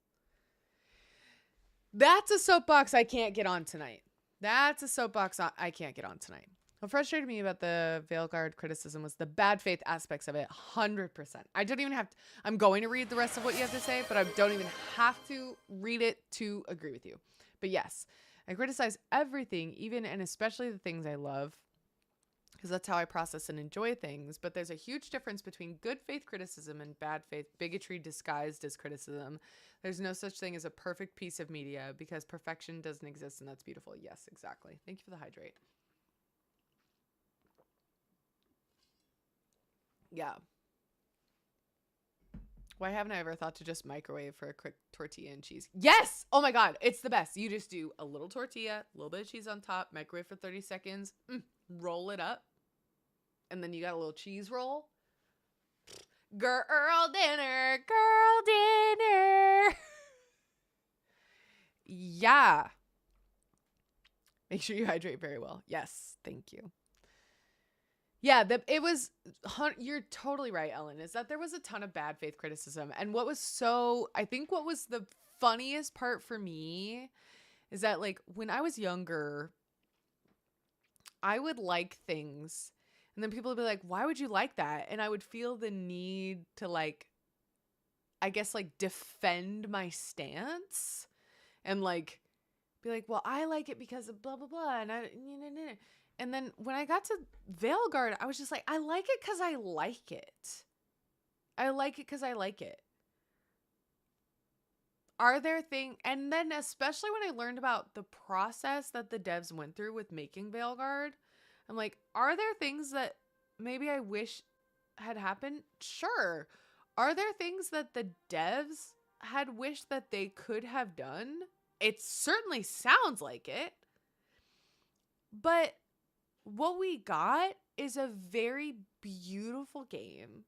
a soapbox I can't get on tonight. That's a soapbox I can't get on tonight. What frustrated me about the Veilguard criticism was the bad faith aspects of it. 100%. I don't even have to. I'm going to read the rest of what you have to say, but I don't even have to read it to agree with you. But yes, I criticize everything, even and especially the things I love, because that's how I process and enjoy things. But there's a huge difference between good faith criticism and bad faith bigotry disguised as criticism. There's no such thing as a perfect piece of media because perfection doesn't exist, and that's beautiful. Yes, exactly. Thank you for the hydrate. Yeah. Why haven't I ever thought to just microwave for a quick tortilla and cheese? Yes! Oh my God, it's the best. You just do a little tortilla, a little bit of cheese on top, microwave for 30 seconds, roll it up, and then you got a little cheese roll. Girl dinner, girl dinner. Yeah. Make sure you hydrate very well. Yes, thank you. Yeah, it was, you're totally right, Ellen, is that there was a ton of bad faith criticism. And I think what was the funniest part for me is that, like, when I was younger, I would like things and then people would be like, why would you like that? And I would feel the need to, like, I guess, like, defend my stance and, like, be like, well, I like it because of blah, blah, blah. And then when I got to Veilguard, I was just like, I like it because I like it. I like it because I like it. Are there things, and then especially when I learned about the process that the devs went through with making Veilguard, I'm like, are there things that maybe I wish had happened? Sure. Are there things that the devs had wished that they could have done? It certainly sounds like it. But what we got is a very beautiful game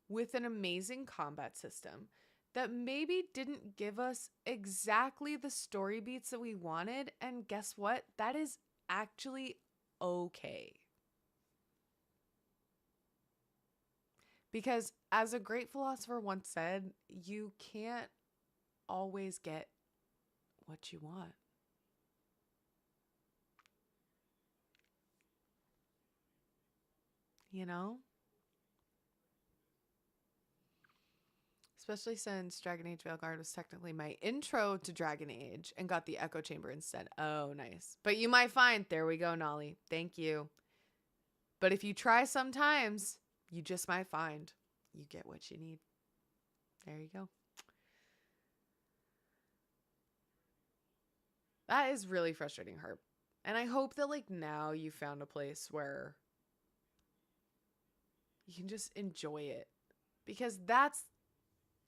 with an amazing combat system that maybe didn't give us exactly the story beats that we wanted. And guess what? That is actually okay. Because as a great philosopher once said, you can't always get what you want. You know? Especially since Dragon Age Veilguard was technically my intro to Dragon Age and got the Echo Chamber instead. Oh, nice. But you might find, there we go, Nolly. Thank you. But if you try sometimes, you just might find you get what you need. There you go. That is really frustrating, Herb. And I hope that, like, now you found a place where you can just enjoy it. Because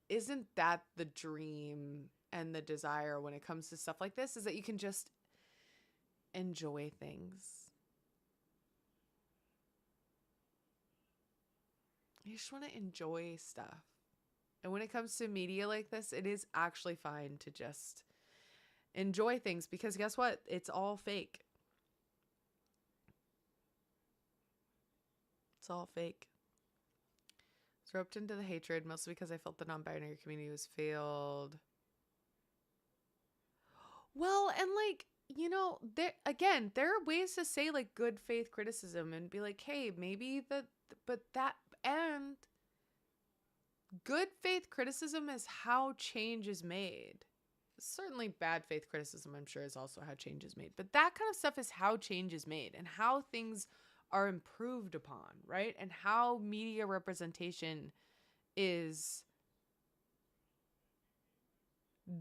isn't that the dream and the desire when it comes to stuff like this, is that you can just enjoy things. You just want to enjoy stuff. And when it comes to media like this, it is actually fine to just enjoy things, because guess what? It's all fake. It's all fake. I was roped into the hatred mostly because I felt the non-binary community was failed. Well, and like, you know, there are ways to say like good faith criticism and be like, hey, maybe and good faith criticism is how change is made. Certainly bad faith criticism, I'm sure, is also how change is made. But that kind of stuff is how change is made and how things are improved upon, right? And how media representation is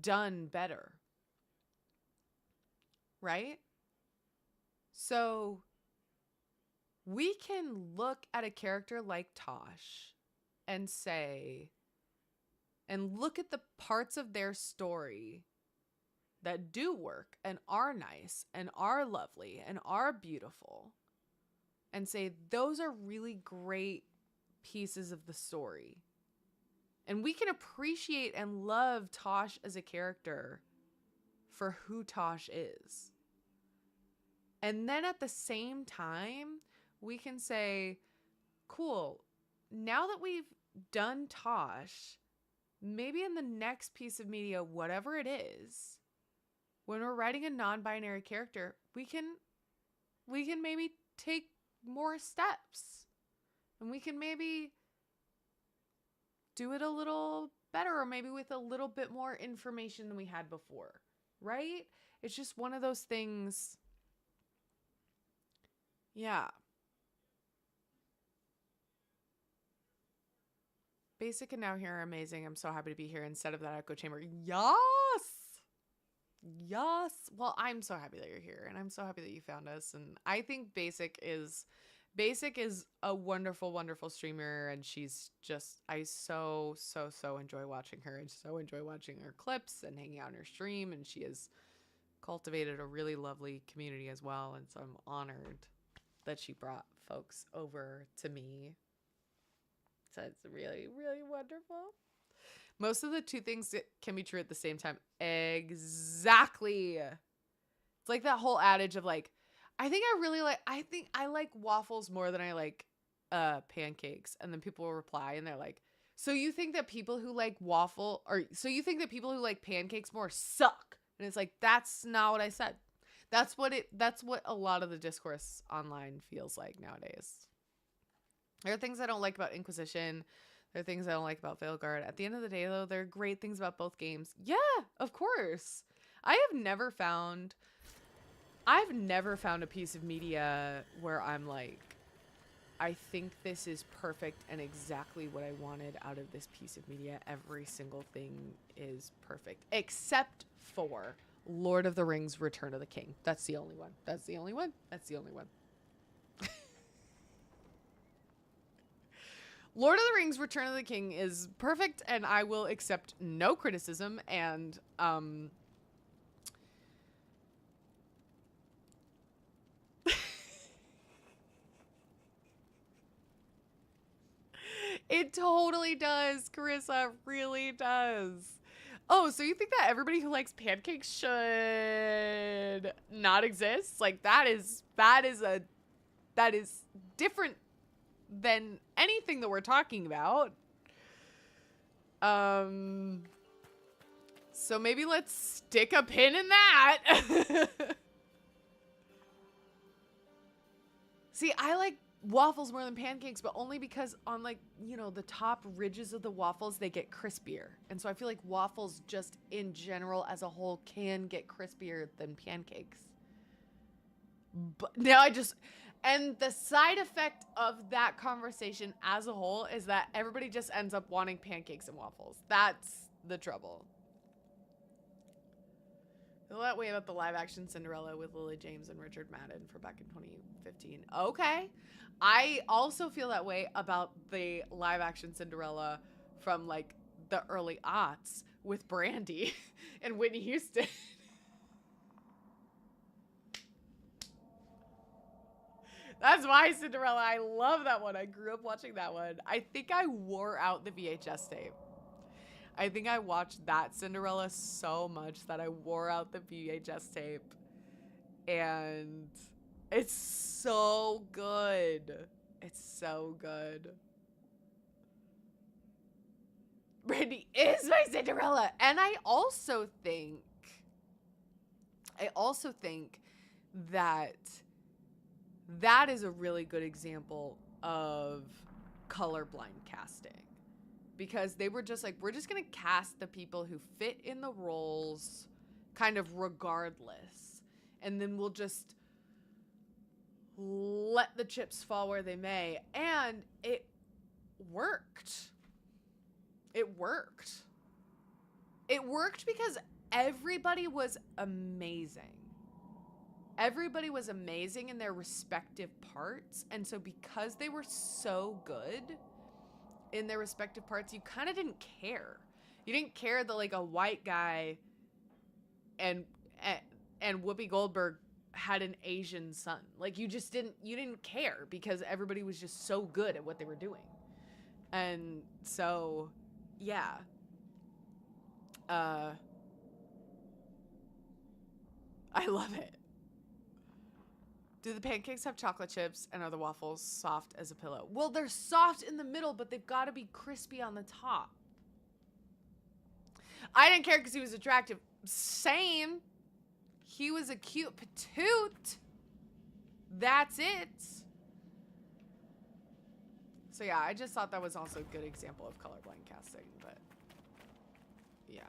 done better, right? So we can look at a character like Tosh and say, and look at the parts of their story that do work and are nice and are lovely and are beautiful, and say those are really great pieces of the story. And we can appreciate and love Tosh as a character for who Tosh is. And then at the same time, we can say, cool, now that we've done Tosh, maybe in the next piece of media, whatever it is, when we're writing a non-binary character, we can maybe take more steps, and we can maybe do it a little better, or maybe with a little bit more information than we had before. right? It's just one of those things. Yeah. Basic and Now Here are amazing. I'm so happy to be here instead of that echo chamber. Yes! Yes. Well, I'm so happy that you're here, and I'm so happy that you found us. And I think Basic is a wonderful, wonderful streamer, and she's just, I so enjoy watching her, and so enjoy watching her clips and hanging out in her stream, and she has cultivated a really lovely community as well, and so I'm honored that she brought folks over to me. So it's really, really wonderful. Most of the two things that can be true at the same time. Exactly. It's like that whole adage of like, I think I like waffles more than I like pancakes. And then people will reply and they're like, so you think that people who like so you think that people who like pancakes more suck? And it's like, that's not what I said. That's what a lot of the discourse online feels like nowadays. There are things I don't like about Inquisition. There are things I don't like about Veilguard. At the end of the day, though, there are great things about both games. Yeah, of course. I've never found a piece of media where I'm like, I think this is perfect and exactly what I wanted out of this piece of media. Every single thing is perfect, except for Lord of the Rings: Return of the King. That's the only one. That's the only one. That's the only one. Lord of the Rings: Return of the King is perfect, and I will accept no criticism, and it totally does, Carissa, really does. Oh, so you think that everybody who likes pancakes should not exist? Like that is different than anything that we're talking about. So maybe let's stick a pin in that. See, I like waffles more than pancakes, but only because on like, you know, the top ridges of the waffles, they get crispier. And so I feel like waffles just in general as a whole can get crispier than pancakes. But now and the side effect of that conversation as a whole is that everybody just ends up wanting pancakes and waffles. That's the trouble. Feel that way about the live action Cinderella with Lily James and Richard Madden for back in 2015. Okay. I also feel that way about the live action Cinderella from like the early aughts with Brandy and Whitney Houston. That's my Cinderella. I love that one. I grew up watching that one. I think I wore out the VHS tape. I think I watched that Cinderella so much that I wore out the VHS tape. And it's so good. It's so good. Brandy is my Cinderella. And I also think that that is a really good example of colorblind casting. Because they were just like, we're just going to cast the people who fit in the roles kind of regardless. And then we'll just let the chips fall where they may. And it worked. It worked. It worked because everybody was amazing. Everybody was amazing in their respective parts. And so because they were so good in their respective parts, you kind of didn't care. You didn't care that like a white guy and Whoopi Goldberg had an Asian son. Like you didn't care because everybody was just so good at what they were doing. And so, yeah. I love it. Do the pancakes have chocolate chips and are the waffles soft as a pillow? Well, they're soft in the middle, but they've got to be crispy on the top. I didn't care because he was attractive. Same. He was a cute patoot. That's it. So yeah, I just thought that was also a good example of colorblind casting, but yeah.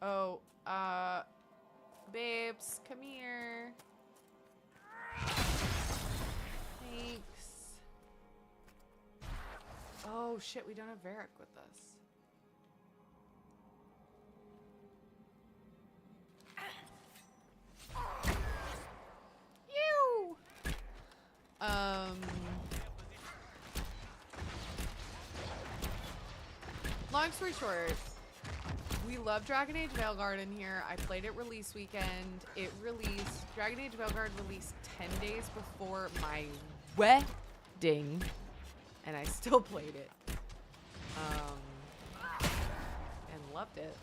Oh, Babes, come here. Thanks. Oh shit, we don't have Varric with us. You. Long story short, we love Dragon Age Veilguard in here. I played it release weekend. It released, Dragon Age Veilguard released 10 days before my wedding, and I still played it. And loved it.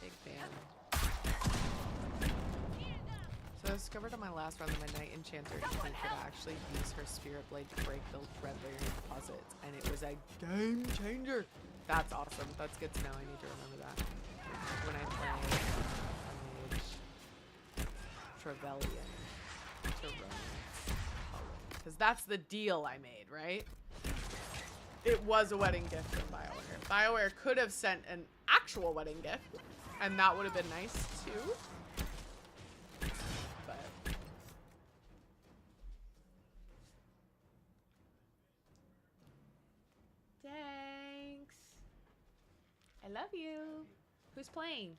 Big fan. So I discovered on my last run that my Knight Enchanter could actually use her Spirit Blade to break the red layer deposits, and it was a game changer. That's awesome. That's good to know. I need to remember that when I play Trevelyan. Because that's the deal I made, right? It was a wedding gift from BioWare. BioWare could have sent an actual wedding gift, and that would have been nice too. But thanks. I love you. Who's playing?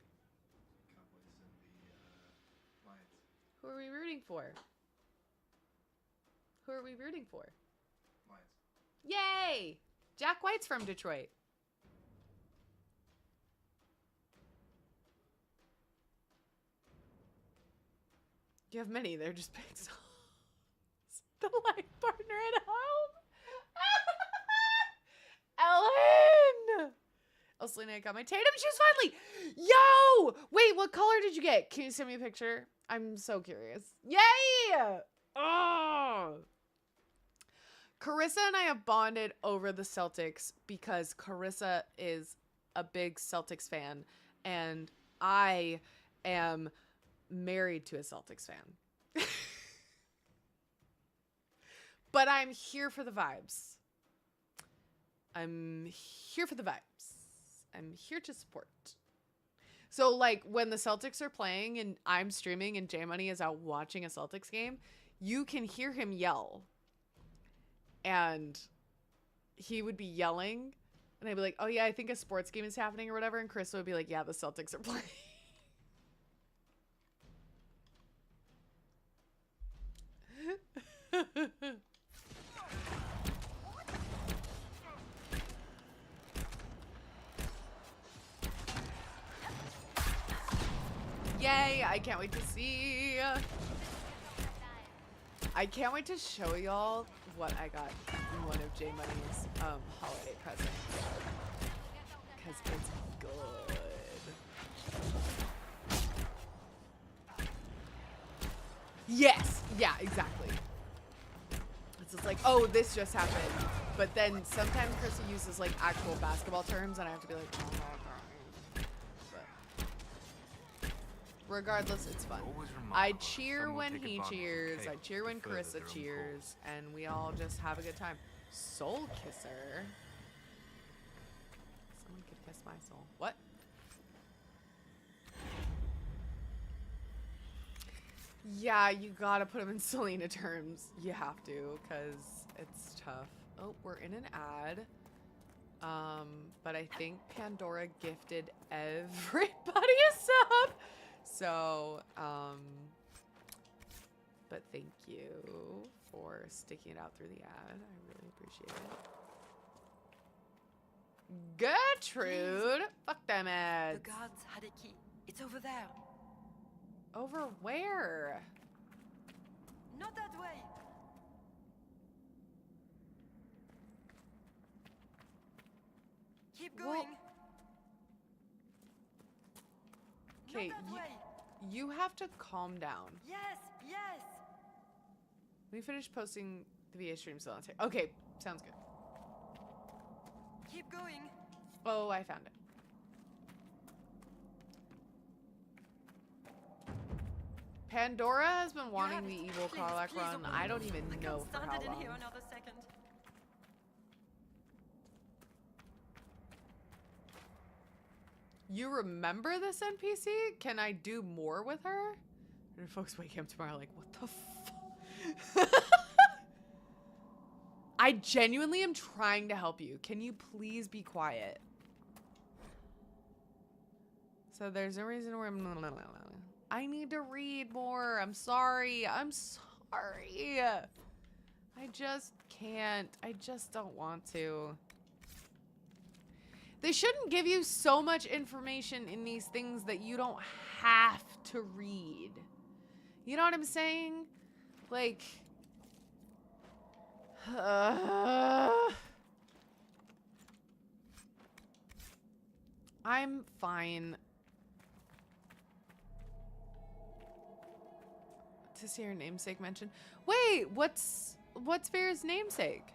Who are we rooting for? Who are we rooting for? Yay! Jack White's from Detroit. You have many. They're just big songs. The life partner at home. Ellen! Oh, Selena, I got my Tatum shoes finally. Yo! Wait, what color did you get? Can you send me a picture? I'm so curious. Yay! Oh! Carissa and I have bonded over the Celtics because Carissa is a big Celtics fan, and I am married to a Celtics fan. But I'm here for the vibes. I'm here for the vibes. I'm here to support. So, like, when the Celtics are playing and I'm streaming and J Money is out watching a Celtics game, you can hear him yell. And he would be yelling, and I'd be like, oh yeah, I think a sports game is happening or whatever, and Chris would be like, yeah, the Celtics are playing. Yay, I can't wait to see. I can't wait to show y'all what I got in one of J Money's holiday presents. Because it's good. Yes! Yeah, exactly. It's just like, oh, this just happened. But then sometimes Krista uses like actual basketball terms and I have to be like, oh, God. But regardless, it's fun. I cheer when he cheers. I cheer when Carissa cheers. And we all just have a good time. Soul kisser. Someone could kiss my soul. What? Yeah, you gotta put them in Selena terms. You have to, because it's tough. Oh, we're in an ad. But I think Pandora gifted everybody a sub. So, but thank you for sticking it out through the ad. I really appreciate it. Gertrude! Fuck them ads. The guards had a key. It's over there. Over where? Not that way. Keep going. Okay, you have to calm down. Yes, yes. Let me finish posting the VA stream so I'll take. Okay, sounds good. Keep going. Oh, I found it. Pandora has been wanting the evil Karlach run. I don't even know for how long. In here another second. You remember this NPC? Can I do more with her? And folks wake up tomorrow like, what the fuck? I genuinely am trying to help you. Can you please be quiet? So there's no reason where I need to read more. I'm sorry. I'm sorry. I just can't. I just don't want to. They shouldn't give you so much information in these things that you don't have to read. You know what I'm saying? Like, I'm fine. To see her namesake mentioned. Wait, what's Vera's namesake?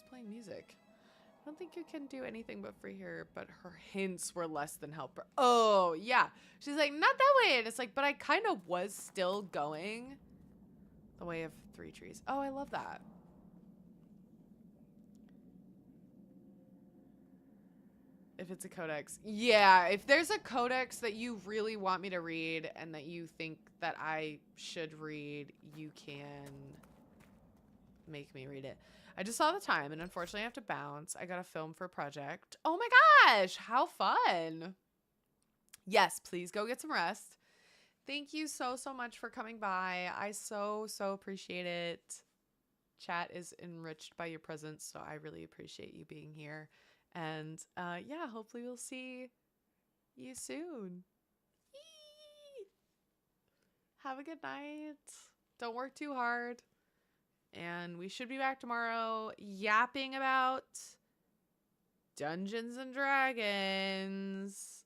Playing music. I don't think you can do anything but free her, but her hints were less than helper. Oh, yeah. She's like, not that way. And it's like, but I kind of was still going the way of 3 trees. Oh, I love that. If it's a codex. Yeah, if there's a codex that you really want me to read and that you think that I should read, you can make me read it. I just saw the time and unfortunately I have to bounce. I got to film for a project. Oh my gosh, how fun. Yes, please go get some rest. Thank you so much for coming by. I so appreciate it. Chat is enriched by your presence, so I really appreciate you being here. And yeah, hopefully we'll see you soon. Yee! Have a good night. Don't work too hard. And we should be back tomorrow yapping about Dungeons and Dragons.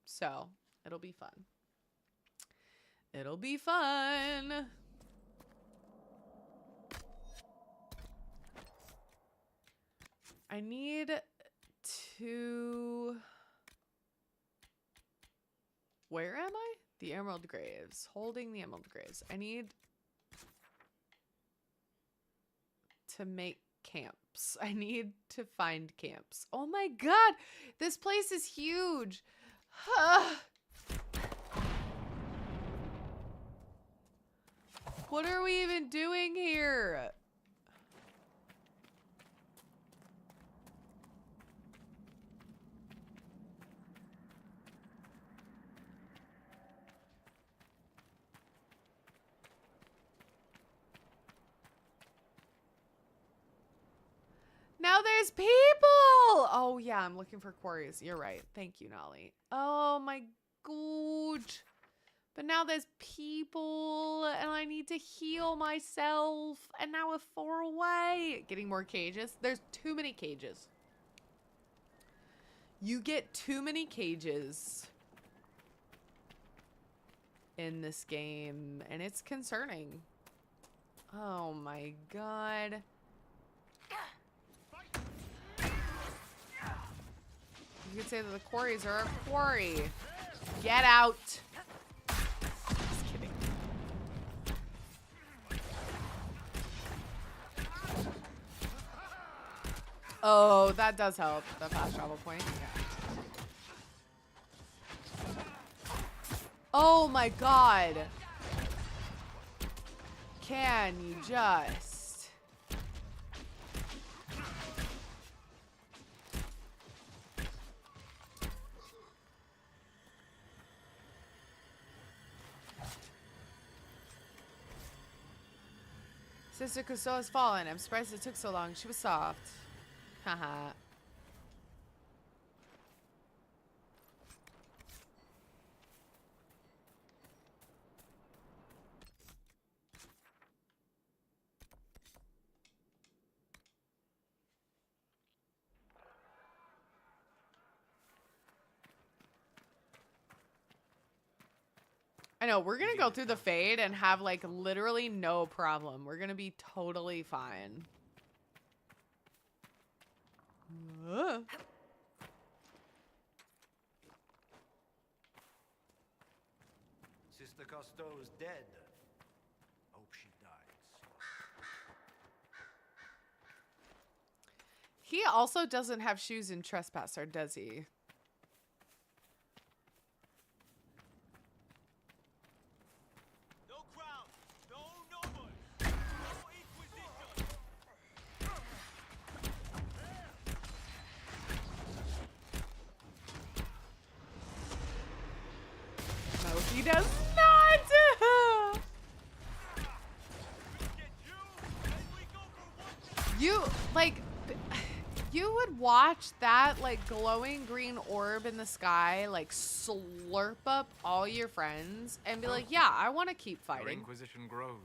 So, it'll be fun. It'll be fun. I need to... Where am I? The Emerald Graves. Holding the Emerald Graves. I need to make camps. I need to find camps. Oh my god! This place is huge! What are we even doing here? Now there's people! Oh yeah, I'm looking for quarries. You're right. Thank you, Nolly. Oh my god. But now there's people and I need to heal myself. And now we're far away. Getting more cages. There's too many cages. You get too many cages in this game. And it's concerning. Oh my god. You could say that the quarries are a quarry. Get out. Just kidding. Oh, that does help. The fast travel point. Yeah. Oh my god. Can you just... Sister Cousteau has fallen. I'm surprised it took so long. She was soft. Haha. I know, we're gonna go through the fade and have like literally no problem. We're gonna be totally fine. Sister Cousteau's dead. Hope she died soon. He also doesn't have shoes in Trespasser, does he? No crown, no nobles, no Inquisition. No, he does not! You, like, you would watch that, like, glowing green orb in the sky, like, slurp up all your friends and be like, yeah, I want to keep Your fighting. Inquisition grows.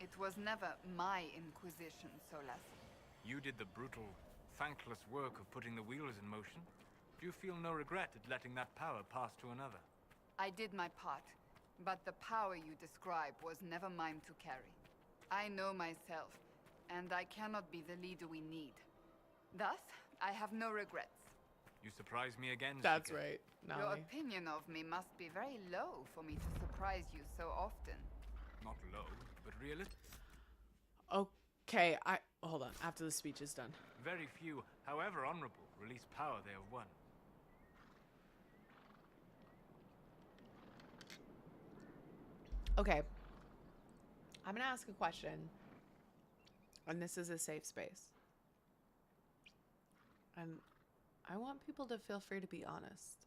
It was never my Inquisition, Solas. You did the brutal, thankless work of putting the wheels in motion. Do you feel no regret at letting that power pass to another? I did my part, but the power you describe was never mine to carry. I know myself, and I cannot be the leader we need. Thus, I have no regrets. You surprise me again, That's Seeker. right, Your Nolly. opinion of me must be very low for me to surprise you so often. Not low, but realistic. Okay, hold on, after the speech is done. Very few, however honorable, release power they have won. Okay. I'm gonna ask a question. And this is a safe space. And I want people to feel free to be honest.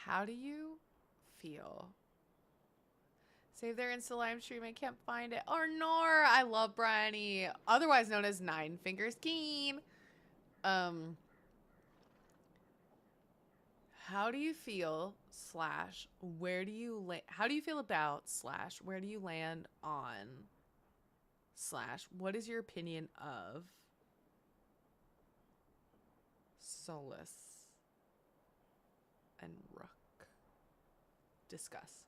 How do you feel? Save their Insta live stream. I can't find it. Or Nor. I love Bryony. Otherwise known as Nine Fingers Keen. How do you feel slash where do you how do you feel about slash where do you land on slash what is your opinion of Solus and Rook? Discuss.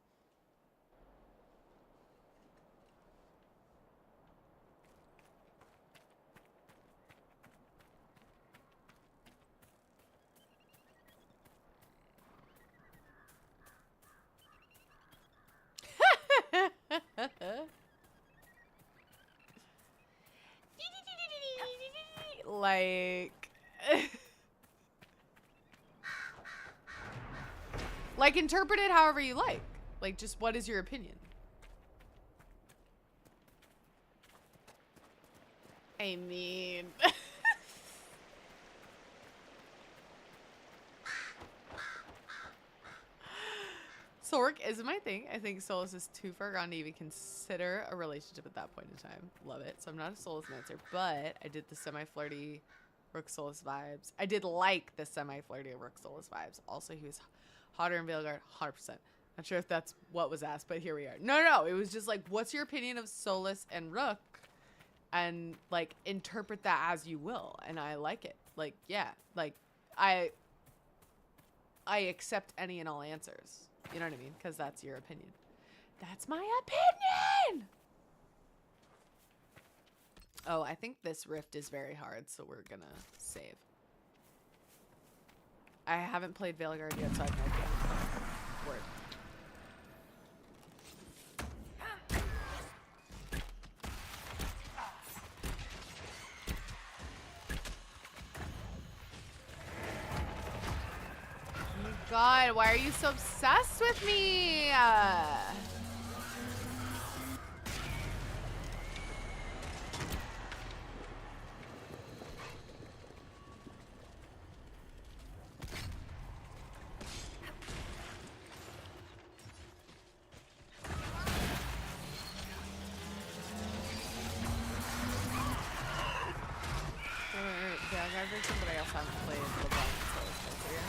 Like like interpret it however you like. Like just what is your opinion? I mean Sork isn't my thing. I think Solus is too far gone to even consider a relationship at that point in time. Love it. So I'm not a Solus Mancer, but I did the semi-flirty Rook Solus vibes. I did like the semi-flirty Rook Solus vibes. Also, he was hotter in Veilguard, 100%. Not sure if that's what was asked, but here we are. No. It was just like, what's your opinion of Solus and Rook? And, like, interpret that as you will. And I like it. Like, yeah. Like, I accept any and all answers. You know what I mean? Because that's your opinion. That's my opinion! Oh, I think this rift is very hard, so we're gonna save. I haven't played Veilguard yet, so I have no idea. Word. God, why are you so obsessed with me? But I also haven't played LeBron, so it's weird.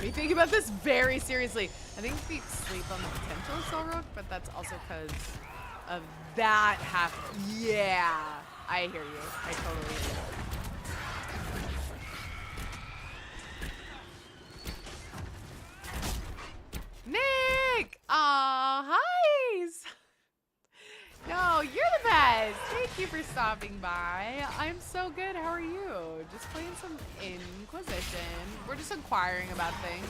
Me thinking about this very seriously. I think we sleep on the potential of Soul Rook, but that's also because of that half. Yeah, I hear you. I totally hear you. Nick! Aw, hi! No, you're the best. Thank you for stopping by. I'm so good. How are you? Just playing some Inquisition. We're just inquiring about things.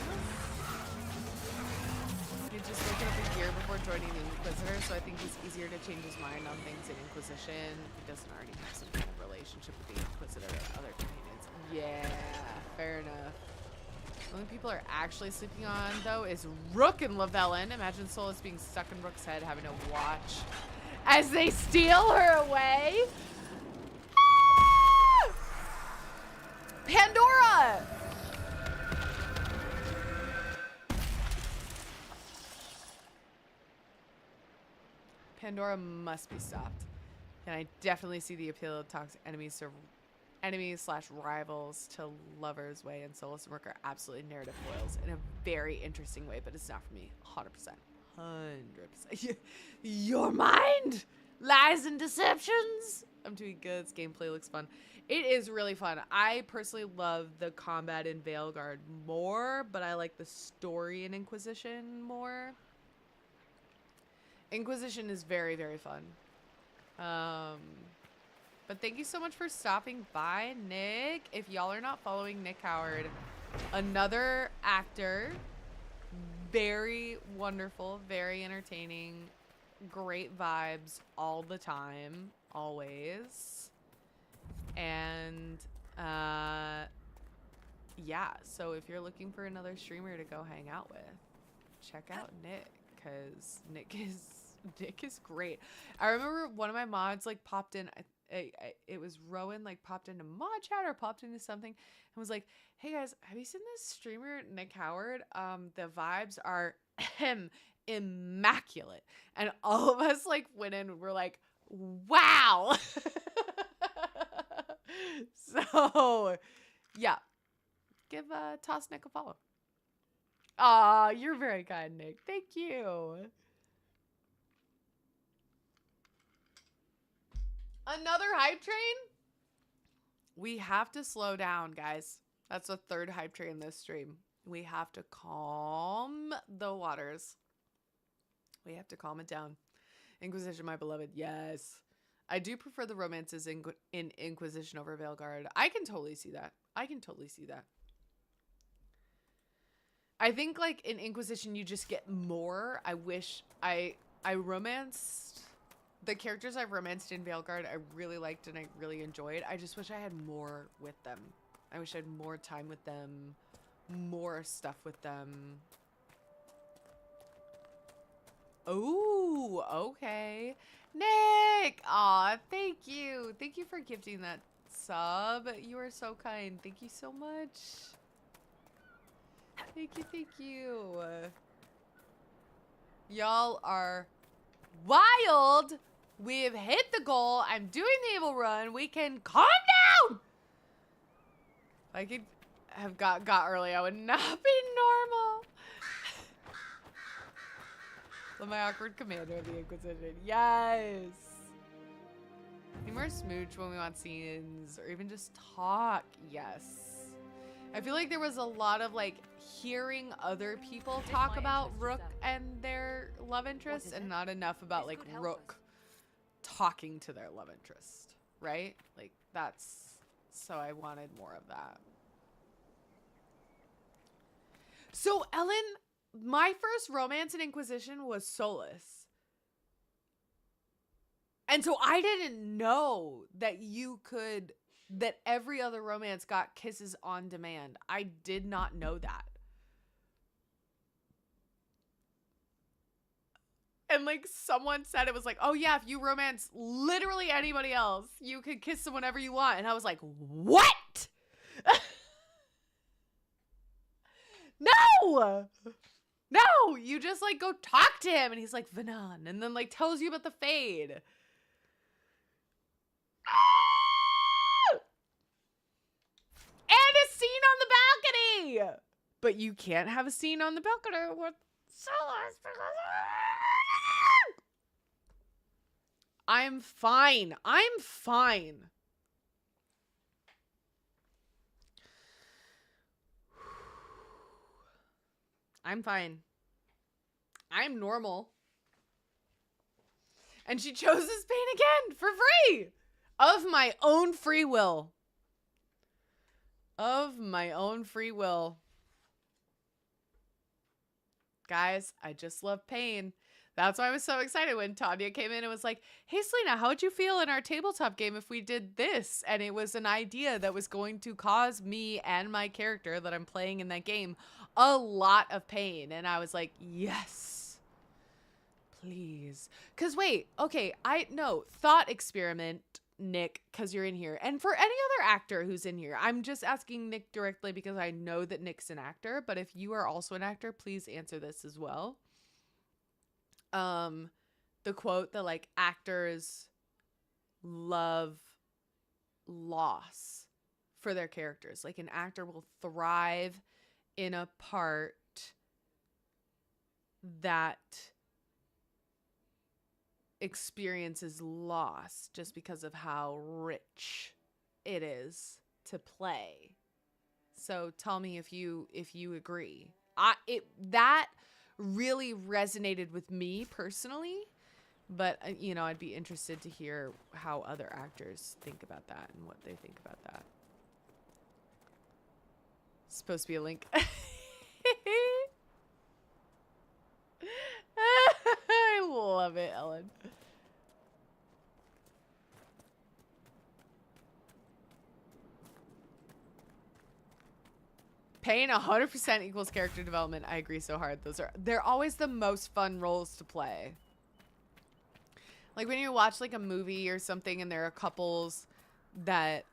He's just looking up a year before joining the Inquisitor, so I think he's easier to change his mind on things in Inquisition. He doesn't already have some kind of relationship with the Inquisitor or other companions. Yeah, fair enough. The only people are actually sleeping on, though, is Rook and Lavellin. Imagine Solus being stuck in Rook's head, having to watch as they steal her away. Ah! Pandora! Pandora must be stopped. And I definitely see the appeal of toxic enemies/rivals to lovers' way, and Solus and Rook are absolutely narrative foils in a very interesting way, but it's not for me. 100%. 100%. Your mind! Lies and deceptions! I'm doing good. This gameplay looks fun. It is really fun. I personally love the combat in Veilguard more, but I like the story in Inquisition more. Inquisition is very, very fun. But thank you so much for stopping by, Nick. If y'all are not following Nick Howard, another actor, very wonderful, very entertaining, great vibes all the time, always. And yeah, so if you're looking for another streamer to go hang out with, check out Nick, because Nick is great. I remember one of my mods like popped in, it was Rowan, like popped into mod chat or popped into something and was like, hey guys, have you seen this streamer Nick Howard? The vibes are immaculate. And all of us like went in and were like, wow. So yeah, give Toss Nick a follow. Aw, you're very kind, Nick. Thank you. Another hype train? We have to slow down, guys. That's the third hype train this stream. We have to calm the waters. We have to calm it down. Inquisition, my beloved. Yes. I do prefer the romances in Inquisition over Veilguard. I can totally see that. I can totally see that. I think like in Inquisition you just get more. I wish I romanced the characters I've romanced in Veilguard. I really liked and I really enjoyed. I just wish I had more with them. I wish I had more time with them, more stuff with them. Oh, okay. Nick! Aw, thank you. Thank you for gifting that sub. You are so kind. Thank you so much. Thank you, thank you. Y'all are wild. We've hit the goal. I'm doing the evil run. We can calm down. If I could have got early, I would not be normal. So my awkward commander of the Inquisition. Yes. Need more smooch when we want scenes or even just talk. Yes. I feel like there was a lot of like hearing other people talk about Rook and their love interest and not enough about like Rook talking to their love interest, right? Like that's, so I wanted more of that. So Ellen, my first romance in Inquisition was Solus. And so I didn't know that you could, that every other romance got kisses on demand. I did not know that. And like someone said, it was like, oh yeah, if you romance literally anybody else, you could kiss them whenever you want. And I was like, what? No! No, you just like go talk to him and he's like, Vanan, and then like tells you about the fade. And a scene on the balcony! But you can't have a scene on the balcony with Solus because I'm fine. I'm fine. I'm fine. I'm normal. And she chose this pain again for free. Of my own free will. Of my own free will. Guys, I just love pain. That's why I was so excited when Tanya came in and was like, hey, Selena, how would you feel in our tabletop game if we did this? And it was an idea that was going to cause me and my character that I'm playing in that game a lot of pain. And I was like, yes, please. Because wait, okay, thought experiment, Nick, because you're in here. And for any other actor who's in here, I'm just asking Nick directly because I know that Nick's an actor. But if you are also an actor, please answer this as well. The quote that like actors love loss for their characters. Like an actor will thrive in a part that experiences loss just because of how rich it is to play. So tell me if you agree. That really resonated with me personally, but you know, I'd be interested to hear how other actors think about that and what they think about that. It's supposed to be a link. I love it, Ellen. Pain 100% equals character development. I agree so hard. They're always the most fun roles to play. Like when you watch like a movie or something and there are couples that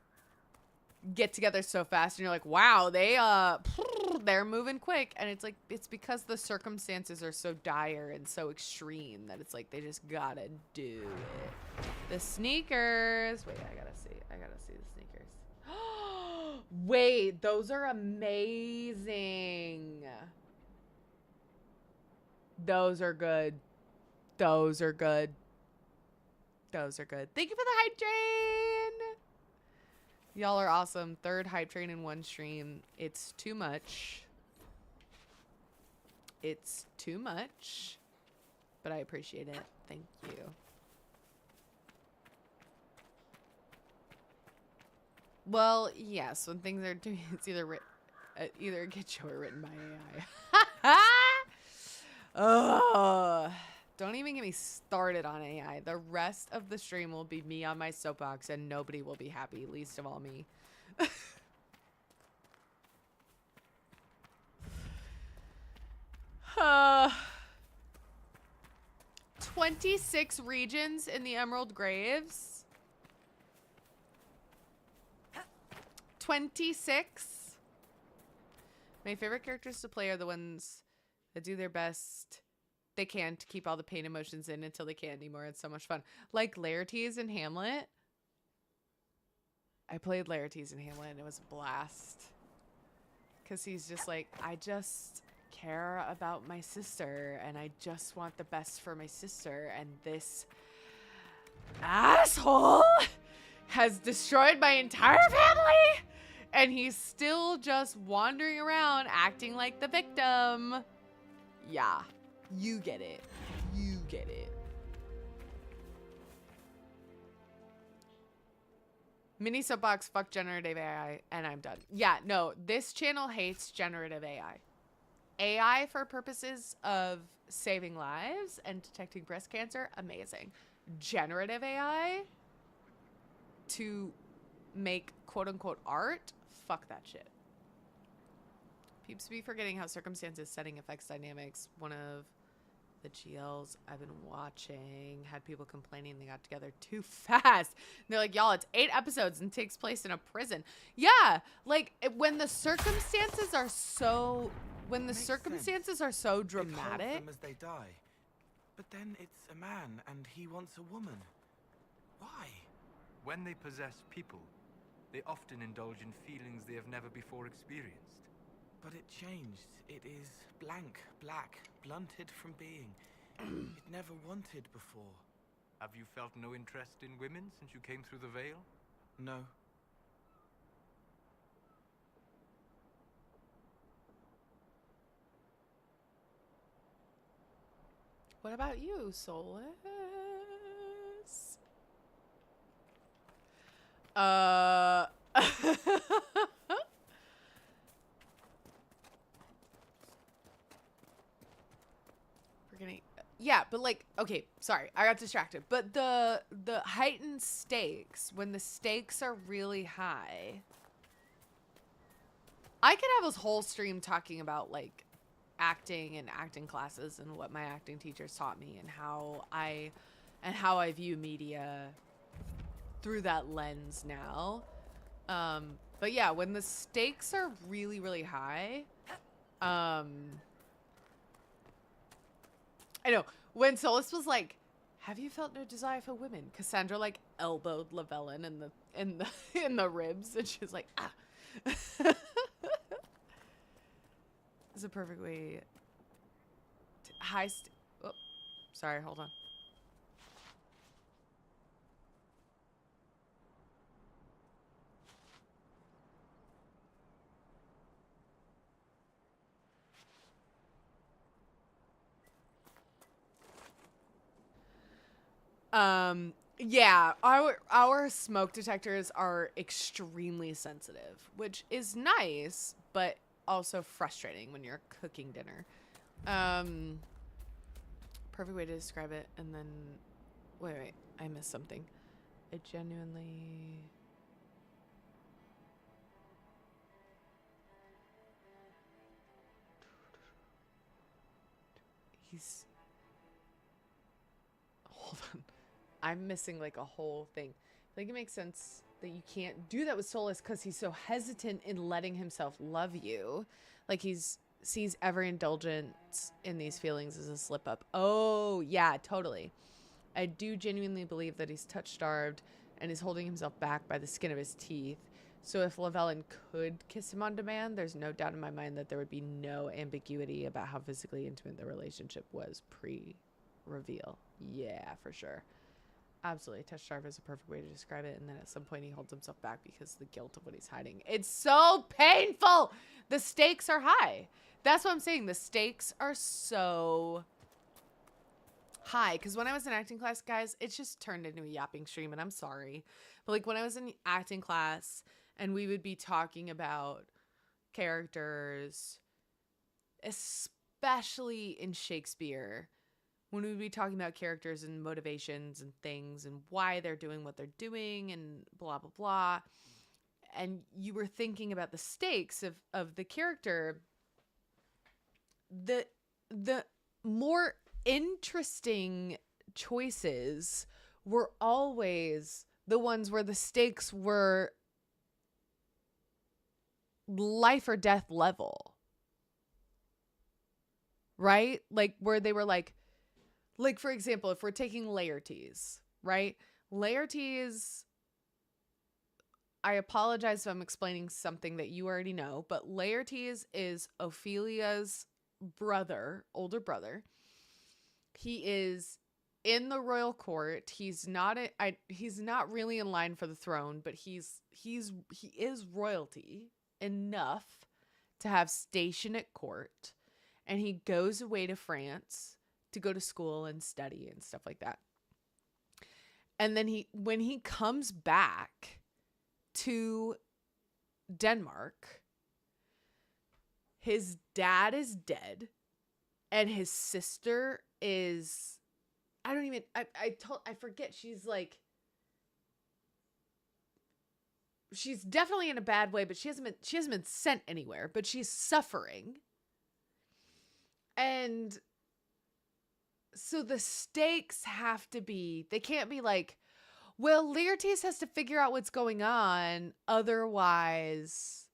get together so fast and you're like, wow, they're moving quick. And it's like, it's because the circumstances are so dire and so extreme that it's like, they just gotta do it. The sneakers. Wait, I gotta see the sneakers. Wait, those are amazing. Those are good. Those are good. Those are good. Thank you for the hype train. Y'all are awesome. 3rd hype train in one stream. It's too much. It's too much. But I appreciate it. Thank you. Well, yes, when things are doing, it's either a good show or written by AI. Oh, don't even get me started on AI. The rest of the stream will be me on my soapbox and nobody will be happy, least of all me. 26 regions in the Emerald Graves. 26. My favorite characters to play are the ones that do their best they can to keep all the pain emotions in until they can't anymore. It's so much fun. Like Laertes in Hamlet. I played Laertes in Hamlet and it was a blast. Because he's just like, I just care about my sister and I just want the best for my sister. And this asshole has destroyed my entire family. And he's still just wandering around acting like the victim. Yeah, you get it. You get it. Mini soapbox, fuck generative AI, and I'm done. Yeah, no, this channel hates generative AI. AI for purposes of saving lives and detecting breast cancer, amazing. Generative AI to make quote-unquote art, fuck that shit. Peeps be forgetting how circumstances, setting, affects dynamics. One of the GLs I've been watching had people complaining they got together too fast. And they're like, y'all, it's 8 episodes and takes place in a prison. Yeah, like when the circumstances are so dramatic. It them as they die. But then it's a man and he wants a woman. Why? When they possess people, they often indulge in feelings they have never before experienced. But it changed. It is blank, black, blunted from being. It never wanted before. Have you felt no interest in women since you came through the veil? No. What about you, Solus? We're gonna, yeah, but like, okay, sorry, I got distracted. But the heightened stakes, when the stakes are really high, I could have this whole stream talking about like acting and acting classes and what my acting teachers taught me and how I view media through that lens now. But yeah, when the stakes are really, really high, I know when Solus was like, "Have you felt no desire for women?" Cassandra like elbowed Lavellin in the ribs, and she was like, "Ah." It's a perfect way to oh, sorry, hold on. Yeah, our smoke detectors are extremely sensitive, which is nice, but also frustrating when you're cooking dinner. Perfect way to describe it. And then wait, I missed something. It genuinely hold on. I'm missing like a whole thing. I think it makes sense that you can't do that with Solus because he's so hesitant in letting himself love you. Like he sees every indulgence in these feelings as a slip up. Oh, yeah, totally. I do genuinely believe that he's touch-starved and is holding himself back by the skin of his teeth. So if Lavellin could kiss him on demand, there's no doubt in my mind that there would be no ambiguity about how physically intimate the relationship was pre-reveal. Yeah, for sure. Absolutely. Touch-starved is a perfect way to describe it. And then at some point he holds himself back because of the guilt of what he's hiding. It's so painful. The stakes are high. That's what I'm saying. The stakes are so high. Because when I was in acting class, guys, it just turned into a yapping stream. And I'm sorry. But like when I was in acting class and we would be talking about characters, especially in Shakespeare, when we'd be talking about characters and motivations and things and why they're doing what they're doing and blah, blah, blah. And you were thinking about the stakes of the character, the more interesting choices were always the ones where the stakes were life or death level. Right? Like where they were like, for example, if we're taking Laertes, right? Laertes, I apologize if I'm explaining something that you already know, but Laertes is Ophelia's brother, older brother. He is in the royal court. He's not really in line for the throne, but he is royalty enough to have station at court, and he goes away to France to go to school and study and stuff like that. And then when he comes back to Denmark, his dad is dead and his sister is, I forget, she's definitely in a bad way, but she hasn't been sent anywhere, but she's suffering. And so the stakes have to be, they can't be like, well, Laertes has to figure out what's going on, otherwise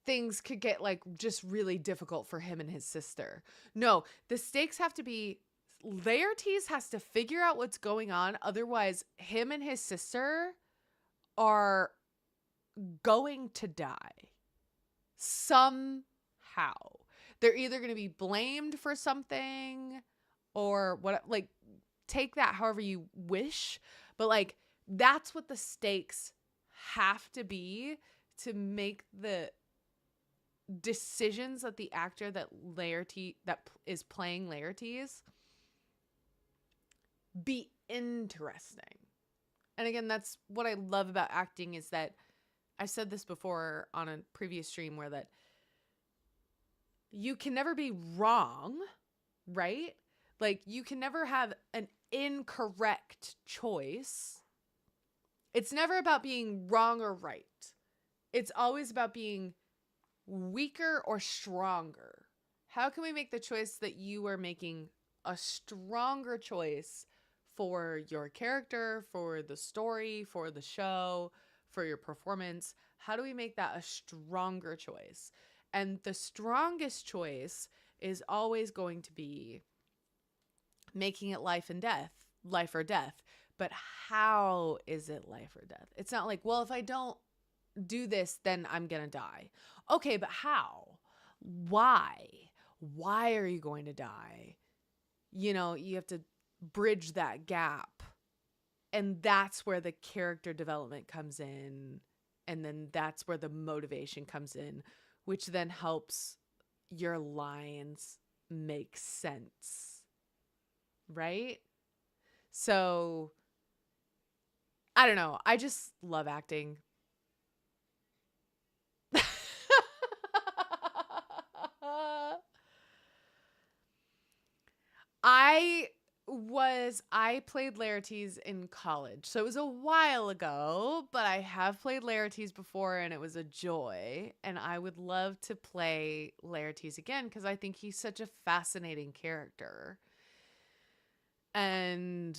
things could get like just really difficult for him and his sister. No, the stakes have to be, Laertes has to figure out what's going on, otherwise him and his sister are going to die somehow. They're either going to be blamed for something or what, like take that however you wish, but like that's what the stakes have to be to make the decisions that the actor that is playing Laertes be interesting. And again, that's what I love about acting, is that I said this before on a previous stream, where that you can never be wrong, right? Like you can never have an incorrect choice. It's never about being wrong or right. It's always about being weaker or stronger. How can we make the choice that you are making a stronger choice for your character, for the story, for the show, for your performance? How do we make that a stronger choice? And the strongest choice is always going to be making it life or death. But how is it life or death? It's not like, well, if I don't do this, then I'm going to die. Okay, but how? Why? Why are you going to die? You know, you have to bridge that gap. And that's where the character development comes in. And then that's where the motivation comes in, which then helps your lines make sense. Right? So, I don't know. I just love acting. I played Laertes in college. So it was a while ago, but I have played Laertes before and it was a joy. And I would love to play Laertes again because I think he's such a fascinating character. And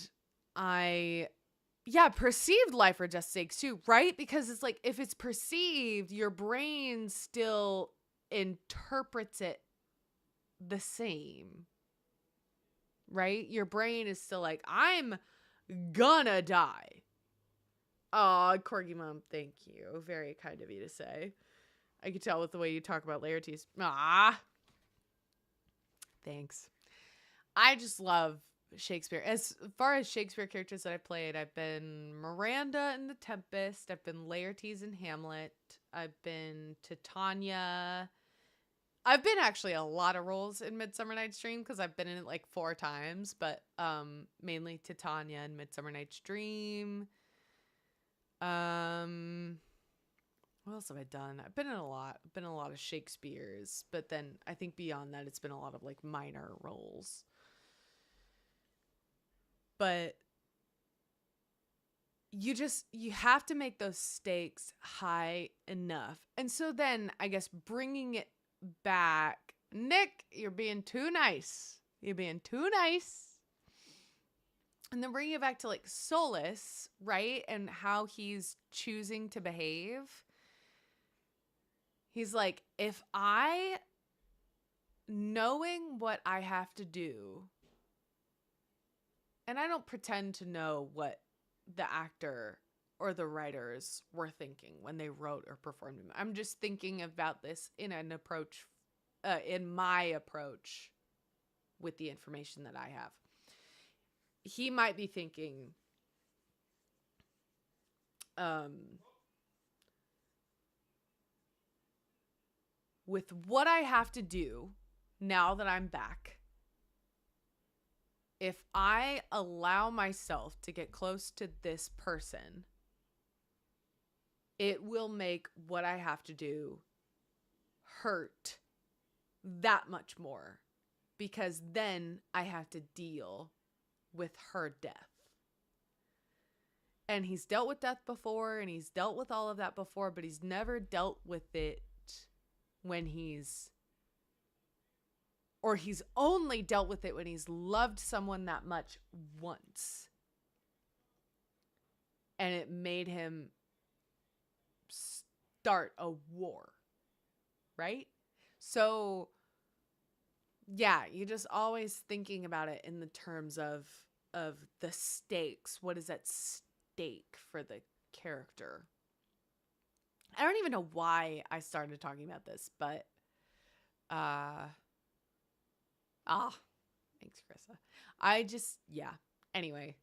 perceived life or death stakes too, right? Because it's like, if it's perceived, your brain still interprets it the same. Right? Your brain is still like, I'm gonna die. Aw, Corgi Mom, thank you. Very kind of you to say. I could tell with the way you talk about Laertes. Ah, thanks. I just love Shakespeare. As far as Shakespeare characters that I played, I've been Miranda in The Tempest. I've been Laertes in Hamlet. I've been Titania. I've been actually a lot of roles in Midsummer Night's Dream because I've been in it like 4 times, but mainly Titania in Midsummer Night's Dream. What else have I done? I've been in a lot. I've been in a lot of Shakespeare's, but then I think beyond that, it's been a lot of like minor roles. But you have to make those stakes high enough. And so then I guess bringing it back, Nick, you're being too nice. You're being too nice. And then bringing it back to like Solus, right? And how he's choosing to behave. He's like, if I, knowing what I have to do, and I don't pretend to know what the actor or the writers were thinking when they wrote or performed them. I'm just thinking about this in an approach, in my approach with the information that I have. He might be thinking, with what I have to do now that I'm back, if I allow myself to get close to this person, it will make what I have to do hurt that much more, because then I have to deal with her death. And he's dealt with death before, and he's dealt with all of that before, but he's never dealt with it when he's only dealt with it when he's loved someone that much once. And it made him start a war, right? So, yeah, you're just always thinking about it in the terms of the stakes. What is at stake for the character? I don't even know why I started talking about this, but thanks, Carissa. Anyway.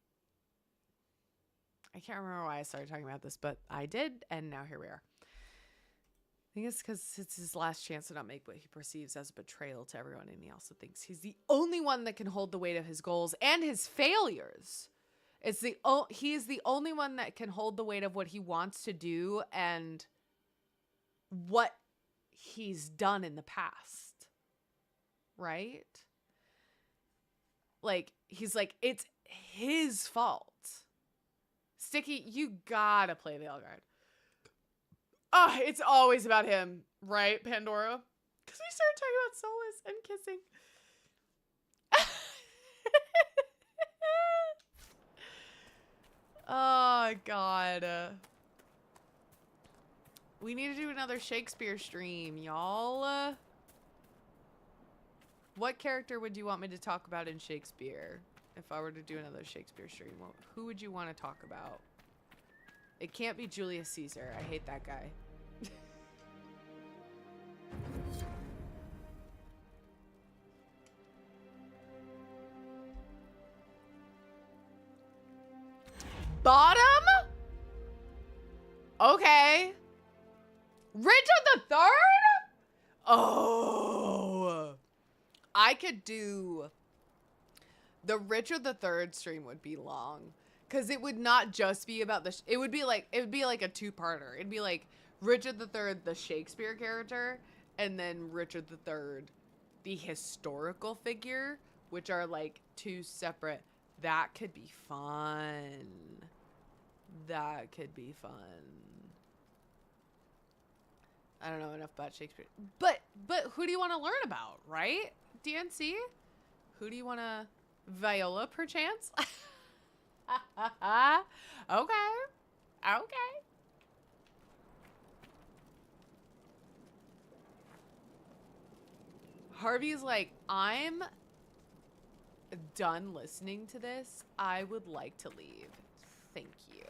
I can't remember why I started talking about this, but I did, and now here we are. I think it's because it's his last chance to not make what he perceives as a betrayal to everyone, and he also thinks he's the only one that can hold the weight of his goals and his failures. He is the only one that can hold the weight of what he wants to do and what he's done in the past. Right? Like, he's like, it's his fault. Sticky, you gotta play the Elgard. Oh, it's always about him, right, Pandora? Because we started talking about Solus and kissing. Oh, God. We need to do another Shakespeare stream, y'all. What character would you want me to talk about in Shakespeare? If I were to do another Shakespeare stream, who would you want to talk about? It can't be Julius Caesar. I hate that guy. Bottom? Okay. Richard the Third? Oh. I could do... The Richard the Third stream would be long, because it would not just be about the. It would be like a two-parter. It'd be like Richard the Third, the Shakespeare character, and then Richard the Third, the historical figure, which are like two separate. That could be fun. That could be fun. I don't know enough about Shakespeare, but who do you want to learn about, right? DNC? Who do you want to? Viola, perchance? Okay. Okay. Harvey's like, I'm done listening to this. I would like to leave. Thank you.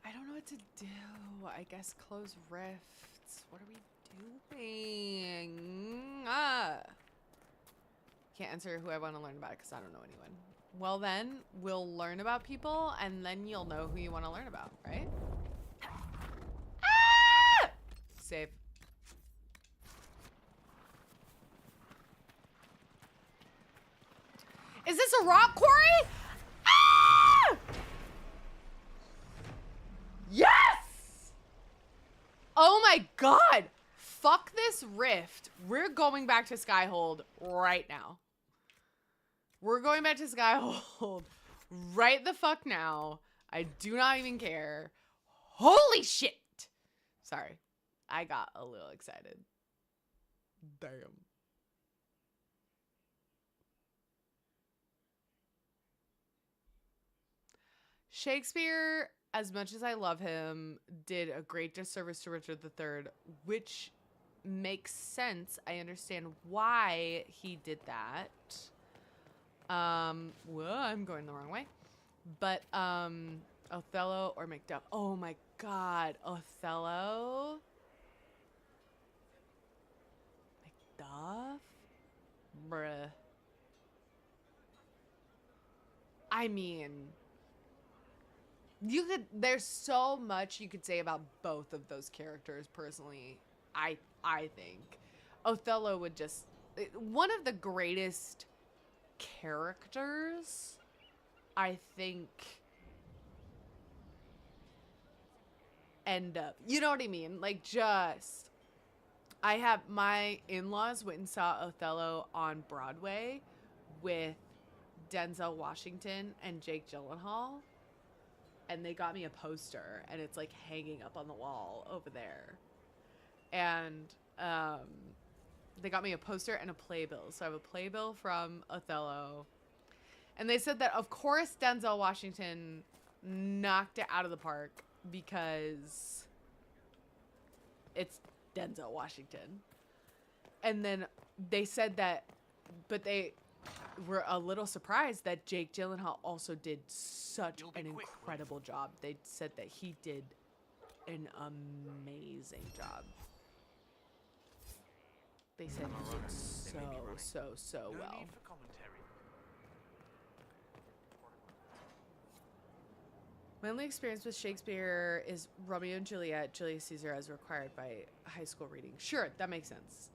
I don't know what to do. I guess close rifts. What are we doing? Can't answer who I want to learn about because I don't know anyone. Well then, we'll learn about people and then you'll know who you want to learn about, right? Ah! Save. Is this a rock quarry? Ah! Yes! Oh my god! Fuck this rift. We're going back to Skyhold right now. We're going back to Skyhold right the fuck now. I do not even care. Holy shit! Sorry. I got a little excited. Damn. Shakespeare, as much as I love him, did a great disservice to Richard III, which makes sense. I understand why he did that. Well, I'm going the wrong way. But, Othello or Macduff. Oh my god, Othello? Macduff? Bruh. I mean... there's so much you could say about both of those characters, personally. I think. Othello would just... one of the greatest characters, I think, end up... you know what I mean? Like, just... I have... my in-laws went and saw Othello on Broadway with Denzel Washington and Jake Gyllenhaal. And they got me a poster, and it's like hanging up on the wall over there. And they got me a poster and a playbill. So I have a playbill from Othello. And they said that, of course, Denzel Washington knocked it out of the park because it's Denzel Washington. And then they said that, but they were a little surprised that Jake Gyllenhaal also did such an incredible job. They said that he did an amazing job. They said he did so No well. need for commentary. My only experience with Shakespeare is Romeo and Juliet, Julius Caesar, as required by high school reading. Sure, that makes sense.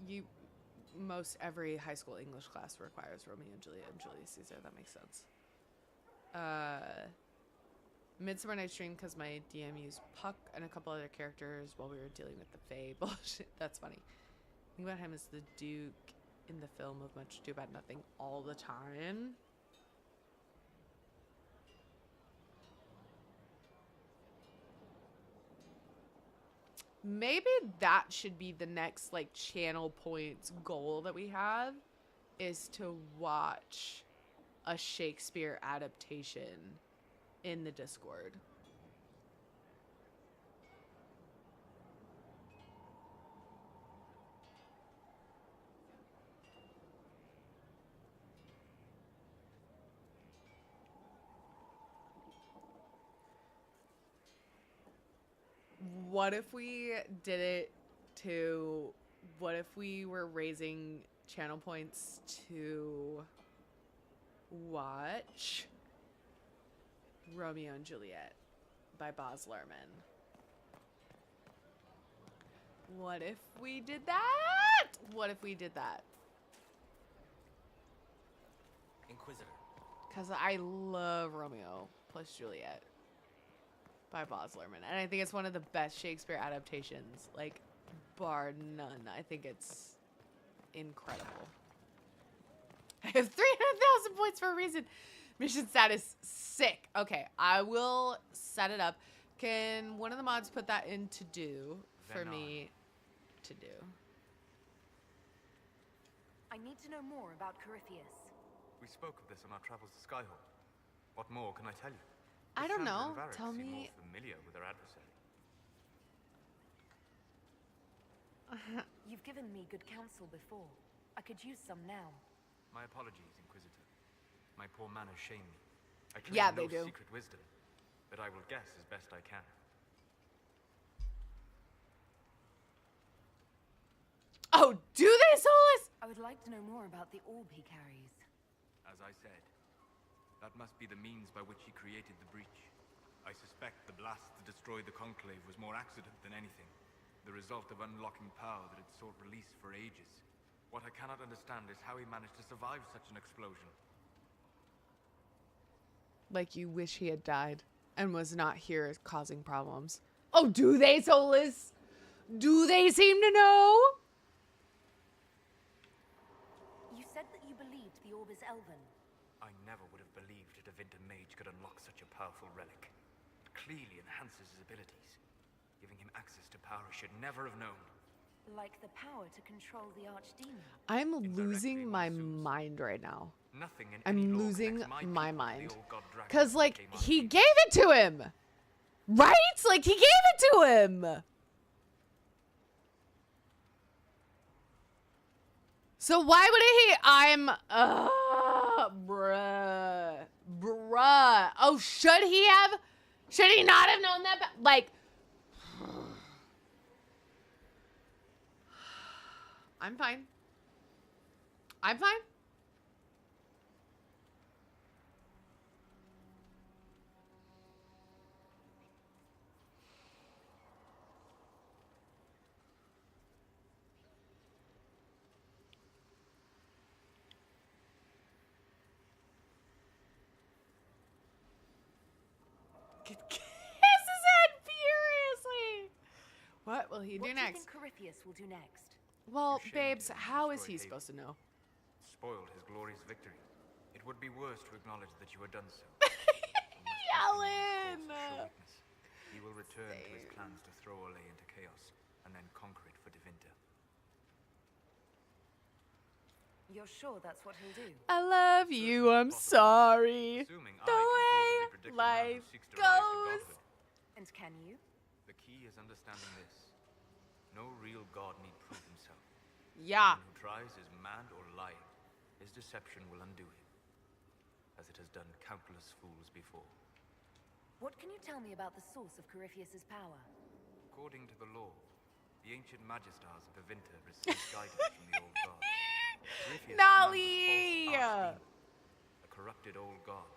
Most every high school English class requires Romeo and Juliet and Julius Caesar. That makes sense. Midsummer Night's Dream because my DM used Puck and a couple other characters while we were dealing with the Fae bullshit. That's funny. Think about him as the Duke in the film of Much Ado About Nothing all the time. Maybe that should be the next like channel points goal that we have, is to watch a Shakespeare adaptation in the Discord. What if we did it to, what if we were raising channel points to watch Romeo and Juliet by Baz Luhrmann? What if we did that? What if we did that? Inquisitor. Because I love Romeo plus Juliet by Baz Luhrmann. And I think it's one of the best Shakespeare adaptations, like, bar none. I think it's incredible. I have 300,000 points for a reason. Mission status, sick. Okay, I will set it up. Can one of the mods put that in to do for me to do? I need to know more about Corypheus. We spoke of this on our travels to Skyhawk. What more can I tell you? I don't Cassandra know. and Varric Tell seem me. more familiar with their adversary. You've given me good counsel before. I could use some now. My apologies, Inquisitor. My poor manners shame me. I claim Yeah, they no do. secret wisdom, but I will guess as best I can. Oh, do they, Solus? I would like to know more about the orb he carries. As I said, that must be the means by which he created the breach. I suspect the blast that destroyed the Conclave was more accident than anything, the result of unlocking power that had sought release for ages. What I cannot understand is how he managed to survive such an explosion. Like you wish he had died and was not here causing problems. Oh, do they, Solus? Do they seem to know? You said that you believed the orb is elven. I never would have believed a Divinta mage could unlock such a powerful relic. It clearly enhances his abilities, giving him access to power he should never have known. Like the power to control the archdemon. I'm losing my mind right now. Nothing in any I'm law losing connects my people to mind. the old god dragon Because, that like, became he unleashed. gave it to him. Right? Like, he gave it to him. So why would he? Bruh. Oh, should he have? Should he not have known that? Like, I'm fine. I'm fine. Kiss his head furiously. What will he do What do you next? think Corypheus will do next? Well, You shamed babes, him and how is destroyed he Hades. supposed to know? Spoiled his glorious victory. It would be worse to acknowledge that you had done so. Yellen! He will return to his plans to throw Olay into chaos and then conquer it for Divinta. You're sure that's what he'll do? I love you. I'm sorry. Assuming The I way can plausibly predict a man life who seeks to rise to goes. godhood. And can you? The key is understanding this. No real god need prove himself. Yeah. Anyone who tries is mad or lying. His deception will undo him, as it has done countless fools before. What can you tell me about the source of Corypheus's power? According to the law, The ancient magistars of Avinta received guidance from the old gods. Riffius Nolly! commands a false archdemon, a corrupted old god.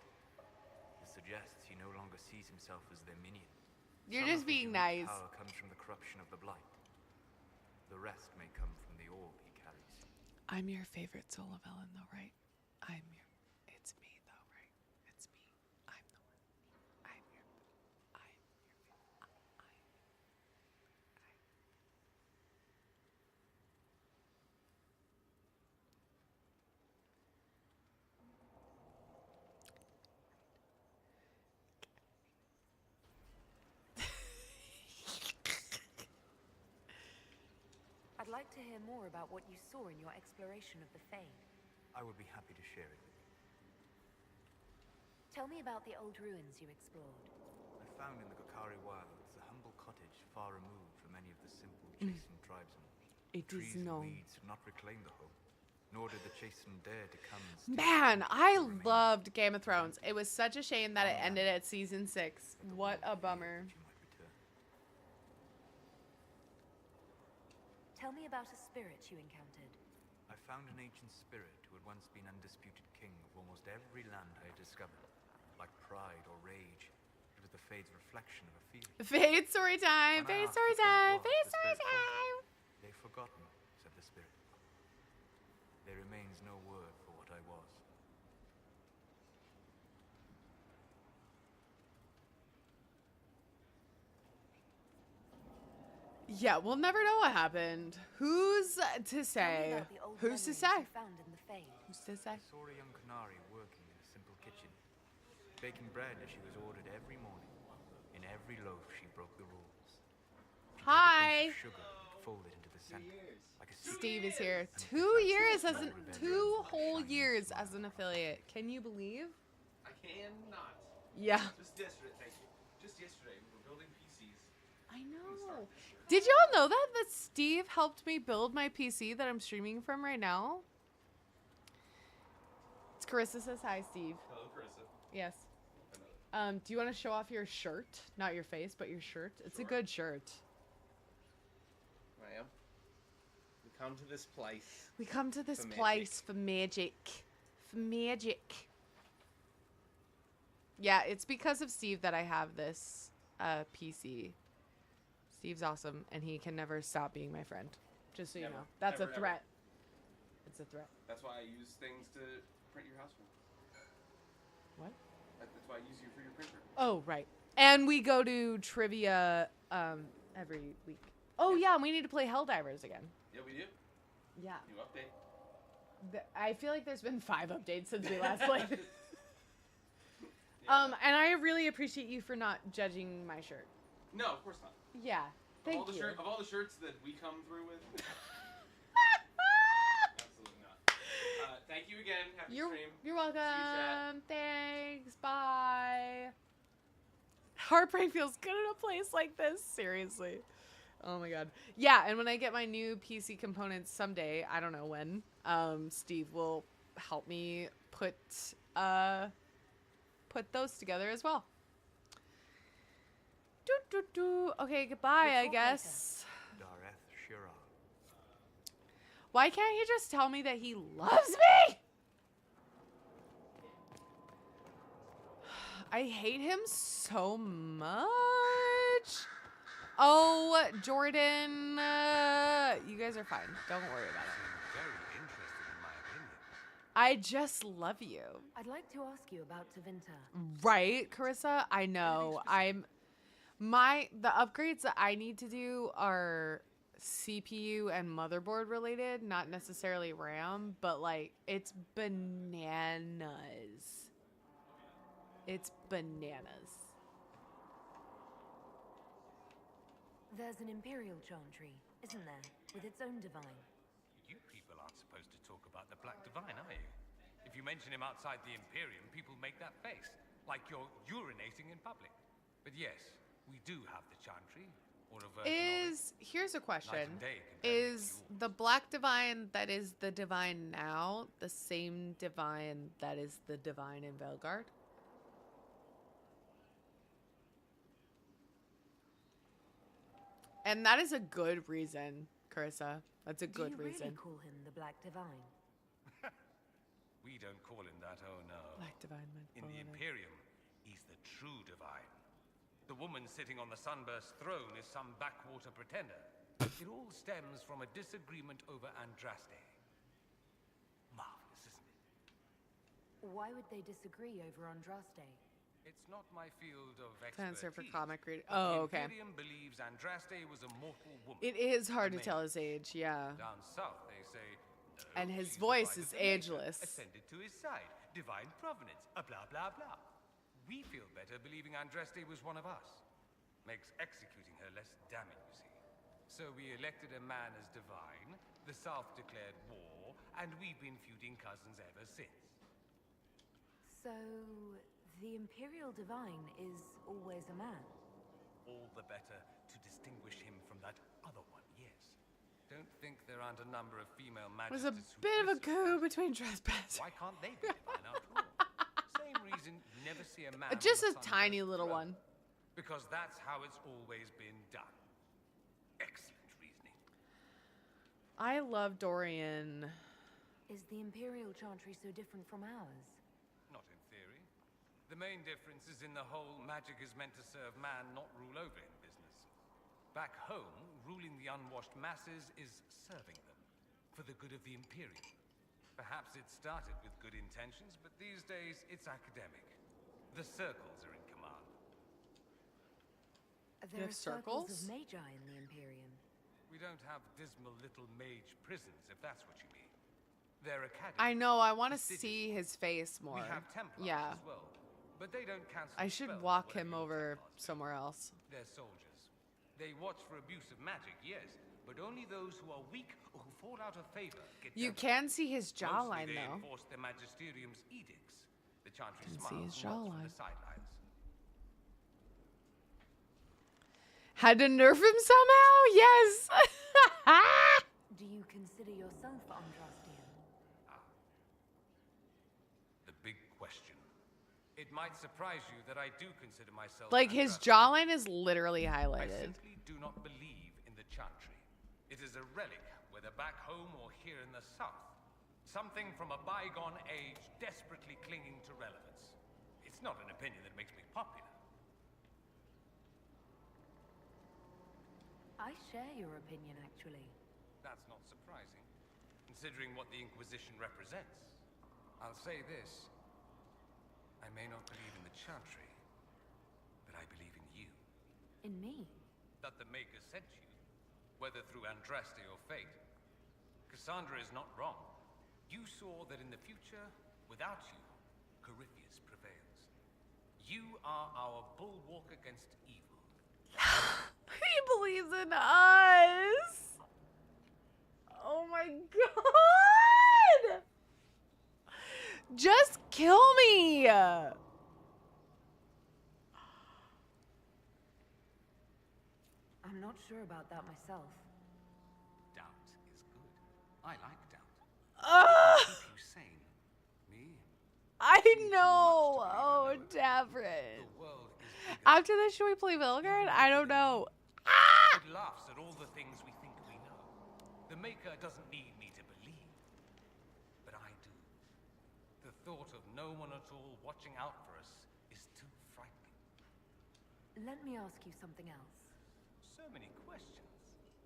This suggests he no longer sees himself as their minion. You're Some just of his being unique nice. Power comes from the corruption of the blight. The rest may come from the orb he carries. I'm your favorite soul of Ellen, though, right? It's me, though, right? It's me. I'm the one. I'm your. I'd like to hear more about what you saw in your exploration of the Fade. I would be happy to share it with you. Tell me about the old ruins you explored. I found in the Gokari wilds a humble cottage far removed from any of the simple chastened tribesmen. It Trees is and known. weeds had not reclaimed the home, nor did the chastened dare to come and steal Man, I loved Game of Thrones. It was such a shame that it ended at season 6. What a bummer. Tell me about a spirit you encountered. I found an ancient spirit who had once been undisputed king of almost every land I had discovered. Like pride or rage, it was the Fade's reflection of a feeling. Fade story time! When I Fade asked story which one it time! was, Fade the story spirit told me. time! They've forgotten, said the spirit. There remains no word for what I was. Yeah, we'll never know what happened. Who's to say? About the old Who's to memories say? you found in the Fade. Who's to say? I saw a young Canary working in a simple kitchen, baking bread as she was ordered every morning. In every loaf, she broke the rules. She took a Hi. pinch of sugar and folded into the center, like a secret. Steve is here. And 2 that's years what as an rebellion 2 was whole shining years smile. as an affiliate. Can you believe? I cannot. Yeah. Just yesterday, thank you. Just yesterday, we were building PCs. I know. Did y'all know that Steve helped me build my PC that I'm streaming from right now? It's Carissa says hi, Steve. Hello, Carissa. Yes. Do you want to show off your shirt? Not your face, but your shirt. It's a good shirt. I am. We come to this place. We come to this for place for magic. For magic. Yeah, it's because of Steve that I have this PC. Steve's awesome, and he can never stop being my friend. Just so you Never. know. That's Never, a ever. threat. It's a threat. That's why I use things to print your house for. What? That's why I use you for your printer. Oh, right. And we go to trivia every week. Oh, yeah, and we need to play Helldivers again. Yeah, we do. Yeah. New update. I feel like there's been 5 updates since we last played. And I really appreciate you for not judging my shirt. No, of course not. Yeah. Thank of all the you. of all the shirts that we come through with. Absolutely not. Thank you again. Happy stream. You're See you, chat. welcome. Thanks. Bye. Heartbreak feels good in a place like this. Seriously. Oh my god. Yeah, and when I get my new PC components someday, I don't know when, Steve will help me put those together as well. Okay, goodbye, I guess. Dareth Shira. Why can't he just tell me that he loves me? I hate him so much. Oh, Jordan, you guys are fine. Don't worry about it. Very interested in my opinion. I just love you. I'd like to ask you about Tevinter. Right, Carissa? I know. The upgrades that I need to do are CPU and motherboard related, not necessarily RAM, but like it's bananas. It's bananas. There's an Imperial Chantry, isn't there? With its own divine. You people aren't supposed to talk about the Black Divine, are you? If you mention him outside the Imperium, people make that face, like you're urinating in public. But yes, we do have the Chantry, or a version of it. Here's a question. Night and day compared to Is the Black Divine that is the divine now the same divine that is the divine in Velgard? And that is a good reason, Carissa. That's a good Do you reason. really call him the Black Divine? We don't call him that, oh no. Black Divine. In the Imperium, he's the true Divine. The woman sitting on the Sunburst throne is some backwater pretender. It all stems from a disagreement over Andraste. Marvelous, isn't it? Why would they disagree over Andraste? It's not my field of Answer for expertise. comic reading. but Oh, okay. The Imperium believes Andraste was a mortal woman. It is hard to A tell maid. his age, yeah. Down south, they say, no, And his she's voice the is bride of the Maker, ageless. Ascended to his side, divine provenance, blah, blah, blah. We feel better believing Andraste was one of us. Makes executing her less damning, you see. So we elected a man as divine, the South declared war, and we've been feuding cousins ever since. So, the Imperial Divine is always a man? All the better to distinguish him from that other one, yes. Don't think there aren't a number of female It was a magisters who bit of a bristle. coup between trespass. Why can't they be divine after all? Same reason you never see a man Just on a the tiny Sunburst little throne. one. Because that's how it's always been done. Excellent reasoning. I love Dorian. Is the Imperial Chantry so different from ours? Not in theory. The main difference is in the whole magic is meant to serve man, not rule over him business. Back home, ruling the unwashed masses is serving them, for the good of the Imperium. Perhaps it started with good intentions, but these days it's academic. The circles are in command. There are circles circles? of magi in the Imperium. We don't have dismal little mage prisons, if that's what you mean. They're academies. I know, I want to prestigious. see his face more. We have Templars Yeah. as well, but they don't cancel I should spells, walk whatever him your over Templars do. somewhere else. They're soldiers. They watch for abuse of magic, yes, but only those who are weak or who fall out of favor get You Templars. can see his Mostly jawline, they though. enforce the magisterium's edicts. The Chantry Can see smiles his and watch from jawline. the sidelines. Had to nerf him somehow? Yes! Do you consider yourself Andrastian? The big question. It might surprise you that I do consider myself Like, his Andrastian. jawline is literally I highlighted. simply do not believe in the Chantry. It is a relic, whether back home or here in the South. Something from a bygone age desperately clinging to relevance. It's not an opinion that makes me popular. I share your opinion, actually. That's not surprising, considering what the Inquisition represents. I'll say this. I may not believe in the Chantry, but I believe in you. In me? That the Maker sent you, whether through Andraste or fate. Cassandra is not wrong. You saw that in the future, without you, Corypheus prevails. You are our bulwark against evil. He believes in us! Oh my god! Just kill me! I'm not sure about that myself. Doubt is good. I like doubt. Ugh. Keep you sane. Me? I know! Oh, Davrin. The world is bigger. After this, should we play Vilgard? I don't know. It laughs at all the things we think we know. The Maker doesn't need me to believe, but I do. The thought of no one at all watching out for us is too frightening. Let me ask you something else. So many questions.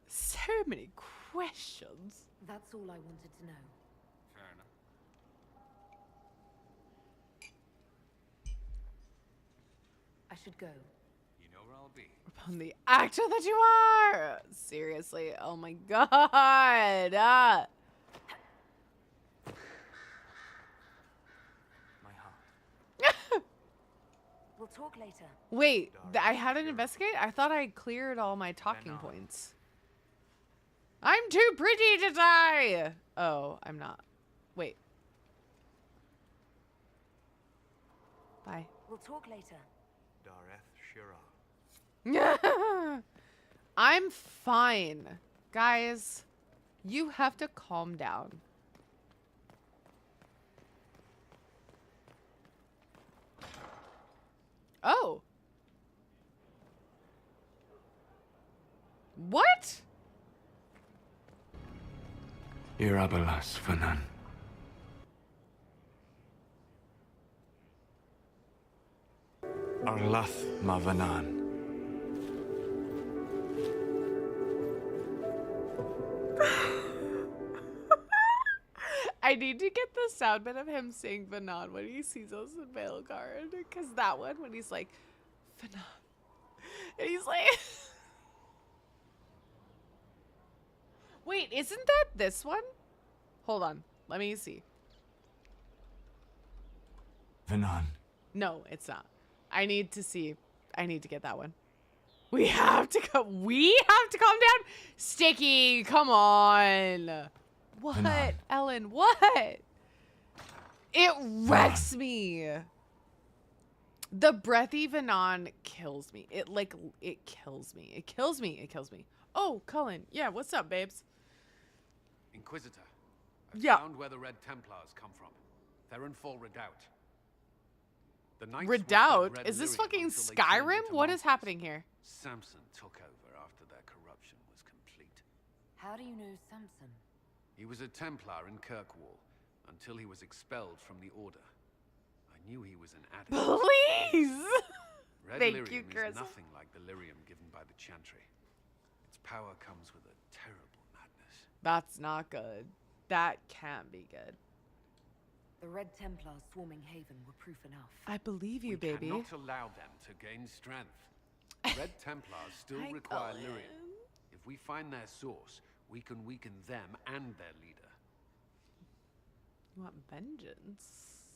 So many questions. That's all I wanted to know. Fair enough. I should go. You know where I'll be. Upon the actor that you are! Seriously, oh my god! Ah. My heart. We'll talk later. Wait, I had an investigate? I thought I cleared all my talking points. I'm too pretty to die! Oh, I'm not. Wait. Bye. We'll talk later. Dareth Shira. I'm fine. Guys, you have to calm down. Oh. What? Irabelas Vanan. Arlath Mavanan. I need to get the sound bit of him saying Vanan when he sees us in Veilguard. Because that one, when he's like, Vanan. And he's like... Wait, isn't that this one? Hold on. Let me see. Vanan. No, it's not. I need to see. I need to get that one. We have to calm down. Sticky, come on. What, Vanan. Ellen? What? It wrecks me. The breathy Vanan kills me. It kills me. It kills me. It kills me. Oh, Cullen. Yeah, what's up, babes? Inquisitor, I've Yeah. found where the Red Templars come from. They're in full redoubt. The Knights Redoubt? were fed Red Is this lyrium fucking until they turned Skyrim? into What is monsters. happening here? Samson took over after their corruption was complete. How do you know Samson? He was a Templar in Kirkwall until he was expelled from the Order. I knew he was an addict. Please! Red Thank lyrium you, is Chris. nothing like the lyrium given by the Chantry. Its power comes with a terrible madness. That's not good. That can't be good. The Red Templars swarming Haven were proof enough. I believe you, We baby. cannot allow them to gain strength. Red Templars still Hi, require Cullen. lyrium. If we find their source, we can weaken them and their leader. You want vengeance?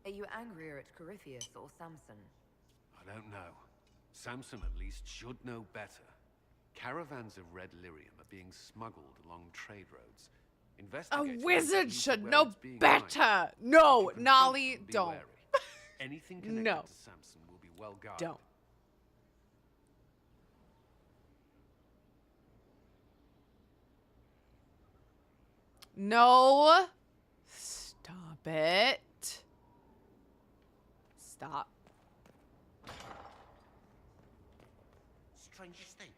Are you angrier at Corypheus or Samson? I don't know. Samson at least should know better. Caravans of red lyrium are being smuggled along trade roads. A Investigators wizard believe should where know it's being better. mined. No, If you confront Nolly, them, be don't. wary. Anything connected No. to Samson will be well guarded. Don't. No. Stop it. Stop. Strangest thing,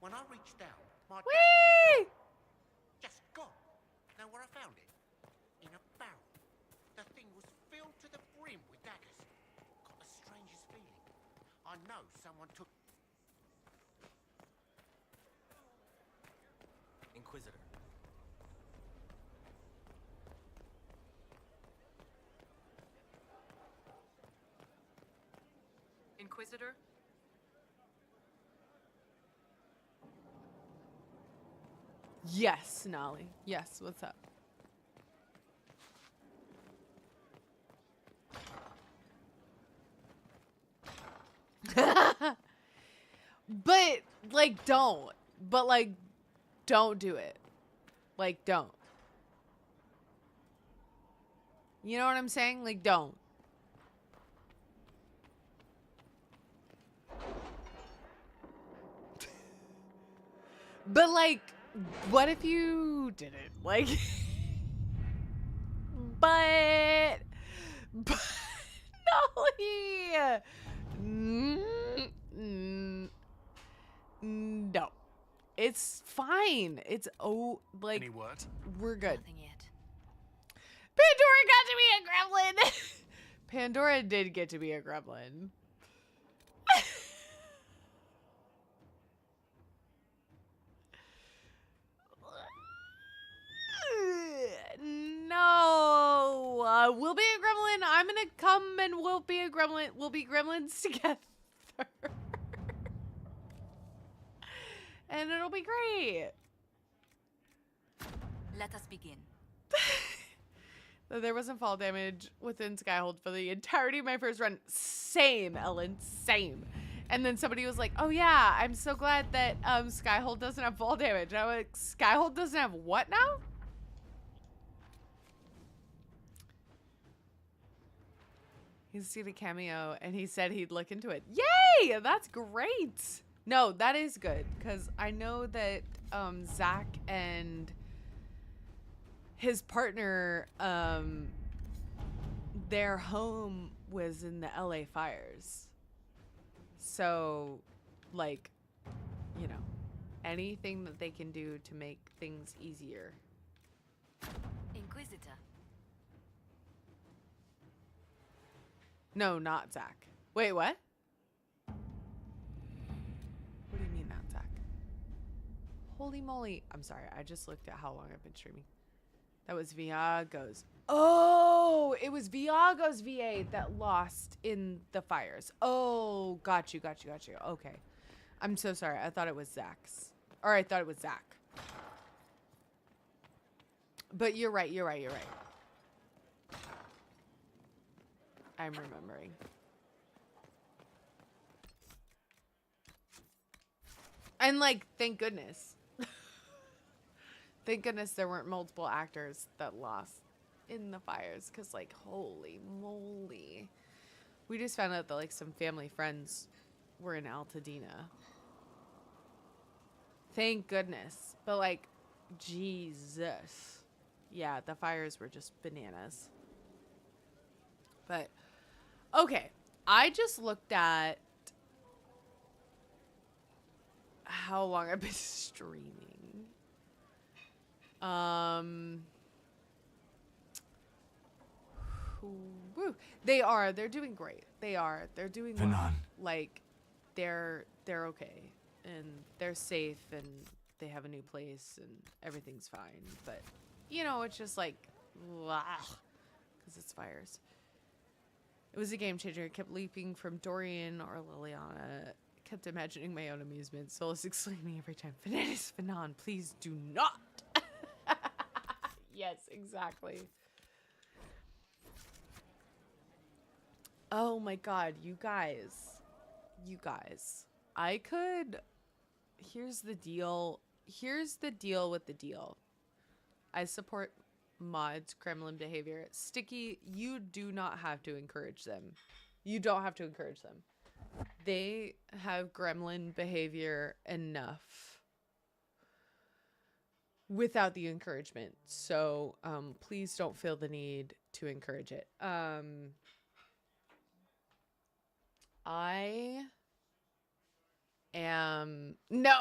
when I reached down, my Whee! dagger was just gone. Know where I found it? In a barrel. The thing was filled to the brim with daggers. Got the strangest feeling. I know someone took... Inquisitor. Inquisitor? Yes, Nolly. Yes, what's up? But, like, don't. But, like, don't do it. Like, don't. You know what I'm saying? Like, don't. But, like, what if you didn't? Like, but Nolly! No. It's fine. It's, like, Any word? we're good. Nothing yet. Pandora got to be a gremlin! Pandora did get to be a gremlin. No, we'll be a gremlin. I'm gonna come and we'll be a gremlin. We'll be gremlins together. And it'll be great. Let us begin. There wasn't fall damage within Skyhold for the entirety of my first run. Same, Ellen, same. And then somebody was like, oh yeah, I'm so glad that Skyhold doesn't have fall damage. And I was like, Skyhold doesn't have what now? He's seen a cameo and he said he'd look into it. Yay! That's great. No, that is good because I know that Zach and his partner, their home was in the LA fires. So, like, you know, Anything that they can do to make things easier. Inquisitor. No, not Zach. Wait, what? What do you mean not Zach? Holy moly. I'm sorry. I just looked at how long I've been streaming. That was Viago's. Oh, it was Viago's VA that lost in the fires. Oh, got you. Okay. I'm so sorry. I thought it was Zach's. Or I thought it was Zach. But you're right. I'm remembering. And like, thank goodness. Thank goodness there weren't multiple actors that lost in the fires. Because like, holy moly. We just found out that like some family friends were in Altadena. Thank goodness. But like, Jesus. Yeah, the fires were just bananas. But, okay. I just looked at how long I've been streaming. Woo. They're doing great. They're doing well. Like, they're okay. And they're safe and they have a new place and everything's fine. But, you know, it's just like, because it's fires. It was a game changer. I kept leaping from Dorian or Liliana. Kept imagining my own amusement. Solus exclaiming every time, Fanatis Fanon, please do not. Yes, exactly. Oh my god, you guys. I could... Here's the deal with the deal. I support mods, Kremlin behavior. Sticky, you do not have to encourage them. You don't have to encourage them. They have gremlin behavior enough without the encouragement. So please don't feel the need to encourage it. I am... No.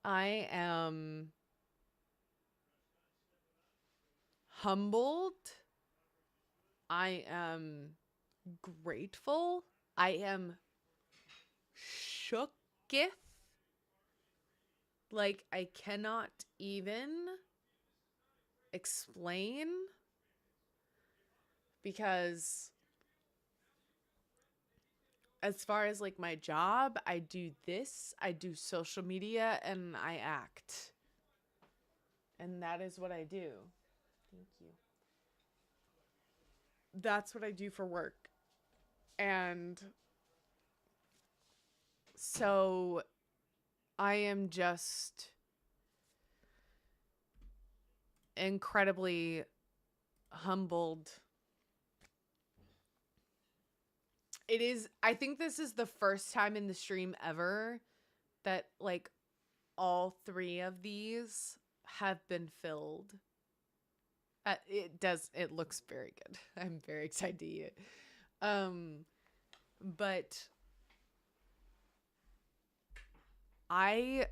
I am humbled. I am grateful. I am shooketh. Like, I cannot even explain, because as far as like my job, I do this, I do social media, and I act. And that is what I do. Thank you. That's what I do for work. And so I am just incredibly humbled. It is, I think this is the first time in the stream ever that like all 3 of these have been filled. It looks very good. I'm very excited to eat it. But I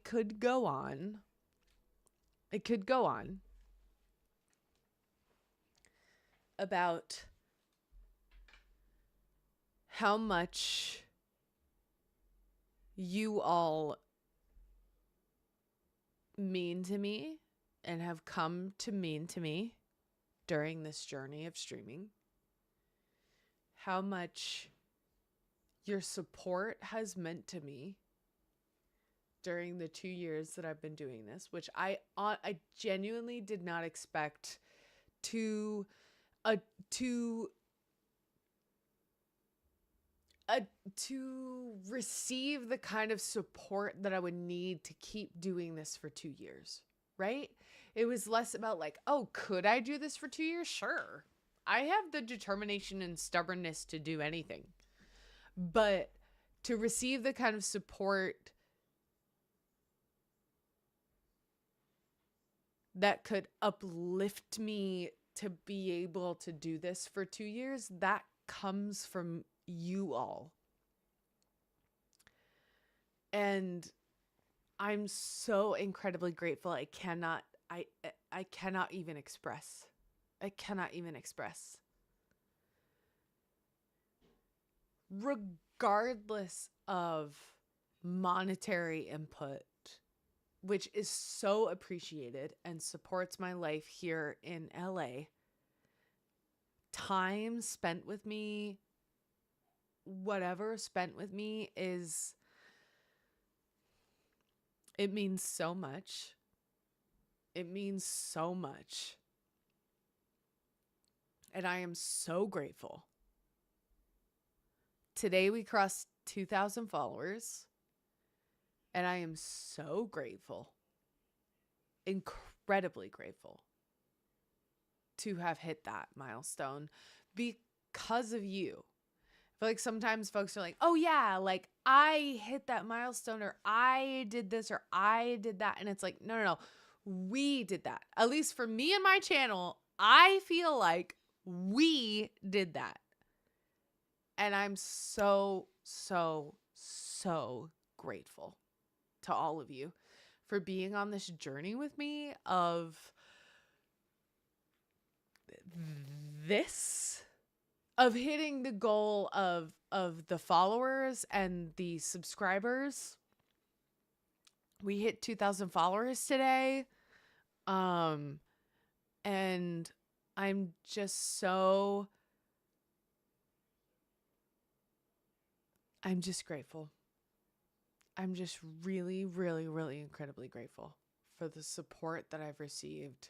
could go on. It could go on about how much you all mean to me and have come to mean to me during this journey of streaming. How much your support has meant to me during the 2 years that I've been doing this, which I genuinely did not expect to receive the kind of support that I would need to keep doing this for 2 years, right? It was less about like, oh, could I do this for 2 years? Sure. I have the determination and stubbornness to do anything. But to receive the kind of support that could uplift me to be able to do this for 2 years, that comes from you all. And I'm so incredibly grateful. I cannot even express. I cannot even express. Regardless of monetary input, which is so appreciated and supports my life here in LA, time spent with me, whatever spent with me it means so much. It means so much. And I am so grateful. Today we crossed 2,000 followers. And I am so grateful. Incredibly grateful to have hit that milestone because of you. I feel like sometimes folks are like, oh yeah, like I hit that milestone, or I did this, or I did that. And it's like, no. We did that. At least for me and my channel, I feel like we did that. And I'm so, so, so grateful to all of you for being on this journey with me of hitting the goal of the followers and the subscribers. We hit 2,000 followers today. And I'm just grateful. I'm just really, really, really incredibly grateful for the support that I've received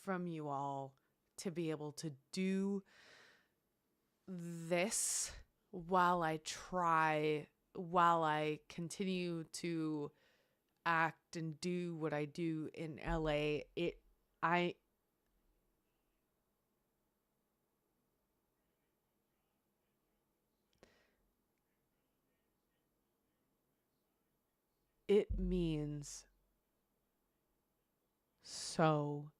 from you all to be able to do this while I continue to act and do what I do in LA. It means so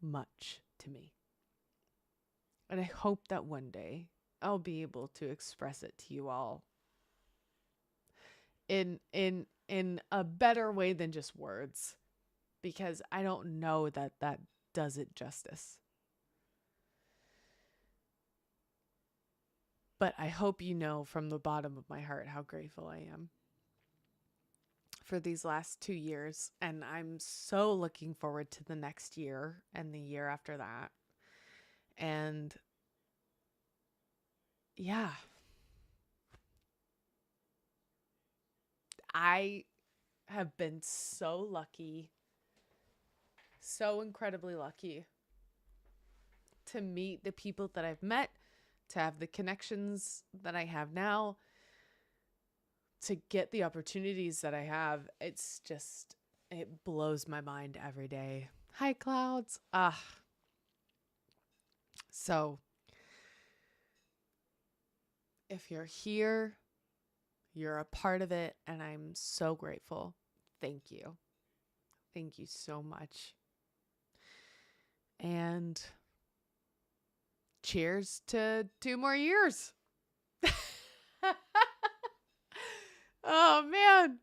much to me. And I hope that one day I'll be able to express it to you all in a better way than just words, because I don't know that does it justice. But I hope you know from the bottom of my heart how grateful I am for these last 2 years. And I'm so looking forward to the next year and the year after that. And yeah, I have been so lucky, so incredibly lucky to meet the people that I've met, to have the connections that I have now, to get the opportunities that I have. It's just, it blows my mind every day. Hi, Clouds. So if you're here, you're a part of it, and I'm so grateful. Thank you. Thank you so much. And cheers to 2 more years. Oh man.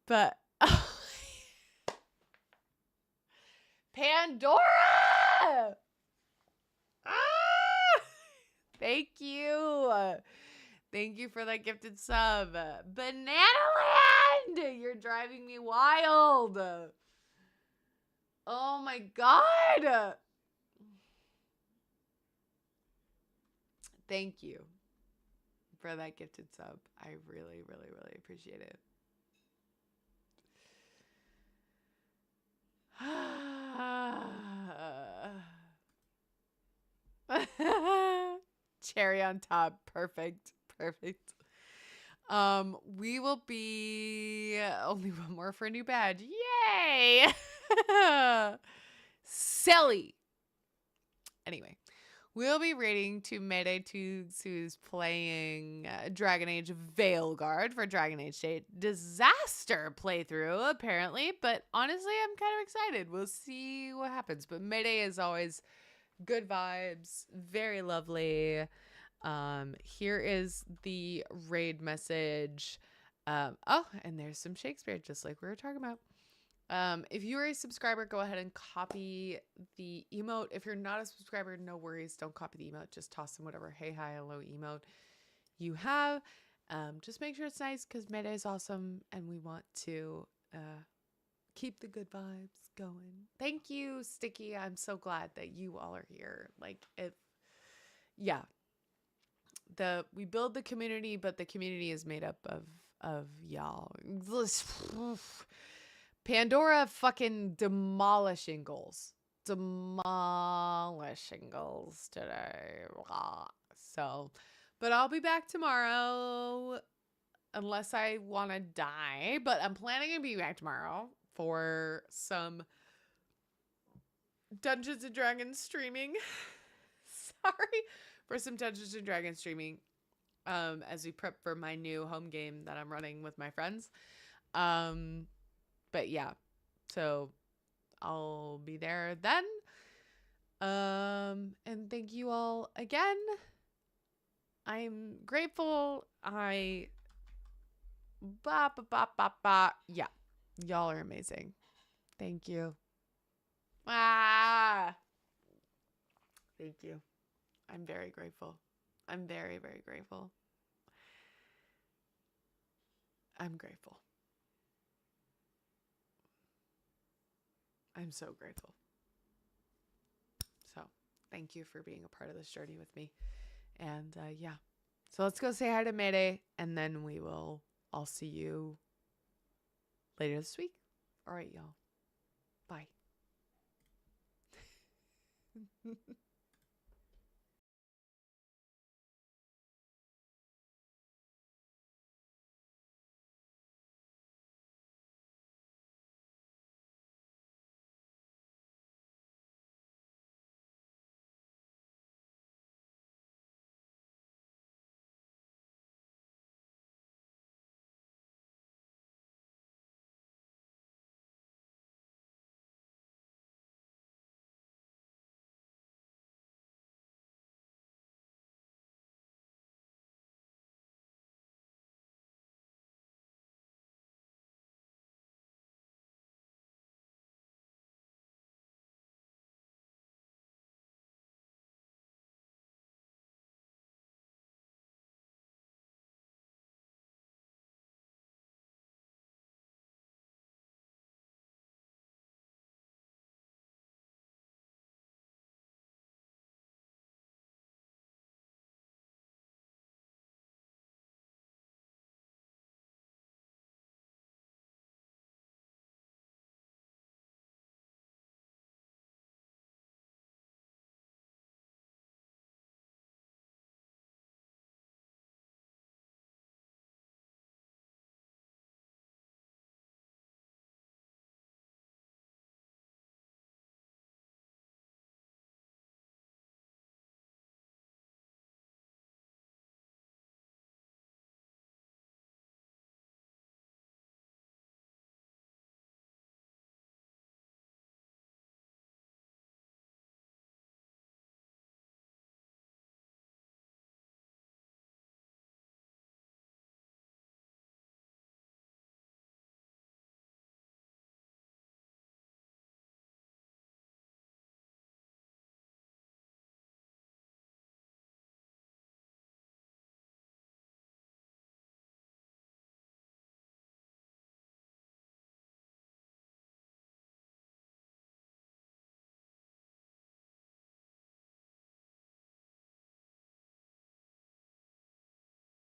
But Pandora! Thank you. Thank you for that gifted sub. Banana Land! You're driving me wild. Oh my God. Thank you for that gifted sub. I really, really, really appreciate it. Cherry on top. Perfect. Perfect. We will be only one more for a new badge. Yay! Silly. Anyway, we'll be raiding to Mayday Toogs, who's playing Dragon Age Veilguard for Dragon Age State Disaster playthrough, apparently. But honestly, I'm kind of excited. We'll see what happens. But Mayday is always Good vibes. Very lovely. Here is the raid message. Oh, and there's some Shakespeare, just like we were talking about. If you are a subscriber, go ahead and copy the emote. If you're not a subscriber, no worries. Don't copy the emote. Just toss in whatever hey, hi, hello emote you have. Just make sure it's nice because Meta is awesome and we want to keep the good vibes going. Thank you, Sticky. I'm so glad that you all are here. Like, yeah. We build the community, but the community is made up of y'all. Pandora fucking demolishing goals. Demolishing goals today. So, but I'll be back tomorrow unless I want to die. But I'm planning to be back tomorrow for some Dungeons and Dragons streaming. Sorry. For some Dungeons and Dragons streaming as we prep for my new home game that I'm running with my friends. But yeah, so I'll be there then. And thank you all again. I'm grateful. Yeah, y'all are amazing. Thank you. Thank you. I'm very grateful. I'm very, very grateful. I'm grateful. I'm so grateful. So thank you for being a part of this journey with me. And yeah, so let's go say hi to Mayday and then I'll see you later this week. All right, y'all. Bye.